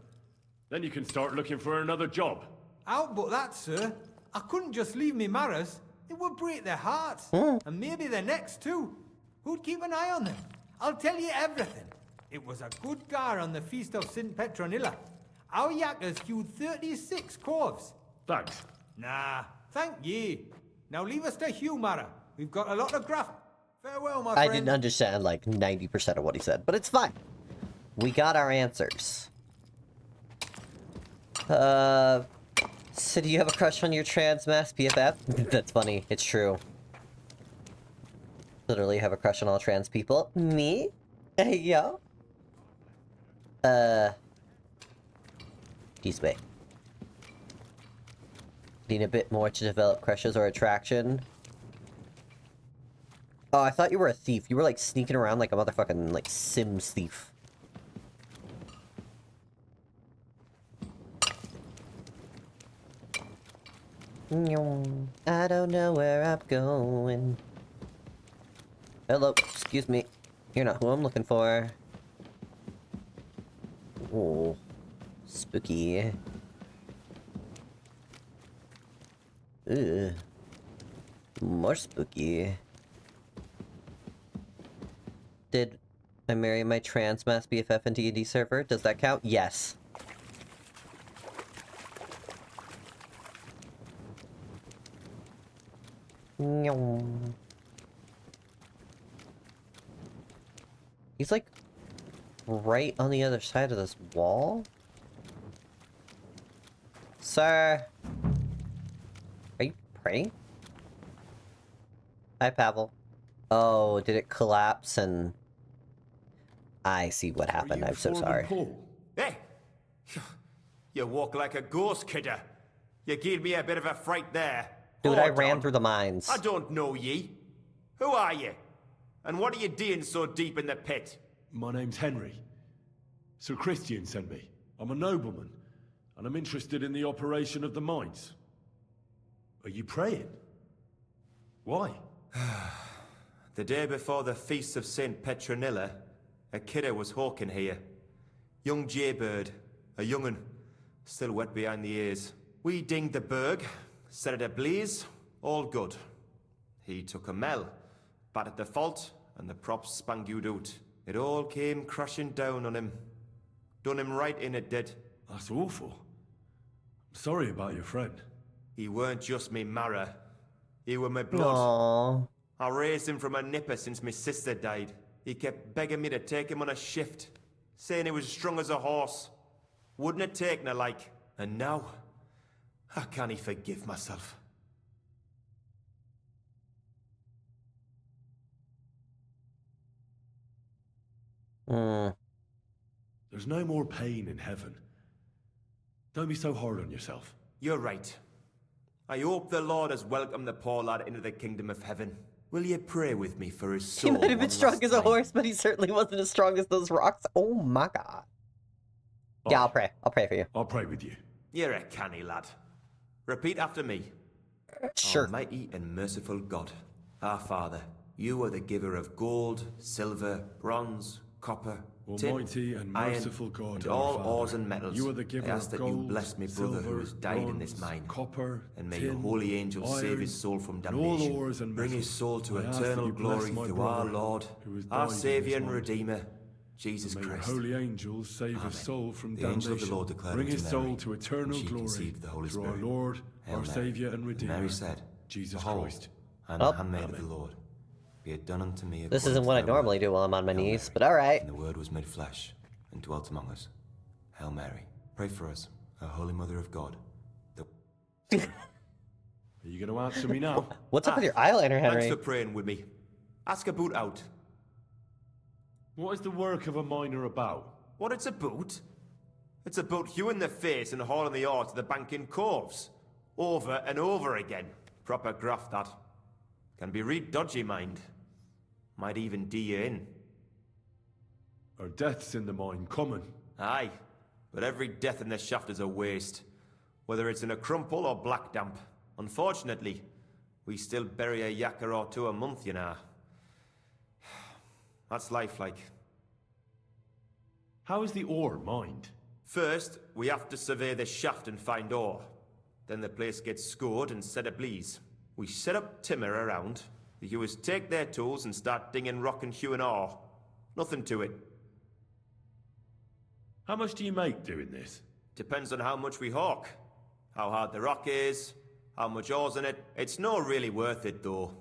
Then you can start looking for another job. Out but that, sir. I couldn't just leave me marrows. It would break their hearts. And maybe their necks too. Who'd keep an eye on them? I'll tell you everything. It was a good gar on the Feast of St. Petronilla. Our yakkers hewed 36 corves. Thanks. Nah, thank ye. Now leave us to hew, Mara. We've got a lot of graft. Farewell, my friend. I didn't understand like 90% of what he said, but it's fine. We got our answers. So do you have a crush on your trans mass BFF? That's funny. It's true. Literally have a crush on all trans people. Me? Hey, yo. This way. Need a bit more to develop crushes or attraction. Oh, I thought you were a thief. You were like sneaking around like a motherfucking like Sims thief. I don't know where I'm going. Hello, excuse me. You're not who I'm looking for. Oh, spooky. Ugh. More spooky. Did I marry my trans mass BFF in D&D server? Does that count? Yes. He's like right on the other side of this wall? Sir! Are you praying? Hi, Pavel. Oh, did it collapse and... I see what happened. I'm so sorry. Hey! You walk like a ghost, kidder. You gave me a bit of a fright there. Dude, I Hold ran on. through the mines. I don't know ye. Who are you? And what are you doing so deep in the pit? My name's Henry. Sir Christian sent me. I'm a nobleman, and I'm interested in the operation of the mines. Are you praying? Why? The day before the feast of St. Petronilla, a kidder was hawking here. Young jaybird, a young'un, still wet behind the ears. We dinged the berg, set it ablaze, all good. He took a mell, battered the fault, and the props spangued out. It all came crashing down on him. Done him right in, it did. That's awful. I'm sorry about your friend. He weren't just me marrow. He were my blood. Aww. I raised him from a nipper since my sister died. He kept begging me to take him on a shift, saying he was strong as a horse. Wouldn't have taken her like. And now, I can't forgive myself. There's no more pain in heaven. Don't be so hard on yourself. You're right. I hope the Lord has welcomed the poor lad into the kingdom of heaven. Will you pray with me for his soul? He might have been one strong last as a time? horse, but he certainly wasn't as strong as those rocks. Oh my god. Yeah, I'll pray. I'll pray for you. I'll pray with you. You're a canny lad. Repeat after me. Sure. Almighty and merciful God, our Father, you are the giver of gold, silver, bronze, copper, Almighty tin, and iron, merciful God, and our all Father, ores and metals. you are the giver I ask of that gold, you bless me brother who silver, has died in this bronze, mine. copper, And may tin, your holy angels save iron, his soul from and all damnation. ores and Bring his metals. soul to I ask eternal that you bless glory my through brother our Lord, who has our died in Saviour this and mine. Redeemer, Jesus May your Christ. holy angels save his soul from The damnation. angel of the Lord declared Bring unto his Mary, soul to and eternal she glory conceived the Holy through Spirit. our Lord, Hail our Mary. Saviour and And Redeemer, Mary said, Jesus Behold, Christ. I am the handmaid of the Lord. Be it done unto me This according isn't to what I thy normally word. do while I'm on my Hail knees, Mary. but alright. And the Word was made flesh and dwelt among us. Hail Mary, pray for us, a holy Mother of God. Are you going to answer me now? What's up with your eyeliner, Henry? Thanks for praying with me. Ask a boot out. What is the work of a miner about? What it's about? It's about you in the face and hauling the ore to the bank in coves. Over and over again. Proper graft, that. Can be real dodgy, mind. Might even do you in. Are deaths in the mine common? Aye, but every death in the shaft is a waste. Whether it's in a crumple or black damp. Unfortunately, we still bury a yakker or two a month, you know. That's life like. How is the ore mined? First, we have to survey the shaft and find ore. Then the place gets scored and set ablaze. We set up timber around. The hewers take their tools and start dinging rock and hewing ore. Nothing to it. How much do you make doing this? Depends on how much we hawk. How hard the rock is, how much ore's in it. It's not really worth it, though.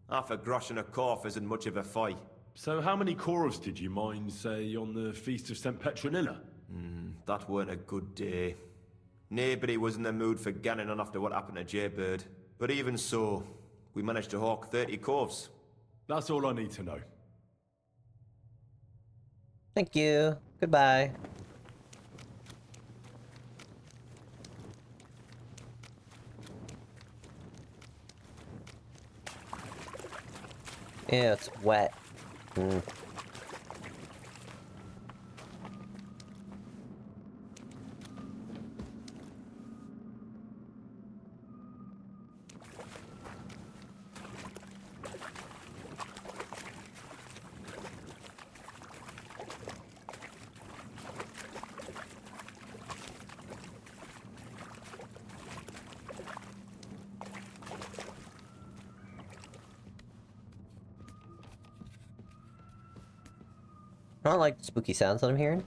Half a grosh and a corf isn't much of a fight. So how many corves did you mine, say, on the Feast of St. Petronilla? That weren't a good day. Nobody was in the mood for ganning on after what happened to Jaybird. But even so, we managed to hawk 30 corves. That's all I need to know. Thank you. Goodbye. Yeah, it's wet. I don't like the spooky sounds that I'm hearing.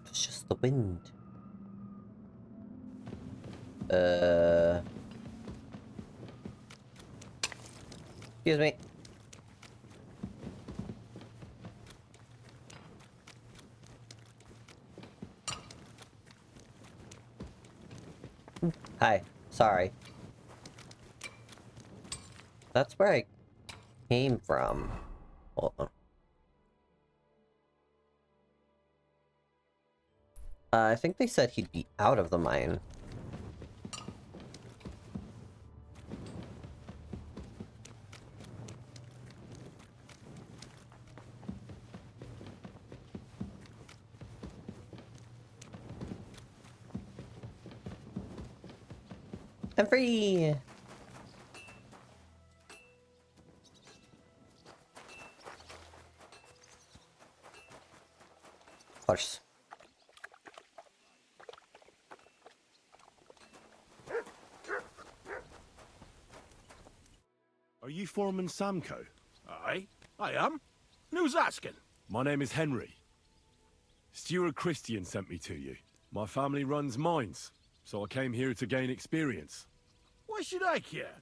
It's just the wind. Excuse me. Hi. Sorry. That's where I came from. Hold on. I think they said he'd be out of the mine. I'm free! Of course. Are you Foreman Samco? Aye, I am. And who's asking? My name is Henry. Steward Christian sent me to you. My family runs mines, so I came here to gain experience. Why should I care?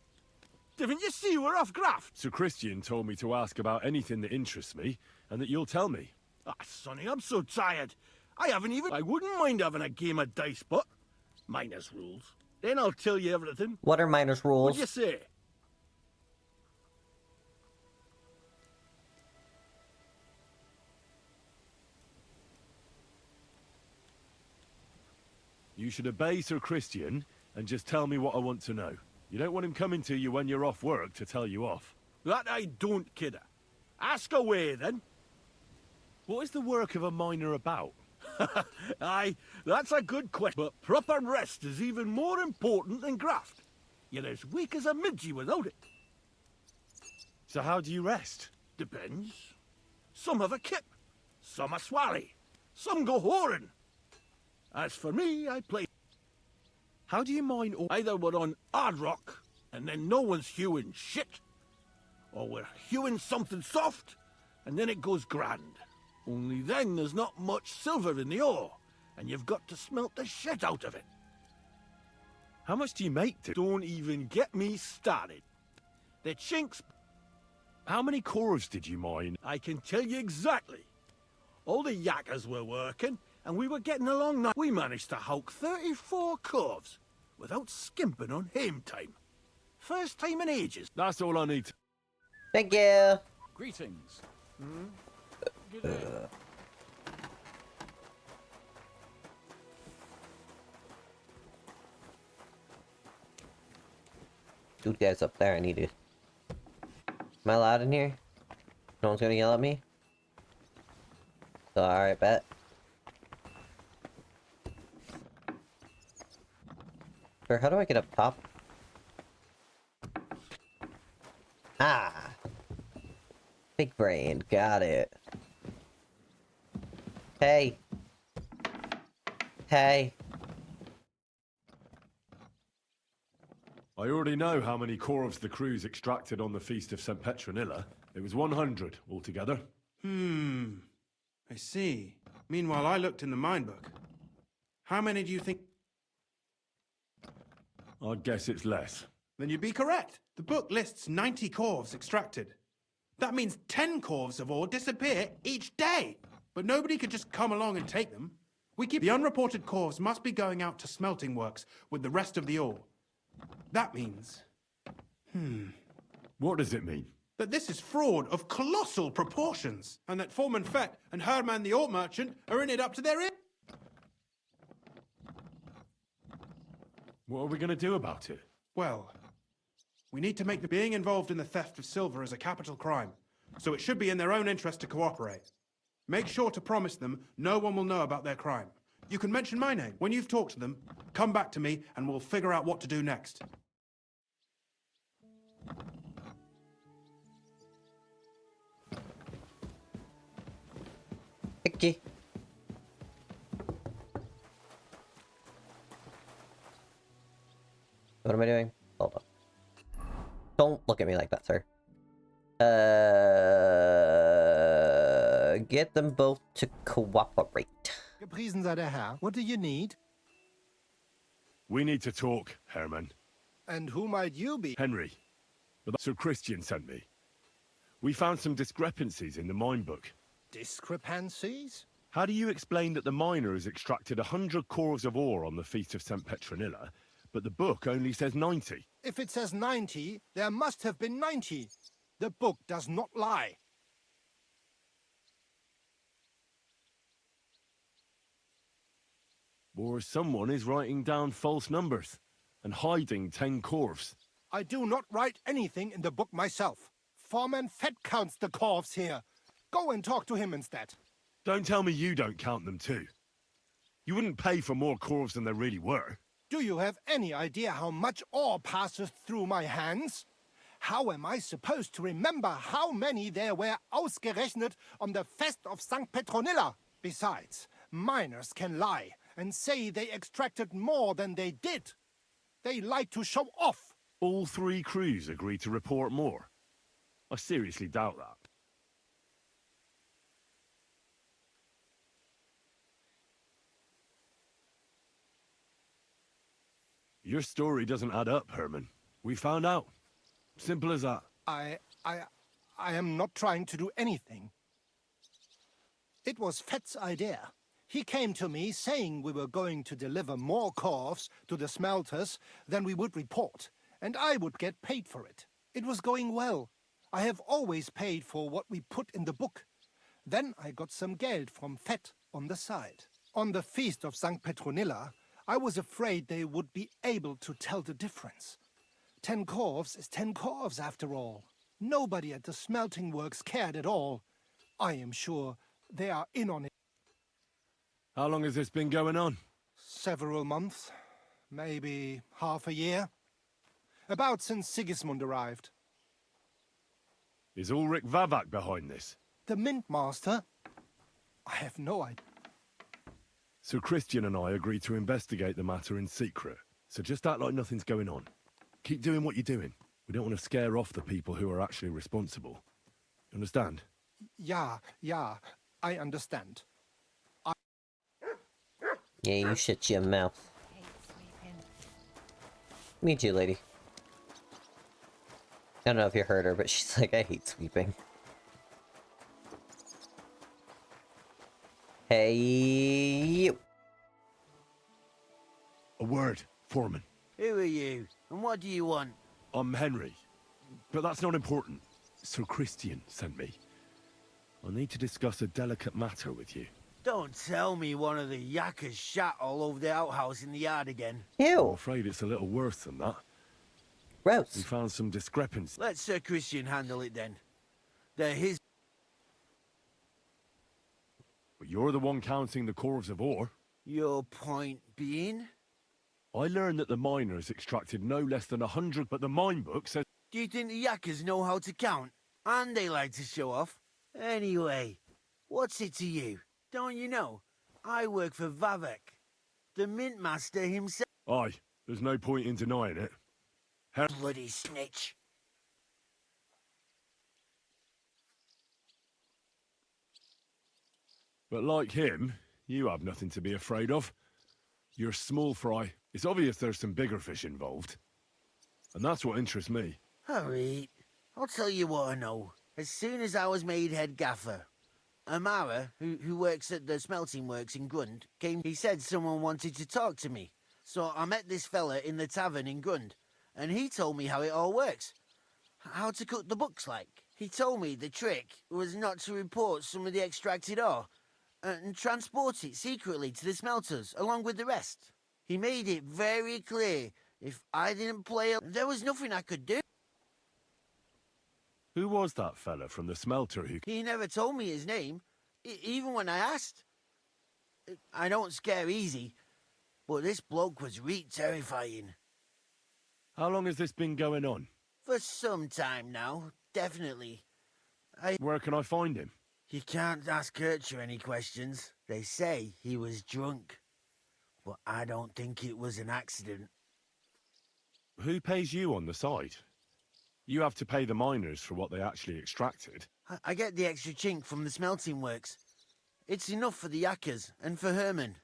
Didn't you see we're off graft? Sir Christian told me to ask about anything that interests me, and that you'll tell me. Ah, Sonny, I'm so tired. I wouldn't mind having a game of dice, but... miners' rules. Then I'll tell you everything. What are miners' rules? What'd you say? You should obey Sir Christian, and just tell me what I want to know. You don't want him coming to you when you're off work to tell you off. That I don't, kidder. Ask away, then. What is the work of a miner about? Aye, that's a good question. But proper rest is even more important than graft. You're as weak as a midgie without it. So how do you rest? Depends. Some have a kip. Some a swally. Some go whoring. As for me, I play... How do you mine all... Either we're on hard rock, and then no one's hewing shit. Or we're hewing something soft, and then it goes grand. Only then there's not much silver in the ore, and you've got to smelt the shit out of it. How much do you make to... Don't even get me started. The chinks... How many corves did you mine? I can tell you exactly. All the yakkers were working, and we were getting along now. We managed to hulk 34 corves, without skimping on hame time. First time in ages. That's all I need. Thank you. Greetings. Uh. Dude, guys up there, I need to... Am I allowed in here? No one's gonna yell at me? So, alright, bet. Sure, how do I get up top? Ah! Big brain, got it. Hey! Hey! I already know how many corves the crews extracted on the Feast of St. Petronilla. It was 100 altogether. I see. Meanwhile, I looked in the mine book. How many do you think... I'd guess it's less. Then you'd be correct. The book lists 90 corves extracted. That means 10 corves of ore disappear each day. But nobody could just come along and take them. We keep... The unreported corves must be going out to smelting works with the rest of the ore. That means... What does it mean? That this is fraud of colossal proportions, and that Foreman Fett and Herman the ore merchant are in it up to their ear. What are we going to do about it? Well, we need to make being involved in the theft of silver as a capital crime, so it should be in their own interest to cooperate. Make sure to promise them no one will know about their crime. You can mention my name. When you've talked to them, come back to me and we'll figure out what to do next. Okay. What am I doing? Hold on. Don't look at me like that, sir. Get them both to cooperate. Gepriesen sei der Herr. What do you need? We need to talk, Herman. And who might you be? Henry. But Sir Christian sent me. We found some discrepancies in the mine book. Discrepancies? How do you explain that the miners extracted 100 cores of ore on the Feast of St. Petronilla, but the book only says 90? If it says 90, there must have been 90. The book does not lie. Or someone is writing down false numbers and hiding 10 corves. I do not write anything in the book myself. Foreman Fett counts the corves here. Go and talk to him instead. Don't tell me you don't count them too. You wouldn't pay for more corves than there really were. Do you have any idea how much ore passes through my hands? How am I supposed to remember how many there were ausgerechnet on the Fest of St. Petronilla? Besides, miners can lie and say they extracted more than they did. They like to show off. All 3 crews agreed to report more. I seriously doubt that. Your story doesn't add up, Herman. We found out. Simple as that. I am not trying to do anything. It was Fett's idea. He came to me saying we were going to deliver more corves to the smelters than we would report, and I would get paid for it. It was going well. I have always paid for what we put in the book. Then I got some geld from Fett on the side. On the Feast of St. Petronilla, I was afraid they would be able to tell the difference. 10 corves is 10 corves after all. Nobody at the smelting works cared at all. I am sure they are in on it. How long has this been going on? Several months. Maybe half a year. About since Sigismund arrived. Is Ulrich Vavak behind this? The Mint Master? I have no idea. Sir Christian and I agreed to investigate the matter in secret, so just act like nothing's going on. Keep doing what you're doing. We don't want to scare off the people who are actually responsible. Understand? Yeah, I understand. Yeah, you shut your mouth. Me too, lady. I don't know if you heard her, but she's like, I hate sweeping. Hey, you. A word, Foreman. Who are you, and what do you want? I'm Henry, but that's not important. Sir Christian sent me. I need to discuss a delicate matter with you. Don't tell me one of the yakkers shat all over the outhouse in the yard again. Ew. I'm afraid it's a little worse than that. Gross. We found some discrepancies. Let Sir Christian handle it then. They're his... But you're the one counting the corves of ore. Your point being? I learned that the miners extracted no less than 100, but the mine book says... Do you think the yakkers know how to count? And they like to show off? Anyway, what's it to you? Don't you know? I work for Vavek, the Mint Master himself. Aye, there's no point in denying it. Bloody snitch. But like him, you have nothing to be afraid of. You're small fry. It's obvious there's some bigger fish involved. And that's what interests me. Alright, I'll tell you what I know. As soon as I was made head gaffer, Amara, who works at the smelting works in Grund, came. He said someone wanted to talk to me. So I met this fella in the tavern in Grund, and he told me how it all works. How to cook the books like. He told me the trick was not to report some of the extracted ore, and transport it secretly to the smelters, along with the rest. He made it very clear, if I didn't play up, there was nothing I could do. Who was that fella from the smelter who... He never told me his name, even when I asked. I don't scare easy, but this bloke was terrifying. How long has this been going on? For some time now, definitely. Where can I find him? You can't ask Kircher any questions. They say he was drunk, but I don't think it was an accident. Who pays you on the side? You have to pay the miners for what they actually extracted. I get the extra chink from the smelting works. It's enough for the Yakkers and for Herman.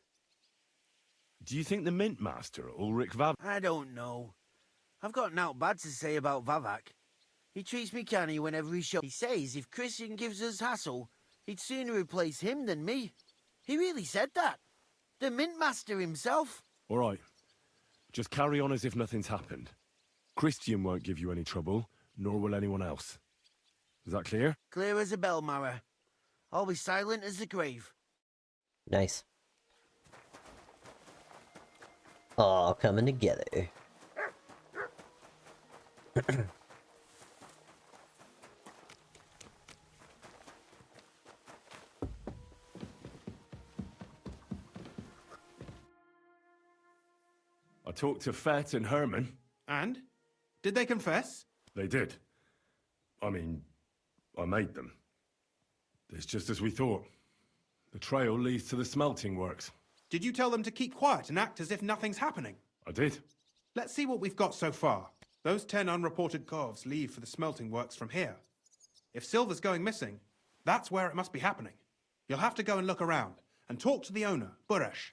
Do you think the Mint Master, Ulrich Vav... I don't know. I've got naught bad to say about Vavak. He treats me canny whenever he shows. He says if Christian gives us hassle, he'd sooner replace him than me. He really said that. The Mint Master himself. All right. Just carry on as if nothing's happened. Christian won't give you any trouble, nor will anyone else. Is that clear? Clear as a bell, Mara. I'll be silent as the grave. Nice. All coming together. I talked to Fett and Herman. And? Did they confess? They did. I mean, I made them. It's just as we thought. The trail leads to the smelting works. Did you tell them to keep quiet and act as if nothing's happening? I did. Let's see what we've got so far. Those 10 unreported corves leave for the smelting works from here. If silver's going missing, that's where it must be happening. You'll have to go and look around and talk to the owner, Buresh.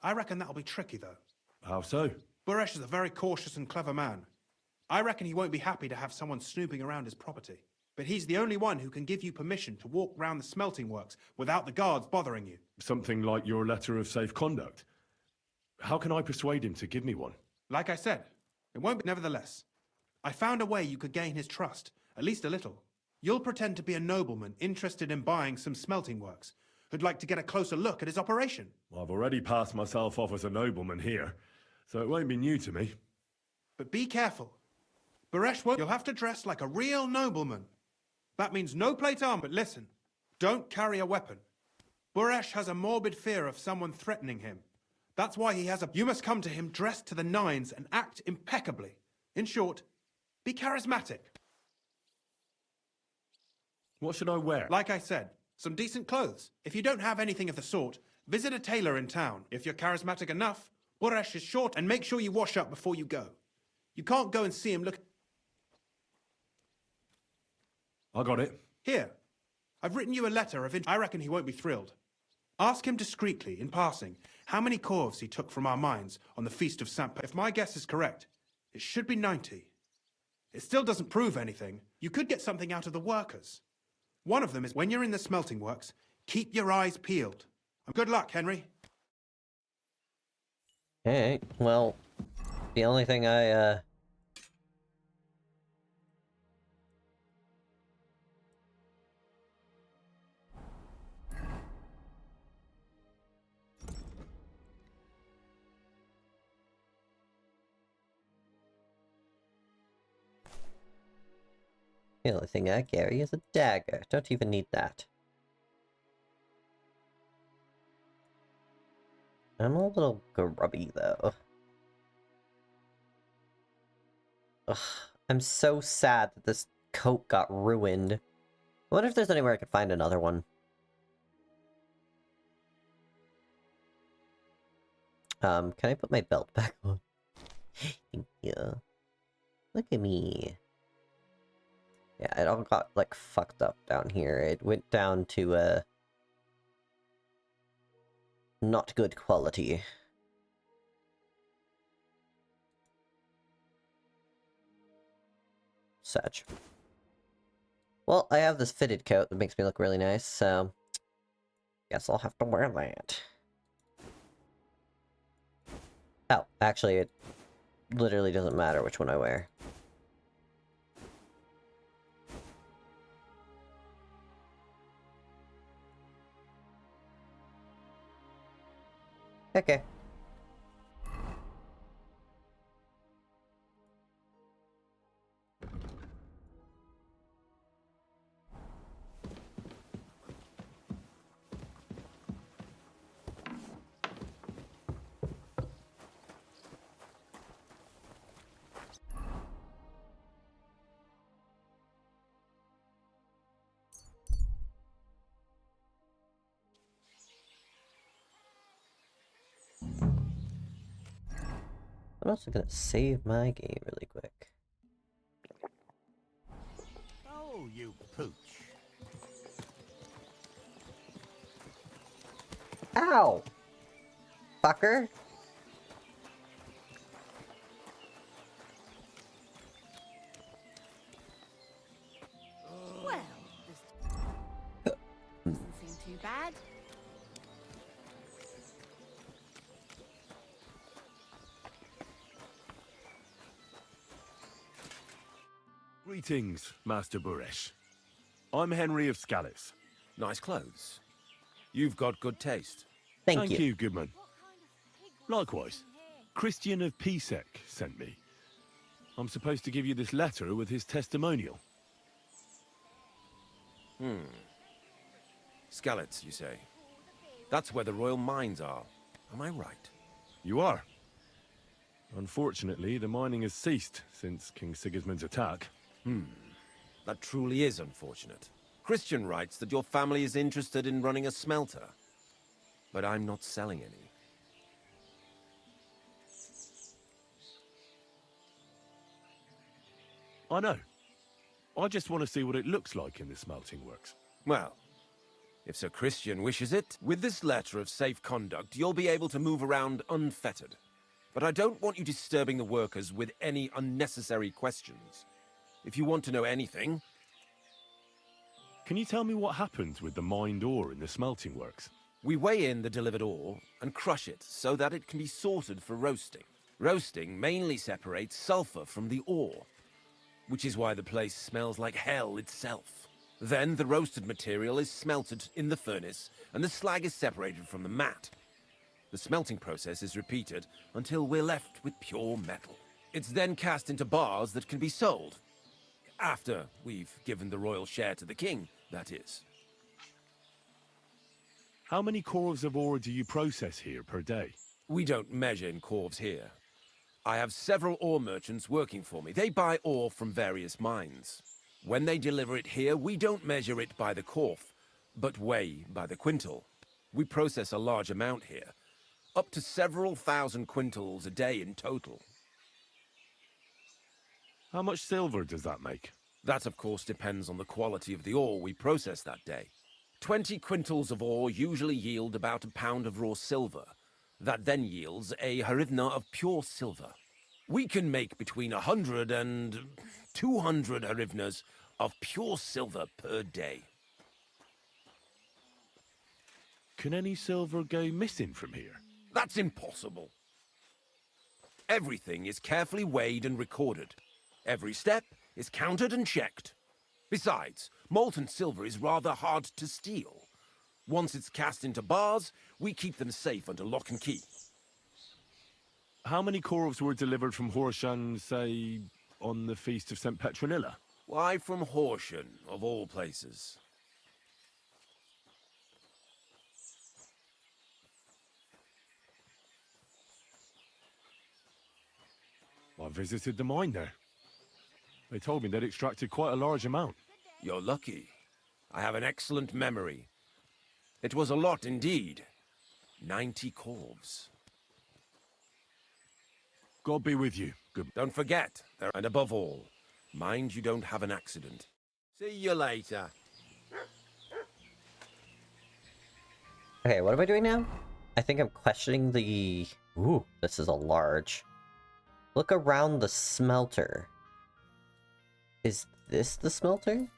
I reckon that'll be tricky, though. How so? Buresh is a very cautious and clever man. I reckon he won't be happy to have someone snooping around his property. But he's the only one who can give you permission to walk round the smelting works without the guards bothering you. Something like your letter of safe conduct. How can I persuade him to give me one? Like I said, it won't be. Nevertheless, I found a way you could gain his trust, at least a little. You'll pretend to be a nobleman interested in buying some smelting works, who'd like to get a closer look at his operation. Well, I've already passed myself off as a nobleman here, so it won't be new to me. But be careful. Buresh won't. You'll have to dress like a real nobleman. That means no plate armor, but listen, don't carry a weapon. Buresh has a morbid fear of someone threatening him. That's why he has a... You must come to him dressed to the nines and act impeccably. In short, be charismatic. What should I wear? Like I said, some decent clothes. If you don't have anything of the sort, visit a tailor in town. If you're charismatic enough, Buresh is short, and make sure you wash up before you go. You can't go and see him look... I got it. Here. I've written you a letter of... I reckon he won't be thrilled. Ask him discreetly, in passing, how many corves he took from our mines on the Feast of St. If my guess is correct, it should be 90. It still doesn't prove anything. You could get something out of the workers. One of them is, when you're in the smelting works, keep your eyes peeled. Good luck, Henry. Alright, well, the only thing I, the only thing I carry is a dagger. Don't even need that. I'm a little grubby, though. Ugh, I'm so sad that this coat got ruined. I wonder if there's anywhere I could find another one. Can I put my belt back on? Thank you. Look at me. Yeah, it all got, like, fucked up down here. It went down to, not good quality. Such. Well, I have this fitted coat that makes me look really nice, so... guess I'll have to wear that. Oh, actually, it literally doesn't matter which one I wear. Okay. I'm also gonna save my game really quick. Ow! Fucker. Well, this doesn't seem too bad. Greetings, Master Buresh. I'm Henry of Scallis. Nice clothes. You've got good taste. Thank you, Goodman. Likewise. Christian of Pisek sent me. I'm supposed to give you this letter with his testimonial. Skalitz, you say? That's where the royal mines are. Am I right? You are. Unfortunately, the mining has ceased since King Sigismund's attack. That truly is unfortunate. Christian writes that your family is interested in running a smelter. But I'm not selling any. I know. I just want to see what it looks like in the smelting works. Well, if Sir Christian wishes it, with this letter of safe conduct, you'll be able to move around unfettered. But I don't want you disturbing the workers with any unnecessary questions. If you want to know anything... Can you tell me what happens with the mined ore in the smelting works? We weigh in the delivered ore and crush it so that it can be sorted for roasting. Roasting mainly separates sulfur from the ore, which is why the place smells like hell itself. Then the roasted material is smelted in the furnace and the slag is separated from the matte. The smelting process is repeated until we're left with pure metal. It's then cast into bars that can be sold. After we've given the royal share to the king, that is. How many corves of ore do you process here per day? We don't measure in corves here. I have several ore merchants working for me. They buy ore from various mines. When they deliver it here, we don't measure it by the corf, but weigh by the quintal. We process a large amount here, up to several thousand quintals a day in total. How much silver does that make? That, of course, depends on the quality of the ore we process that day. 20 quintals of ore usually yield about a pound of raw silver. That then yields a hryvnia of pure silver. We can make between 100 and 200 hryvnias of pure silver per day. Can any silver go missing from here? That's impossible. Everything is carefully weighed and recorded. Every step is counted and checked. Besides, molten silver is rather hard to steal. Once it's cast into bars, we keep them safe under lock and key. How many corves were delivered from Horshan, say, on the Feast of St. Petronilla? Why from Horshan, of all places? I visited the mine there. They told me they'd extracted quite a large amount. You're lucky. I have an excellent memory. It was a lot indeed. 90 corves. God be with you. Good. Don't forget, and above all, mind you don't have an accident. See you later. Okay, what am I doing now? I think I'm questioning the... Ooh, this is a large. Look around the smelter. Is this the smelter?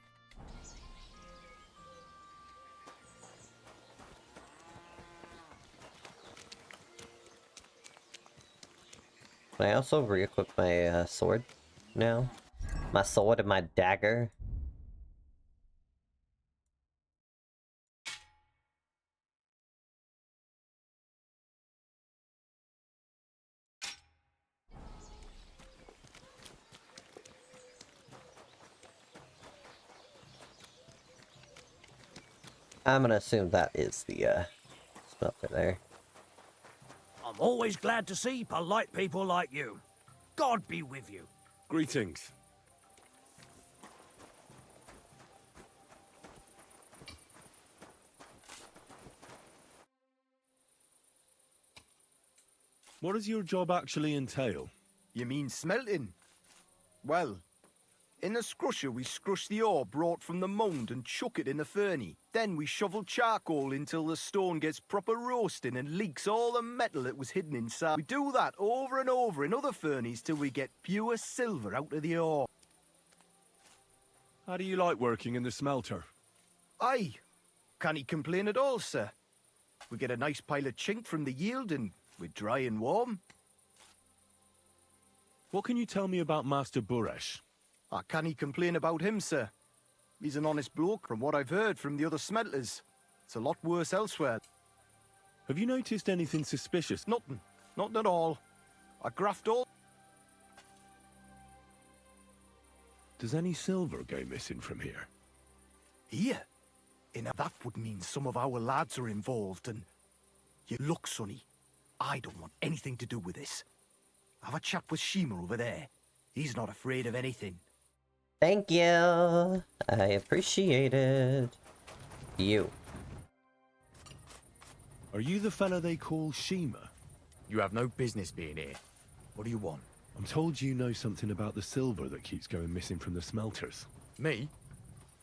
Can I also re-equip my sword now? My sword and my dagger? I'm gonna assume that is the smelter there. I'm always glad to see polite people like you. God be with you. Greetings. What does your job actually entail? You mean smelting? Well, In the scrusher, we scrush the ore brought from the mound and chuck it in the furnace. Then we shovel charcoal until the stone gets proper roasting and leaks all the metal that was hidden inside. We do that over and over in other furnaces till we get pure silver out of the ore. How do you like working in the smelter? Aye. Can't complain at all, sir. We get a nice pile of chink from the yield and we're dry and warm. What can you tell me about Master Buresh? I can't complain about him, sir. He's an honest bloke from what I've heard from the other smelters. It's a lot worse elsewhere. Have you noticed anything suspicious? Nothing. Nothing at all. I graft all... Does any silver go missing from here? Here? That would mean some of our lads are involved and... You look, Sonny, I don't want anything to do with this. Have a chat with Shima over there. He's not afraid of anything. Thank you. I appreciate it. You. Are you the fella they call Shima? You have no business being here. What do you want? I'm told you know something about the silver that keeps going missing from the smelters. Me?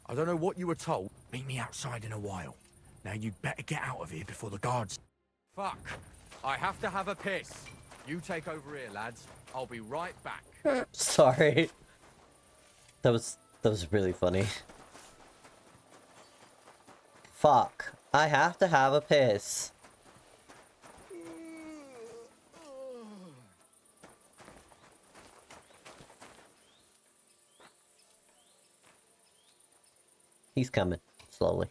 I don't know what you were told. Meet me outside in a while. Now you'd better get out of here before the guards... Fuck. I have to have a piss. You take over here, lads. I'll be right back. Sorry. That was really funny. Fuck. I have to have a piss. He's coming, slowly.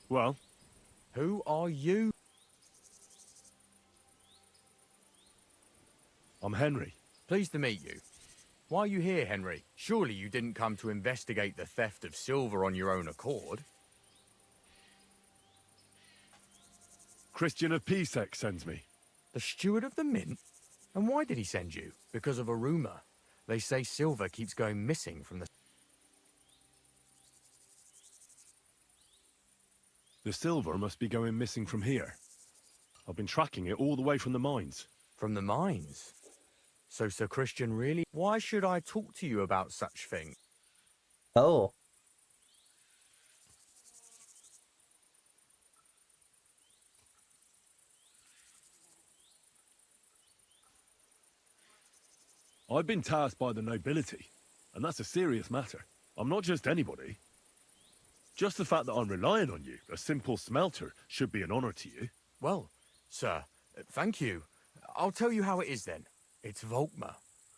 Well? Who are you? I'm Henry. Pleased to meet you. Why are you here, Henry? Surely you didn't come to investigate the theft of silver on your own accord? Christian of Pisek sends me. The steward of the mint? And why did he send you? Because of a rumor. They say silver keeps going missing from the... The silver must be going missing from here. I've been tracking it all the way from the mines. From the mines? So Sir Christian really... Why should I talk to you about such things? Oh. I've been tasked by the nobility, and that's a serious matter. I'm not just anybody. Just the fact that I'm relying on you, a simple smelter, should be an honor to you. Well, sir, thank you. I'll tell you how it is then. It's Volkmar.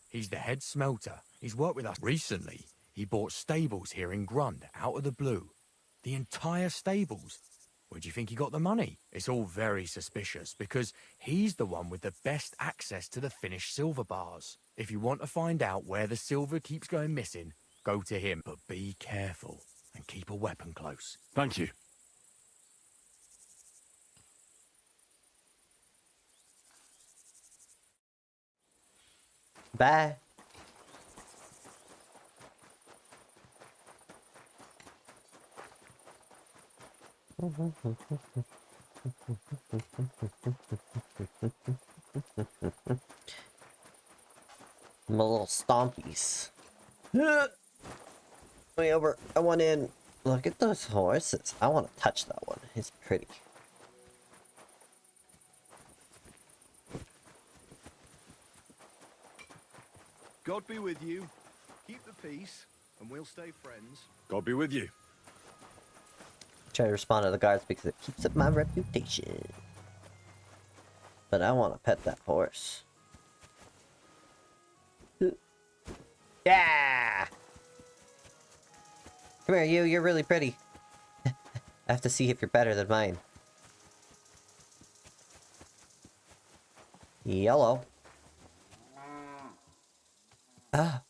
He's the head smelter. He's worked with us recently. He bought stables here in Grund, out of the blue. The entire stables. Where do you think he got the money? It's all very suspicious, because he's the one with the best access to the finished silver bars. If you want to find out where the silver keeps going missing, go to him. But be careful, and keep a weapon close. Thank you. Bye. My little stompies. Way over. I want in. Look at those horses. I want to touch that one. It's pretty. God be with you. Keep the peace, and we'll stay friends. God be with you. Try to respond to the guards because it keeps up my reputation. But I want to pet that horse. Yeah! Come here, you. You're really pretty. I have to see if you're better than mine. Yellow. Ah.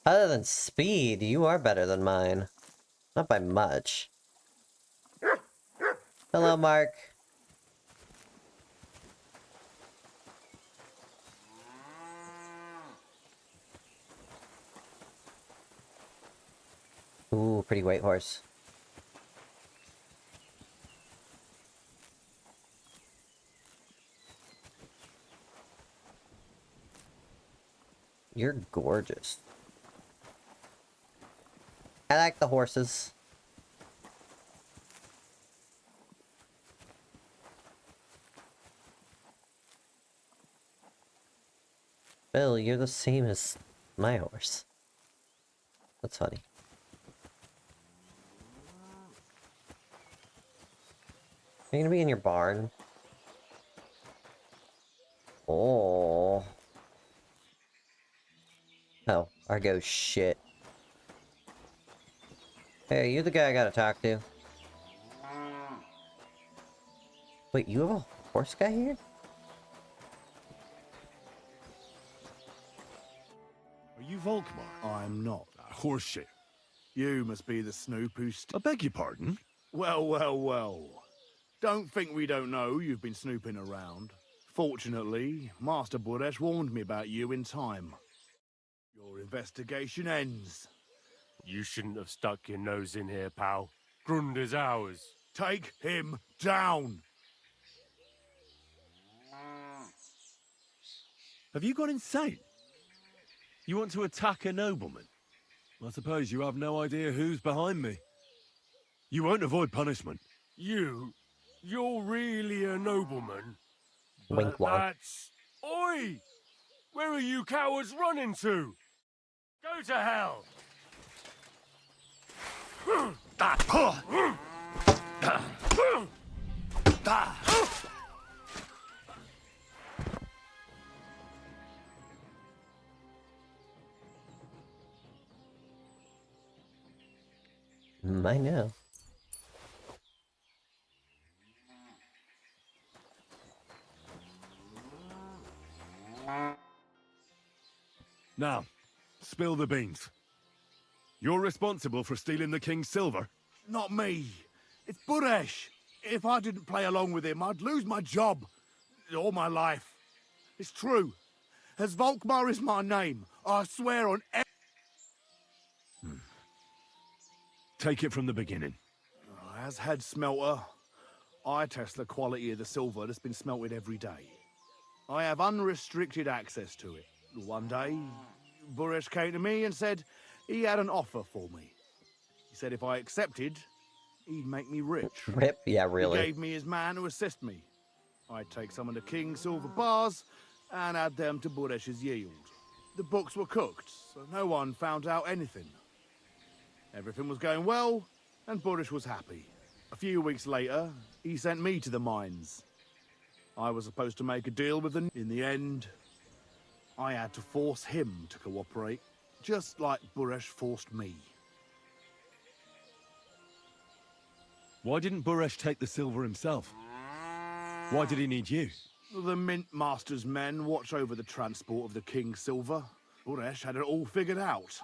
Other than speed, you are better than mine. Not by much. Hello, Mark. Ooh, pretty white horse. You're gorgeous. I like the horses. Bill, you're the same as my horse. That's funny. Are you gonna be in your barn? Oh. Oh, Argo shit. Hey, you're the guy I gotta talk to. Wait, you have a horse guy here? Are you Volkmar? I'm not. Horseshit. You must be the snoop who's... I beg your pardon? Well, well, well. Don't think we don't know you've been snooping around. Fortunately, Master Buresh warned me about you in time. Your investigation ends. You shouldn't have stuck your nose in here, pal. Grunder's ours. Take him down! Have you gone insane? You want to attack a nobleman? I suppose you have no idea who's behind me. You won't avoid punishment. You're really a nobleman? Wink But wonk. that's... Oi! Where are you cowards running to? Go to hell! I know. Now, spill the beans. You're responsible for stealing the king's silver? Not me. It's Buresh. If I didn't play along with him, I'd lose my job. All my life. It's true. As Volkmar is my name, I swear on... Take it from the beginning. As head smelter, I test the quality of the silver that's been smelted every day. I have unrestricted access to it. One day, Buresh came to me and said he had an offer for me. He said if I accepted, he'd make me rich. Rip? Yeah, really. He gave me his man to assist me. I'd take some of the king's silver bars and add them to Buresh's yield. The books were cooked, so no one found out anything. Everything was going well, and Buresh was happy. A few weeks later, he sent me to the mines. I was supposed to make a deal with them. In the end, I had to force him to cooperate, just like Buresh forced me. Why didn't Buresh take the silver himself? Why did he need you? The Mint Master's men watch over the transport of the king's silver. Buresh had it all figured out.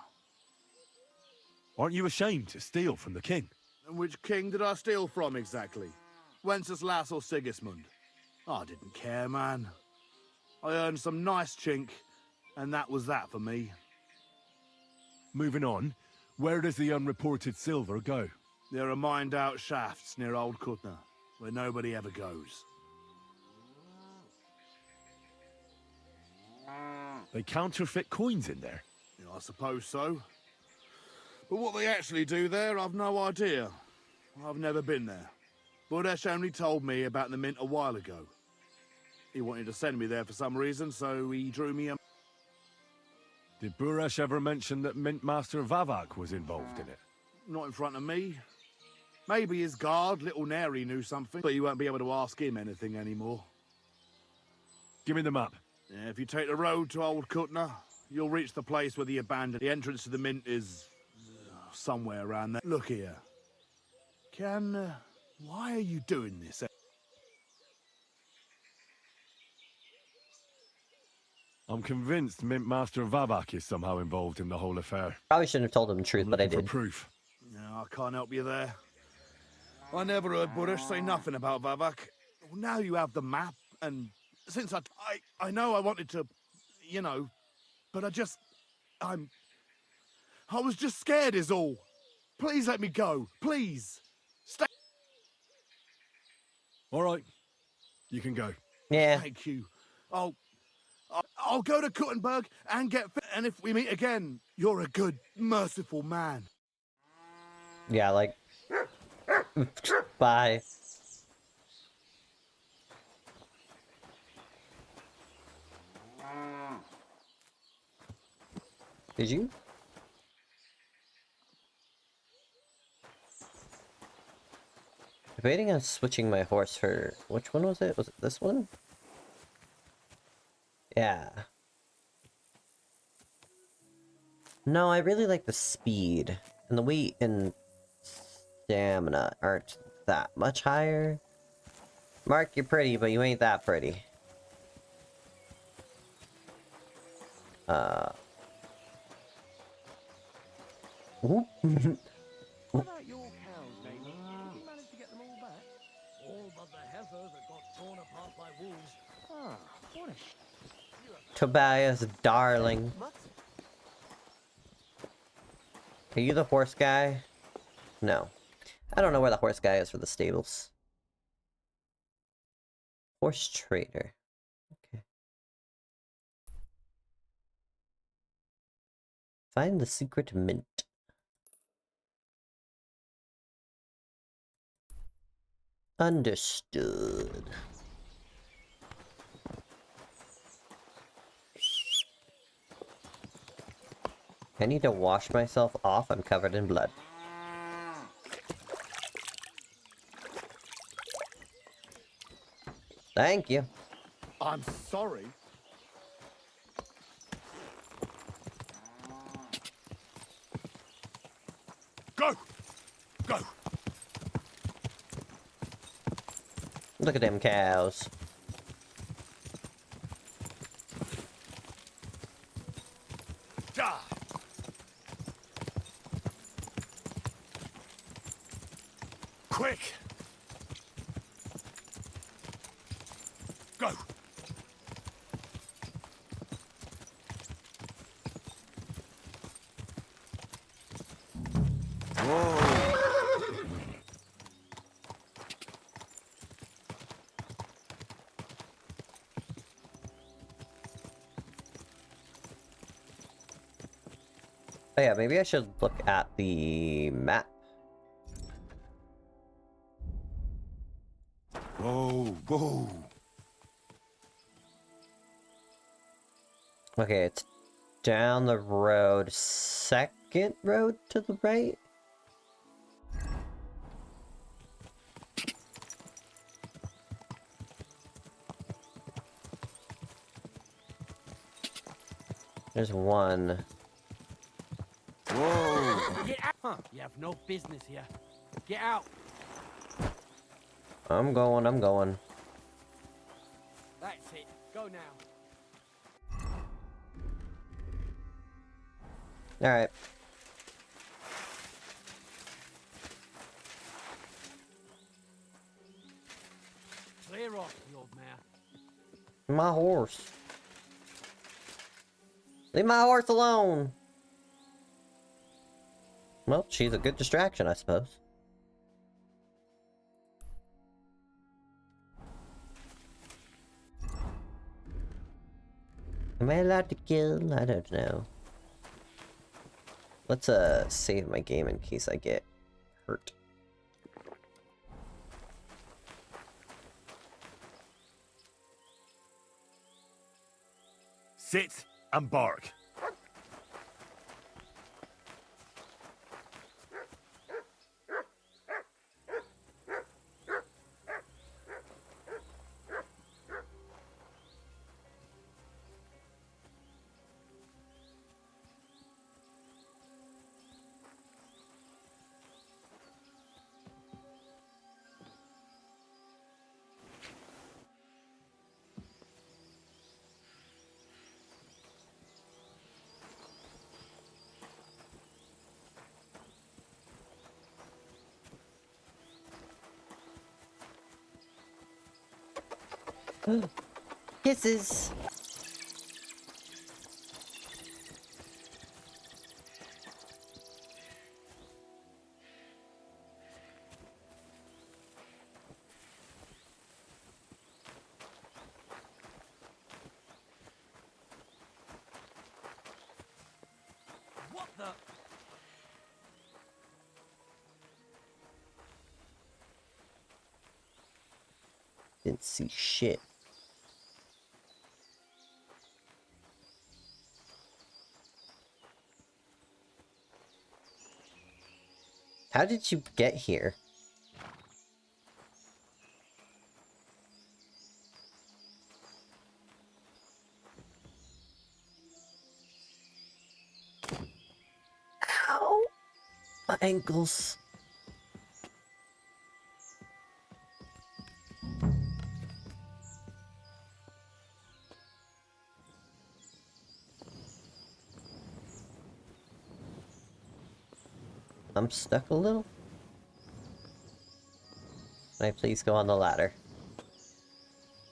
Aren't you ashamed to steal from the king? And which king did I steal from exactly? Wenceslas or Sigismund? I didn't care, man. I earned some nice chink, and that was that for me. Moving on, where does the unreported silver go? There are mined-out shafts near Old Kutna, where nobody ever goes. They counterfeit coins in there? Yeah, I suppose so. But what they actually do there, I've no idea. I've never been there. Buresh only told me about the mint a while ago. He wanted to send me there for some reason, so he drew me a... Did Buresh ever mention that Mint Master Vavak was involved in it? Not in front of me. Maybe his guard, Little Neri, knew something, but you won't be able to ask him anything anymore. Give me the map. Yeah, if you take the road to Old Kutna, you'll reach the place where the abandoned... The entrance to the mint is... somewhere around there. Look here. Why are you doing this? I'm convinced Mint Master Vavak is somehow involved in the whole affair. Probably shouldn't have told him the truth, but I For did. proof. Yeah, I I can't help you there. I never heard Burrish say nothing about Vavak. Now you have the map, and since I know I wanted to, you know, but I was just scared is all. Please let me go, please. Stay. All right, you can go. Yeah. Thank you. I'll go to Kuttenberg and get fit, and if we meet again, you're a good, merciful man. Yeah, like... Bye. Did you? Debating on switching my horse for... Which one was it? Was it this one? Yeah. No, I really like the speed. And the weight and stamina aren't that much higher. Mark, you're pretty, but you ain't that pretty. Whoop. What about your cows, Damon? Did you manage to get them all back? All but the heifer that got torn apart by wolves. Ah, what a Tobias, darling. Are you the horse guy? No. I don't know where the horse guy is for the stables. Horse trader. Okay. Find the secret mint. Understood. I need to wash myself off. I'm covered in blood. Thank you. I'm sorry. Go! Go! Look at them cows. Die! Quick! Go! Oh yeah, maybe I should look at the map. Whoa, whoa. Okay, it's down the road. Second road to the right? There's one. Whoa! Get out! Huh. You have no business here. Get out! I'm going, I'm going. That's it. Go now. Alright. Clear off, you old mare. My horse. Leave my horse alone! Well, she's a good distraction, I suppose. Am I allowed to kill? I don't know. Let's save my game in case I get hurt. Sit and bark. Kisses! What the? Didn't see shit. How did you get here? Ow! My ankles. I'm stuck a little. Can I please go on the ladder?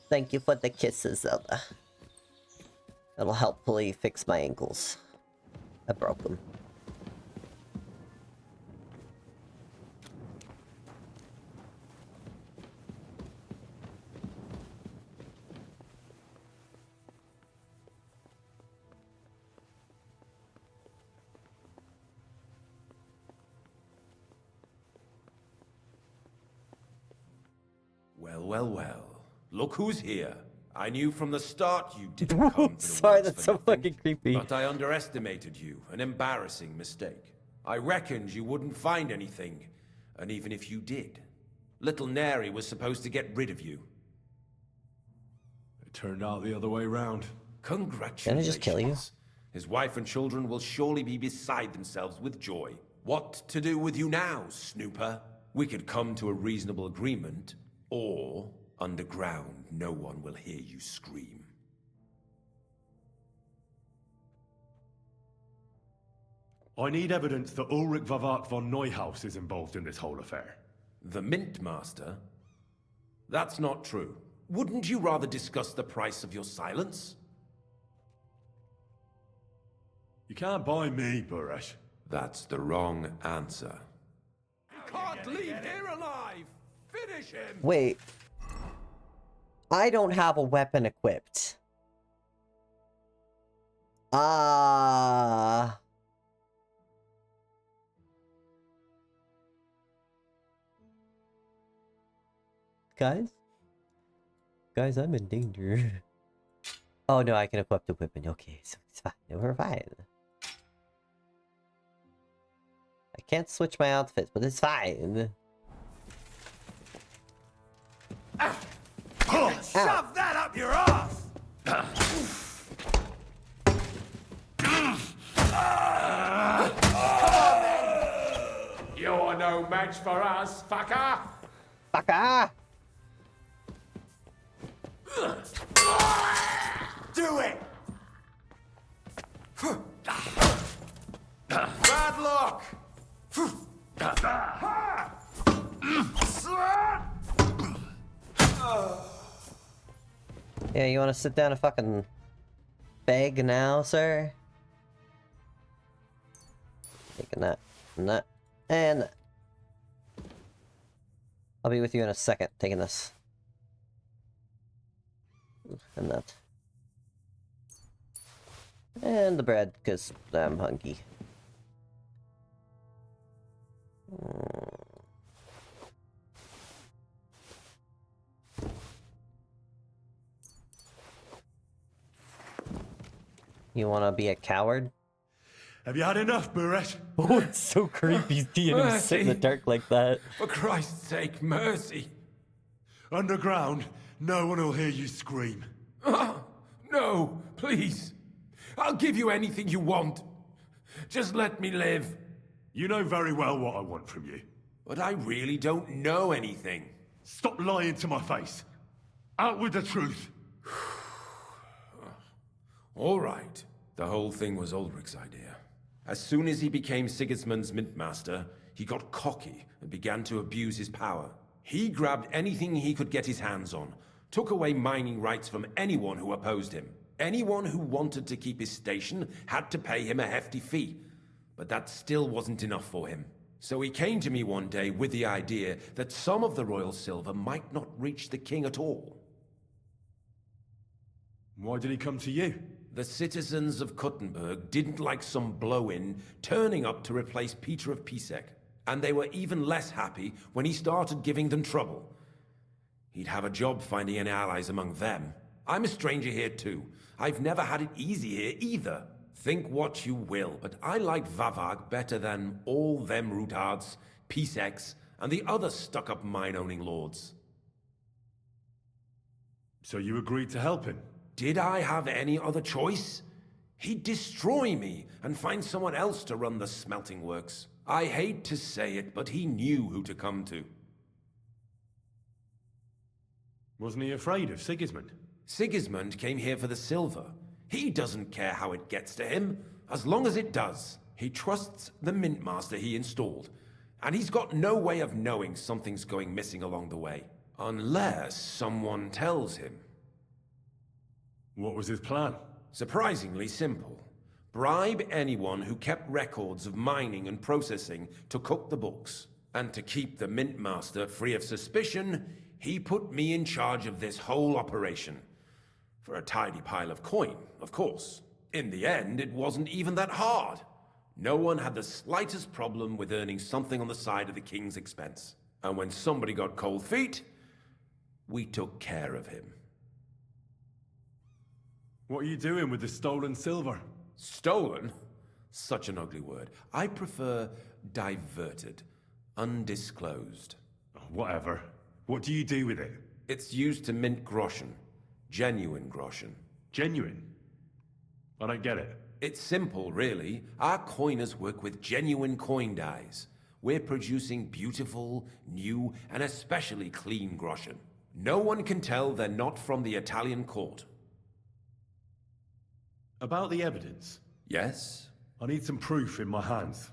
Thank you for the kisses, Zelda. That'll helpfully fix my ankles. I broke them. Well. Look who's here. I knew from the start you didn't come to the Sorry, woods that's for so fucking creepy. But I underestimated you. An embarrassing mistake. I reckoned you wouldn't find anything. And even if you did, little Neri was supposed to get rid of you. It turned out the other way round. Congratulations. Can I just kill you? His wife and children will surely be beside themselves with joy. What to do with you now, Snooper? We could come to a reasonable agreement, or underground, no one will hear you scream. I need evidence that Ulrich Vavart von Neuhaus is involved in this whole affair. The Mint Master? That's not true. Wouldn't you rather discuss the price of your silence? You can't buy me, Buresh. That's the wrong answer. Can't leave here alive! Finish him! Wait. I don't have a weapon equipped. Guys, I'm in danger. Oh no, I can equip the weapon. Okay, so it's fine. We're fine. I can't switch my outfits, but it's fine. Shove that up your ass! You're no match for us, fucker! Fucker! Do it! Bad luck! Yeah, you wanna sit down and fucking beg now, sir? Taking that, and that, and that. I'll be with you in a second, taking this. And that. And the bread, because I'm hungry. You wanna be a coward? Have you had enough, Buresh? Oh, it's so creepy seeing him sit in the dark like that. For Christ's sake, mercy! Underground, no one will hear you scream. No, please. I'll give you anything you want. Just let me live. You know very well what I want from you. But I really don't know anything. Stop lying to my face. Out with the truth. All right. The whole thing was Ulrich's idea. As soon as he became Sigismund's Mintmaster, he got cocky and began to abuse his power. He grabbed anything he could get his hands on, took away mining rights from anyone who opposed him. Anyone who wanted to keep his station had to pay him a hefty fee, but that still wasn't enough for him. So he came to me one day with the idea that some of the royal silver might not reach the king at all. Why did he come to you? The citizens of Kuttenberg didn't like some blow-in turning up to replace Peter of Pisek, and they were even less happy when he started giving them trouble. He'd have a job finding any allies among them. I'm a stranger here too. I've never had it easy here either. Think what you will, but I like Vavag better than all them Rutards, Piseks, and the other stuck-up mine-owning lords. So you agreed to help him? Did I have any other choice? He'd destroy me and find someone else to run the smelting works. I hate to say it, but he knew who to come to. Wasn't he afraid of Sigismund? Sigismund came here for the silver. He doesn't care how it gets to him, as long as it does. He trusts the mint master he installed, and he's got no way of knowing something's going missing along the way. Unless someone tells him. What was his plan? Surprisingly simple. Bribe anyone who kept records of mining and processing to cook the books. And to keep the mint master free of suspicion, he put me in charge of this whole operation. For a tidy pile of coin, of course. In the end, it wasn't even that hard. No one had the slightest problem with earning something on the side of the king's expense. And when somebody got cold feet, we took care of him. What are you doing with the stolen silver? Stolen? Such an ugly word. I prefer diverted, undisclosed. Whatever. What do you do with it? It's used to mint groschen. Genuine groschen. Genuine? I don't get it. It's simple, really. Our coiners work with genuine coin dyes. We're producing beautiful, new, and especially clean groschen. No one can tell they're not from the Italian court. About the evidence? Yes? I need some proof in my hands.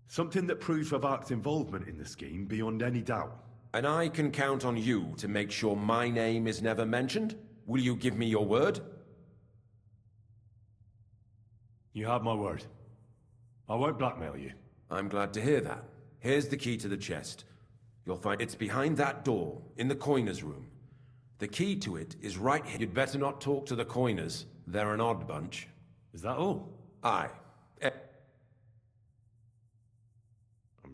Something that proves Vavak's involvement in the scheme beyond any doubt. And I can count on you to make sure my name is never mentioned? Will you give me your word? You have my word. I won't blackmail you. I'm glad to hear that. Here's the key to the chest. You'll find it's behind that door, in the coiner's room. The key to it is right here. You'd better not talk to the coiners. They're an odd bunch. Is that all? Aye. I'm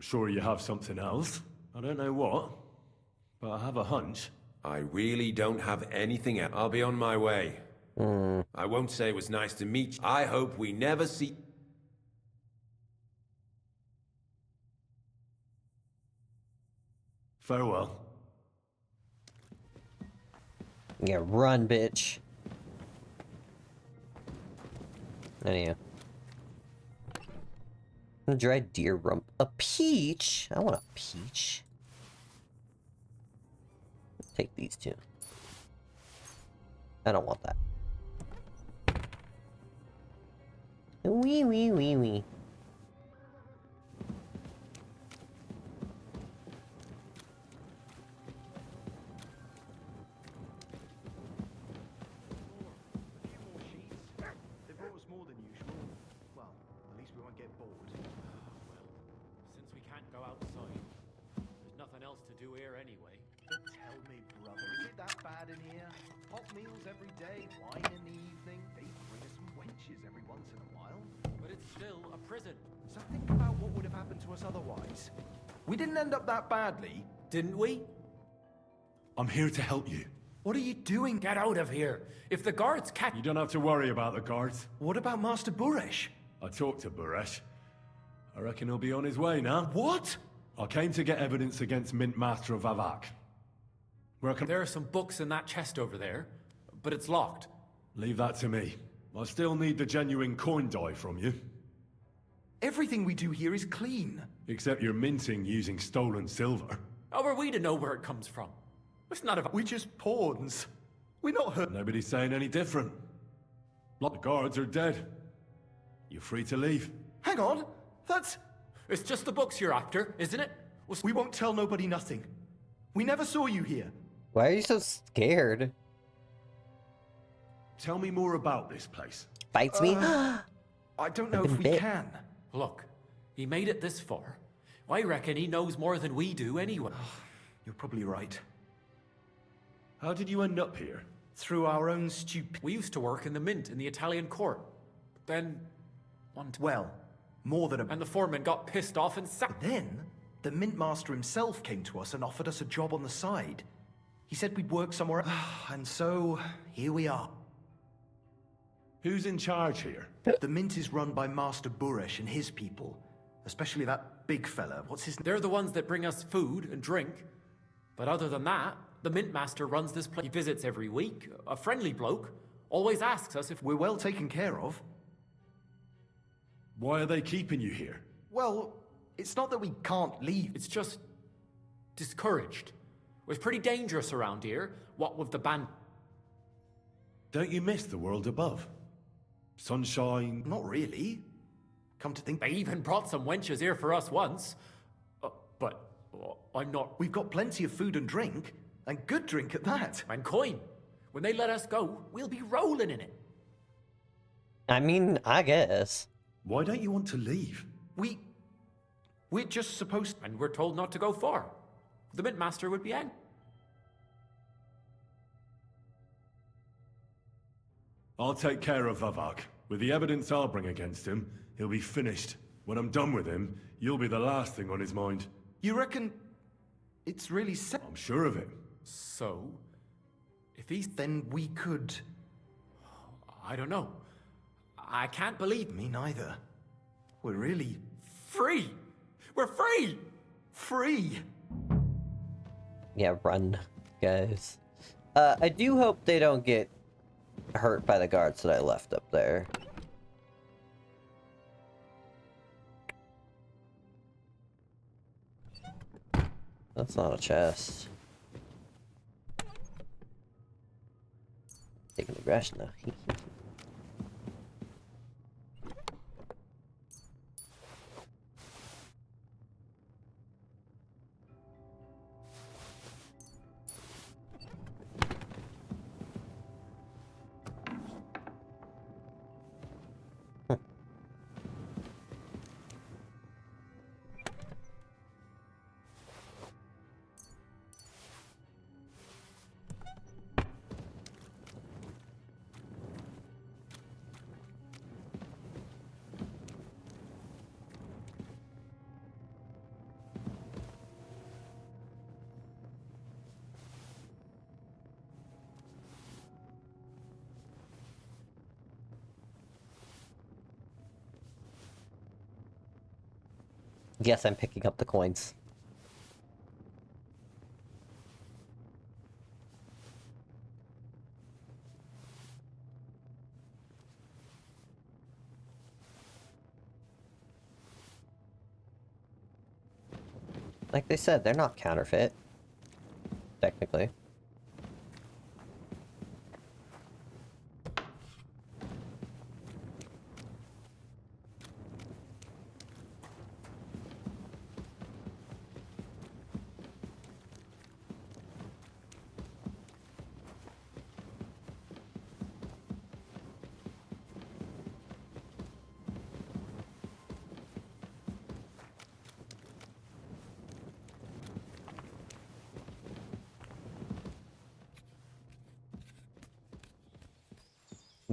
sure you have something else. I don't know what, but I have a hunch. I really don't have anything else. I'll be on my way. I won't say it was nice to meet you. I hope we never see... Farewell. Yeah, run, bitch. Anyhow. Dried deer rump. A peach? I want a peach. Let's take these two. I don't want that. Wee wee wee wee. We didn't end up that badly, didn't we? I'm here to help you. What are you doing? Get out of here. If the guards catch... You don't have to worry about the guards. What about Master Buresh? I talked to Buresh. I reckon he'll be on his way now. What? I came to get evidence against Mint Master of Vavak. Where can... There are some books in that chest over there, but it's locked. Leave that to me. I still need the genuine coin die from you. Everything we do here is clean. Except you're minting using stolen silver. How are we to know where it comes from? It's not about... We're just pawns. We're not hurt. Nobody's saying any different. The guards are dead. You're free to leave. Hang on. That's... It's just the books you're after, isn't it? We won't tell nobody nothing. We never saw you here. Why are you so scared? Tell me more about this place. Bites me? I don't know if we can. Look, he made it this far. I reckon he knows more than we do anyway. You're probably right. How did you end up here? Through our own stupid... We used to work in the mint in the Italian court. Then... Well, more than a... And the foreman got pissed off and sacked... Then, the mint master himself came to us and offered us a job on the side. He said we'd work somewhere... and so, here we are. Who's in charge here? The mint is run by Master Buresh and his people. Especially that big fella. What's his name? They're the ones that bring us food and drink. But other than that, the mint master runs this place. He visits every week. A friendly bloke. Always asks us if we're well taken care of. Why are they keeping you here? Well, it's not that we can't leave. It's just... discouraged. It's pretty dangerous around here, what with the band... Don't you miss the world above? Sunshine? Not really. Come to think... They even brought some wenches here for us once. But I'm not... We've got plenty of food and drink. And good drink at that. And coin. When they let us go, we'll be rolling in it. I mean, I guess. Why don't you want to leave? We're just supposed... And we're told not to go far. The mint master would be angry. I'll take care of Vavak. With the evidence I'll bring against him, he'll be finished. When I'm done with him, you'll be the last thing on his mind. You reckon it's really I'm sure of it. So, if he's... Then we could... I don't know. I can't believe... Me neither. We're really... Free! We're free! Free! Yeah, run, guys. I do hope they don't get hurt by the guards that I left up there. That's not a chest. Taking the grass now. Yes, I'm picking up the coins. Like they said, they're not counterfeit. Technically.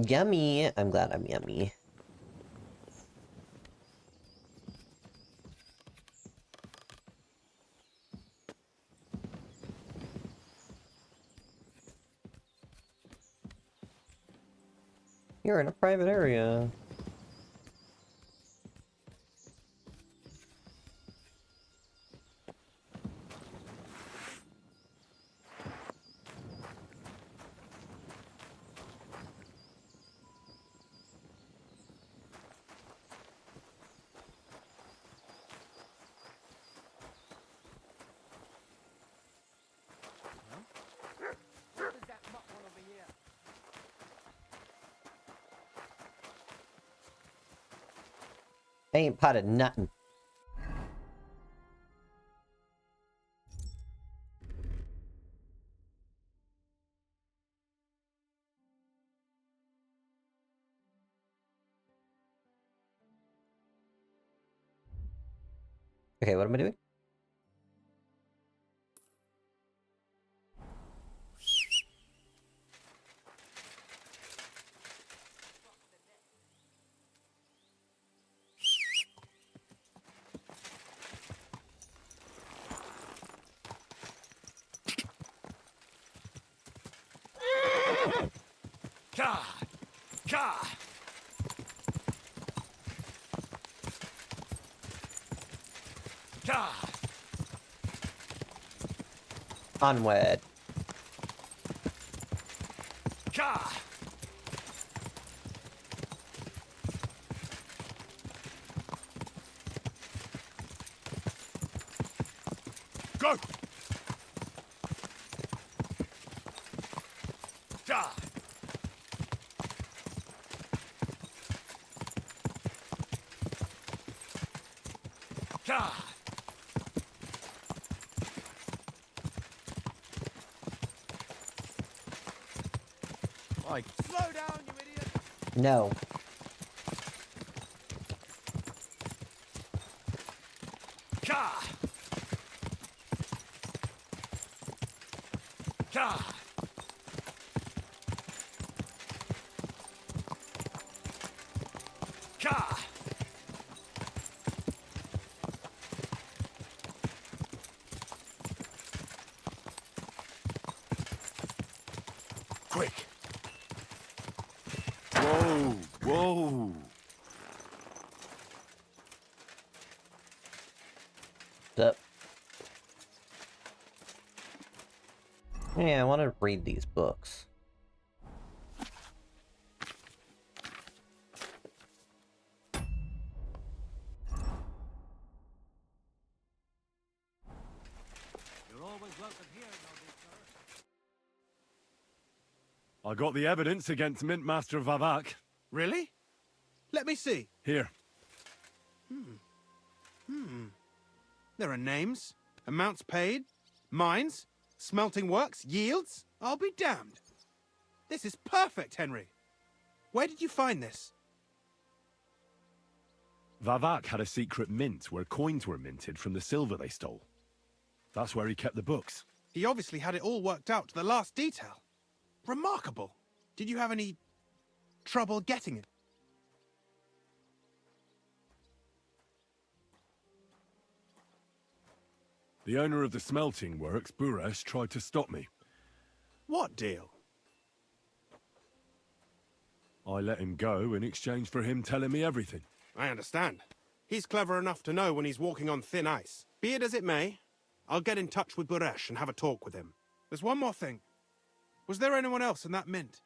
Yummy! I'm glad I'm yummy. You're in a private area. I ain't potted nothing. Okay, what am I doing? God! God! God! Onward. God! Go! God! God! Like, slow down, you idiot! No. God! God! God! Quick! Whoa! Whoa! Up. Yeah, I want to read these books. You're always welcome here, noble sir. I got the evidence against Mint Master Vavak. Really? Let me see. Here. There are names, amounts paid, mines, smelting works, yields. I'll be damned. This is perfect, Henry. Where did you find this? Vavak had a secret mint where coins were minted from the silver they stole. That's where he kept the books. He obviously had it all worked out to the last detail. Remarkable. Did you have any trouble getting it? The owner of the smelting works, Buresh, tried to stop me. What deal? I let him go in exchange for him telling me everything. I understand. He's clever enough to know when he's walking on thin ice. Be it as it may, I'll get in touch with Buresh and have a talk with him. There's one more thing. Was there anyone else in that mint?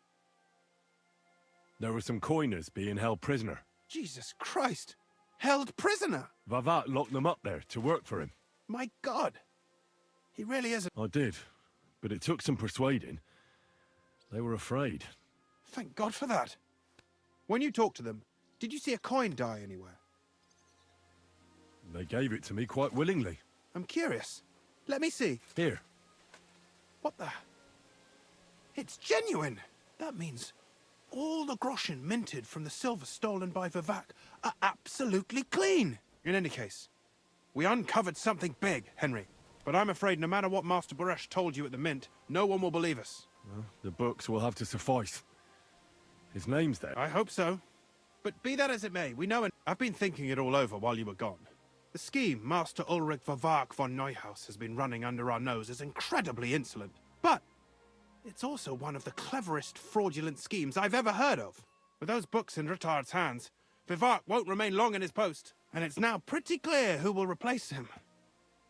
There were some coiners being held prisoner. Jesus Christ! Held prisoner! Vavak locked them up there to work for him. My God! He really is a... I did, but it took some persuading. They were afraid. Thank God for that. When you talked to them, did you see a coin die anywhere? They gave it to me quite willingly. I'm curious. Let me see. Here. What the... It's genuine! That means all the groschen minted from the silver stolen by Vivak are absolutely clean! In any case, we uncovered something big, Henry. But I'm afraid no matter what Master Buresh told you at the mint, no one will believe us. Well, the books will have to suffice. His name's there. I hope so. But be that as it may, we know... I've been thinking it all over while you were gone. The scheme Master Ulrich Vivak von Neuhaus has been running under our nose is incredibly insolent. But it's also one of the cleverest fraudulent schemes I've ever heard of. With those books in Rittard's hands, Vivak won't remain long in his post, and it's now pretty clear who will replace him.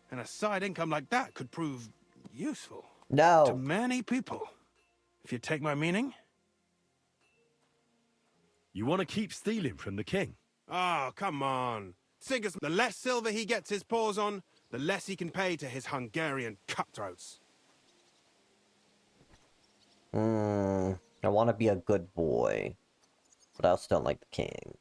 And a side income like that could prove useful. No. To many people. If you take my meaning. You want to keep stealing from the king? Oh, come on. Sigismund, the less silver he gets his paws on, the less he can pay to his Hungarian cutthroats. I want to be a good boy, but I also don't like the king.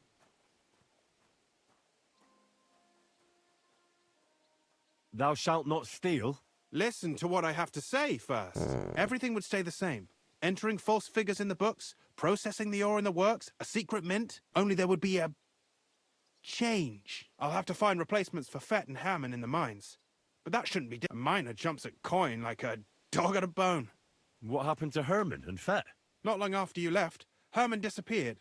Thou shalt not steal? Listen to what I have to say first. Everything would stay the same. Entering false figures in the books, processing the ore in the works, a secret mint, only there would be a change. I'll have to find replacements for Fett and Hammond in the mines. But that shouldn't be... A miner jumps at coin like a dog at a bone. What happened to Herman and Fett? Not long after you left, Herman disappeared.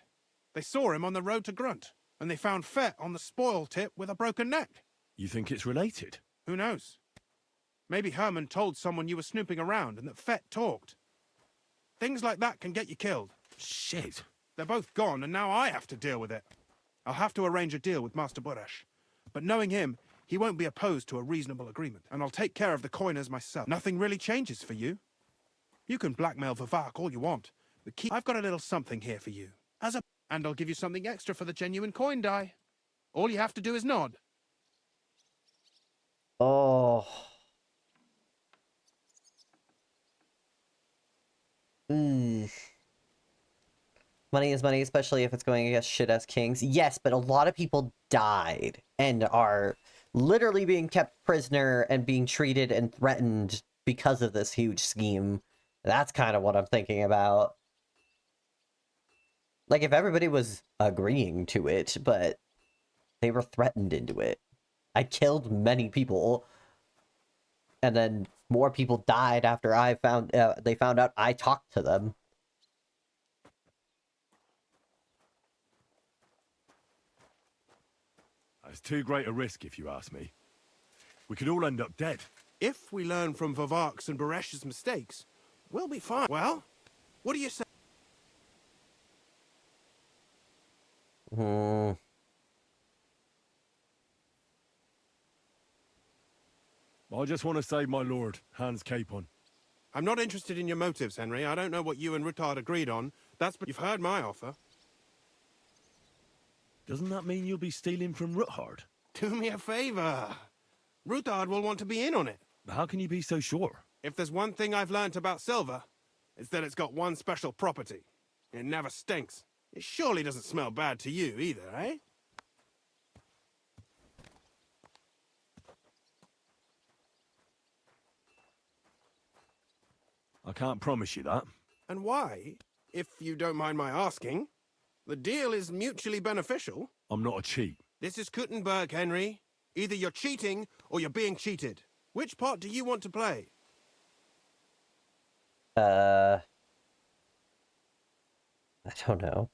They saw him on the road to Grunt, and they found Fett on the spoil tip with a broken neck. You think it's related? Who knows? Maybe Herman told someone you were snooping around and that Fett talked. Things like that can get you killed. Shit. They're both gone, and now I have to deal with it. I'll have to arrange a deal with Master Boresh. But knowing him, he won't be opposed to a reasonable agreement, and I'll take care of the coiners myself. Nothing really changes for you. You can blackmail Vivak all you want, but I've got a little something here for you. And I'll give you something extra for the genuine coin die. All you have to do is nod. Oh. Money is money, especially if it's going against shit-ass kings. Yes, but a lot of people died and are literally being kept prisoner and being treated and threatened because of this huge scheme. That's kind of what I'm thinking about. Like, if everybody was agreeing to it, but they were threatened into it. I killed many people, and then more people died after they found out I talked to them. It's too great a risk, if you ask me. We could all end up dead. If we learn from Vivak's and Boresh's mistakes, we'll be fine. Well, what do you say? I just want to save my lord, Hans Capon. I'm not interested in your motives, Henry. I don't know what you and Ruttard agreed on. But you've heard my offer. Doesn't that mean you'll be stealing from Ruttard? Do me a favor. Ruttard will want to be in on it. How can you be so sure? If there's one thing I've learnt about silver, it's that it's got one special property. It never stinks. It surely doesn't smell bad to you either, eh? I can't promise you that. And why, if you don't mind my asking? The deal is mutually beneficial. I'm not a cheat. This is Kuttenberg, Henry. Either you're cheating or you're being cheated. Which part do you want to play? I don't know.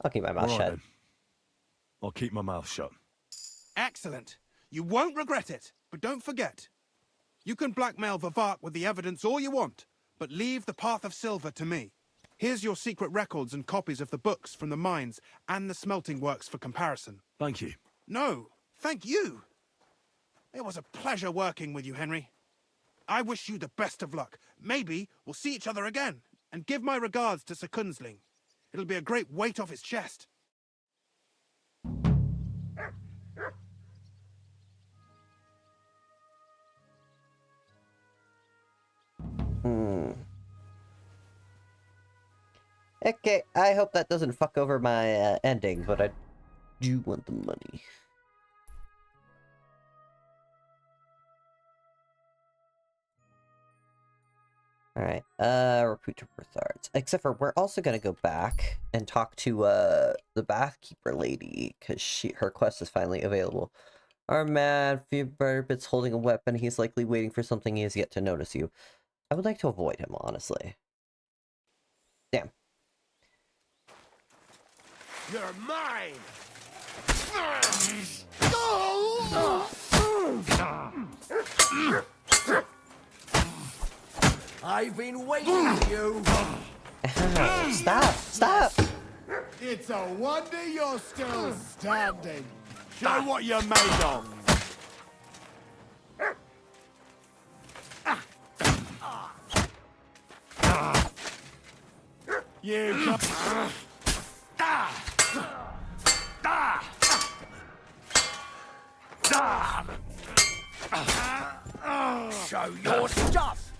I'll keep my mouth shut. Then. I'll keep my mouth shut. Excellent. You won't regret it. But don't forget, you can blackmail Vivak with the evidence all you want, but leave the path of silver to me. Here's your secret records and copies of the books from the mines and the smelting works for comparison. Thank you. No, thank you. It was a pleasure working with you, Henry. I wish you the best of luck. Maybe we'll see each other again. And give my regards to Sir Kunzling. It'll be a great weight off his chest. Okay, I hope that doesn't fuck over my ending, but I do want the money. Alright, recruit to Berthards. Except for, we're also gonna go back and talk to, the Bathkeeper lady, because her quest is finally available. Our man, Fearbarbit's holding a weapon. He's likely waiting for something he has yet to notice you. I would like to avoid him, honestly. Damn. You're mine! I've been waiting for you! Stop! Stop! It's a wonder you're still standing. Show what you're made of! You come. Show your stuff!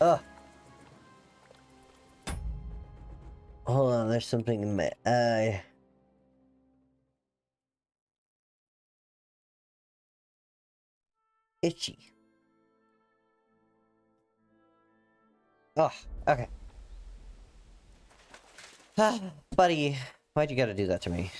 Ugh. Hold on, there's something in my eye. Itchy. Oh, okay. Buddy, why'd you gotta do that to me?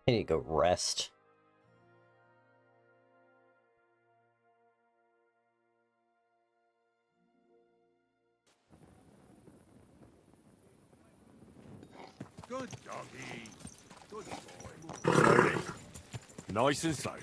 I need to go rest. Good doggy. Good boy. Slowly. Nice and slow.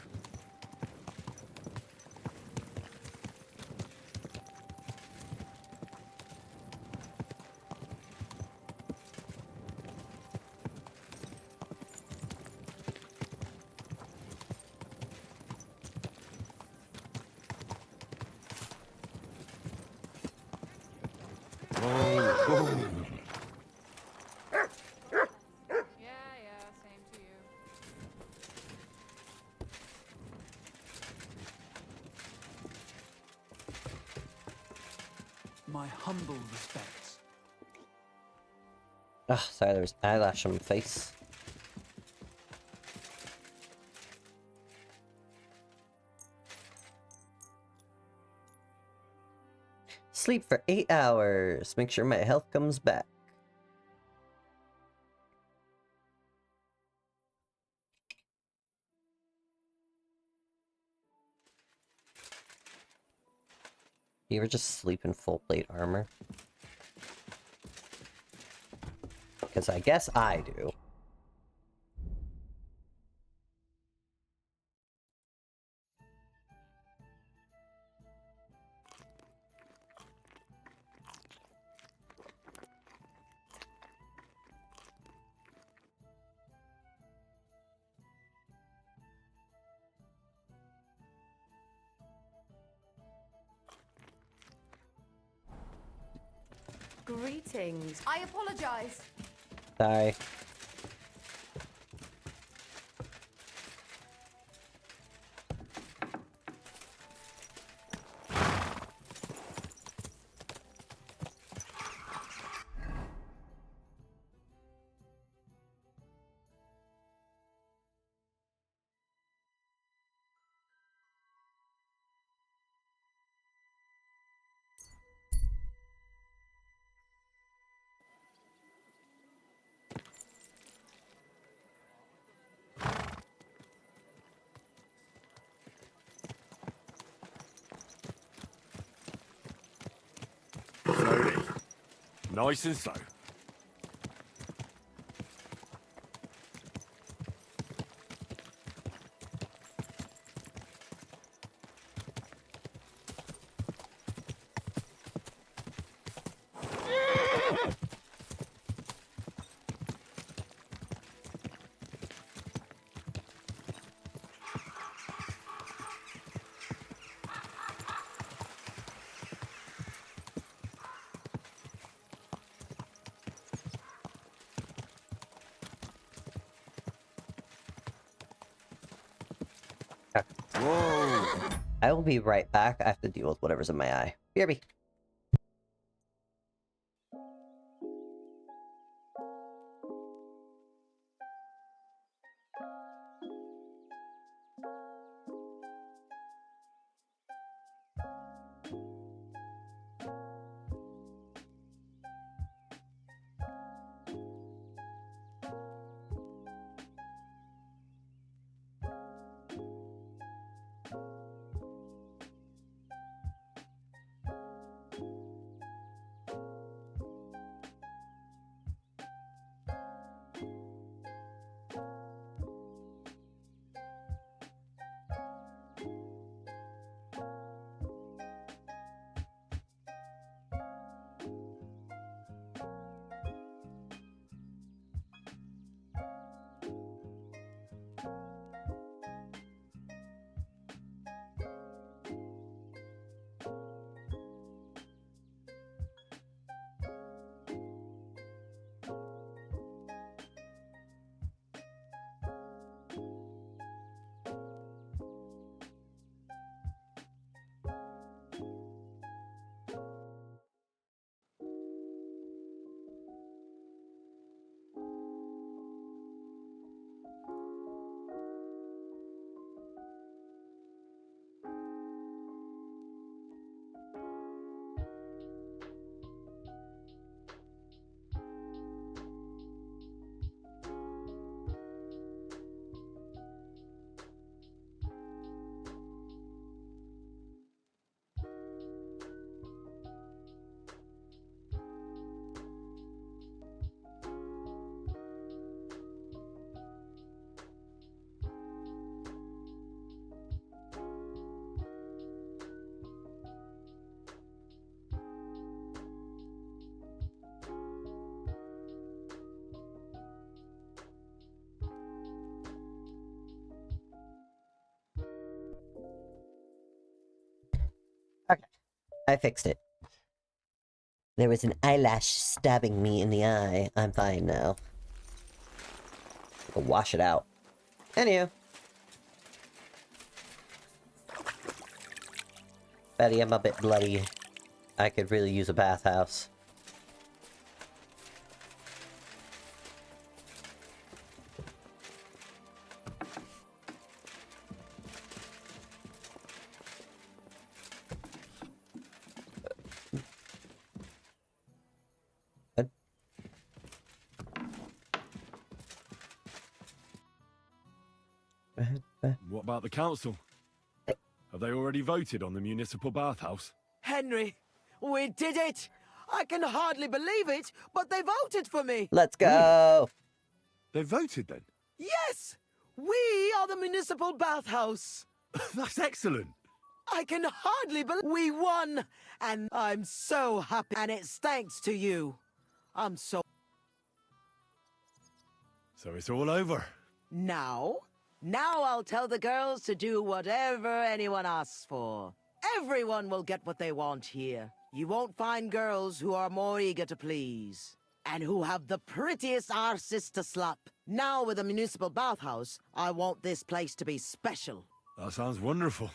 My humble respects. Ugh, sorry, there was eyelash on my face. Sleep for 8 hours. Make sure my health comes back. You ever just sleep in full plate armor? Because I guess I do. Greetings. I apologize. Sorry. Slowly. Nice and slow. Whoa. I will be right back. I have to deal with whatever's in my eye. BRB. I fixed it. There was an eyelash stabbing me in the eye. I'm fine now. I'll wash it out. Anywho. Betty, I'm a bit bloody. I could really use a bathhouse. What about the council? Have they already voted on the municipal bathhouse? Henry, we did it! I can hardly believe it, but they voted for me! Let's go! They voted then? Yes! We are the municipal bathhouse! That's excellent! I can hardly believe we won! And I'm so happy, and it's thanks to you. I'm so... So it's all over? Now I'll tell the girls to do whatever anyone asks for. Everyone will get what they want here. You won't find girls who are more eager to please. And who have the prettiest arses to slap. Now with the municipal bathhouse, I want this place to be special. That sounds wonderful.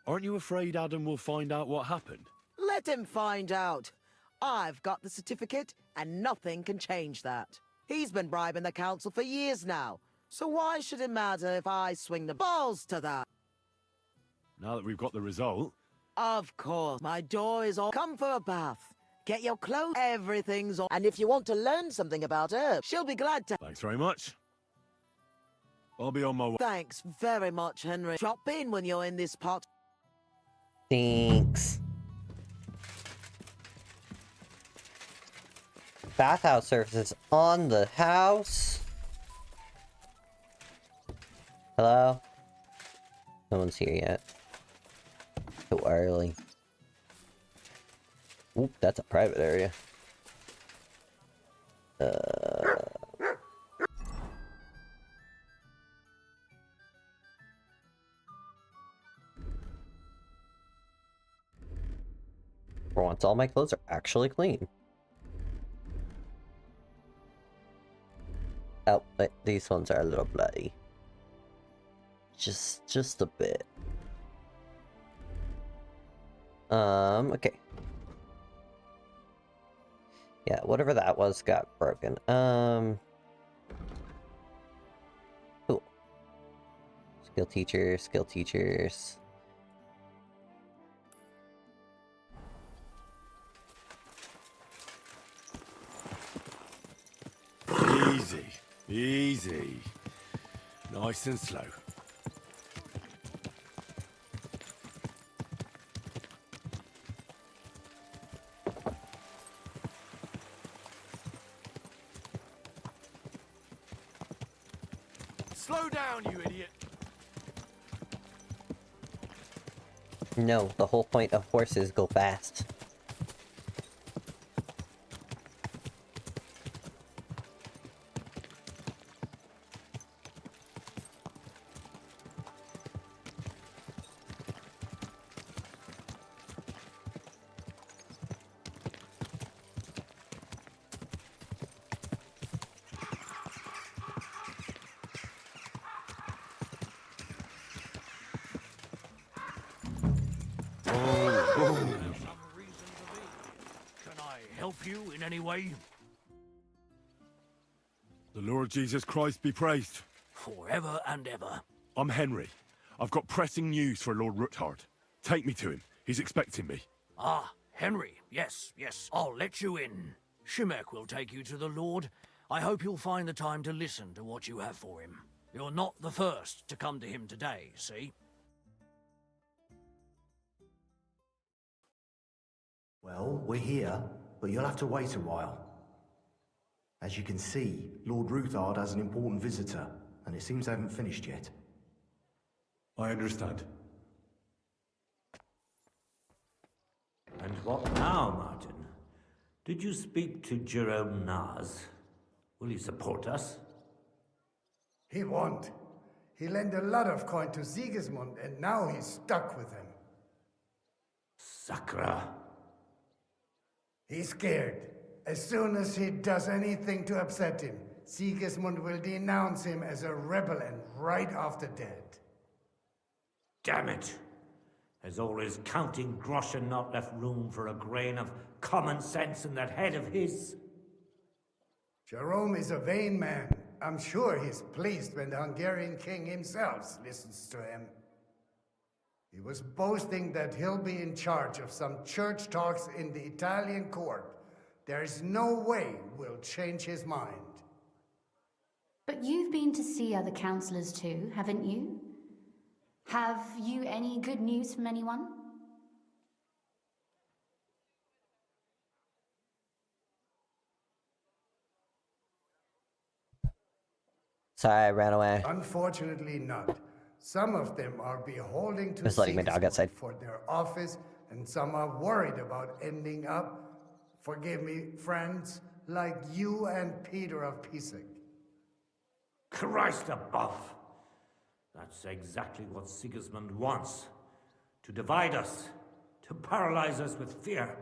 Aren't you afraid Adam will find out what happened? Let him find out. I've got the certificate, and nothing can change that. He's been bribing the council for years now. So why should it matter if I swing the balls to that? Now that we've got the result... Of course. My door is all... Come for a bath. Get your clothes. Everything's all... And if you want to learn something about her, she'll be glad to... Thanks very much. I'll be on my way. Thanks very much, Henry. Drop in when you're in this part. Thanks. Bathhouse services on the house. Hello? No one's here yet. So early. Oop, that's a private area. For once, all my clothes are actually clean. Oh, but these ones are a little bloody. Just a bit. Okay. Yeah, whatever that was got broken. Cool. Skill teachers. Easy. Nice and slow. Slow down, you idiot! No, the whole point of horses go fast. You in any way? The Lord Jesus Christ be praised. Forever and ever. I'm Henry. I've got pressing news for Lord Ruthard. Take me to him. He's expecting me. Ah, Henry. Yes. I'll let you in. Shimek will take you to the Lord. I hope you'll find the time to listen to what you have for him. You're not the first to come to him today, see? Well, we're here, but you'll have to wait a while. As you can see, Lord Ruthard has an important visitor, and it seems they haven't finished yet. I understand. And what now, Martin? Did you speak to Jerome Naz? Will he support us? He won't. He lent a lot of coin to Sigismund, and now he's stuck with him. Sakra. He's scared. As soon as he does anything to upset him, Sigismund will denounce him as a rebel and right off the dead. Damn it! Has all his counting groschen not left room for a grain of common sense in that head of his? Jerome is a vain man. I'm sure he's pleased when the Hungarian king himself listens to him. He was boasting that he'll be in charge of some church talks in the Italian court. There is no way we'll change his mind. But you've been to see other councillors too, haven't you? Have you any good news from anyone? Sorry, I ran away. Unfortunately not. Some of them are beholden to Just letting my dog outside. for their office, and some are worried about ending up, forgive me, friends, like you and Peter of Pisek. Christ above! That's exactly what Sigismund wants. To divide us. To paralyze us with fear.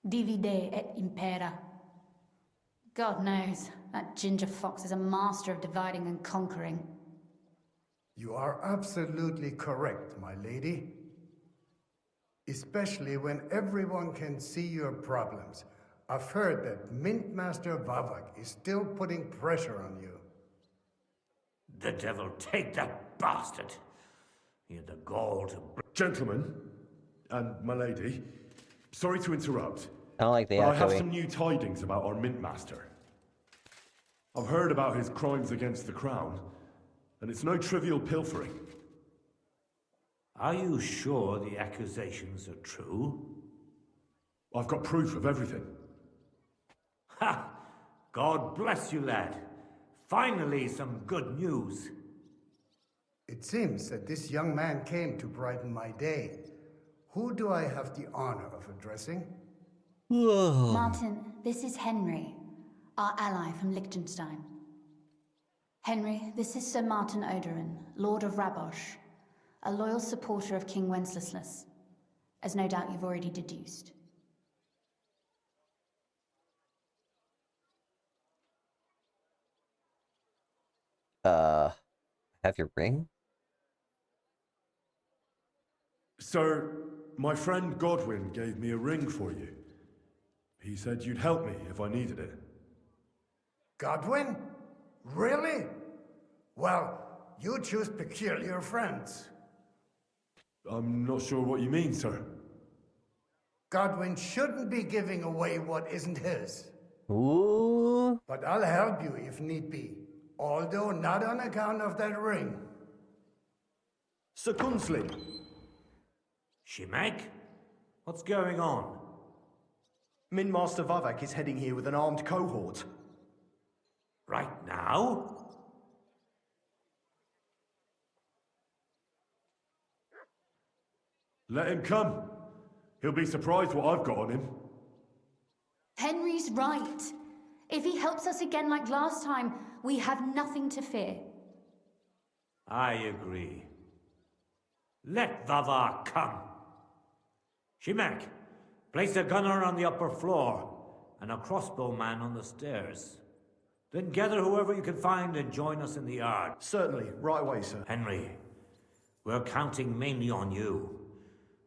Divide et impera. God knows, that ginger fox is a master of dividing and conquering. You are absolutely correct, my lady. Especially when everyone can see your problems. I've heard that Mint Master Vavak is still putting pressure on you. The devil take that bastard! He had the gall to... Gentlemen, and my lady, sorry to interrupt. I don't like the but I have echoing. some new tidings about our Mint Master. I've heard about his crimes against the crown, and it's no trivial pilfering. Are you sure the accusations are true? I've got proof of everything. Ha! God bless you, lad. Finally, some good news. It seems that this young man came to brighten my day. Who do I have the honor of addressing? Martin, this is Henry, our ally from Liechtenstein. Henry, this is Sir Martin Odorin, Lord of Rabosh, a loyal supporter of King Wenceslas, as no doubt you've already deduced. Have your ring? Sir, my friend Godwin gave me a ring for you. He said you'd help me if I needed it. Godwin? Really? Well, you choose peculiar friends. I'm not sure what you mean, sir. Godwin shouldn't be giving away what isn't his. Ooh. But I'll help you if need be. Although not on account of that ring. Sir Gunslin. Shimek? What's going on? Min Master Vavak is heading here with an armed cohort. Right now? Let him come. He'll be surprised what I've got on him. Henry's right. If he helps us again like last time, we have nothing to fear. I agree. Let Vavar come. Shimek, place a gunner on the upper floor and a crossbowman on the stairs. Then gather whoever you can find and join us in the yard. Certainly, right away, sir. Henry, we're counting mainly on you.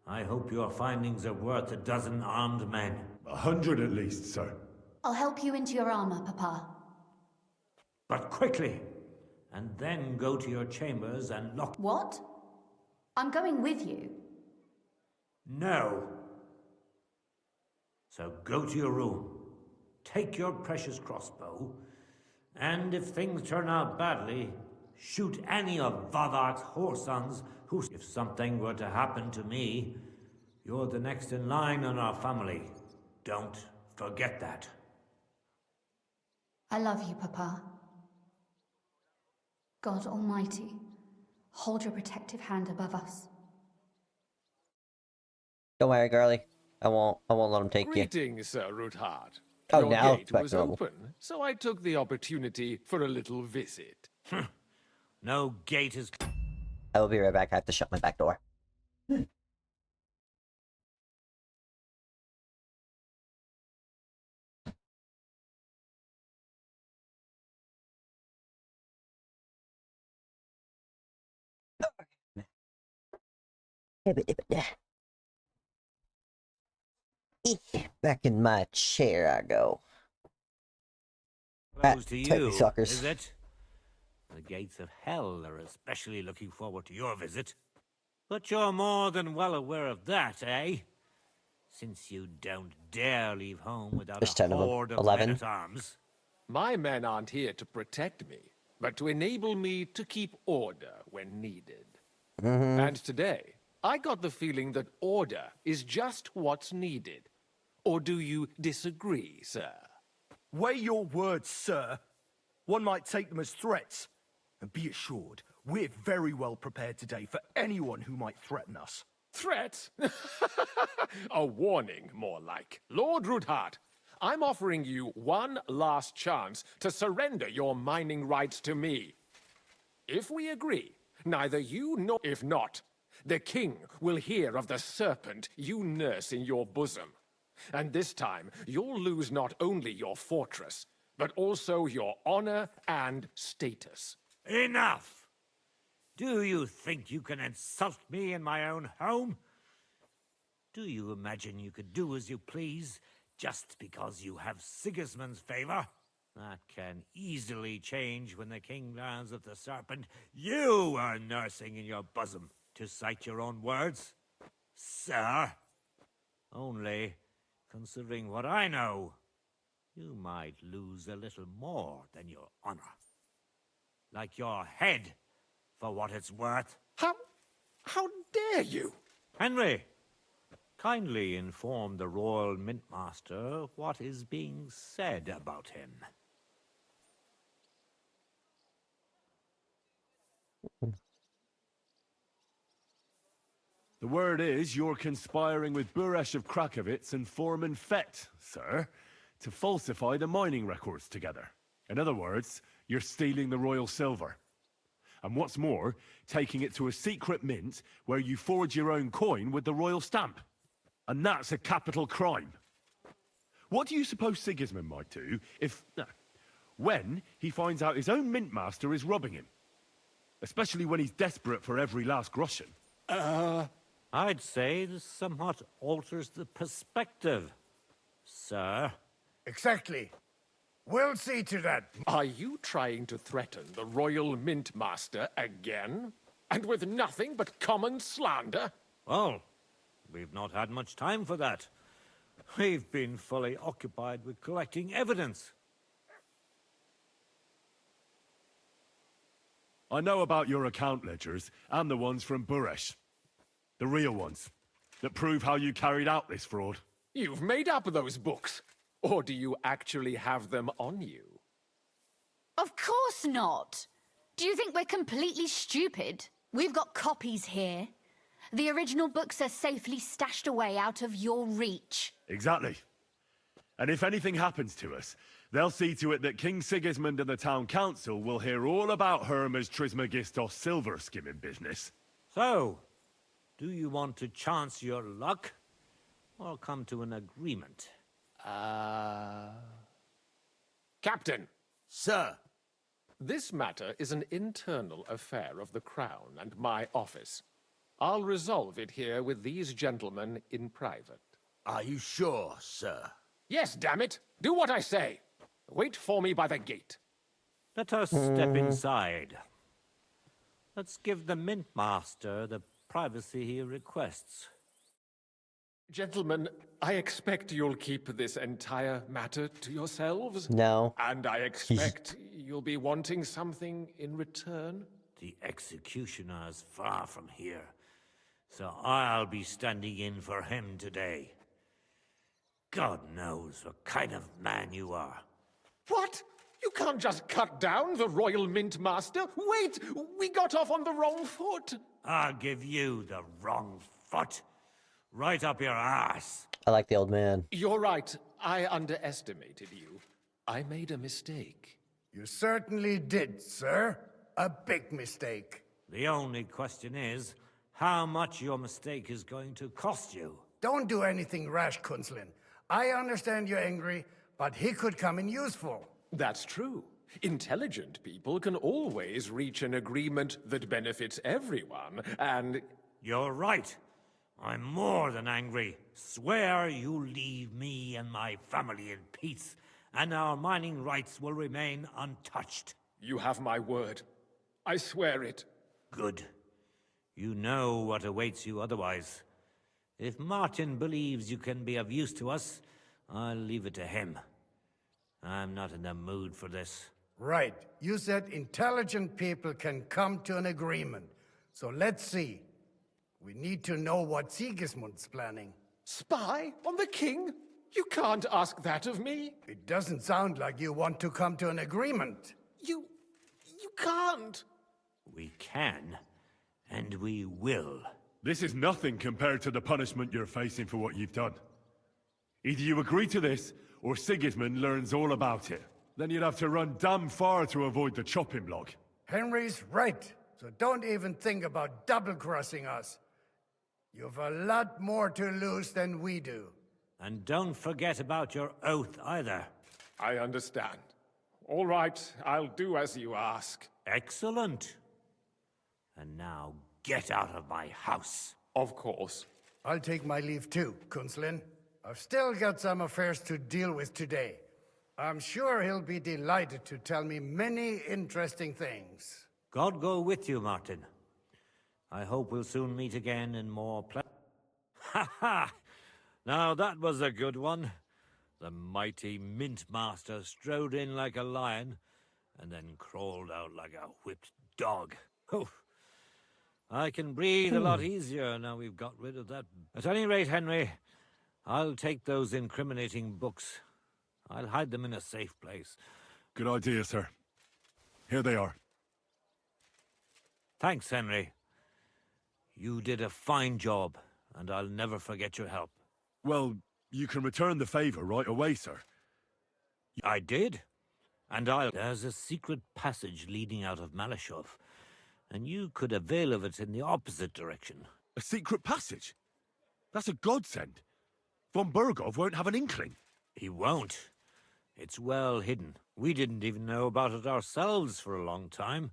I hope your findings are worth a dozen armed men. 100 at least, sir. I'll help you into your armor, Papa. But quickly, and then go to your chambers and lock... What? I'm going with you. No. So go to your room, take your precious crossbow, and if things turn out badly, shoot any of Vavark's whoresons who... If something were to happen to me, you're the next in line in our family. Don't forget that. I love you, Papa. God Almighty, hold your protective hand above us. Don't worry, girlie. I won't let him take you. Greetings, Sir Ruthard. Oh, Your now gate it's back was to normal. open, so I took the opportunity for a little visit. No gate is... I will be right back. I have to shut my back door. Back in my chair I go. Close to Take me, you, suckers. is it? The gates of hell are especially looking forward to your visit. But you're more than well aware of that, eh? Since you don't dare leave home without There's a 10 of them. horde of 11. men-at-arms. My men aren't here to protect me, but to enable me to keep order when needed. And today, I got the feeling that order is just what's needed. Or do you disagree, sir? Weigh your words, sir. One might take them as threats. And be assured, we're very well prepared today for anyone who might threaten us. Threat? A warning, more like. Lord Rudhart, I'm offering you one last chance to surrender your mining rights to me. If we agree, neither you nor... If not, the king will hear of the serpent you nurse in your bosom. And this time, you'll lose not only your fortress, but also your honor and status. Enough! Do you think you can insult me in my own home? Do you imagine you could do as you please just because you have Sigismund's favor? That can easily change when the king learns of the serpent you are nursing in your bosom, to cite your own words. Sir, only, considering what I know, you might lose a little more than your honor. Like your head, for what it's worth. How dare you? Henry, kindly inform the Royal Mintmaster what is being said about him. The word is you're conspiring with Buresh of Krakowitz and Foreman Fett, sir, to falsify the mining records together. In other words, you're stealing the royal silver. And what's more, taking it to a secret mint where you forge your own coin with the royal stamp. And that's a capital crime. What do you suppose Sigismund might do if... when he finds out his own mint master is robbing him? Especially when he's desperate for every last groschen. I'd say this somewhat alters the perspective, sir. Exactly. We'll see to that. Are you trying to threaten the Royal Mint Master again? And with nothing but common slander? Well, we've not had much time for that. We've been fully occupied with collecting evidence. I know about your account ledgers and the ones from Buresh. The real ones, that prove how you carried out this fraud. You've made up those books. Or do you actually have them on you? Of course not. Do you think we're completely stupid? We've got copies here. The original books are safely stashed away out of your reach. Exactly. And if anything happens to us, they'll see to it that King Sigismund and the town council will hear all about Hermes Trismegistos silver skimming business. So, do you want to chance your luck, or come to an agreement? Captain! Sir! This matter is an internal affair of the Crown and my office. I'll resolve it here with these gentlemen in private. Are you sure, sir? Yes, damn it! Do what I say! Wait for me by the gate. Let us step inside. Let's give the Mint Master the privacy he requests. Gentlemen, I expect you'll keep this entire matter to yourselves? No. And I expect you'll be wanting something in return? The executioner's far from here, so I'll be standing in for him today. God knows what kind of man you are. What? You can't just cut down the Royal Mint Master? Wait! We got off on the wrong foot! I'll give you the wrong foot. Right up your ass. I like the old man. You're right. I underestimated you. I made a mistake. You certainly did, sir. A big mistake. The only question is, how much your mistake is going to cost you. Don't do anything rash, Kunzlin. I understand you're angry, but he could come in useful. That's true. Intelligent people can always reach an agreement that benefits everyone, and... You're right. I'm more than angry. Swear you'll leave me and my family in peace, and our mining rights will remain untouched. You have my word. I swear it. Good. You know what awaits you otherwise. If Martin believes you can be of use to us, I'll leave it to him. I'm not in the mood for this. Right. You said intelligent people can come to an agreement. So let's see. We need to know what Sigismund's planning. Spy on the king? You can't ask that of me. It doesn't sound like you want to come to an agreement. You can't. We can, and we will. This is nothing compared to the punishment you're facing for what you've done. Either you agree to this, or Sigismund learns all about it. Then you'd have to run damn far to avoid the chopping block. Henry's right, so don't even think about double-crossing us. You've a lot more to lose than we do. And don't forget about your oath either. I understand. All right, I'll do as you ask. Excellent. And now get out of my house. Of course. I'll take my leave too, Kunslin. I've still got some affairs to deal with today. I'm sure he'll be delighted to tell me many interesting things. God go with you, Martin. I hope we'll soon meet again in more Ha ha! Now that was a good one. The mighty Mint Master strode in like a lion, and then crawled out like a whipped dog. Oof. I can breathe a lot easier now we've got rid of that. At any rate, Henry, I'll take those incriminating books. I'll hide them in a safe place. Good idea, sir. Here they are. Thanks, Henry. You did a fine job, and I'll never forget your help. Well, you can return the favor right away, sir. I did. And There's a secret passage leading out of Malashov, and you could avail of it in the opposite direction. A secret passage? That's a godsend. Von Bergov won't have an inkling. He won't. It's well hidden. We didn't even know about it ourselves for a long time,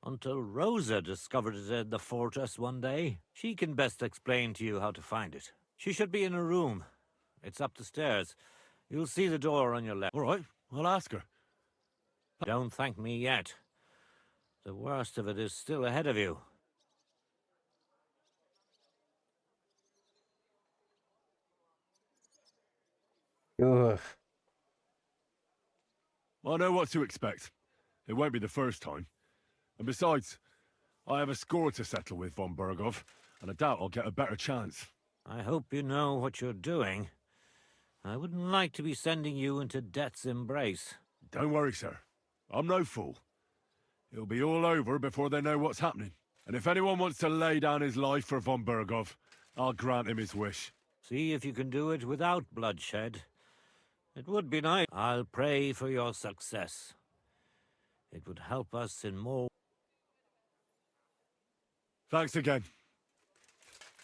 until Rosa discovered it in the fortress one day. She can best explain to you how to find it. She should be in a room. It's up the stairs. You'll see the door on your left. All right, I'll ask her. Don't thank me yet. The worst of it is still ahead of you. Ugh. I know what to expect. It won't be the first time. And besides, I have a score to settle with Von Bergov, and I doubt I'll get a better chance. I hope you know what you're doing. I wouldn't like to be sending you into death's embrace. Don't worry, sir. I'm no fool. It'll be all over before they know what's happening. And if anyone wants to lay down his life for Von Bergov, I'll grant him his wish. See if you can do it without bloodshed. It would be nice. I'll pray for your success. It would help us in more... Thanks again.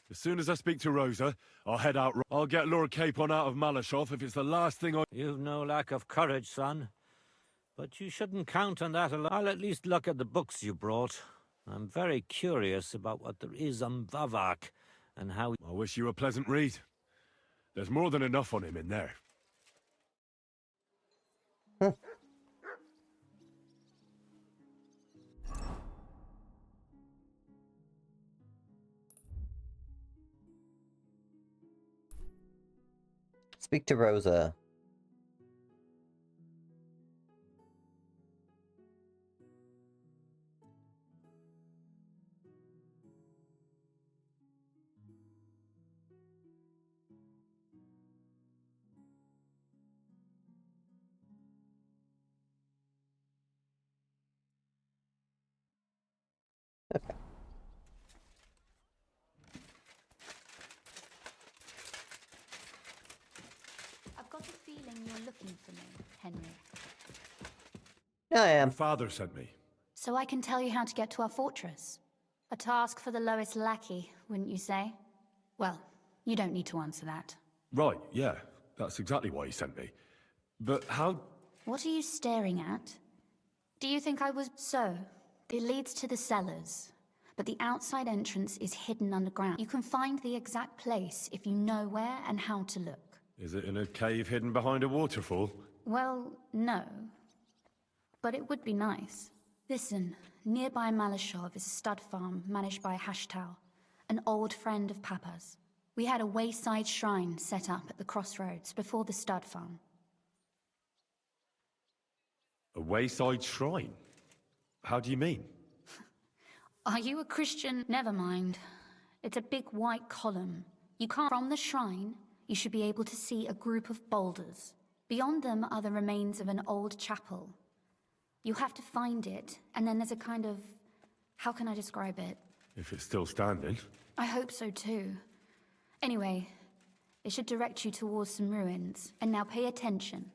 As soon as I speak to Rosa, I'll head out. I'll get Lord Capon out of Malashov if it's the last thing I... You've no lack of courage, son. But you shouldn't count on that alone. I'll at least look at the books you brought. I'm very curious about what there is on Vavak and how... I wish you a pleasant read. There's more than enough on him in there. Speak to Rosa. Okay. I've got a feeling you're looking for me, Henry. I am. Father sent me. So I can tell you how to get to our fortress. A task for the lowest lackey, wouldn't you say? Well, you don't need to answer that. Right, yeah. That's exactly why he sent me. But how... What are you staring at? Do you think I was... So, it leads to the cellars. but the outside entrance is hidden underground. You can find the exact place if you know where and how to look. Is it in a cave hidden behind a waterfall? Well, no. But it would be nice. Listen, nearby Malashov is a stud farm managed by Hashtal, an old friend of Papa's. We had a wayside shrine set up at the crossroads before the stud farm. A wayside shrine? How do you mean? Are you a Christian? Never mind. It's a big white column. You can't. From the shrine, you should be able to see a group of boulders. Beyond them are the remains of an old chapel. You have to find it, and then there's a kind of... how can I describe it? If it's still standing. I hope so too. Anyway, it should direct you towards some ruins. And now pay attention.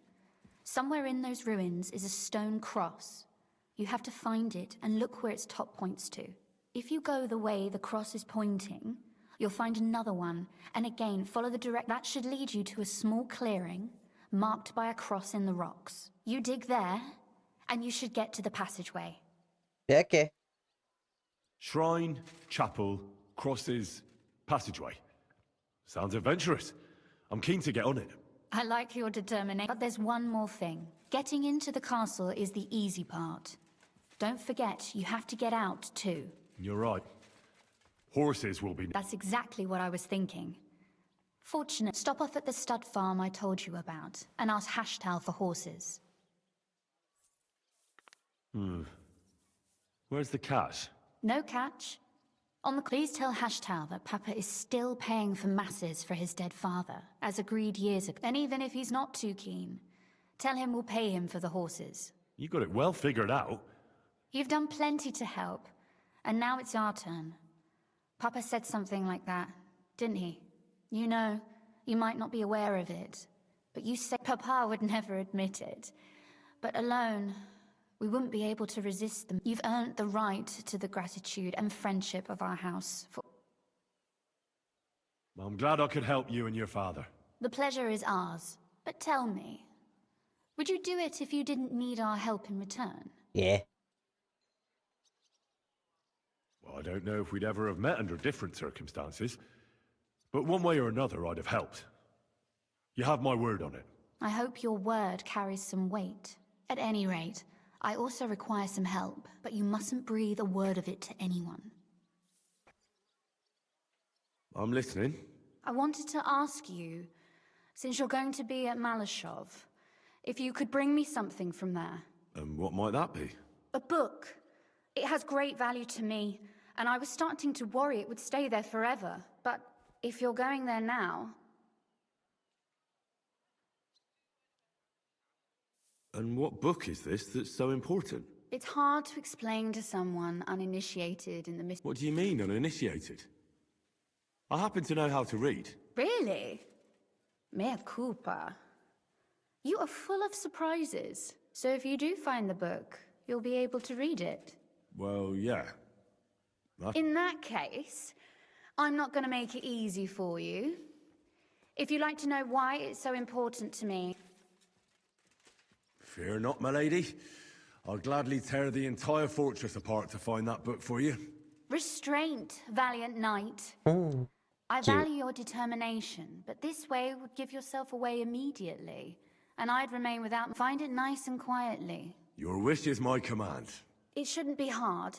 Somewhere in those ruins is a stone cross. You have to find it and look where its top points to. If you go the way the cross is pointing, you'll find another one, and again follow the direct... That should lead you to a small clearing marked by a cross in the rocks. You dig there, and you should get to the passageway. Yeah, okay. Shrine, chapel, crosses, passageway. Sounds adventurous. I'm keen to get on it. I like your determination. But there's one more thing. Getting into the castle is the easy part. Don't forget, you have to get out too. You're right. Horses will be... That's exactly what I was thinking. Fortunate. Stop off at the stud farm I told you about, and ask Hashtal for horses. Where's the cash? No catch. Please tell Hashtal that Papa is still paying for masses for his dead father, as agreed years ago. And even if he's not too keen, tell him we'll pay him for the horses. You got it well figured out. You've done plenty to help, and now it's our turn. Papa said something like that, didn't he? You know, you might not be aware of it, but you said Papa would never admit it. But alone, we wouldn't be able to resist them. You've earned the right to the gratitude and friendship of our house for... I'm glad I could help you and your father. The pleasure is ours. But tell me, would you do it if you didn't need our help in return? Yeah. Well, I don't know if we'd ever have met under different circumstances, but one way or another I'd have helped. You have my word on it. I hope your word carries some weight. At any rate, I also require some help, but you mustn't breathe a word of it to anyone. I'm listening. I wanted to ask you, since you're going to be at Malashov, if you could bring me something from there. And what might that be? A book. It has great value to me, and I was starting to worry it would stay there forever. But if you're going there now... And what book is this that's so important? It's hard to explain to someone uninitiated in the mystery. What do you mean, uninitiated? I happen to know how to read. Really? Mea culpa. You are full of surprises. So if you do find the book, you'll be able to read it. Well, yeah. In that case, I'm not going to make it easy for you. If you'd like to know why it's so important to me... Fear not, my lady. I'll gladly tear the entire fortress apart to find that book for you. Restraint, valiant knight. I value your determination, but this way would give yourself away immediately, and I'd remain without... Find it nice and quietly. Your wish is my command. It shouldn't be hard.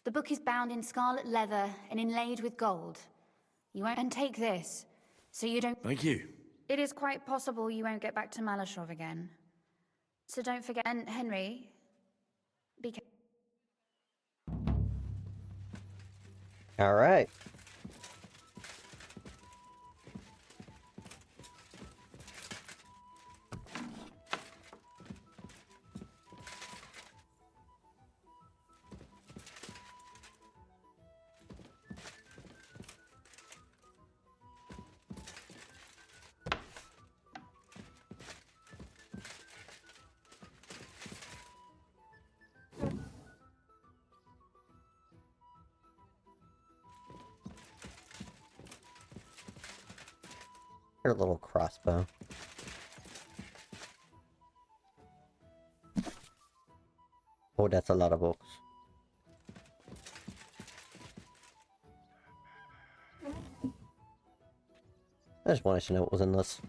The book is bound in scarlet leather and inlaid with gold. You won't... And take this, so you don't... Thank you. It is quite possible you won't get back to Malashov again. So don't forget... And Henry... Be careful. All right. Her little crossbow. Oh, that's a lot of books. I just wanted to know what was in this.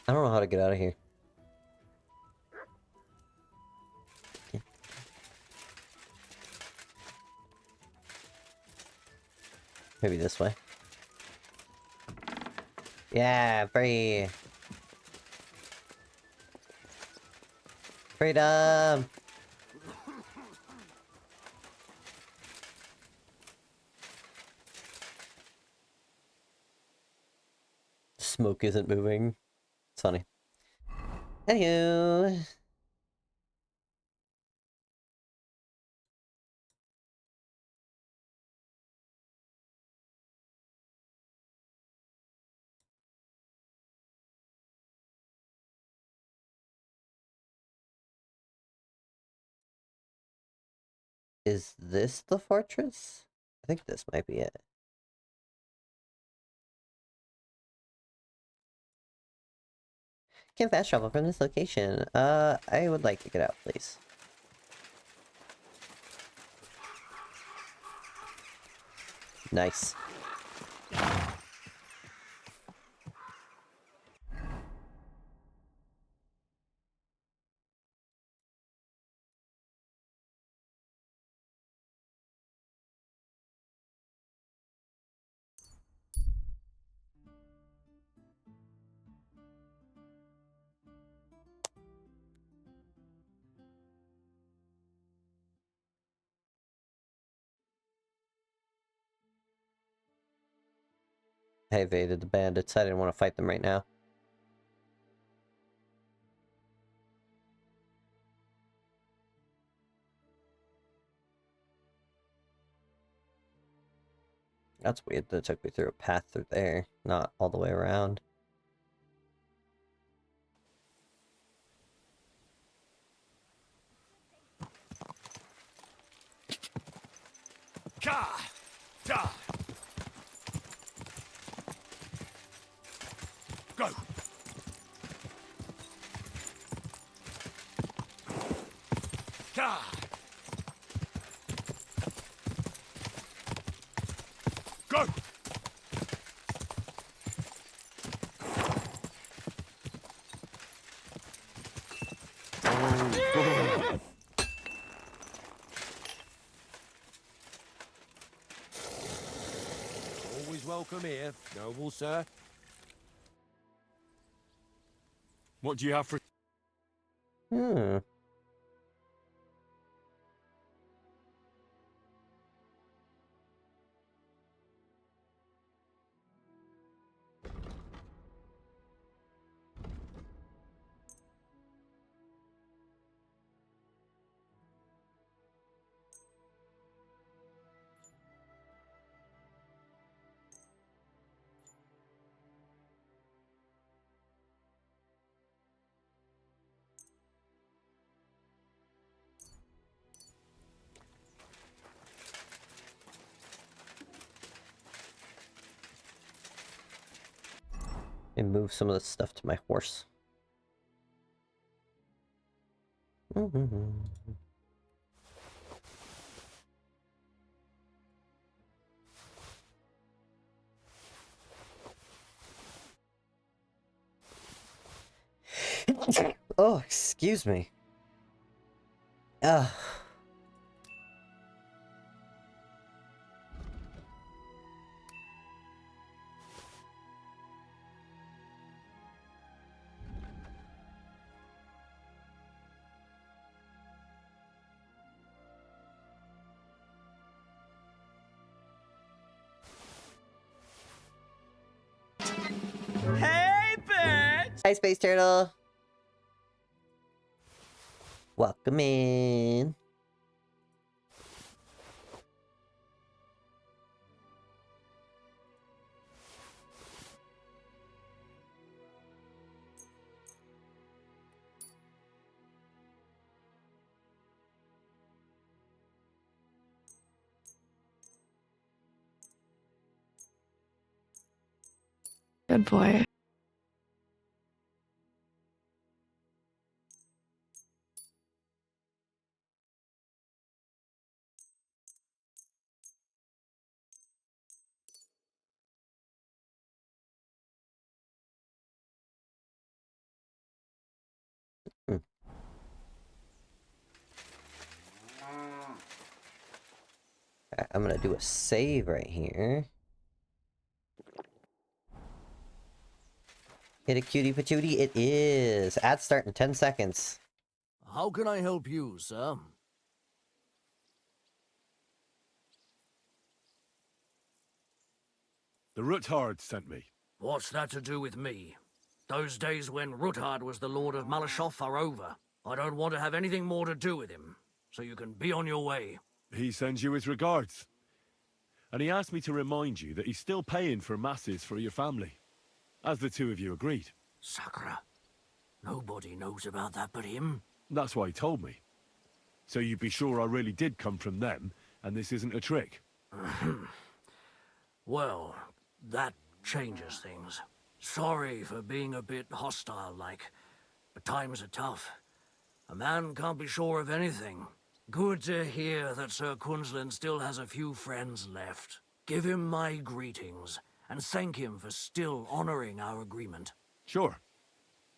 I don't know how to get out of here. Maybe this way. Yeah, free. Freedom! Smoke isn't moving. It's funny. Hello. Is this the fortress? I think this might be it. Can fast travel from this location. I would like to get out, please. Nice. I evaded the bandits. I didn't want to fight them right now. That's weird that it took me through a path through there, not all the way around. Ka! Da! Go! Ka! Go! Always welcome here, noble sir. What do you have for... Hmm. And move some of this stuff to my horse. Oh, excuse me. Ugh. Hey, bitch! Hi, Space Turtle. Welcome in. Good boy. I'm gonna do a save right here. Hit a cutie patootie. It is. Ad start in 10 seconds. How can I help you, sir? The Ruthard sent me. What's that to do with me? Those days when Ruthard was the Lord of Malashoff are over. I don't want to have anything more to do with him, so you can be on your way. He sends you his regards. And he asked me to remind you that he's still paying for masses for your family, as the two of you agreed. Sakura, nobody knows about that but him. That's why he told me. So you'd be sure I really did come from them, and this isn't a trick. Well, that changes things. Sorry for being a bit hostile-like, but times are tough. A man can't be sure of anything. Good to hear that Sir Quinlan still has a few friends left. Give him my greetings, and thank him for still honoring our agreement. Sure.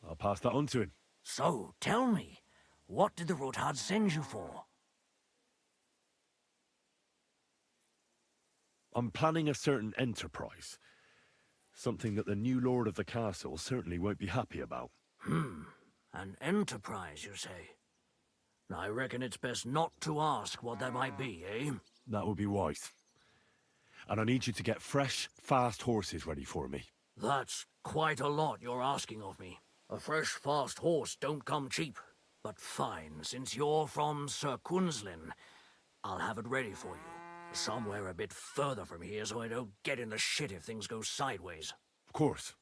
I'll pass that on to him. So, tell me, what did the Ruthard send you for? I'm planning a certain enterprise. Something that the new lord of the castle certainly won't be happy about. An enterprise, you say? I reckon it's best not to ask what that might be, eh? That would be wise. And I need you to get fresh, fast horses ready for me. That's quite a lot you're asking of me. A fresh, fast horse don't come cheap. But fine, since you're from Sir Quinlan, I'll have it ready for you. Somewhere a bit further from here so I don't get in the shit if things go sideways. Of course.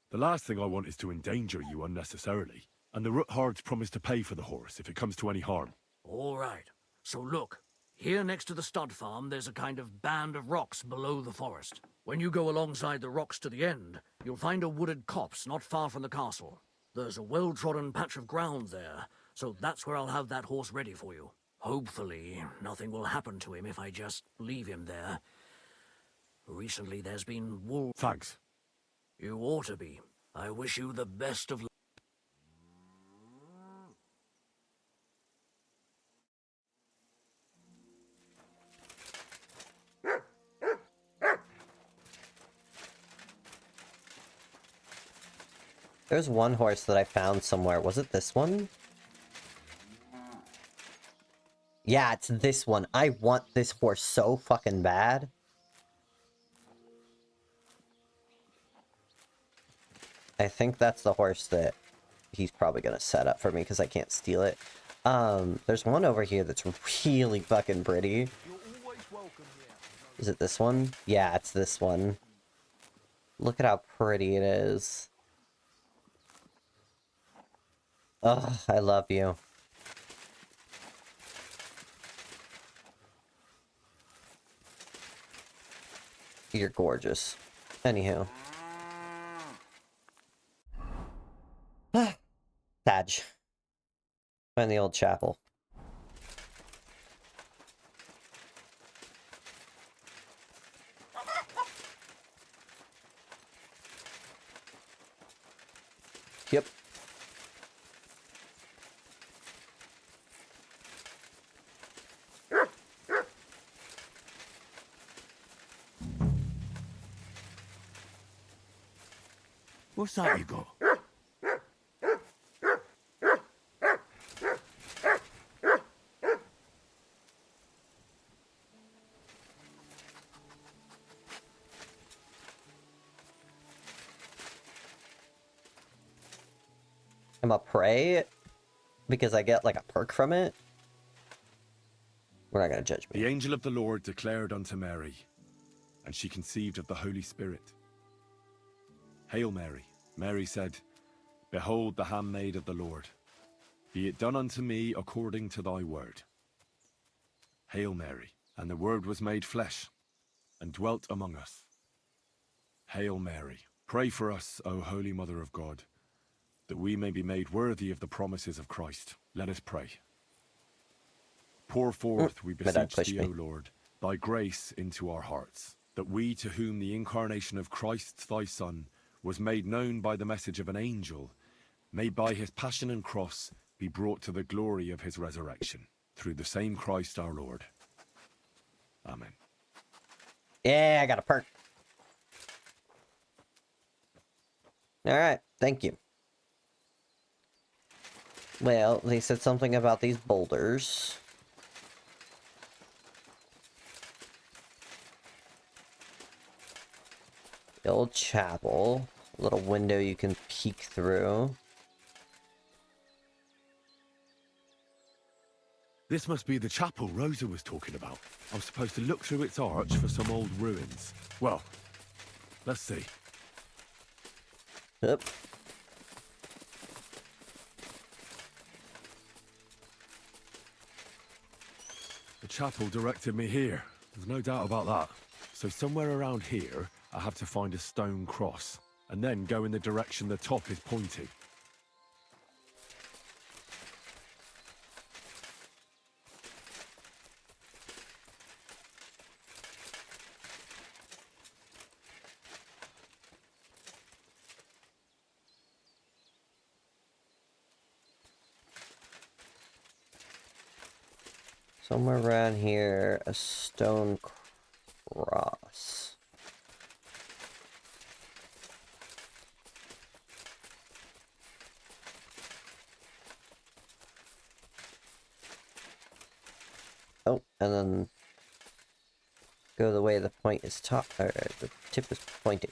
The last thing I want is to endanger you unnecessarily. And the Ruthards promised to pay for the horse if it comes to any harm. All right. So look, here next to the stud farm, there's a kind of band of rocks below the forest. When you go alongside the rocks to the end, you'll find a wooded copse not far from the castle. There's a well-trodden patch of ground there, so that's where I'll have that horse ready for you. Hopefully, nothing will happen to him if I just leave him there. Recently, there's been wolves. Thanks. You ought to be. I wish you the best of luck. There's one horse that I found somewhere. Was it this one? Yeah, it's this one. I want this horse so fucking bad. I think that's the horse that he's probably gonna set up for me because I can't steal it. There's one over here that's really fucking pretty. Is it this one? Yeah, it's this one. Look at how pretty it is. Ugh, I love you. You're gorgeous. Anywho. Taj. Find the old chapel. Yep. What's that you got? I'm gonna pray because I get like a perk from it. We're not gonna judge me. The angel of the Lord declared unto Mary, and she conceived of the Holy Spirit. Hail Mary. Mary said, Behold the handmaid of the Lord. Be it done unto me according to thy word. Hail Mary. And the word was made flesh, and dwelt among us. Hail Mary, Pray for us, O Holy Mother of God, that we may be made worthy of the promises of Christ. Let us pray. Pour forth, we beseech thee, O Lord, thy grace into our hearts, that we, to whom the incarnation of Christ thy Son was made known by the message of an angel, may by his passion and cross be brought to the glory of his resurrection, through the same Christ our Lord. Amen. Yeah, I got a perk. Alright, thank you. Well, they said something about these boulders. The old chapel. A little window you can peek through. This must be the chapel Rosa was talking about. I was supposed to look through its arch for some old ruins. Well, let's see. Yep. The chapel directed me here. There's no doubt about that. So somewhere around here, I have to find a stone cross, and then go in the direction the top is pointing. Somewhere around here, a stone cross. Oh, and then go the way the point is top, or the tip is pointing.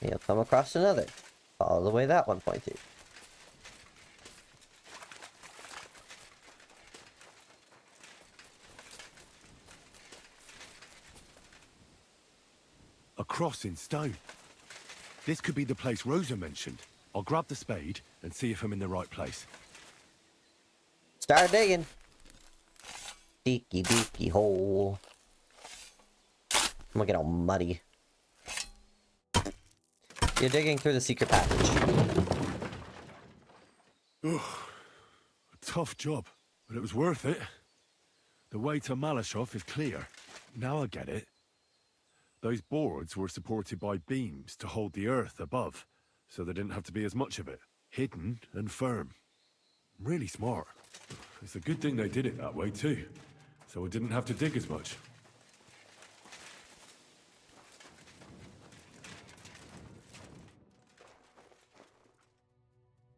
You'll come across another. Follow the way that one pointed. A cross in stone. This could be the place Rosa mentioned. I'll grab the spade and see if I'm in the right place. Start digging. Deaky deaky hole. I'm gonna get all muddy. You're digging through the secret passage. Ugh. A tough job, but it was worth it. The way to Malashov is clear. Now I get it. Those boards were supported by beams to hold the earth above, so there didn't have to be as much of it. Hidden and firm. Really smart. It's a good thing they did it that way too, so I didn't have to dig as much.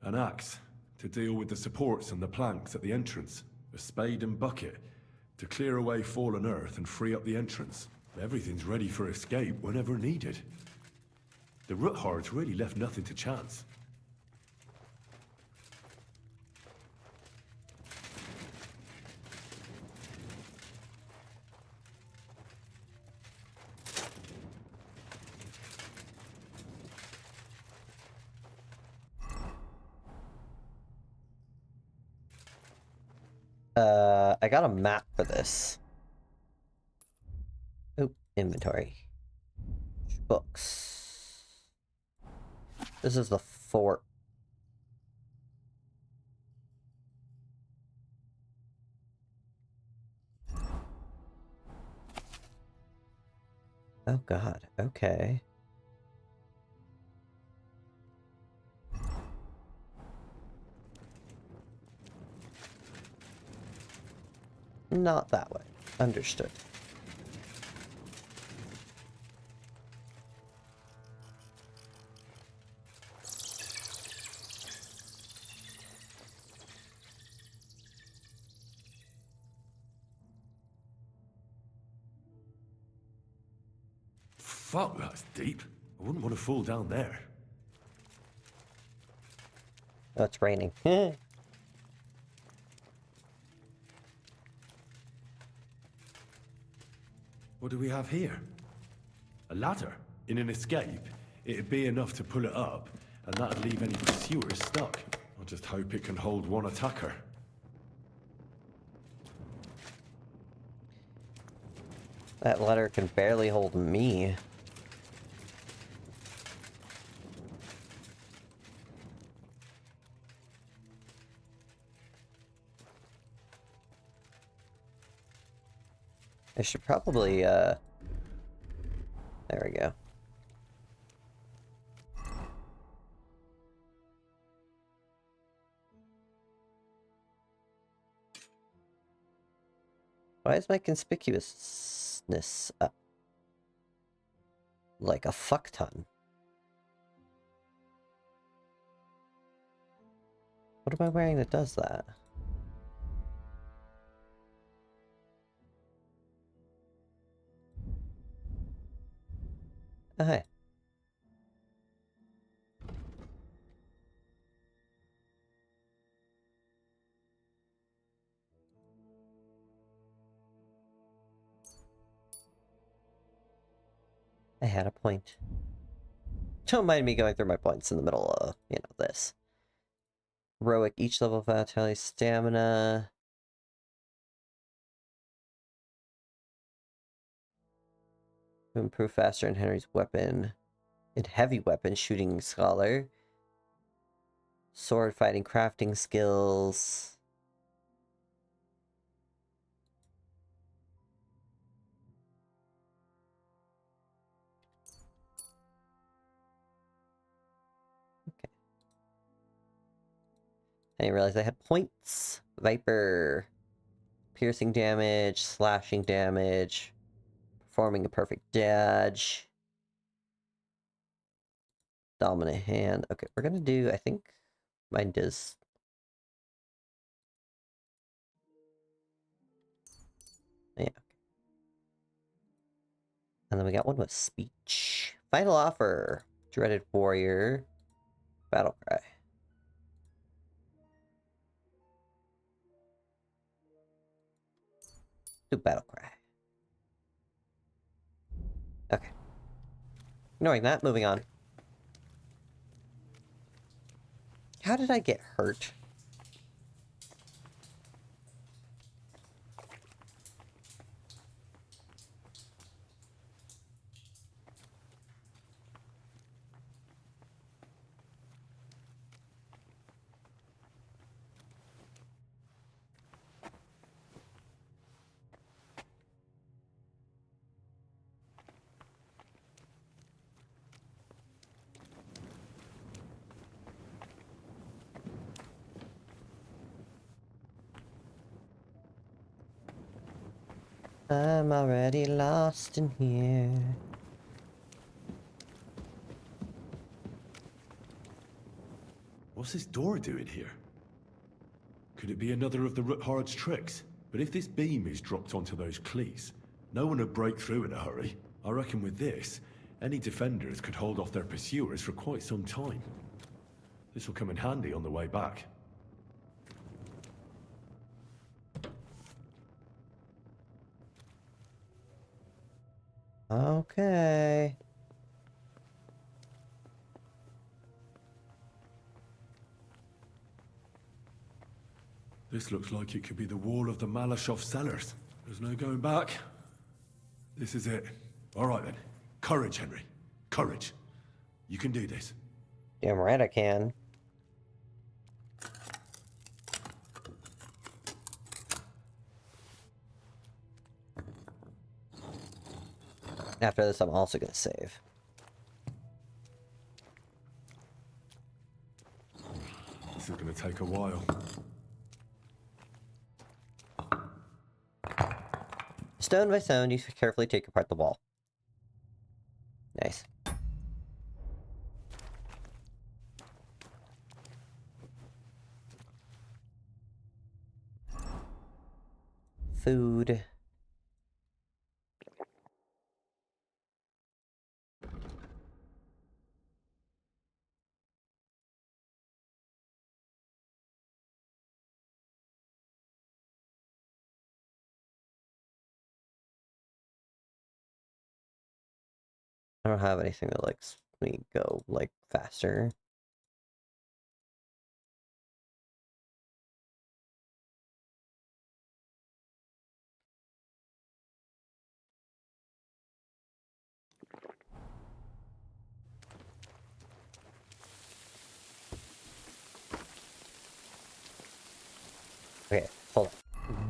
An axe to deal with the supports and the planks at the entrance. A spade and bucket to clear away fallen earth and free up the entrance. Everything's ready for escape whenever needed. The Roothards really left nothing to chance. I got a map for this. Oop, inventory. Books. This is the fort. Oh god, okay. Not that way. Understood. Fuck, that's deep. I wouldn't want to fall down there. Oh, it's raining. What do we have here? A ladder? In an escape, it'd be enough to pull it up, and that'd leave any pursuers stuck. I just hope it can hold one attacker. That letter can barely hold me. I should probably, there we go. Why is my conspicuousness up? Like a fuck ton. What am I wearing that does that? Oh, hey. I had a point. Don't mind me going through my points in the middle of, you know, this. Heroic, each level of vitality, stamina. To improve faster in Henry's weapon. In heavy weapon, shooting scholar. Sword fighting, crafting skills. I didn't realize I had points. Viper. Piercing damage, slashing damage. Performing a perfect dodge. Dominant hand. Okay, we're gonna do, I think mine does. Yeah. And then we got one with speech. Final offer. Dreaded warrior. Battle cry. Do battle cry. Okay. Ignoring that, moving on. How did I get hurt? I'm already lost in here. What's this door doing here? Could it be another of the Ruthard's tricks? But if this beam is dropped onto those cleats, no one would break through in a hurry. I reckon with this, any defenders could hold off their pursuers for quite some time. This will come in handy on the way back. Okay. This looks like it could be the wall of the Malashov cellars. There's no going back. This is it. All right then. Courage, Henry. Courage. You can do this. Damn right I can. After this, I'm also gonna save. This is gonna take a while. Stone by stone, you carefully take apart the wall. Nice. Food. I don't have anything that lets me go, like, faster.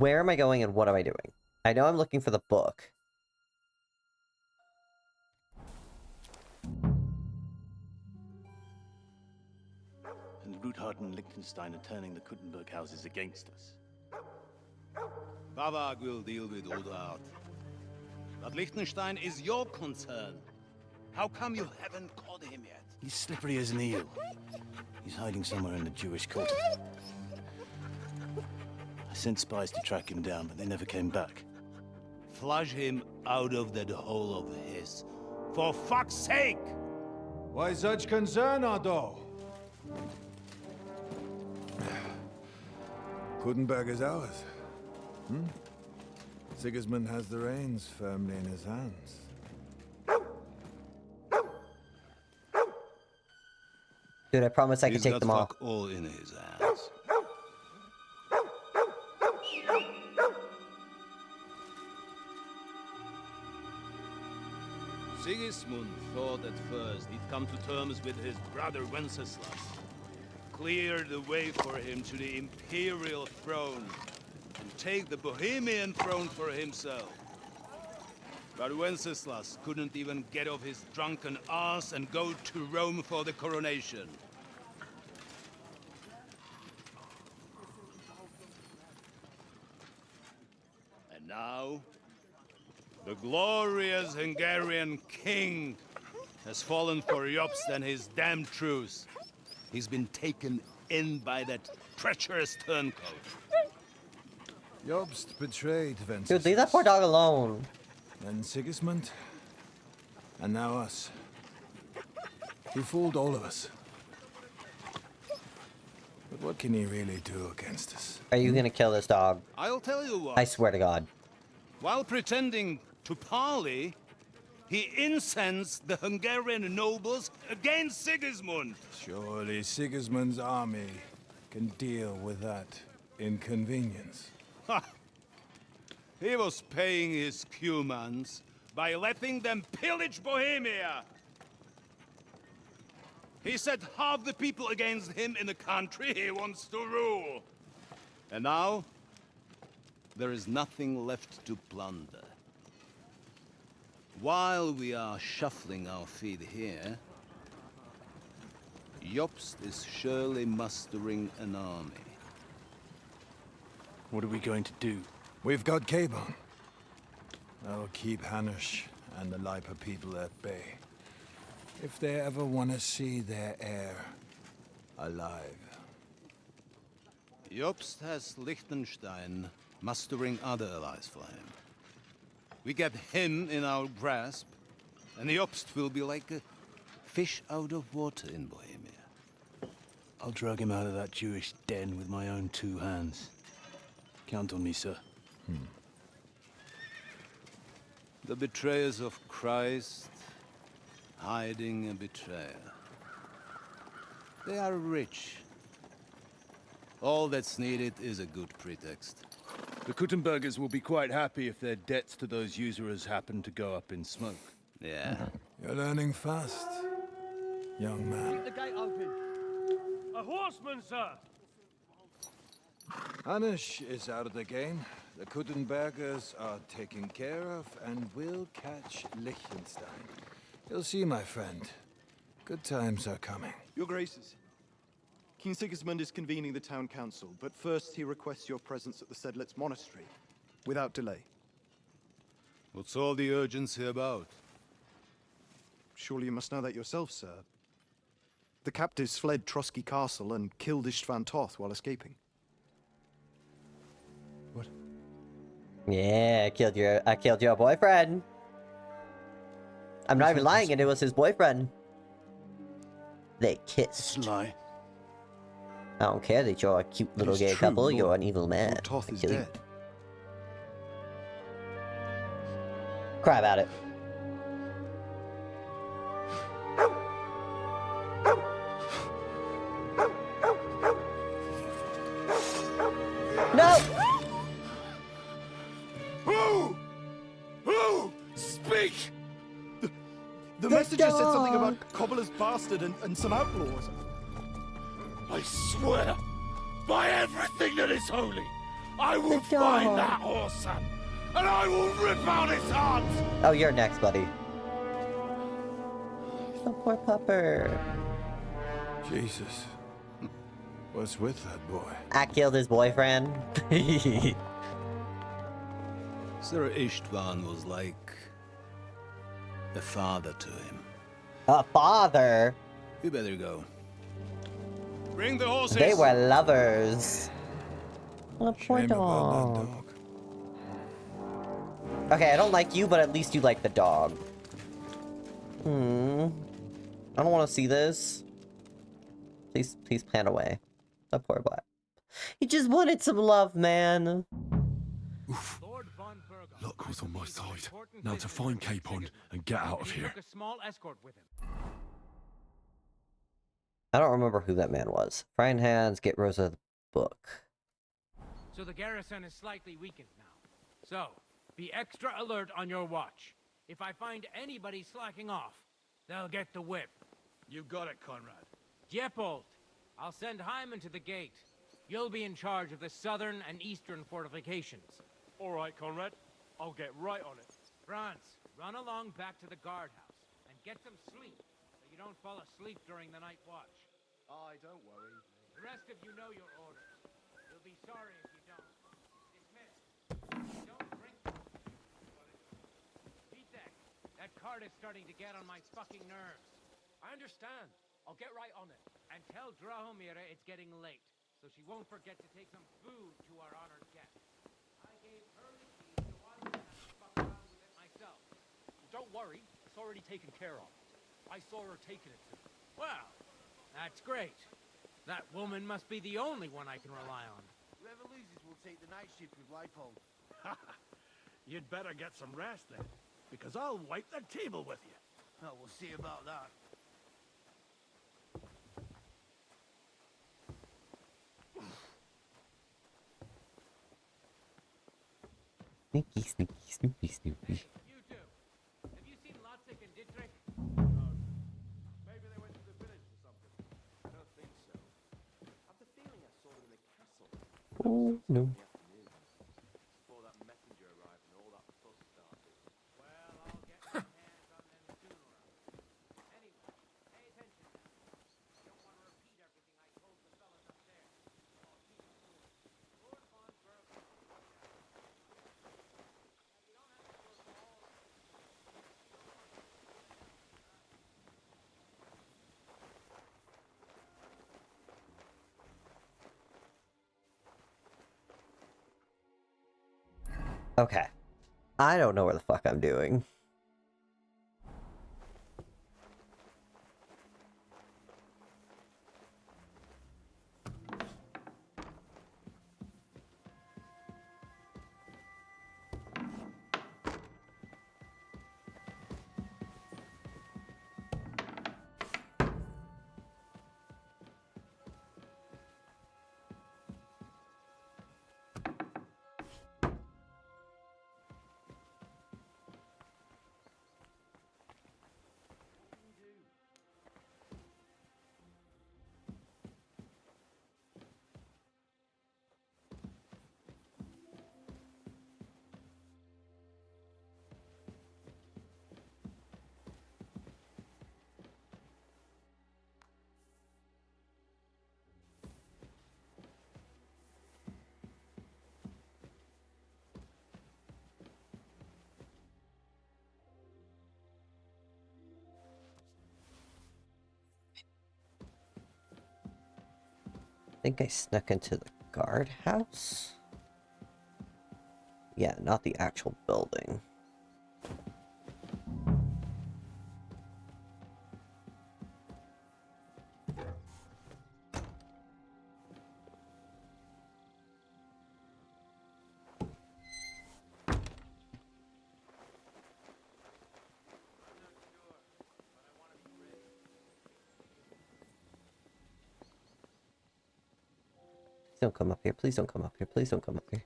Where am I going and what am I doing? I know I'm looking for the book. And Ruthard and Liechtenstein are turning the Kuttenberg houses against us. Bavag will deal with Ruthard. But Liechtenstein is your concern. How come you haven't caught him yet? He's slippery as an eel. He's hiding somewhere in the Jewish quarter. I sent spies to track him down, but they never came back. Flush him out of that hole of his. For fuck's sake! Why such concern, Otto? Kuttenberg is ours. Sigismund has the reins firmly in his hands. Dude, I promise I can take them all. He's got fuck all in his hands. Sigismund thought at first he'd come to terms with his brother Wenceslas. Clear the way for him to the imperial throne and take the Bohemian throne for himself. But Wenceslas couldn't even get off his drunken ass and go to Rome for the coronation. And now, the glorious Hungarian king has fallen for Jobst and his damn truce. He's been taken in by that treacherous turncoat. Jobst betrayed Wenceslas. Dude, leave that poor dog alone. Then Sigismund, and now us. He fooled all of us. But what can he really do against us? Are you gonna kill this dog? I'll tell you what. I swear to God. While pretending to parley, he incensed the Hungarian nobles against Sigismund. Surely Sigismund's army can deal with that inconvenience. Ha! He was paying his Cumans by letting them pillage Bohemia. He set half the people against him in the country he wants to rule. And now, there is nothing left to plunder. While we are shuffling our feet here, Jobst is surely mustering an army. What are we going to do? We've got Cabon. That'll keep Hanush and the Lipa people at bay. If they ever want to see their heir alive. Jobst has Liechtenstein mustering other allies for him. We get him in our grasp, and Jobst will be like a fish out of water in Bohemia. I'll drag him out of that Jewish den with my own 2 hands. Count on me, sir. The betrayers of Christ, hiding a betrayer. They are rich. All that's needed is a good pretext. The Kuttenbergers will be quite happy if their debts to those usurers happen to go up in smoke. Yeah. You're learning fast, young man. Keep the gate open. A horseman, sir! Hanush is out of the game. The Kuttenbergers are taken care of, and we'll catch Liechtenstein. You'll see, my friend. Good times are coming. Your Graces, King Sigismund is convening the town council, but first he requests your presence at the Sedlitz monastery, without delay. What's all the urgency about? Surely you must know that yourself, sir. The captives fled Trotsky Castle and killed Istvan Toth while escaping. Yeah, I killed your boyfriend. I'm not even lying, and it was his boyfriend. They kissed. Lie. I don't care that you're a cute little gay couple, you're an evil man. Toth is Kill you. dead. Cry about it. No! Who? Speak! The messenger said something about Cobbler's bastard and some outlaws. I swear, by everything that is holy, I will find that whoreson, and I will rip out his heart! Oh, you're next, buddy. The poor pupper. Jesus. What's with that boy? I killed his boyfriend. Sir Istvan was like a father to him. A father? You better go. Bring the horses! They were lovers. A poor dog. Okay, I don't like you, but at least you like the dog. I don't want to see this. Please plan away. The poor black. He just wanted some love, man. Oof. Luck was on my side. Now to find Capon and get out of here. I don't remember who that man was. Frying hands, get Rosa the book. So the garrison is slightly weakened now. So, be extra alert on your watch. If I find anybody slacking off, they'll get the whip. You got it, Conrad. Diepold, I'll send Hyman to the gate. You'll be in charge of the southern and eastern fortifications. All right, Conrad. I'll get right on it. Franz, run along back to the guardhouse and get some sleep so you don't fall asleep during the night watch. Aye, don't worry. The rest of you know your orders. You'll be sorry if you don't. Dismissed. Don't drink. Vitek, that cart is starting to get on my fucking nerves. I understand. I'll get right on it. And tell Drahomira it's getting late, so she won't forget to take some food to our honored guest. I gave her the key, so I won't have to fuck around with it myself. Don't worry. It's already taken care of. I saw her taking it to me. Well, that's great. That woman must be the only one I can rely on. Whoever loses will take the night shift with Leipold. You'd better get some rest then, because I'll wipe the table with you. Oh, we'll see about that. Sneaky, sneaky, snoopy, snoopy. You two, have you seen Lotzig and Dietrich? Maybe they went to the village or something. I don't think so. I have the feeling I saw them in the castle. Oh, no. Before that messenger arrived and all that fuss started. Well, I'll get my hands on them sooner. Anyway, pay attention now. I don't want to repeat everything I told the fellas upstairs. I'll keep it cool. Lord Von Berg. Okay. I don't know where the fuck I'm doing. I think I snuck into the guardhouse? Yeah, not the actual building. Don't come up here. Please don't come up here. Please don't come up here.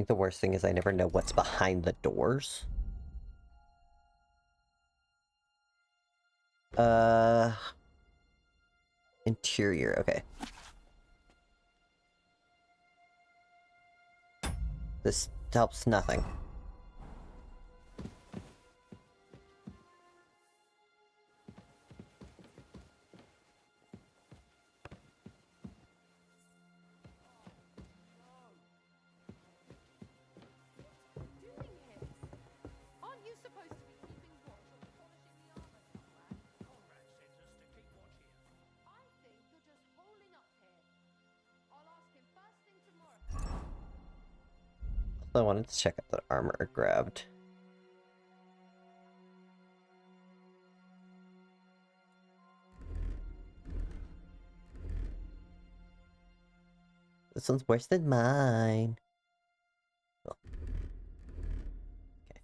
think the worst thing is I never know what's behind the doors. Interior, okay. This helps nothing. Aren't you supposed to be keeping watch or polishing the armor somewhere? Conrad sent us to keep watch here. I think you're just holding up here. I'll ask him first thing tomorrow. I wanted to check out the armor I grabbed. This one's worse than mine. Oh. Okay.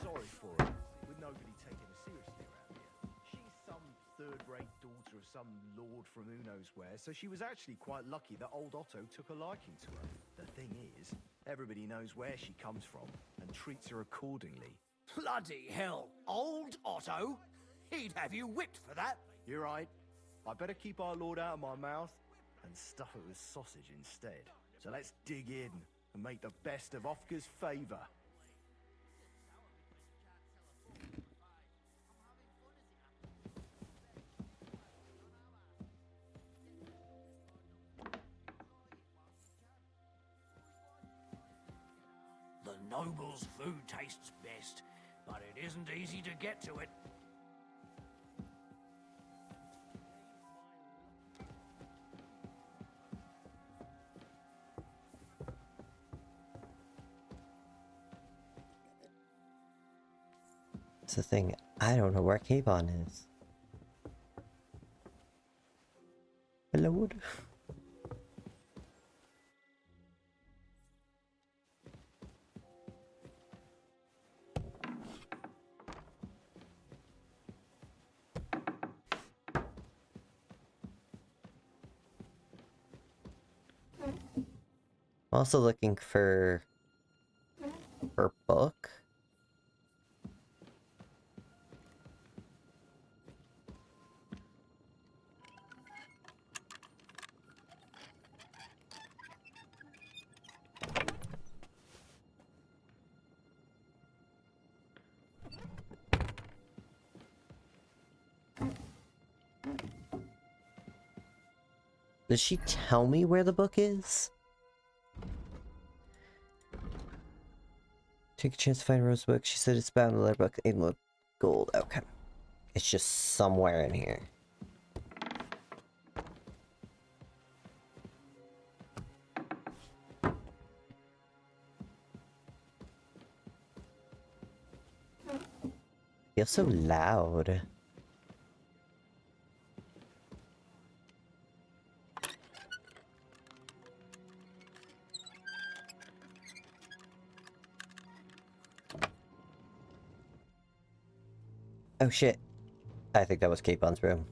Sorry for her, with nobody taking her seriously around here. She's some third-rate daughter of some lord from who knows where, so she was actually quite lucky that old Otto took a liking to her. The thing is, everybody knows where she comes from and treats her accordingly. Bloody hell, old Otto? He'd have you whipped for that. You're right. I better keep our lord out of my mouth and stuff it with sausage instead. So let's dig in and make the best of Ofka's favour. The noble's food tastes best, but it isn't easy to get to it. It's the thing, I don't know where Kavon is. Hello? I'm also looking for her book. Does she tell me where the book is? Take a chance to find Rose's book. She said it's bound in the letter book in gold. Okay. It's just somewhere in here. Feels so loud. Oh shit. I think that was Capon's room.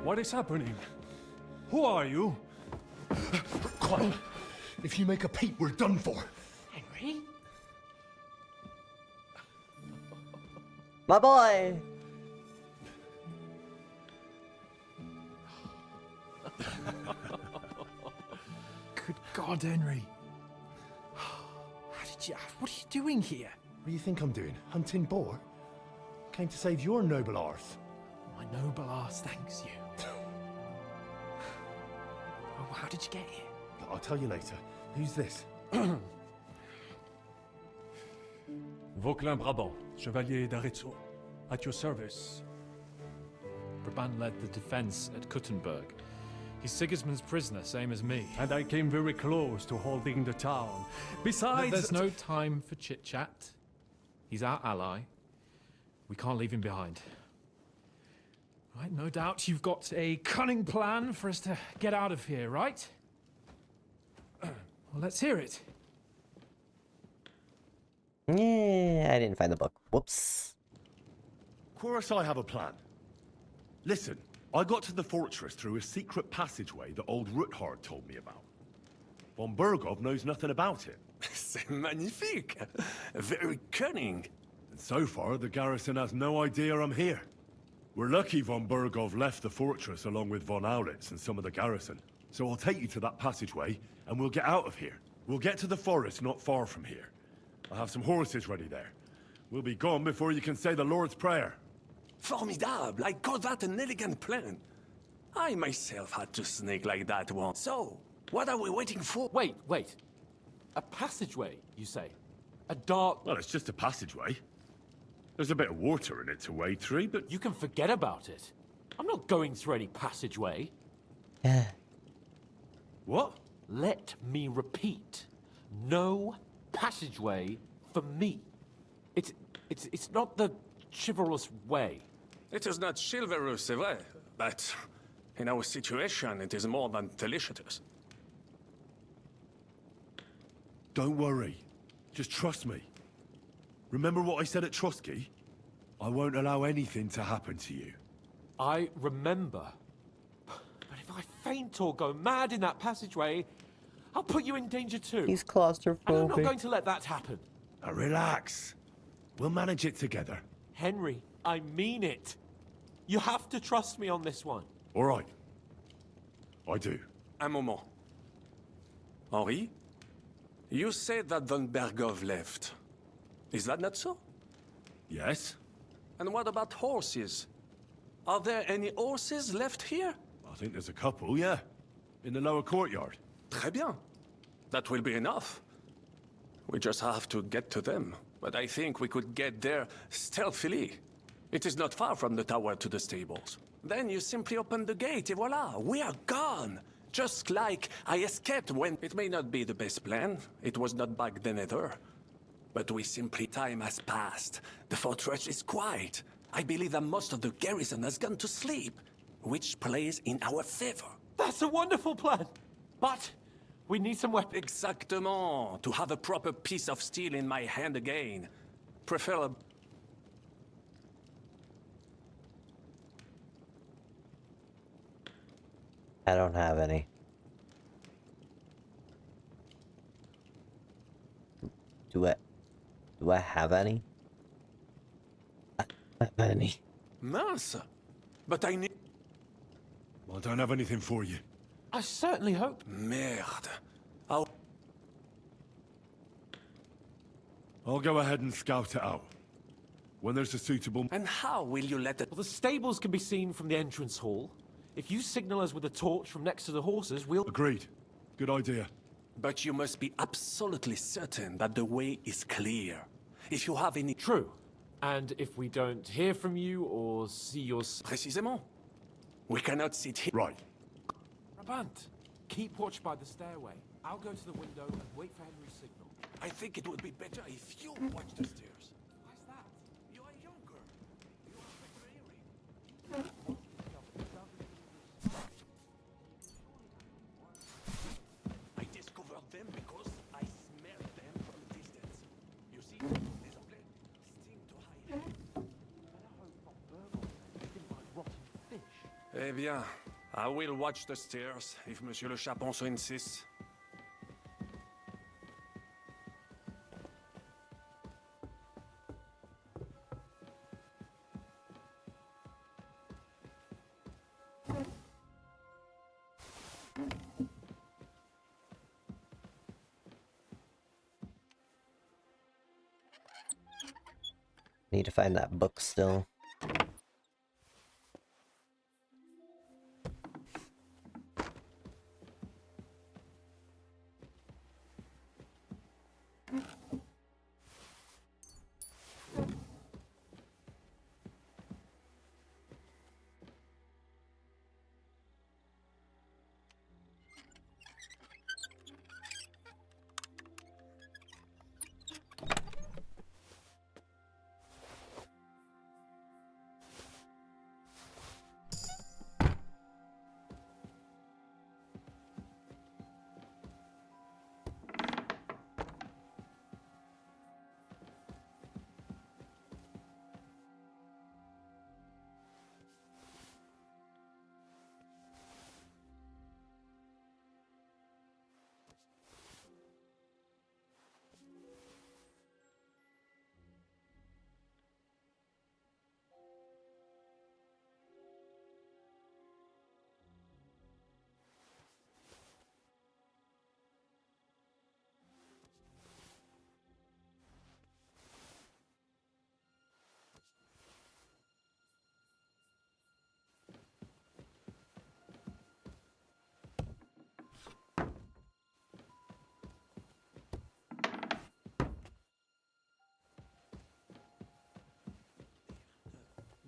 What is happening? Who are you? Quiet. If you make a peep, we're done for. Henry? My boy! Good God, Henry. What are you doing here? do you think I'm doing? Hunting boar? Came to save your noble arse. My noble arse thanks you. Oh, how did you get here? I'll tell you later. Who's this? Vauquelin Brabant, Chevalier d'Aretzo. At your service. Brabant led the defense at Kuttenberg. He's Sigismund's prisoner, same as me. And I came very close to holding the town. Besides... There's no time for chit-chat. He's our ally. We can't leave him behind. Right, no doubt you've got a cunning plan for us to get out of here, right? Well, let's hear it. Yeah, I didn't find the book. Whoops. Of course I have a plan. Listen, I got to the fortress through a secret passageway that old Ruthard told me about. Von Bergov knows nothing about it. C'est magnifique! Very cunning. And so far, the garrison has no idea I'm here. We're lucky Von Bergov left the fortress along with Von Aulitz and some of the garrison. So I'll take you to that passageway, and we'll get out of here. We'll get to the forest not far from here. I have some horses ready there. We'll be gone before you can say the Lord's Prayer. Formidable! I call that an elegant plan. I myself had to sneak like that once. So, what are we waiting for? Wait. A passageway, you say? A dark... Well, it's just a passageway. There's a bit of water in it to wade through, but... You can forget about it. I'm not going through any passageway. What? Let me repeat. No passageway for me. It's not the chivalrous way. It is not chivalrous, c'est vrai, but in our situation, it is more than delicious. Don't worry. Just trust me. Remember what I said at Trotsky? I won't allow anything to happen to you. I remember. But if I faint or go mad in that passageway, I'll put you in danger too. He's claustrophobic. And I'm not going to let that happen. Now relax. We'll manage it together. Henry, I mean it. You have to trust me on this one. All right. I do. Un moment. Henri? You said that Von Bergov left. Is that not so? Yes. And what about horses? Are there any horses left here? I think there's a couple, yeah. In the lower courtyard. Très bien. That will be enough. We just have to get to them. But I think we could get there stealthily. It is not far from the tower to the stables. Then you simply open the gate, et voila, we are gone! Just like I escaped when... It may not be the best plan. It was not back then either. But we simply... Time has passed. The fortress is quiet. I believe that most of the garrison has gone to sleep, which plays in our favor. That's a wonderful plan! But we need some weapons. Exactement. To have a proper piece of steel in my hand again. Prefer... I don't have any. Do I have any? I don't have any. Mince! But I need... I don't have anything for you. I certainly hope... Merde. I'll go ahead and scout it out. When there's a suitable... And how will you let it... Well, the stables can be seen from the entrance hall. If you signal us with a torch from next to the horses, we'll... Agreed. Good idea. But you must be absolutely certain that the way is clear. If you have any... True. And if we don't hear from you or see your... Précisément. We cannot sit here... Right. Brabant, keep watch by the stairway. I'll go to the window and wait for Henry's signal. I think it would be better if you watch the stairs. Why's that? You are younger. You are better hearing. I discovered them because I smelled them from a distance. You see, these places seem to hide. Eh bien, I will watch the stairs if Monsieur le Chapon so insists. Need to find that book still.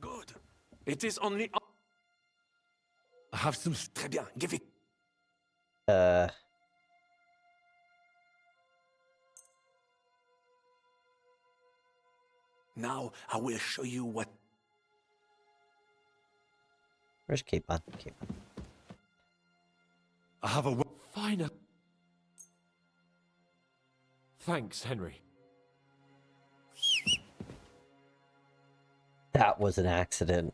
Good. It is only... I have some... Très bien, give it. Now I will show you what... Where's keep on? Keep on. I have a... Fine. Thanks, Henry. That was an accident.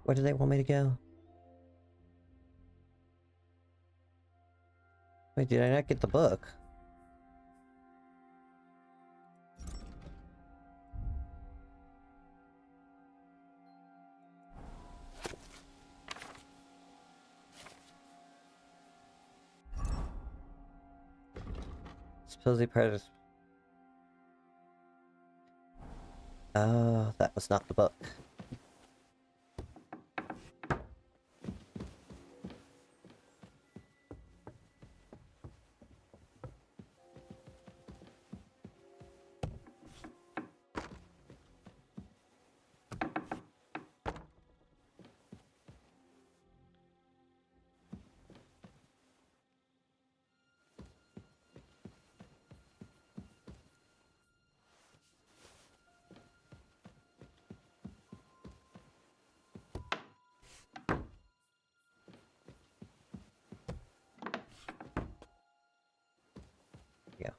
Where do they want me to go? Wait, did I not get the book? Supposedly part of... Oh, that was not the book. Yeah.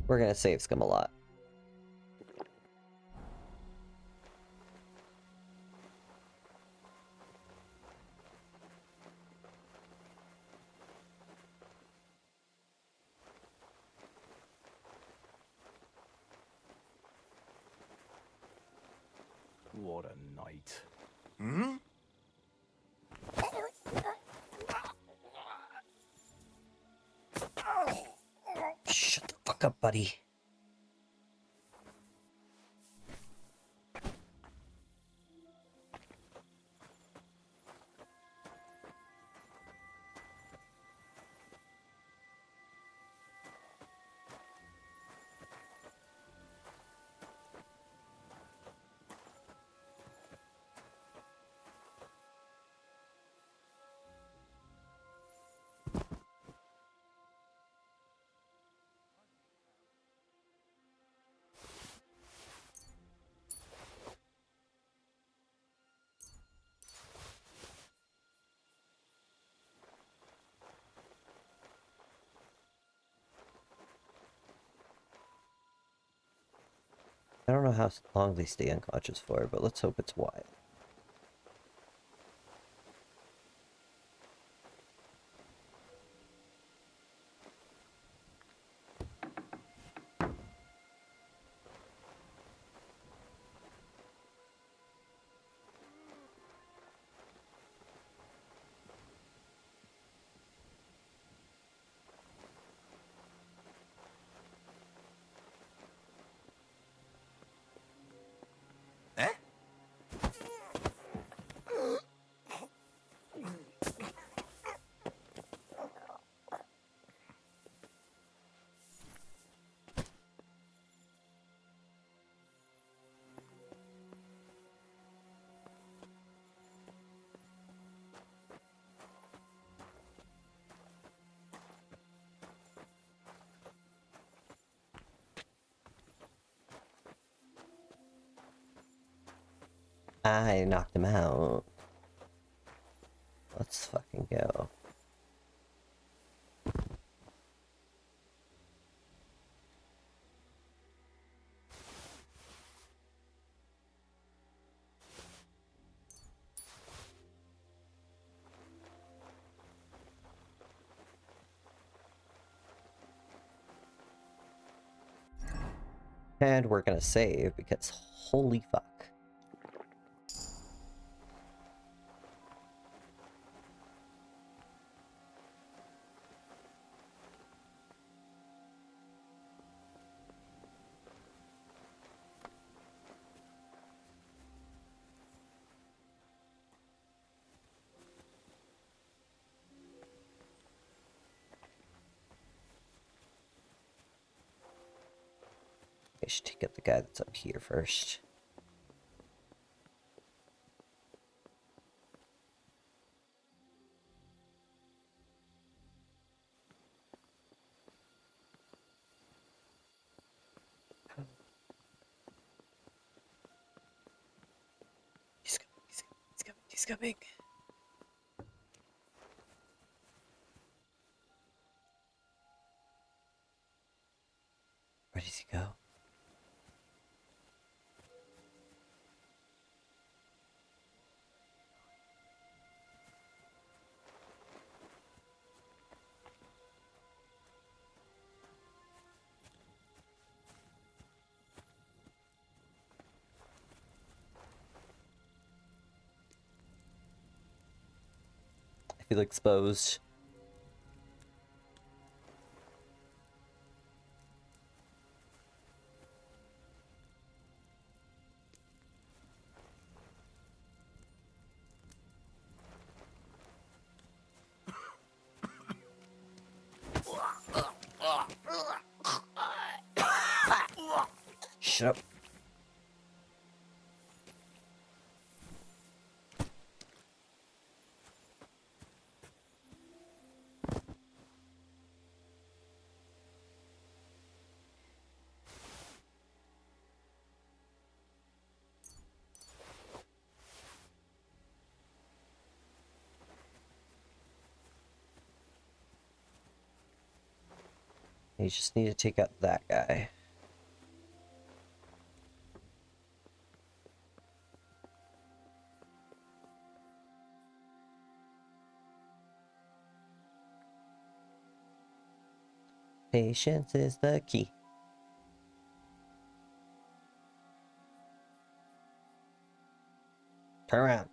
We're gonna save Scum a lot. What a night. Hmm? fuck up, buddy. I don't know how long they stay unconscious for, but let's hope it's a while. I knocked him out. Let's fucking go. And we're gonna save because holy fuck. I should take out the guy that's up here first. He's coming. Where does he go? I feel exposed. Shut up. You just need to take out that guy. Patience is the key. Turn around.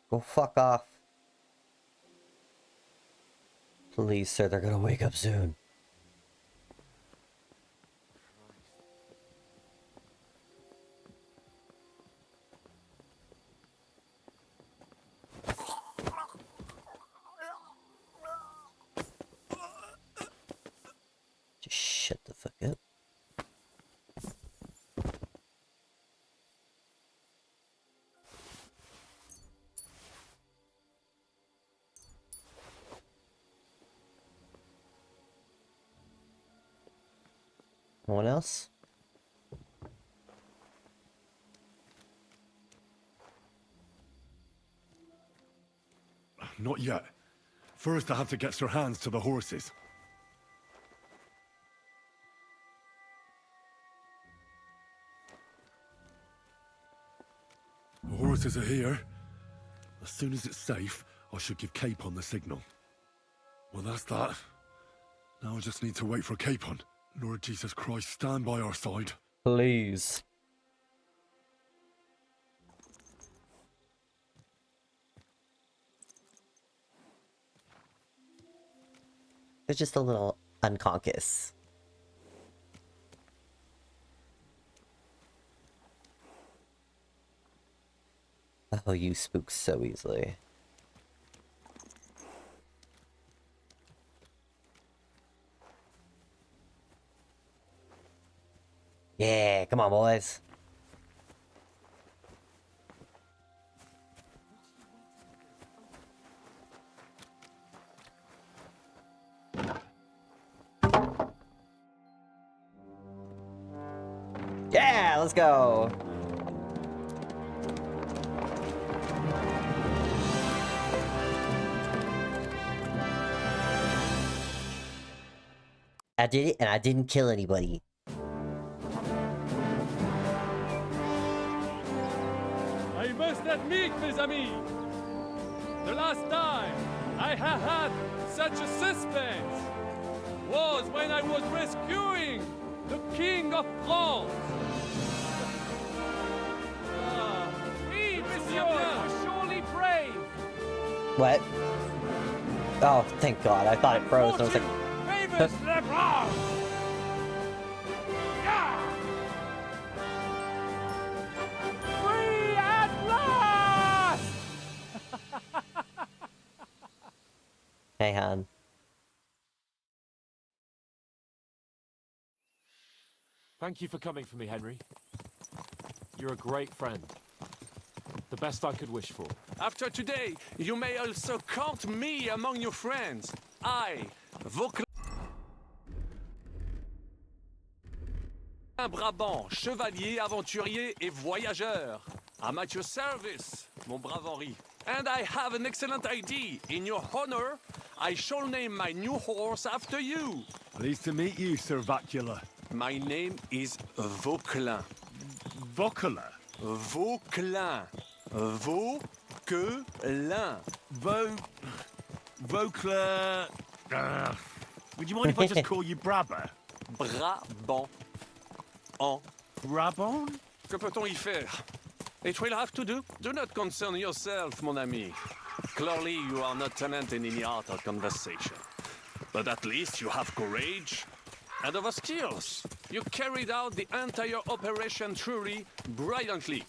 Go fuck off. Please, sir, they're gonna wake up soon. Just shut the fuck up. No one else? Not yet. First, I have to get Sir Hans to the horses. The horses are here. As soon as it's safe, I should give Capon the signal. Well, that's that. Now I just need to wait for Capon. Lord Jesus Christ, stand by our side. Please. They're just a little unconscious. Oh, you spook so easily. Yeah, come on, boys. Yeah, let's go. I did it, and I didn't kill anybody. I must admit, mes amis, the last time I have had such a suspense was when I was rescuing the King of France. Oui, monsieur, you were surely brave. What? Oh, thank God. I thought it froze. And I was like, Famous Lebron! Free at last! hey, Han. Thank you for coming for me, Henry. You're a great friend. The best I could wish for. After today, you may also count me among your friends. I, Vauclin Brabant, chevalier, aventurier et voyageur. I'm at your service, mon brave Henri. And I have an excellent idea. In your honor, I shall name my new horse after you. Pleased to meet you, Sir Vacula. My name is Vauclin. Vauclin? Vauclin. Vauquelin. Vauclin... would you mind if I just call you Brabber? Brabant. En. Brabant? Que peut-on y faire? It will have to do. Do not concern yourself, mon ami. Clearly, you are not tenant in any art or conversation. But at least you have courage and other skills. You carried out the entire operation truly brilliantly.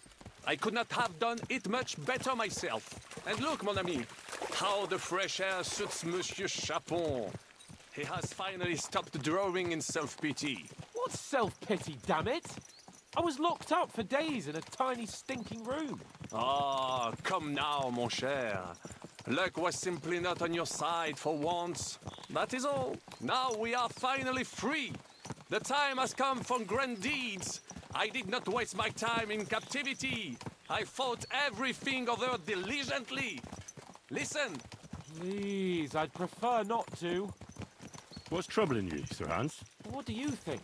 I could not have done it much better myself. And look, mon ami, how the fresh air suits Monsieur Chapon. He has finally stopped drawing in self-pity. What self-pity, damn it? I was locked up for days in a tiny stinking room. Ah, come now, mon cher. Luck was simply not on your side for once. That is all. Now we are finally free. The time has come for grand deeds. I did not waste my time in captivity. I fought everything over diligently. Listen. Please, I'd prefer not to. What's troubling you, Sir Hans? What do you think?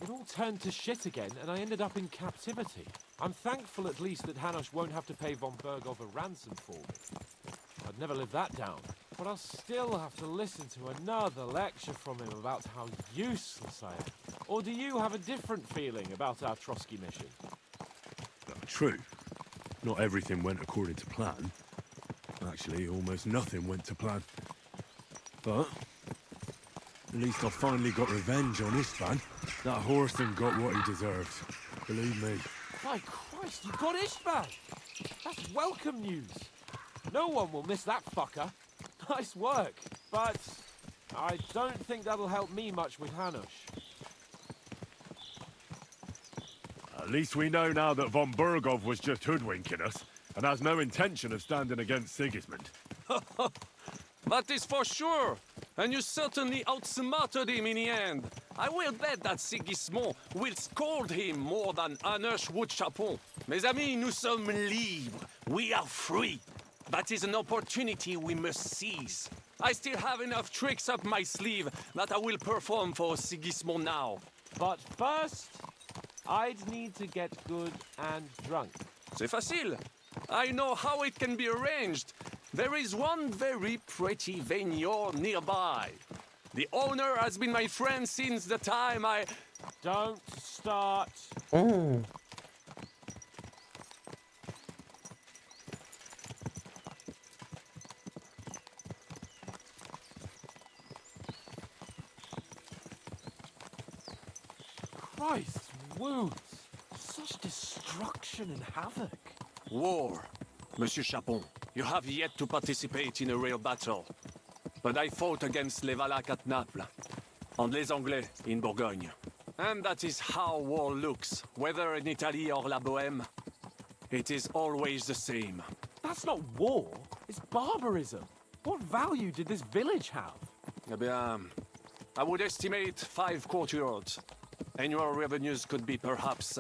It all turned to shit again, and I ended up in captivity. I'm thankful at least that Hanush won't have to pay von Berghoff a ransom for me. I'd never live that down. But I'll still have to listen to another lecture from him about how useless I am. Or do you have a different feeling about our Trotsky mission? True. Not everything went according to plan. Actually, almost nothing went to plan. But at least I finally got revenge on Istvan. That horseman got what he deserved. Believe me. My Christ, you got Ishbal! That's welcome news. No one will miss that fucker. Nice work, but I don't think that'll help me much with Hanush. At least we know now that von Burgov was just hoodwinking us, and has no intention of standing against Sigismund. That is for sure. And you certainly outsmarted him in the end. I will bet that Sigismund will scold him more than Hanush would Chapon. Mes amis, nous sommes libres. We are free. That is an opportunity we must seize. I still have enough tricks up my sleeve that I will perform for Sigismund now. But first, I'd need to get good and drunk. C'est facile. I know how it can be arranged. There is one very pretty vineyard nearby. The owner has been my friend since the time I... Don't start. Christ, wounds. Such destruction and havoc. War. Monsieur Chapon, you have yet to participate in a real battle. But I fought against les Valaques at Naples, and les Anglais in Bourgogne. And that is how war looks, whether in Italy or La Bohème. It is always the same. That's not war, it's barbarism. What value did this village have? Eh bien, I would estimate 5 courtyards. Annual revenues could be perhaps,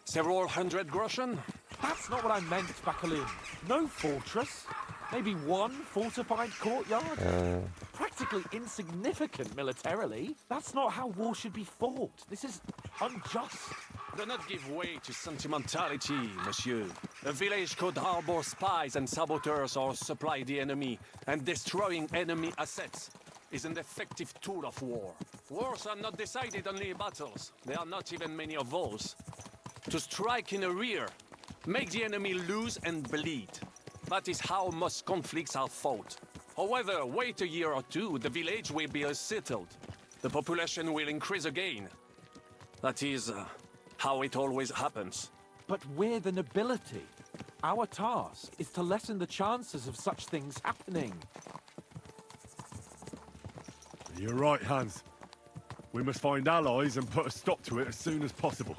several hundred groschen. That's not what I meant, Bakalin. No fortress. Maybe one fortified courtyard. Practically insignificant militarily. That's not how war should be fought. This is unjust. Do not give way to sentimentality, monsieur. A village could harbor spies and saboteurs or supply the enemy, and destroying enemy assets is an effective tool of war. Wars are not decided only in battles. There are not even many of those. To strike in the rear, make the enemy lose and bleed. That is how most conflicts are fought. However, wait a year or two, the village will be settled. The population will increase again. That is how it always happens. But we're the nobility. Our task is to lessen the chances of such things happening. You're right, Hans. We must find allies and put a stop to it as soon as possible,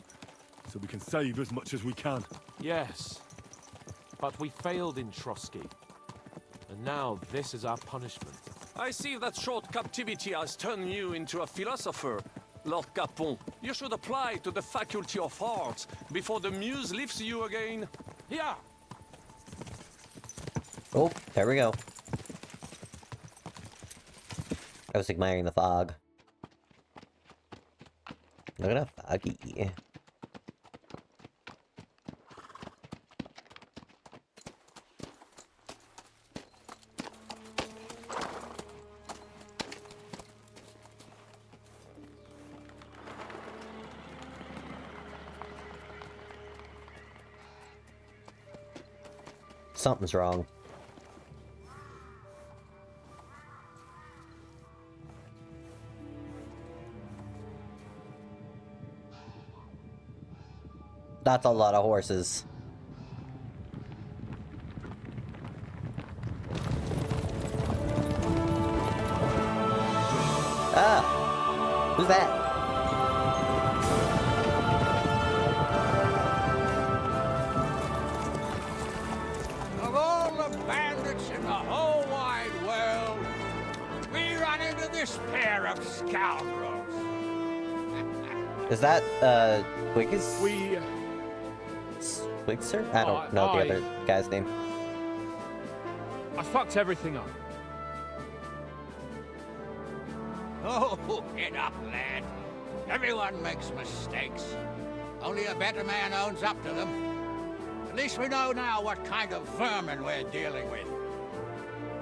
so we can save as much as we can. Yes, but we failed in Trotsky. And now this is our punishment. I see that short captivity has turned you into a philosopher, Lord Capon. You should apply to the Faculty of Arts before the muse lifts you again. Yeah. Oh, there we go. I was admiring the fog. Look at how foggy. Something's wrong. That's a lot of horses. Ah! Who's that? Of all the bandits in the whole wide world, we run into this pair of scoundrels. Is that, Wiggis? We... Wigser? I don't know the other guy's name. I fucked everything up. Oh, get up, lad. Everyone makes mistakes. Only a better man owns up to them. At least we know now what kind of vermin we're dealing with.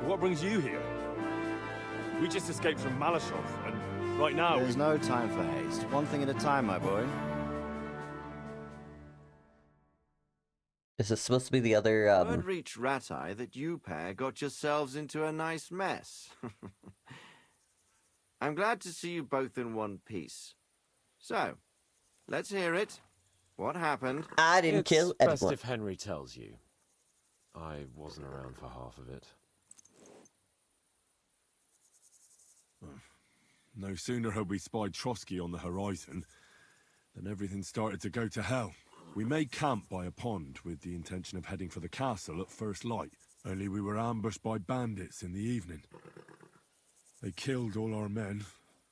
What brings you here? We just escaped from Malashov, and right now There's no time for haste. One thing at a time, my boy. Is this supposed to be the other, Word reached Rat-Eye that you pair got yourselves into a nice mess. I'm glad to see you both in one piece. So, let's hear it. What happened? I didn't kill It's best anyone. if Henry tells you. I wasn't around for half of it. No sooner had we spied Trotsky on the horizon than everything started to go to hell. We made camp by a pond with the intention of heading for the castle at first light, only we were ambushed by bandits in the evening. They killed all our men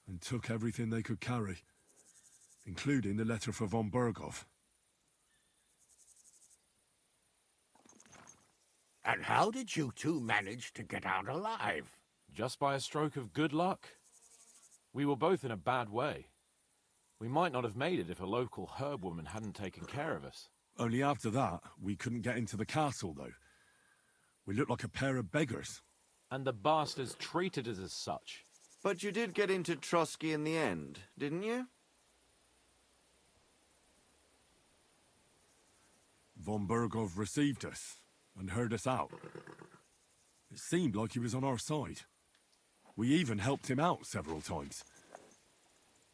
and took everything they could carry, including the letter for von Berghoff. And how did you two manage to get out alive? Just by a stroke of good luck. We were both in a bad way. We might not have made it if a local herb woman hadn't taken care of us. Only after that, we couldn't get into the castle, though. We looked like a pair of beggars. And the bastards treated us as such. But you did get into Trotsky in the end, didn't you? Von Berghoff received us and heard us out. It seemed like he was on our side. We even helped him out several times.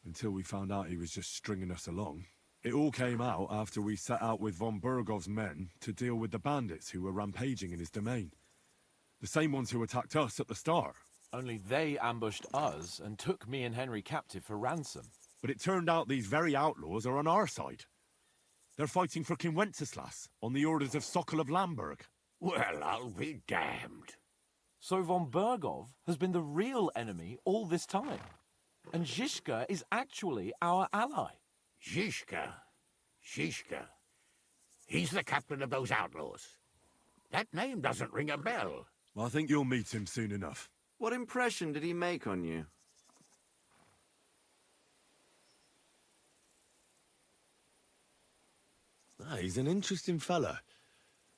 Until we found out he was just stringing us along. It all came out after we set out with von Berghoff's men to deal with the bandits who were rampaging in his domain. The same ones who attacked us at the start. Only they ambushed us and took me and Henry captive for ransom. But it turned out these very outlaws are on our side. They're fighting for King Wenceslas on the orders of Sokol of Lamberg. Well, I'll be damned. So von Berghoff has been the real enemy all this time. And Zizka is actually our ally. Zizka? He's the captain of those outlaws. That name doesn't ring a bell. I think you'll meet him soon enough. What impression did he make on you? He's an interesting fella.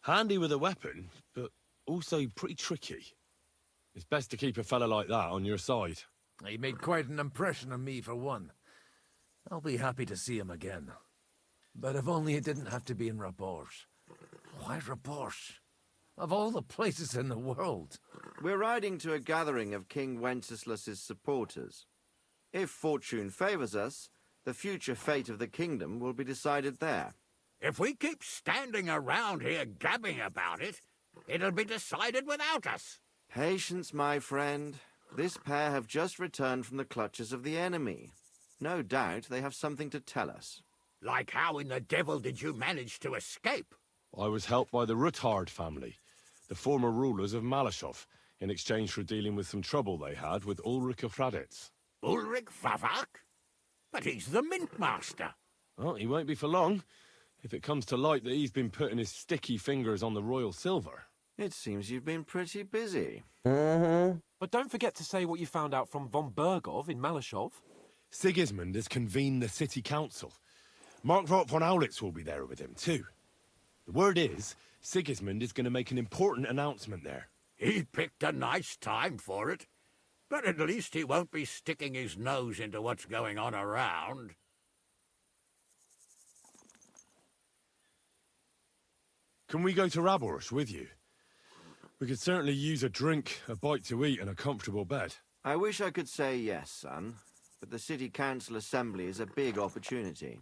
Handy with a weapon, but also pretty tricky. It's best to keep a fella like that on your side. He made quite an impression on me, for one. I'll be happy to see him again. But if only it didn't have to be in Rabosh. Why Rabosh? Of all the places in the world. We're riding to a gathering of King Wenceslas's supporters. If fortune favors us, the future fate of the kingdom will be decided there. If we keep standing around here gabbing about it, it'll be decided without us. Patience, my friend. This pair have just returned from the clutches of the enemy. No doubt they have something to tell us. Like how in the devil did you manage to escape? I was helped by the Ruthard family, the former rulers of Malashov, in exchange for dealing with some trouble they had with Ulrich of Raditz. Ulrich Vavak? But he's the mint master. Well, he won't be for long, if it comes to light that he's been putting his sticky fingers on the royal silver. It seems you've been pretty busy. But don't forget to say what you found out from von Berghoff in Malashov. Sigismund has convened the city council. Markvart von Aulitz will be there with him, too. The word is, Sigismund is going to make an important announcement there. He picked a nice time for it. But at least he won't be sticking his nose into what's going on around. Can we go to Raborsh with you? We could certainly use a drink, a bite to eat, and a comfortable bed. I wish I could say yes, son, but the city council assembly is a big opportunity.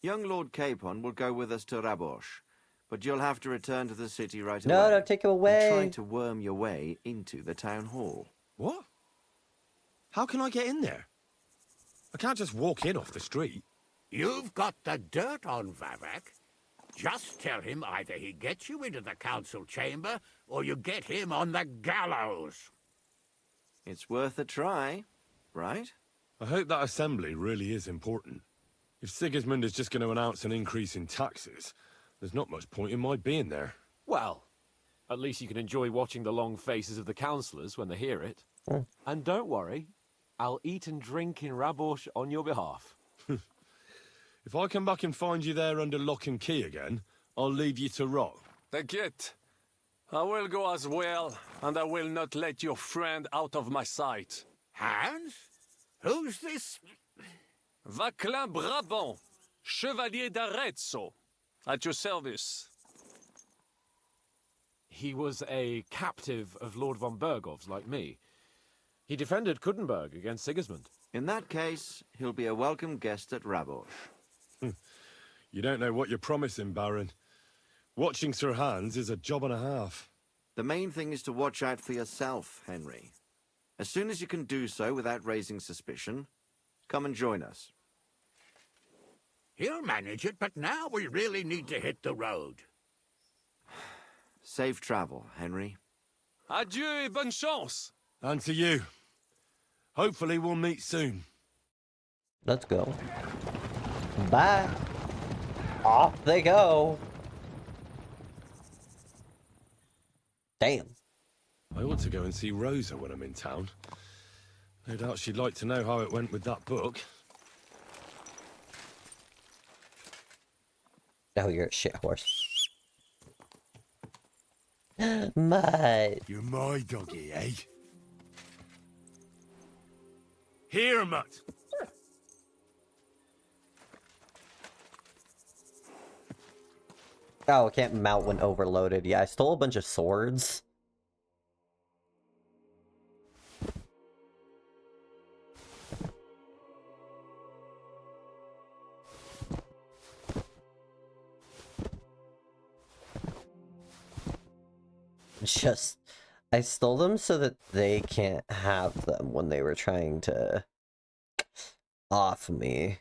Young Lord Capon will go with us to Raborsh, but you'll have to return to the city right away. No, don't take him away. And try to worm your way into the town hall. What? How can I get in there? I can't just walk in off the street. You've got the dirt on Vavak. Just tell him either he gets you into the council chamber, or you get him on the gallows. It's worth a try, right? I hope that assembly really is important. If Sigismund is just going to announce an increase in taxes, there's not much point in my being there. Well, at least you can enjoy watching the long faces of the councillors when they hear it. And don't worry, I'll eat and drink in Raborsh on your behalf. If I come back and find you there under lock and key again, I'll leave you to rot. Take I will go as well, and I will not let your friend out of my sight. Hans? Who's this? Vaclin Brabant, Chevalier d'Arezzo, at your service. he was a captive of Lord von Bergov's, like me. He defended Kuddenberg against Sigismund. In that case, he'll be a welcome guest at Rabosh. You don't know what you're promising, Baron. Watching Sir Hans is a job and a half. The main thing is to watch out for yourself, Henry. As soon as you can do so without raising suspicion, come and join us. He'll manage it, but now we really need to hit the road. Safe travel, Henry. Adieu et bonne chance. And to you. Hopefully we'll meet soon. Let's go. Bye. Off they go. Damn. I ought to go and see Rosa when I'm in town. No doubt she'd like to know how it went with that book. Oh, you're a shit horse. Mud. You're my doggy, eh? Here, Mutt. Oh, I can't mount when overloaded. Yeah, I stole a bunch of swords. Just, I stole them so that they can't have them when they were trying to off me.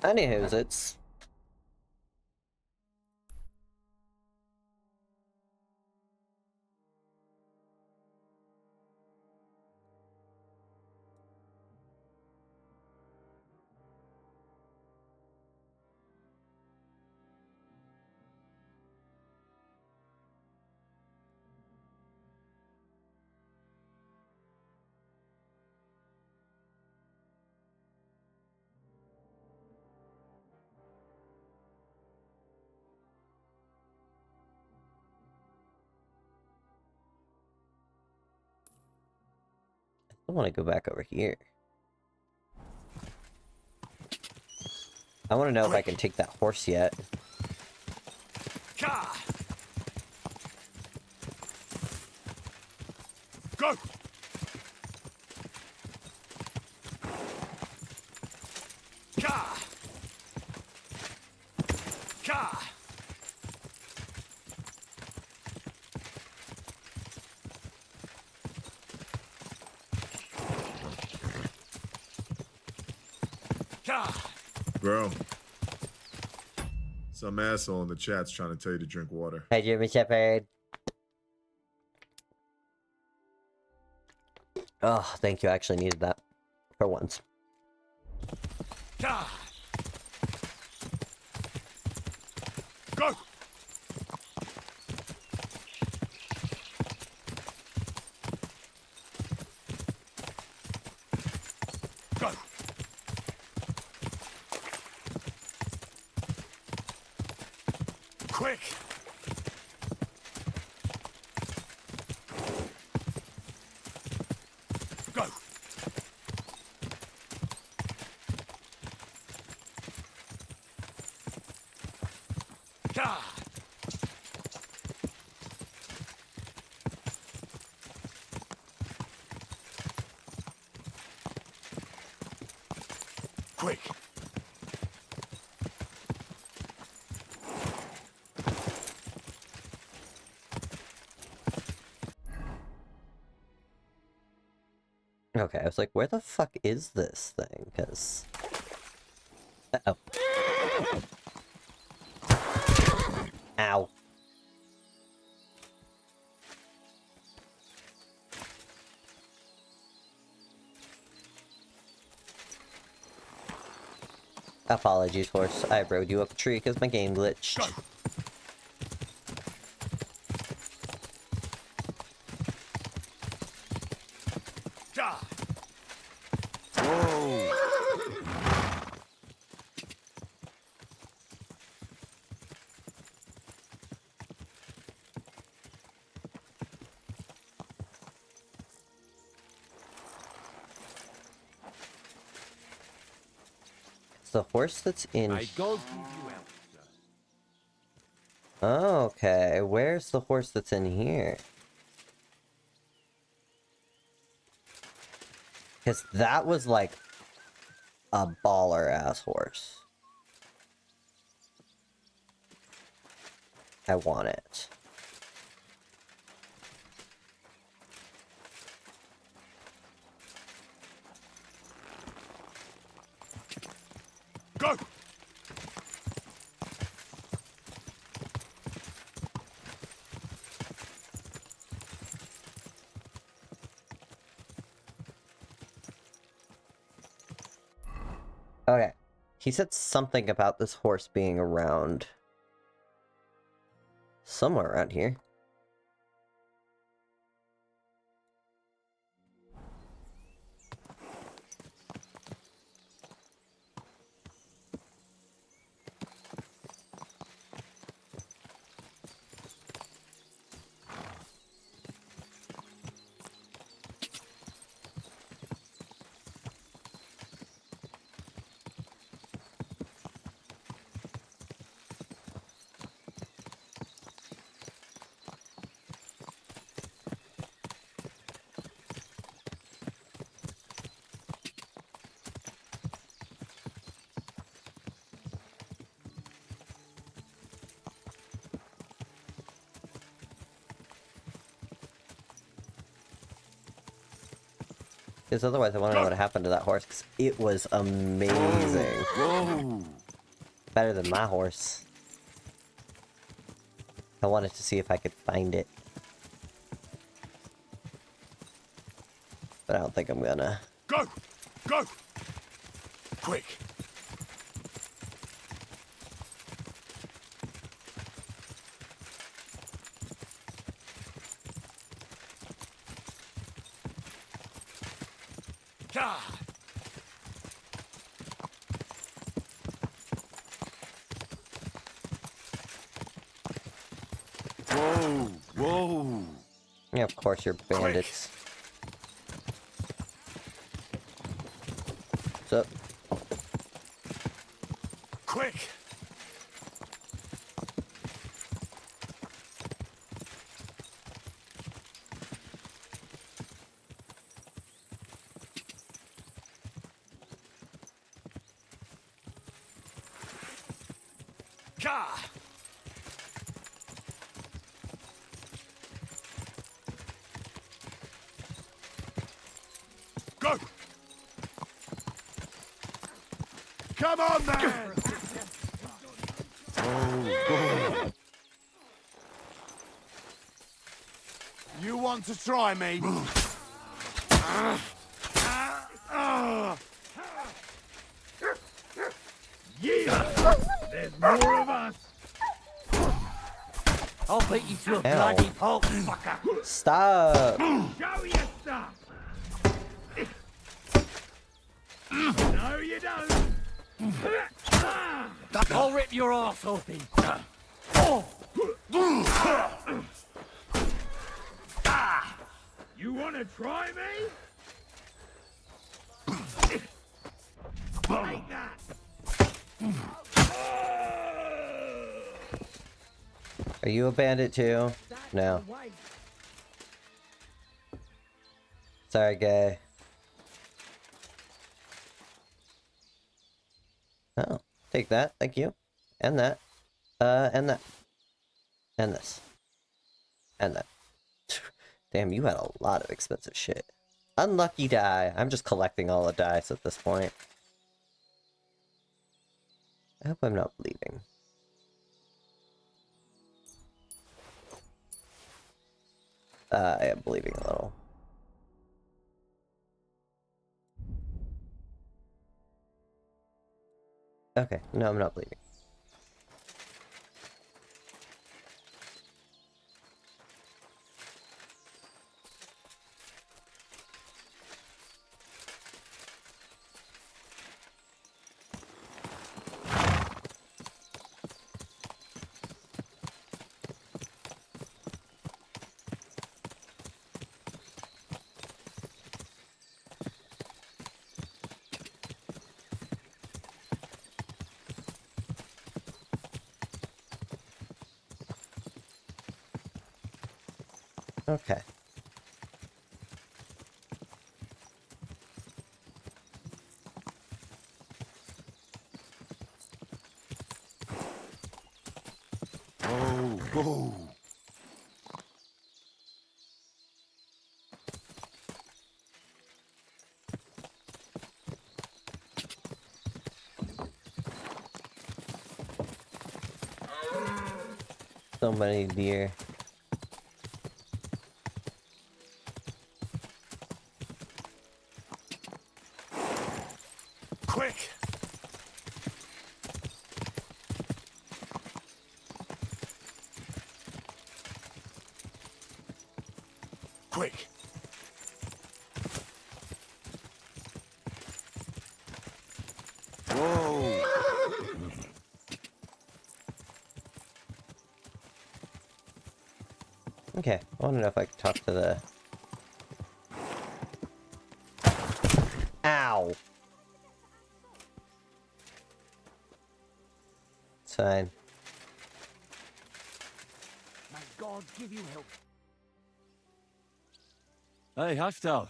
Anywho's, it's... I want to go back over here. I want to know if I can take that horse yet. Go! Bro, some asshole in the chat's trying to tell you to drink water. Hey, Jimmy Shepherd. Oh, thank you. I actually needed that for once. Go! Go! Quick! Go! Ga! Quick! Okay, I was like, where the fuck is this thing? Because... Uh-oh. Ow. Apologies, horse. I rode you up a tree because my game glitched. The horse that's in... Okay, where's the horse that's in here? Because that was like a baller-ass horse. I want it. Go! Okay. He said something about this horse being around. Somewhere around here. Because otherwise I want to know what happened to that horse, because it was amazing. Whoa. Better than my horse. I wanted to see if I could find it. But I don't think I'm gonna. Go! Go! Quick! Whoa! Whoa! Yeah, of course you're bandits. What's up? Quick! Go! Come on, man! Oh. You want to try me? Yeah! There's more of us! I'll beat you to a bloody pulp, fucker! Stop! Show your stuff! No, you don't! I'll rip your arse open! You want to try me? Take that! Are you a bandit too? No. Sorry, guy. Oh, take that, thank you. And that. And that. And this. And that. Damn, you had a lot of expensive shit. Unlucky die. I'm just collecting all the dice at this point. I hope I'm not bleeding. I am bleeding a little. Okay, no, I'm not bleeding. Okay. Oh, whoa. So many deer. Quick! Quick! Whoa! Okay, I want to know if I can talk to the... Ow! It's fine. May God give you help. Hey, Haftal.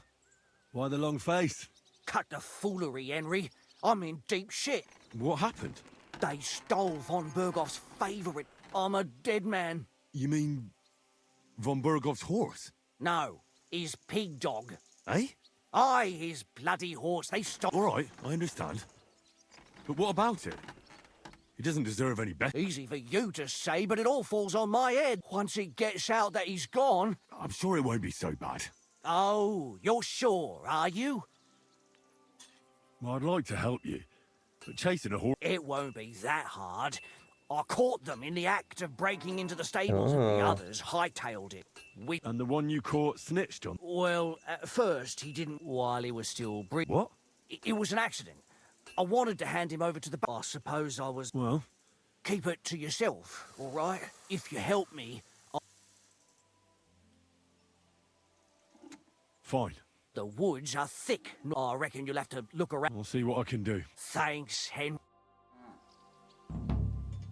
Why the long face? Cut the foolery, Henry. I'm in deep shit. What happened? They stole von Bergoff's favourite. I'm a dead man. You mean von Bergov's horse? No, his pig dog. Eh? Aye, his bloody horse. They stole... All right, I understand. But what about it? He doesn't deserve any better. Easy for you to say, but it all falls on my head. Once it gets out that he's gone... I'm sure it won't be so bad. Oh, you're sure, are you? Well, I'd like to help you, but chasing a horse... It won't be that hard. I caught them in the act of breaking into the stables, and the others hightailed it. And the one you caught snitched on? Well, at first, he didn't while he was still breathing. What? It was an accident. I wanted to hand him over to the... I suppose I was... Well? Keep it to yourself, all right? If you help me... Fine. The woods are thick. I reckon you'll have to look around. I'll see what I can do. Thanks, Henry.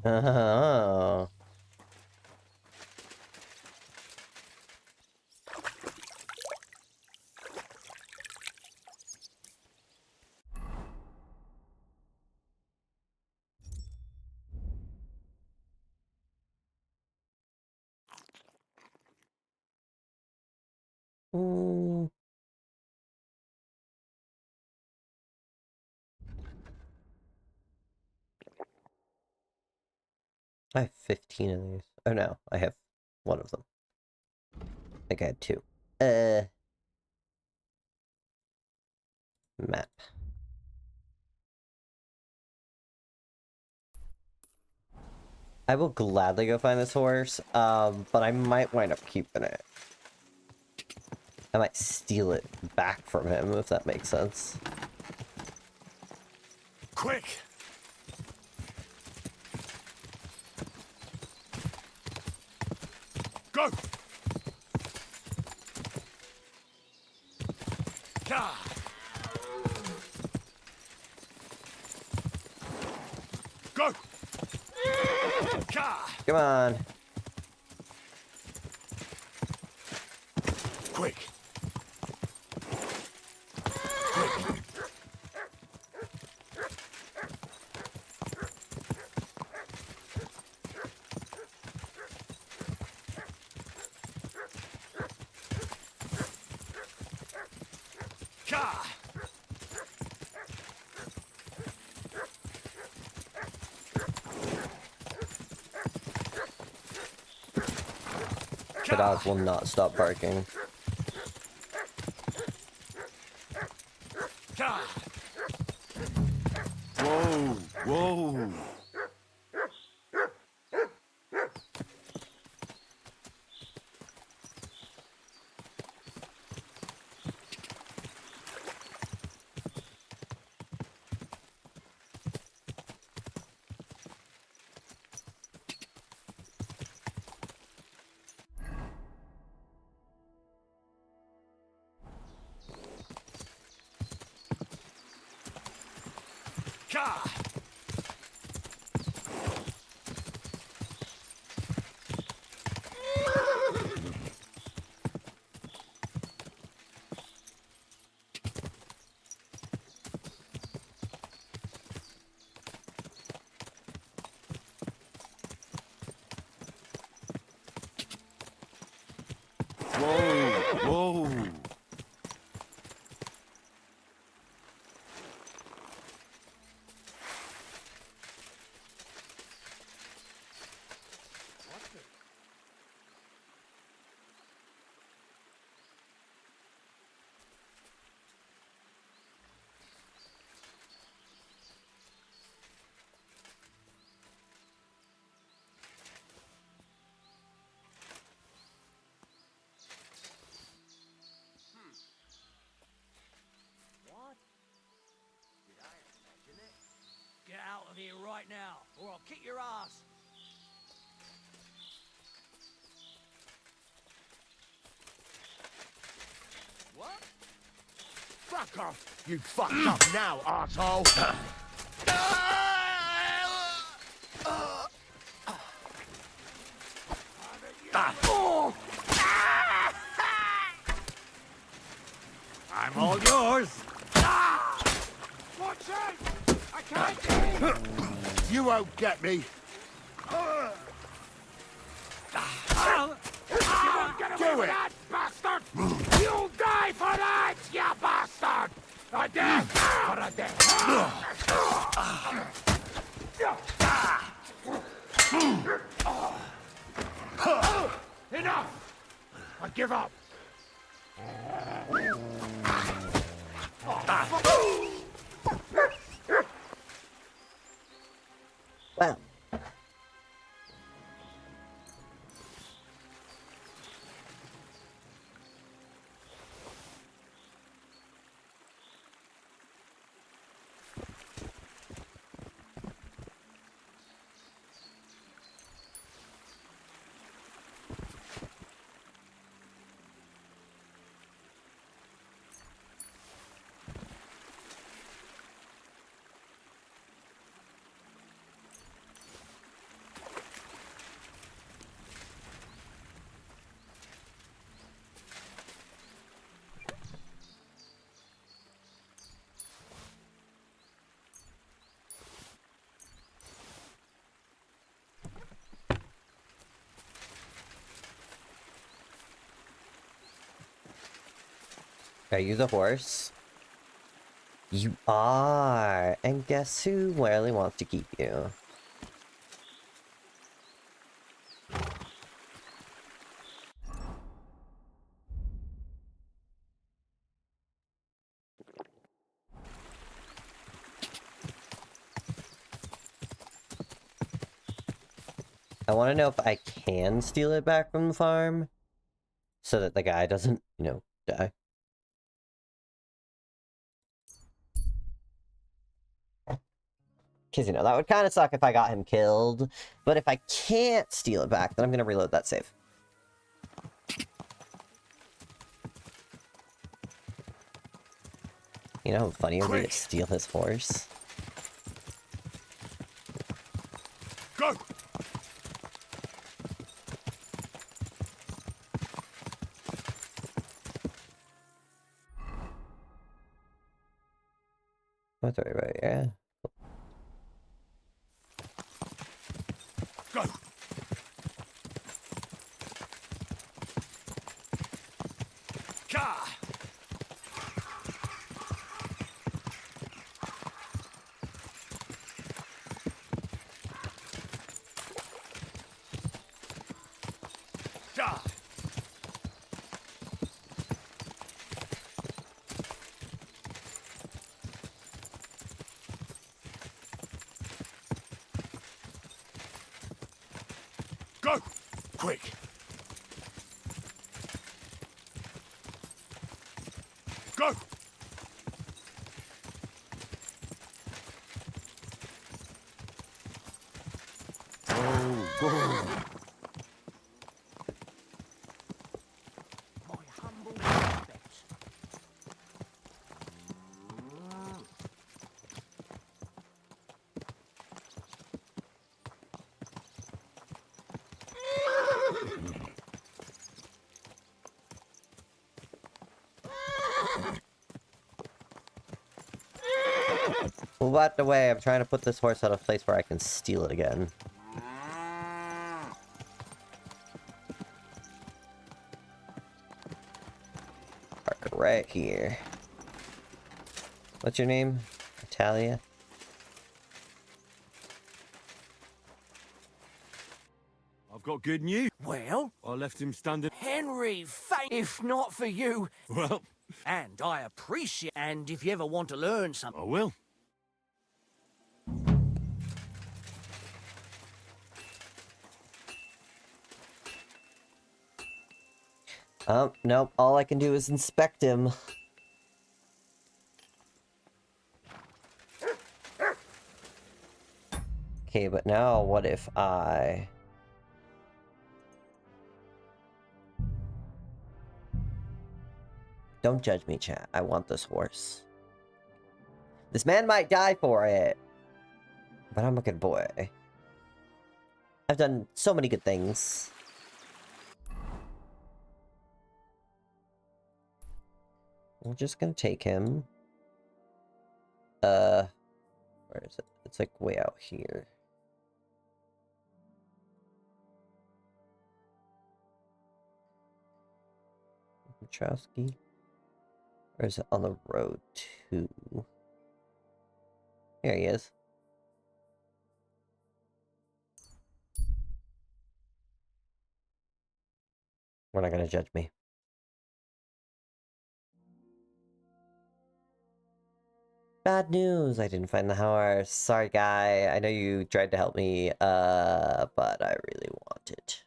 Oh. I have 15 of these. Oh no, I have one of them. I think I had 2. Map. I will gladly go find this horse, but I might wind up keeping it. I might steal it back from him, if that makes sense. Quick! Go! Ka! Go! Ka! Come on. Quick! The dog will not stop barking. Whoa, whoa. Whoa, whoa. What? Did I imagine it? Get out of here right now, or I'll kick your ass. What? Fuck off! You fucked up now, arsehole! I'm all yours. Watch out! I can't You won't get me. Do it! That bastard! You'll die for that, you bastard! A death for a death! Enough! I give up. Well. Are you the horse? You are! And guess who really wants to keep you? I want to know if I can steal it back from the farm, so that the guy doesn't, you know, die. Because, you know, that would kind of suck if I got him killed. But if I can't steal it back, then I'm going to reload that save. You know how funny it would be to steal his horse? Go! That's right, yeah. Go! Quick! Go! Oh, go! Move out the way. I'm trying to put this horse at a place where I can steal it again. Park it right here. What's your name? Italia? I've got good news. Well? I left him standing. Henry, if not for you. Well. And I appreciate. And if you ever want to learn something. I will. Nope. All I can do is inspect him. Okay, but now what if I... Don't judge me, chat. I want this horse. This man might die for it. But I'm a good boy. I've done so many good things. We're just gonna take him. Where is it? It's like way out here. Wachowski? Or is it on the road too? Here he is. We're not gonna judge me. Bad news, I didn't find the horse. Sorry, guy. I know you tried to help me, but I really want it.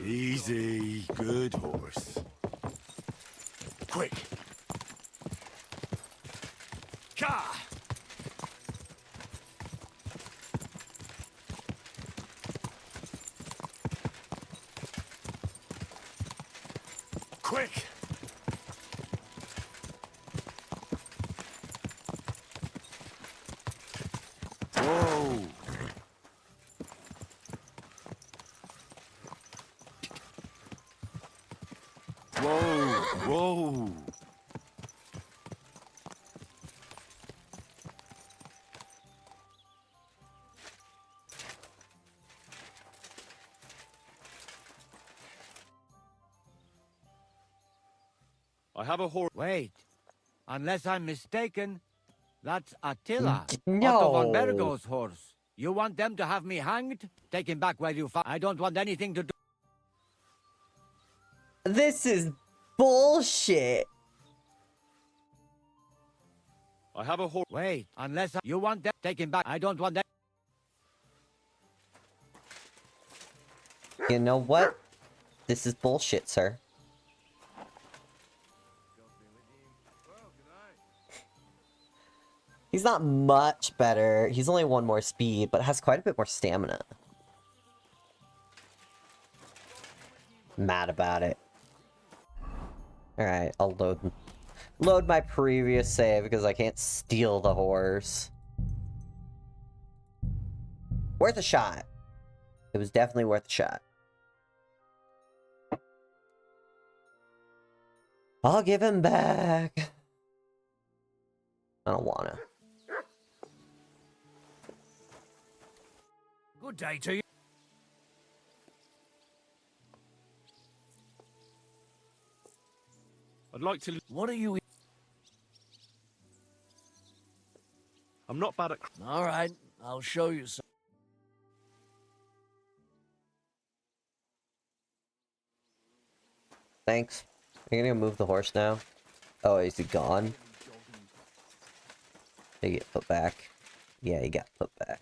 Easy, good horse. Quick! Ka! Quick! Whoa! Whoa! Whoa! I have a horse. Wait. Unless I'm mistaken, that's Attila. No. Otto von Bergo's horse. You want them to have me hanged? Take him back where you found. I don't want anything to do. This is bullshit. I have a horse. Wait. You want them. Take him back. I don't want that. You know what? This is bullshit, sir. He's not much better. He's only one more speed, but has quite a bit more stamina. Mad about it. Alright, I'll load my previous save because I can't steal the horse. Worth a shot. It was definitely worth a shot. I'll give him back. I don't wanna. Good day to you. I'd like to... What are you... I'm not bad at... All right, I'll show you some. Thanks. You're gonna move the horse now? Oh, is he gone? Did he get put back? Yeah, he got put back.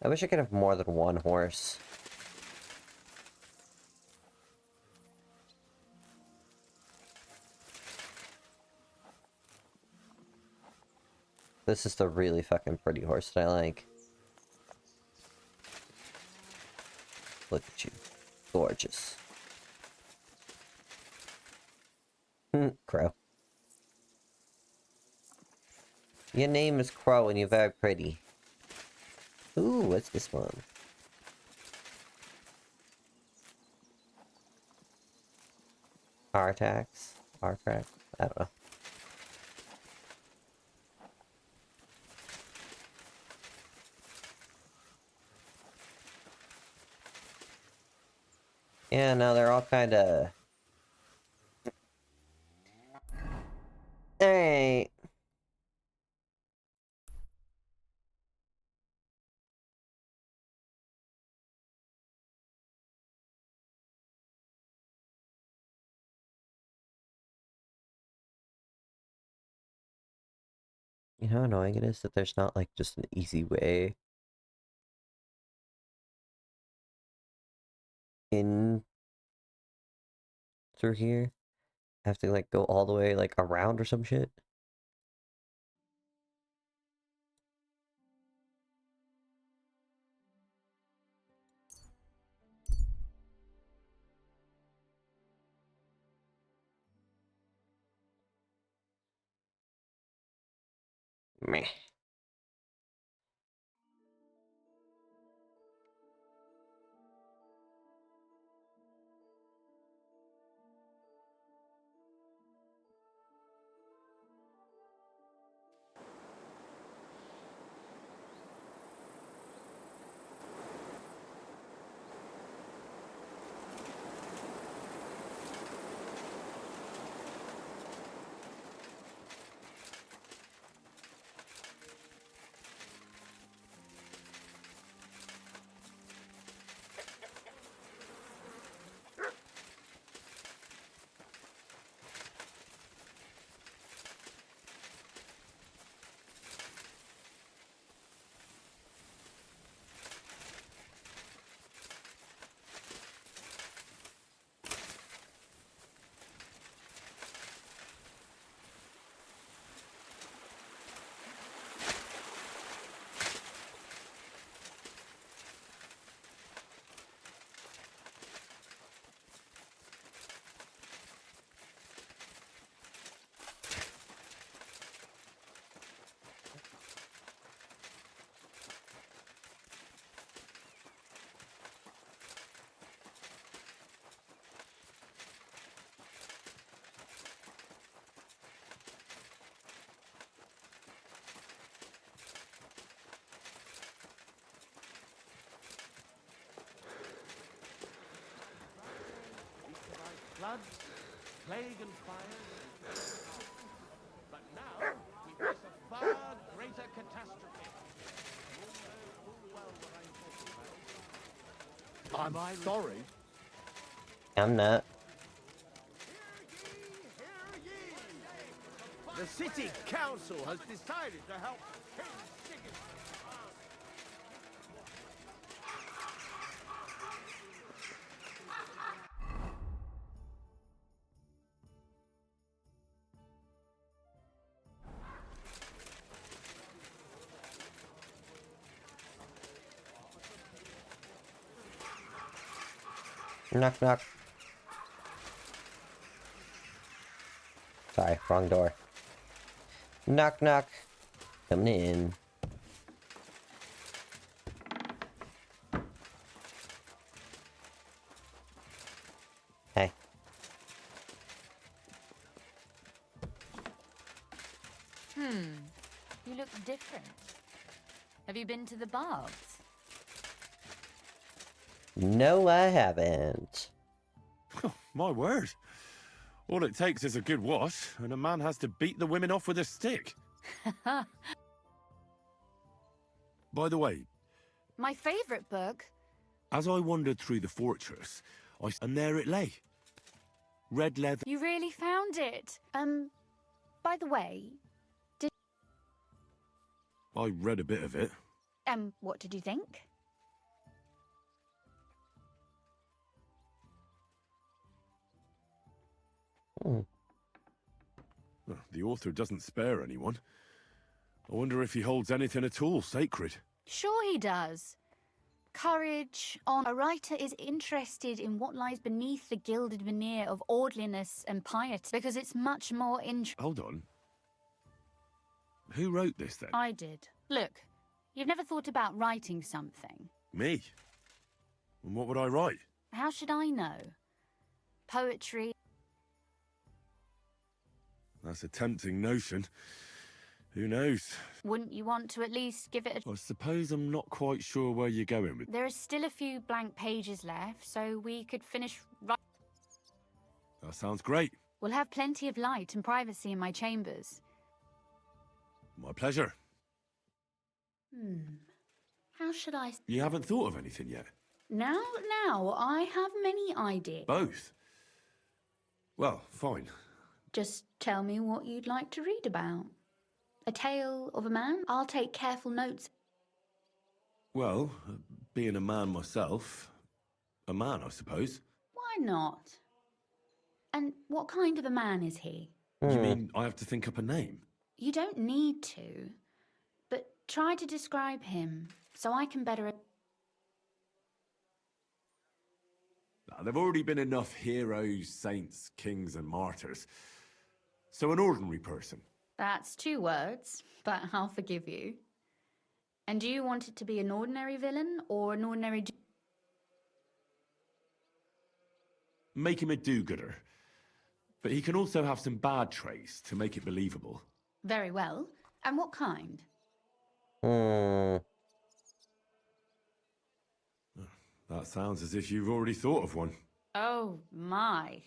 I wish I could have more than one horse. This is the really fucking pretty horse that I like. Look at you. Gorgeous. Crow. Your name is Crow and you're very pretty. Ooh, what's this one? Artax? Arcrax? I don't know. Yeah, no, they're all kinda... Alright. You know how annoying it is that there's not, like, just an easy way in through here? I have to, like, go all the way, like, around or some shit? Meh. Floods, plague and fire. But now we face a far greater catastrophe. I'm sorry. I'm not. The city council has decided to help King Sigismund. Knock, knock. Sorry, wrong door. Knock, knock. Coming in. Hey. You look different. Have you been to the baths? No, I haven't. My word. All it takes is a good wash, and a man has to beat the women off with a stick. By the way, My favourite book. as I wandered through the fortress, and there it lay. Red leather. You really found it. By the way, I read a bit of it. what did you think? The author doesn't spare anyone. I wonder if he holds anything at all sacred. Sure he does. Courage. A writer is interested in what lies beneath the gilded veneer of orderliness and piety, because it's much more Hold on. Who wrote this then? I did. Look, you've never thought about writing something. Me? And what would I write? How should I know? Poetry. That's a tempting notion. Who knows? Wouldn't you want to at least give it a... I suppose I'm not quite sure where you're going with... There are still a few blank pages left, so we could finish... That sounds great. We'll have plenty of light and privacy in my chambers. My pleasure. How should I... You haven't thought of anything yet? Now, I have many ideas. Both? Well, fine. Just tell me what you'd like to read about. A tale of a man? I'll take careful notes. Well, being a man myself, a man, I suppose. Why not? And what kind of a man is he? You mean I have to think up a name? You don't need to, but try to describe him so I can better... There've already been enough heroes, saints, kings, and martyrs. So an ordinary person. That's 2 words, but I'll forgive you. And do you want it to be an ordinary villain or an ordinary... Make him a do-gooder. But he can also have some bad traits to make it believable. Very well. And what kind? That sounds as if you've already thought of one. Oh, my.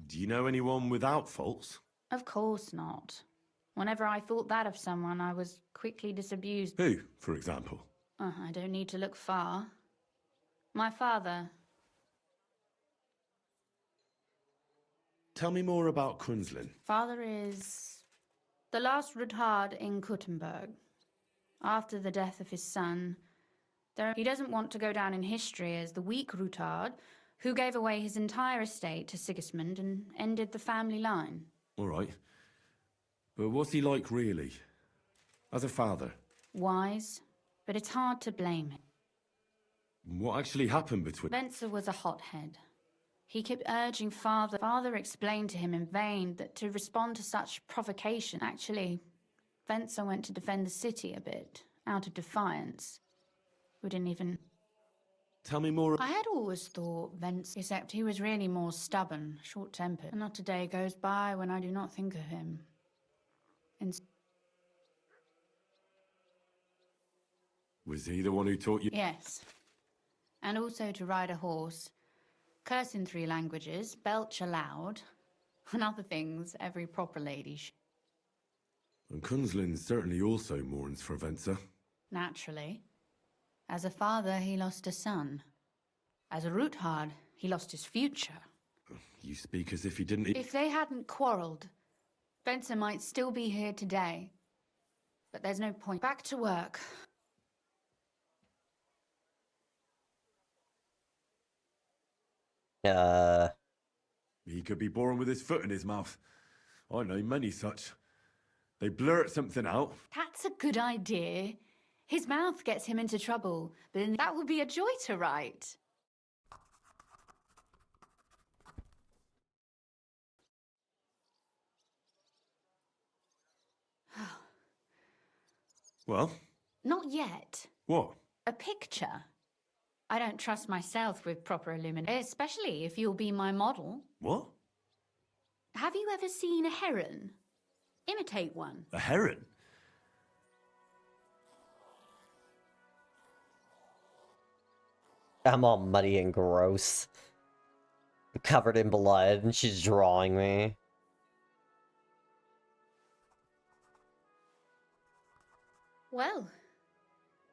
Do you know anyone without faults? Of course not. Whenever I thought that of someone, I was quickly disabused. Who, for example? I don't need to look far. My father. Tell me more about Kunzlin. Father is the last Ruthard in Kuttenberg. After the death of his son, he doesn't want to go down in history as the weak Ruthard, who gave away his entire estate to Sigismund and ended the family line. All right. But what's he like, really? As a father? Wise, but it's hard to blame him. What actually happened between... Venser was a hothead. He kept urging Father. Father explained to him in vain that to respond to such provocation, actually, Venser went to defend the city a bit, out of defiance. We didn't even... Tell me more... I had always thought Venser, except he was really more stubborn, short-tempered. And not a day goes by when I do not think of him. Was he the one who taught you... Yes. And also to ride a horse, curse in 3 languages, belch aloud, and other things every proper lady should. And Kunzlin certainly also mourns for Venser. Naturally. As a father, he lost a son. As a Ruthard, he lost his future. You speak as if he didn't... If they hadn't quarrelled, Venser might still be here today. But there's no point. Back to work. He could be born with his foot in his mouth. I know many such. They blurt something out. That's a good idea. His mouth gets him into trouble, but that would be a joy to write. Well? Not yet. What? A picture. I don't trust myself with proper illumination, especially if you'll be my model. What? Have you ever seen a heron? Imitate one. A heron? I'm all muddy and gross. Covered in blood, and she's drawing me. Well,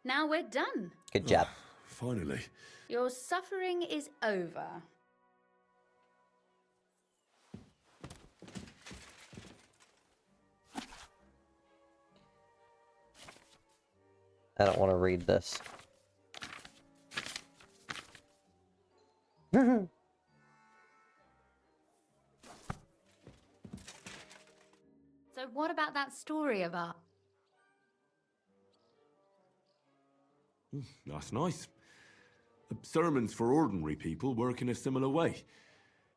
now we're done. Good job. Finally. Your suffering is over. I don't want to read this. So what about that story of our... That's nice. Sermons for ordinary people work in a similar way.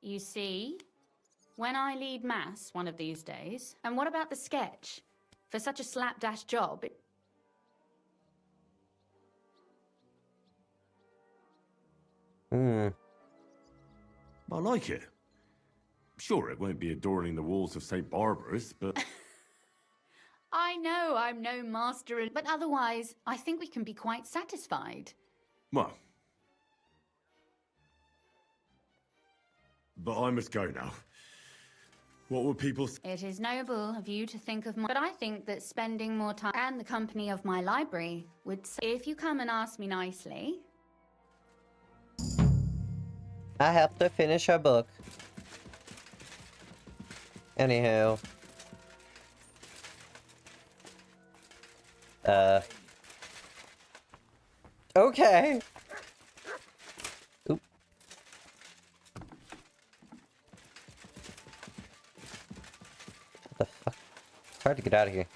You see, when I lead mass one of these days, and what about the sketch? For such a slapdash job, it... I like it. Sure, it won't be adorning the walls of St. Barbara's, but... I know I'm no master in... But otherwise, I think we can be quite satisfied. Well... But I must go now. What will people... It is noble of you to think of my... But I think that spending more time and the company of my library would... If you come and ask me nicely... I helped her finish her book. Anywho. Okay. Oop. What the fuck? It's hard to get out of here.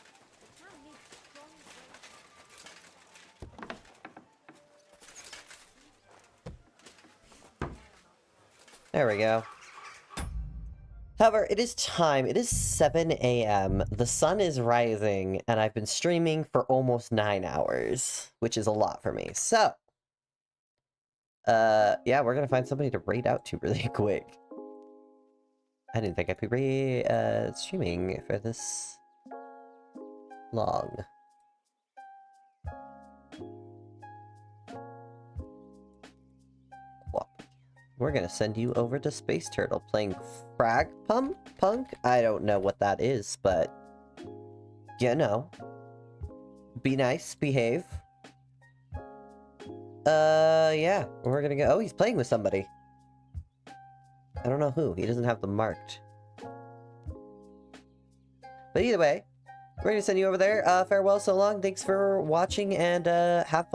There we go. However, it is time. It is 7 a.m. The sun is rising, and I've been streaming for almost 9 hours, which is a lot for me. So, yeah, we're gonna find somebody to raid out to really quick. I didn't think I'd be streaming for this long. We're gonna send you over to Space Turtle playing Frag Punk? I don't know what that is, but... You know. Be nice, behave. Yeah. We're gonna go... Oh, he's playing with somebody. I don't know who. He doesn't have them marked. But either way, we're gonna send you over there. Farewell, so long. Thanks for watching, and have fun.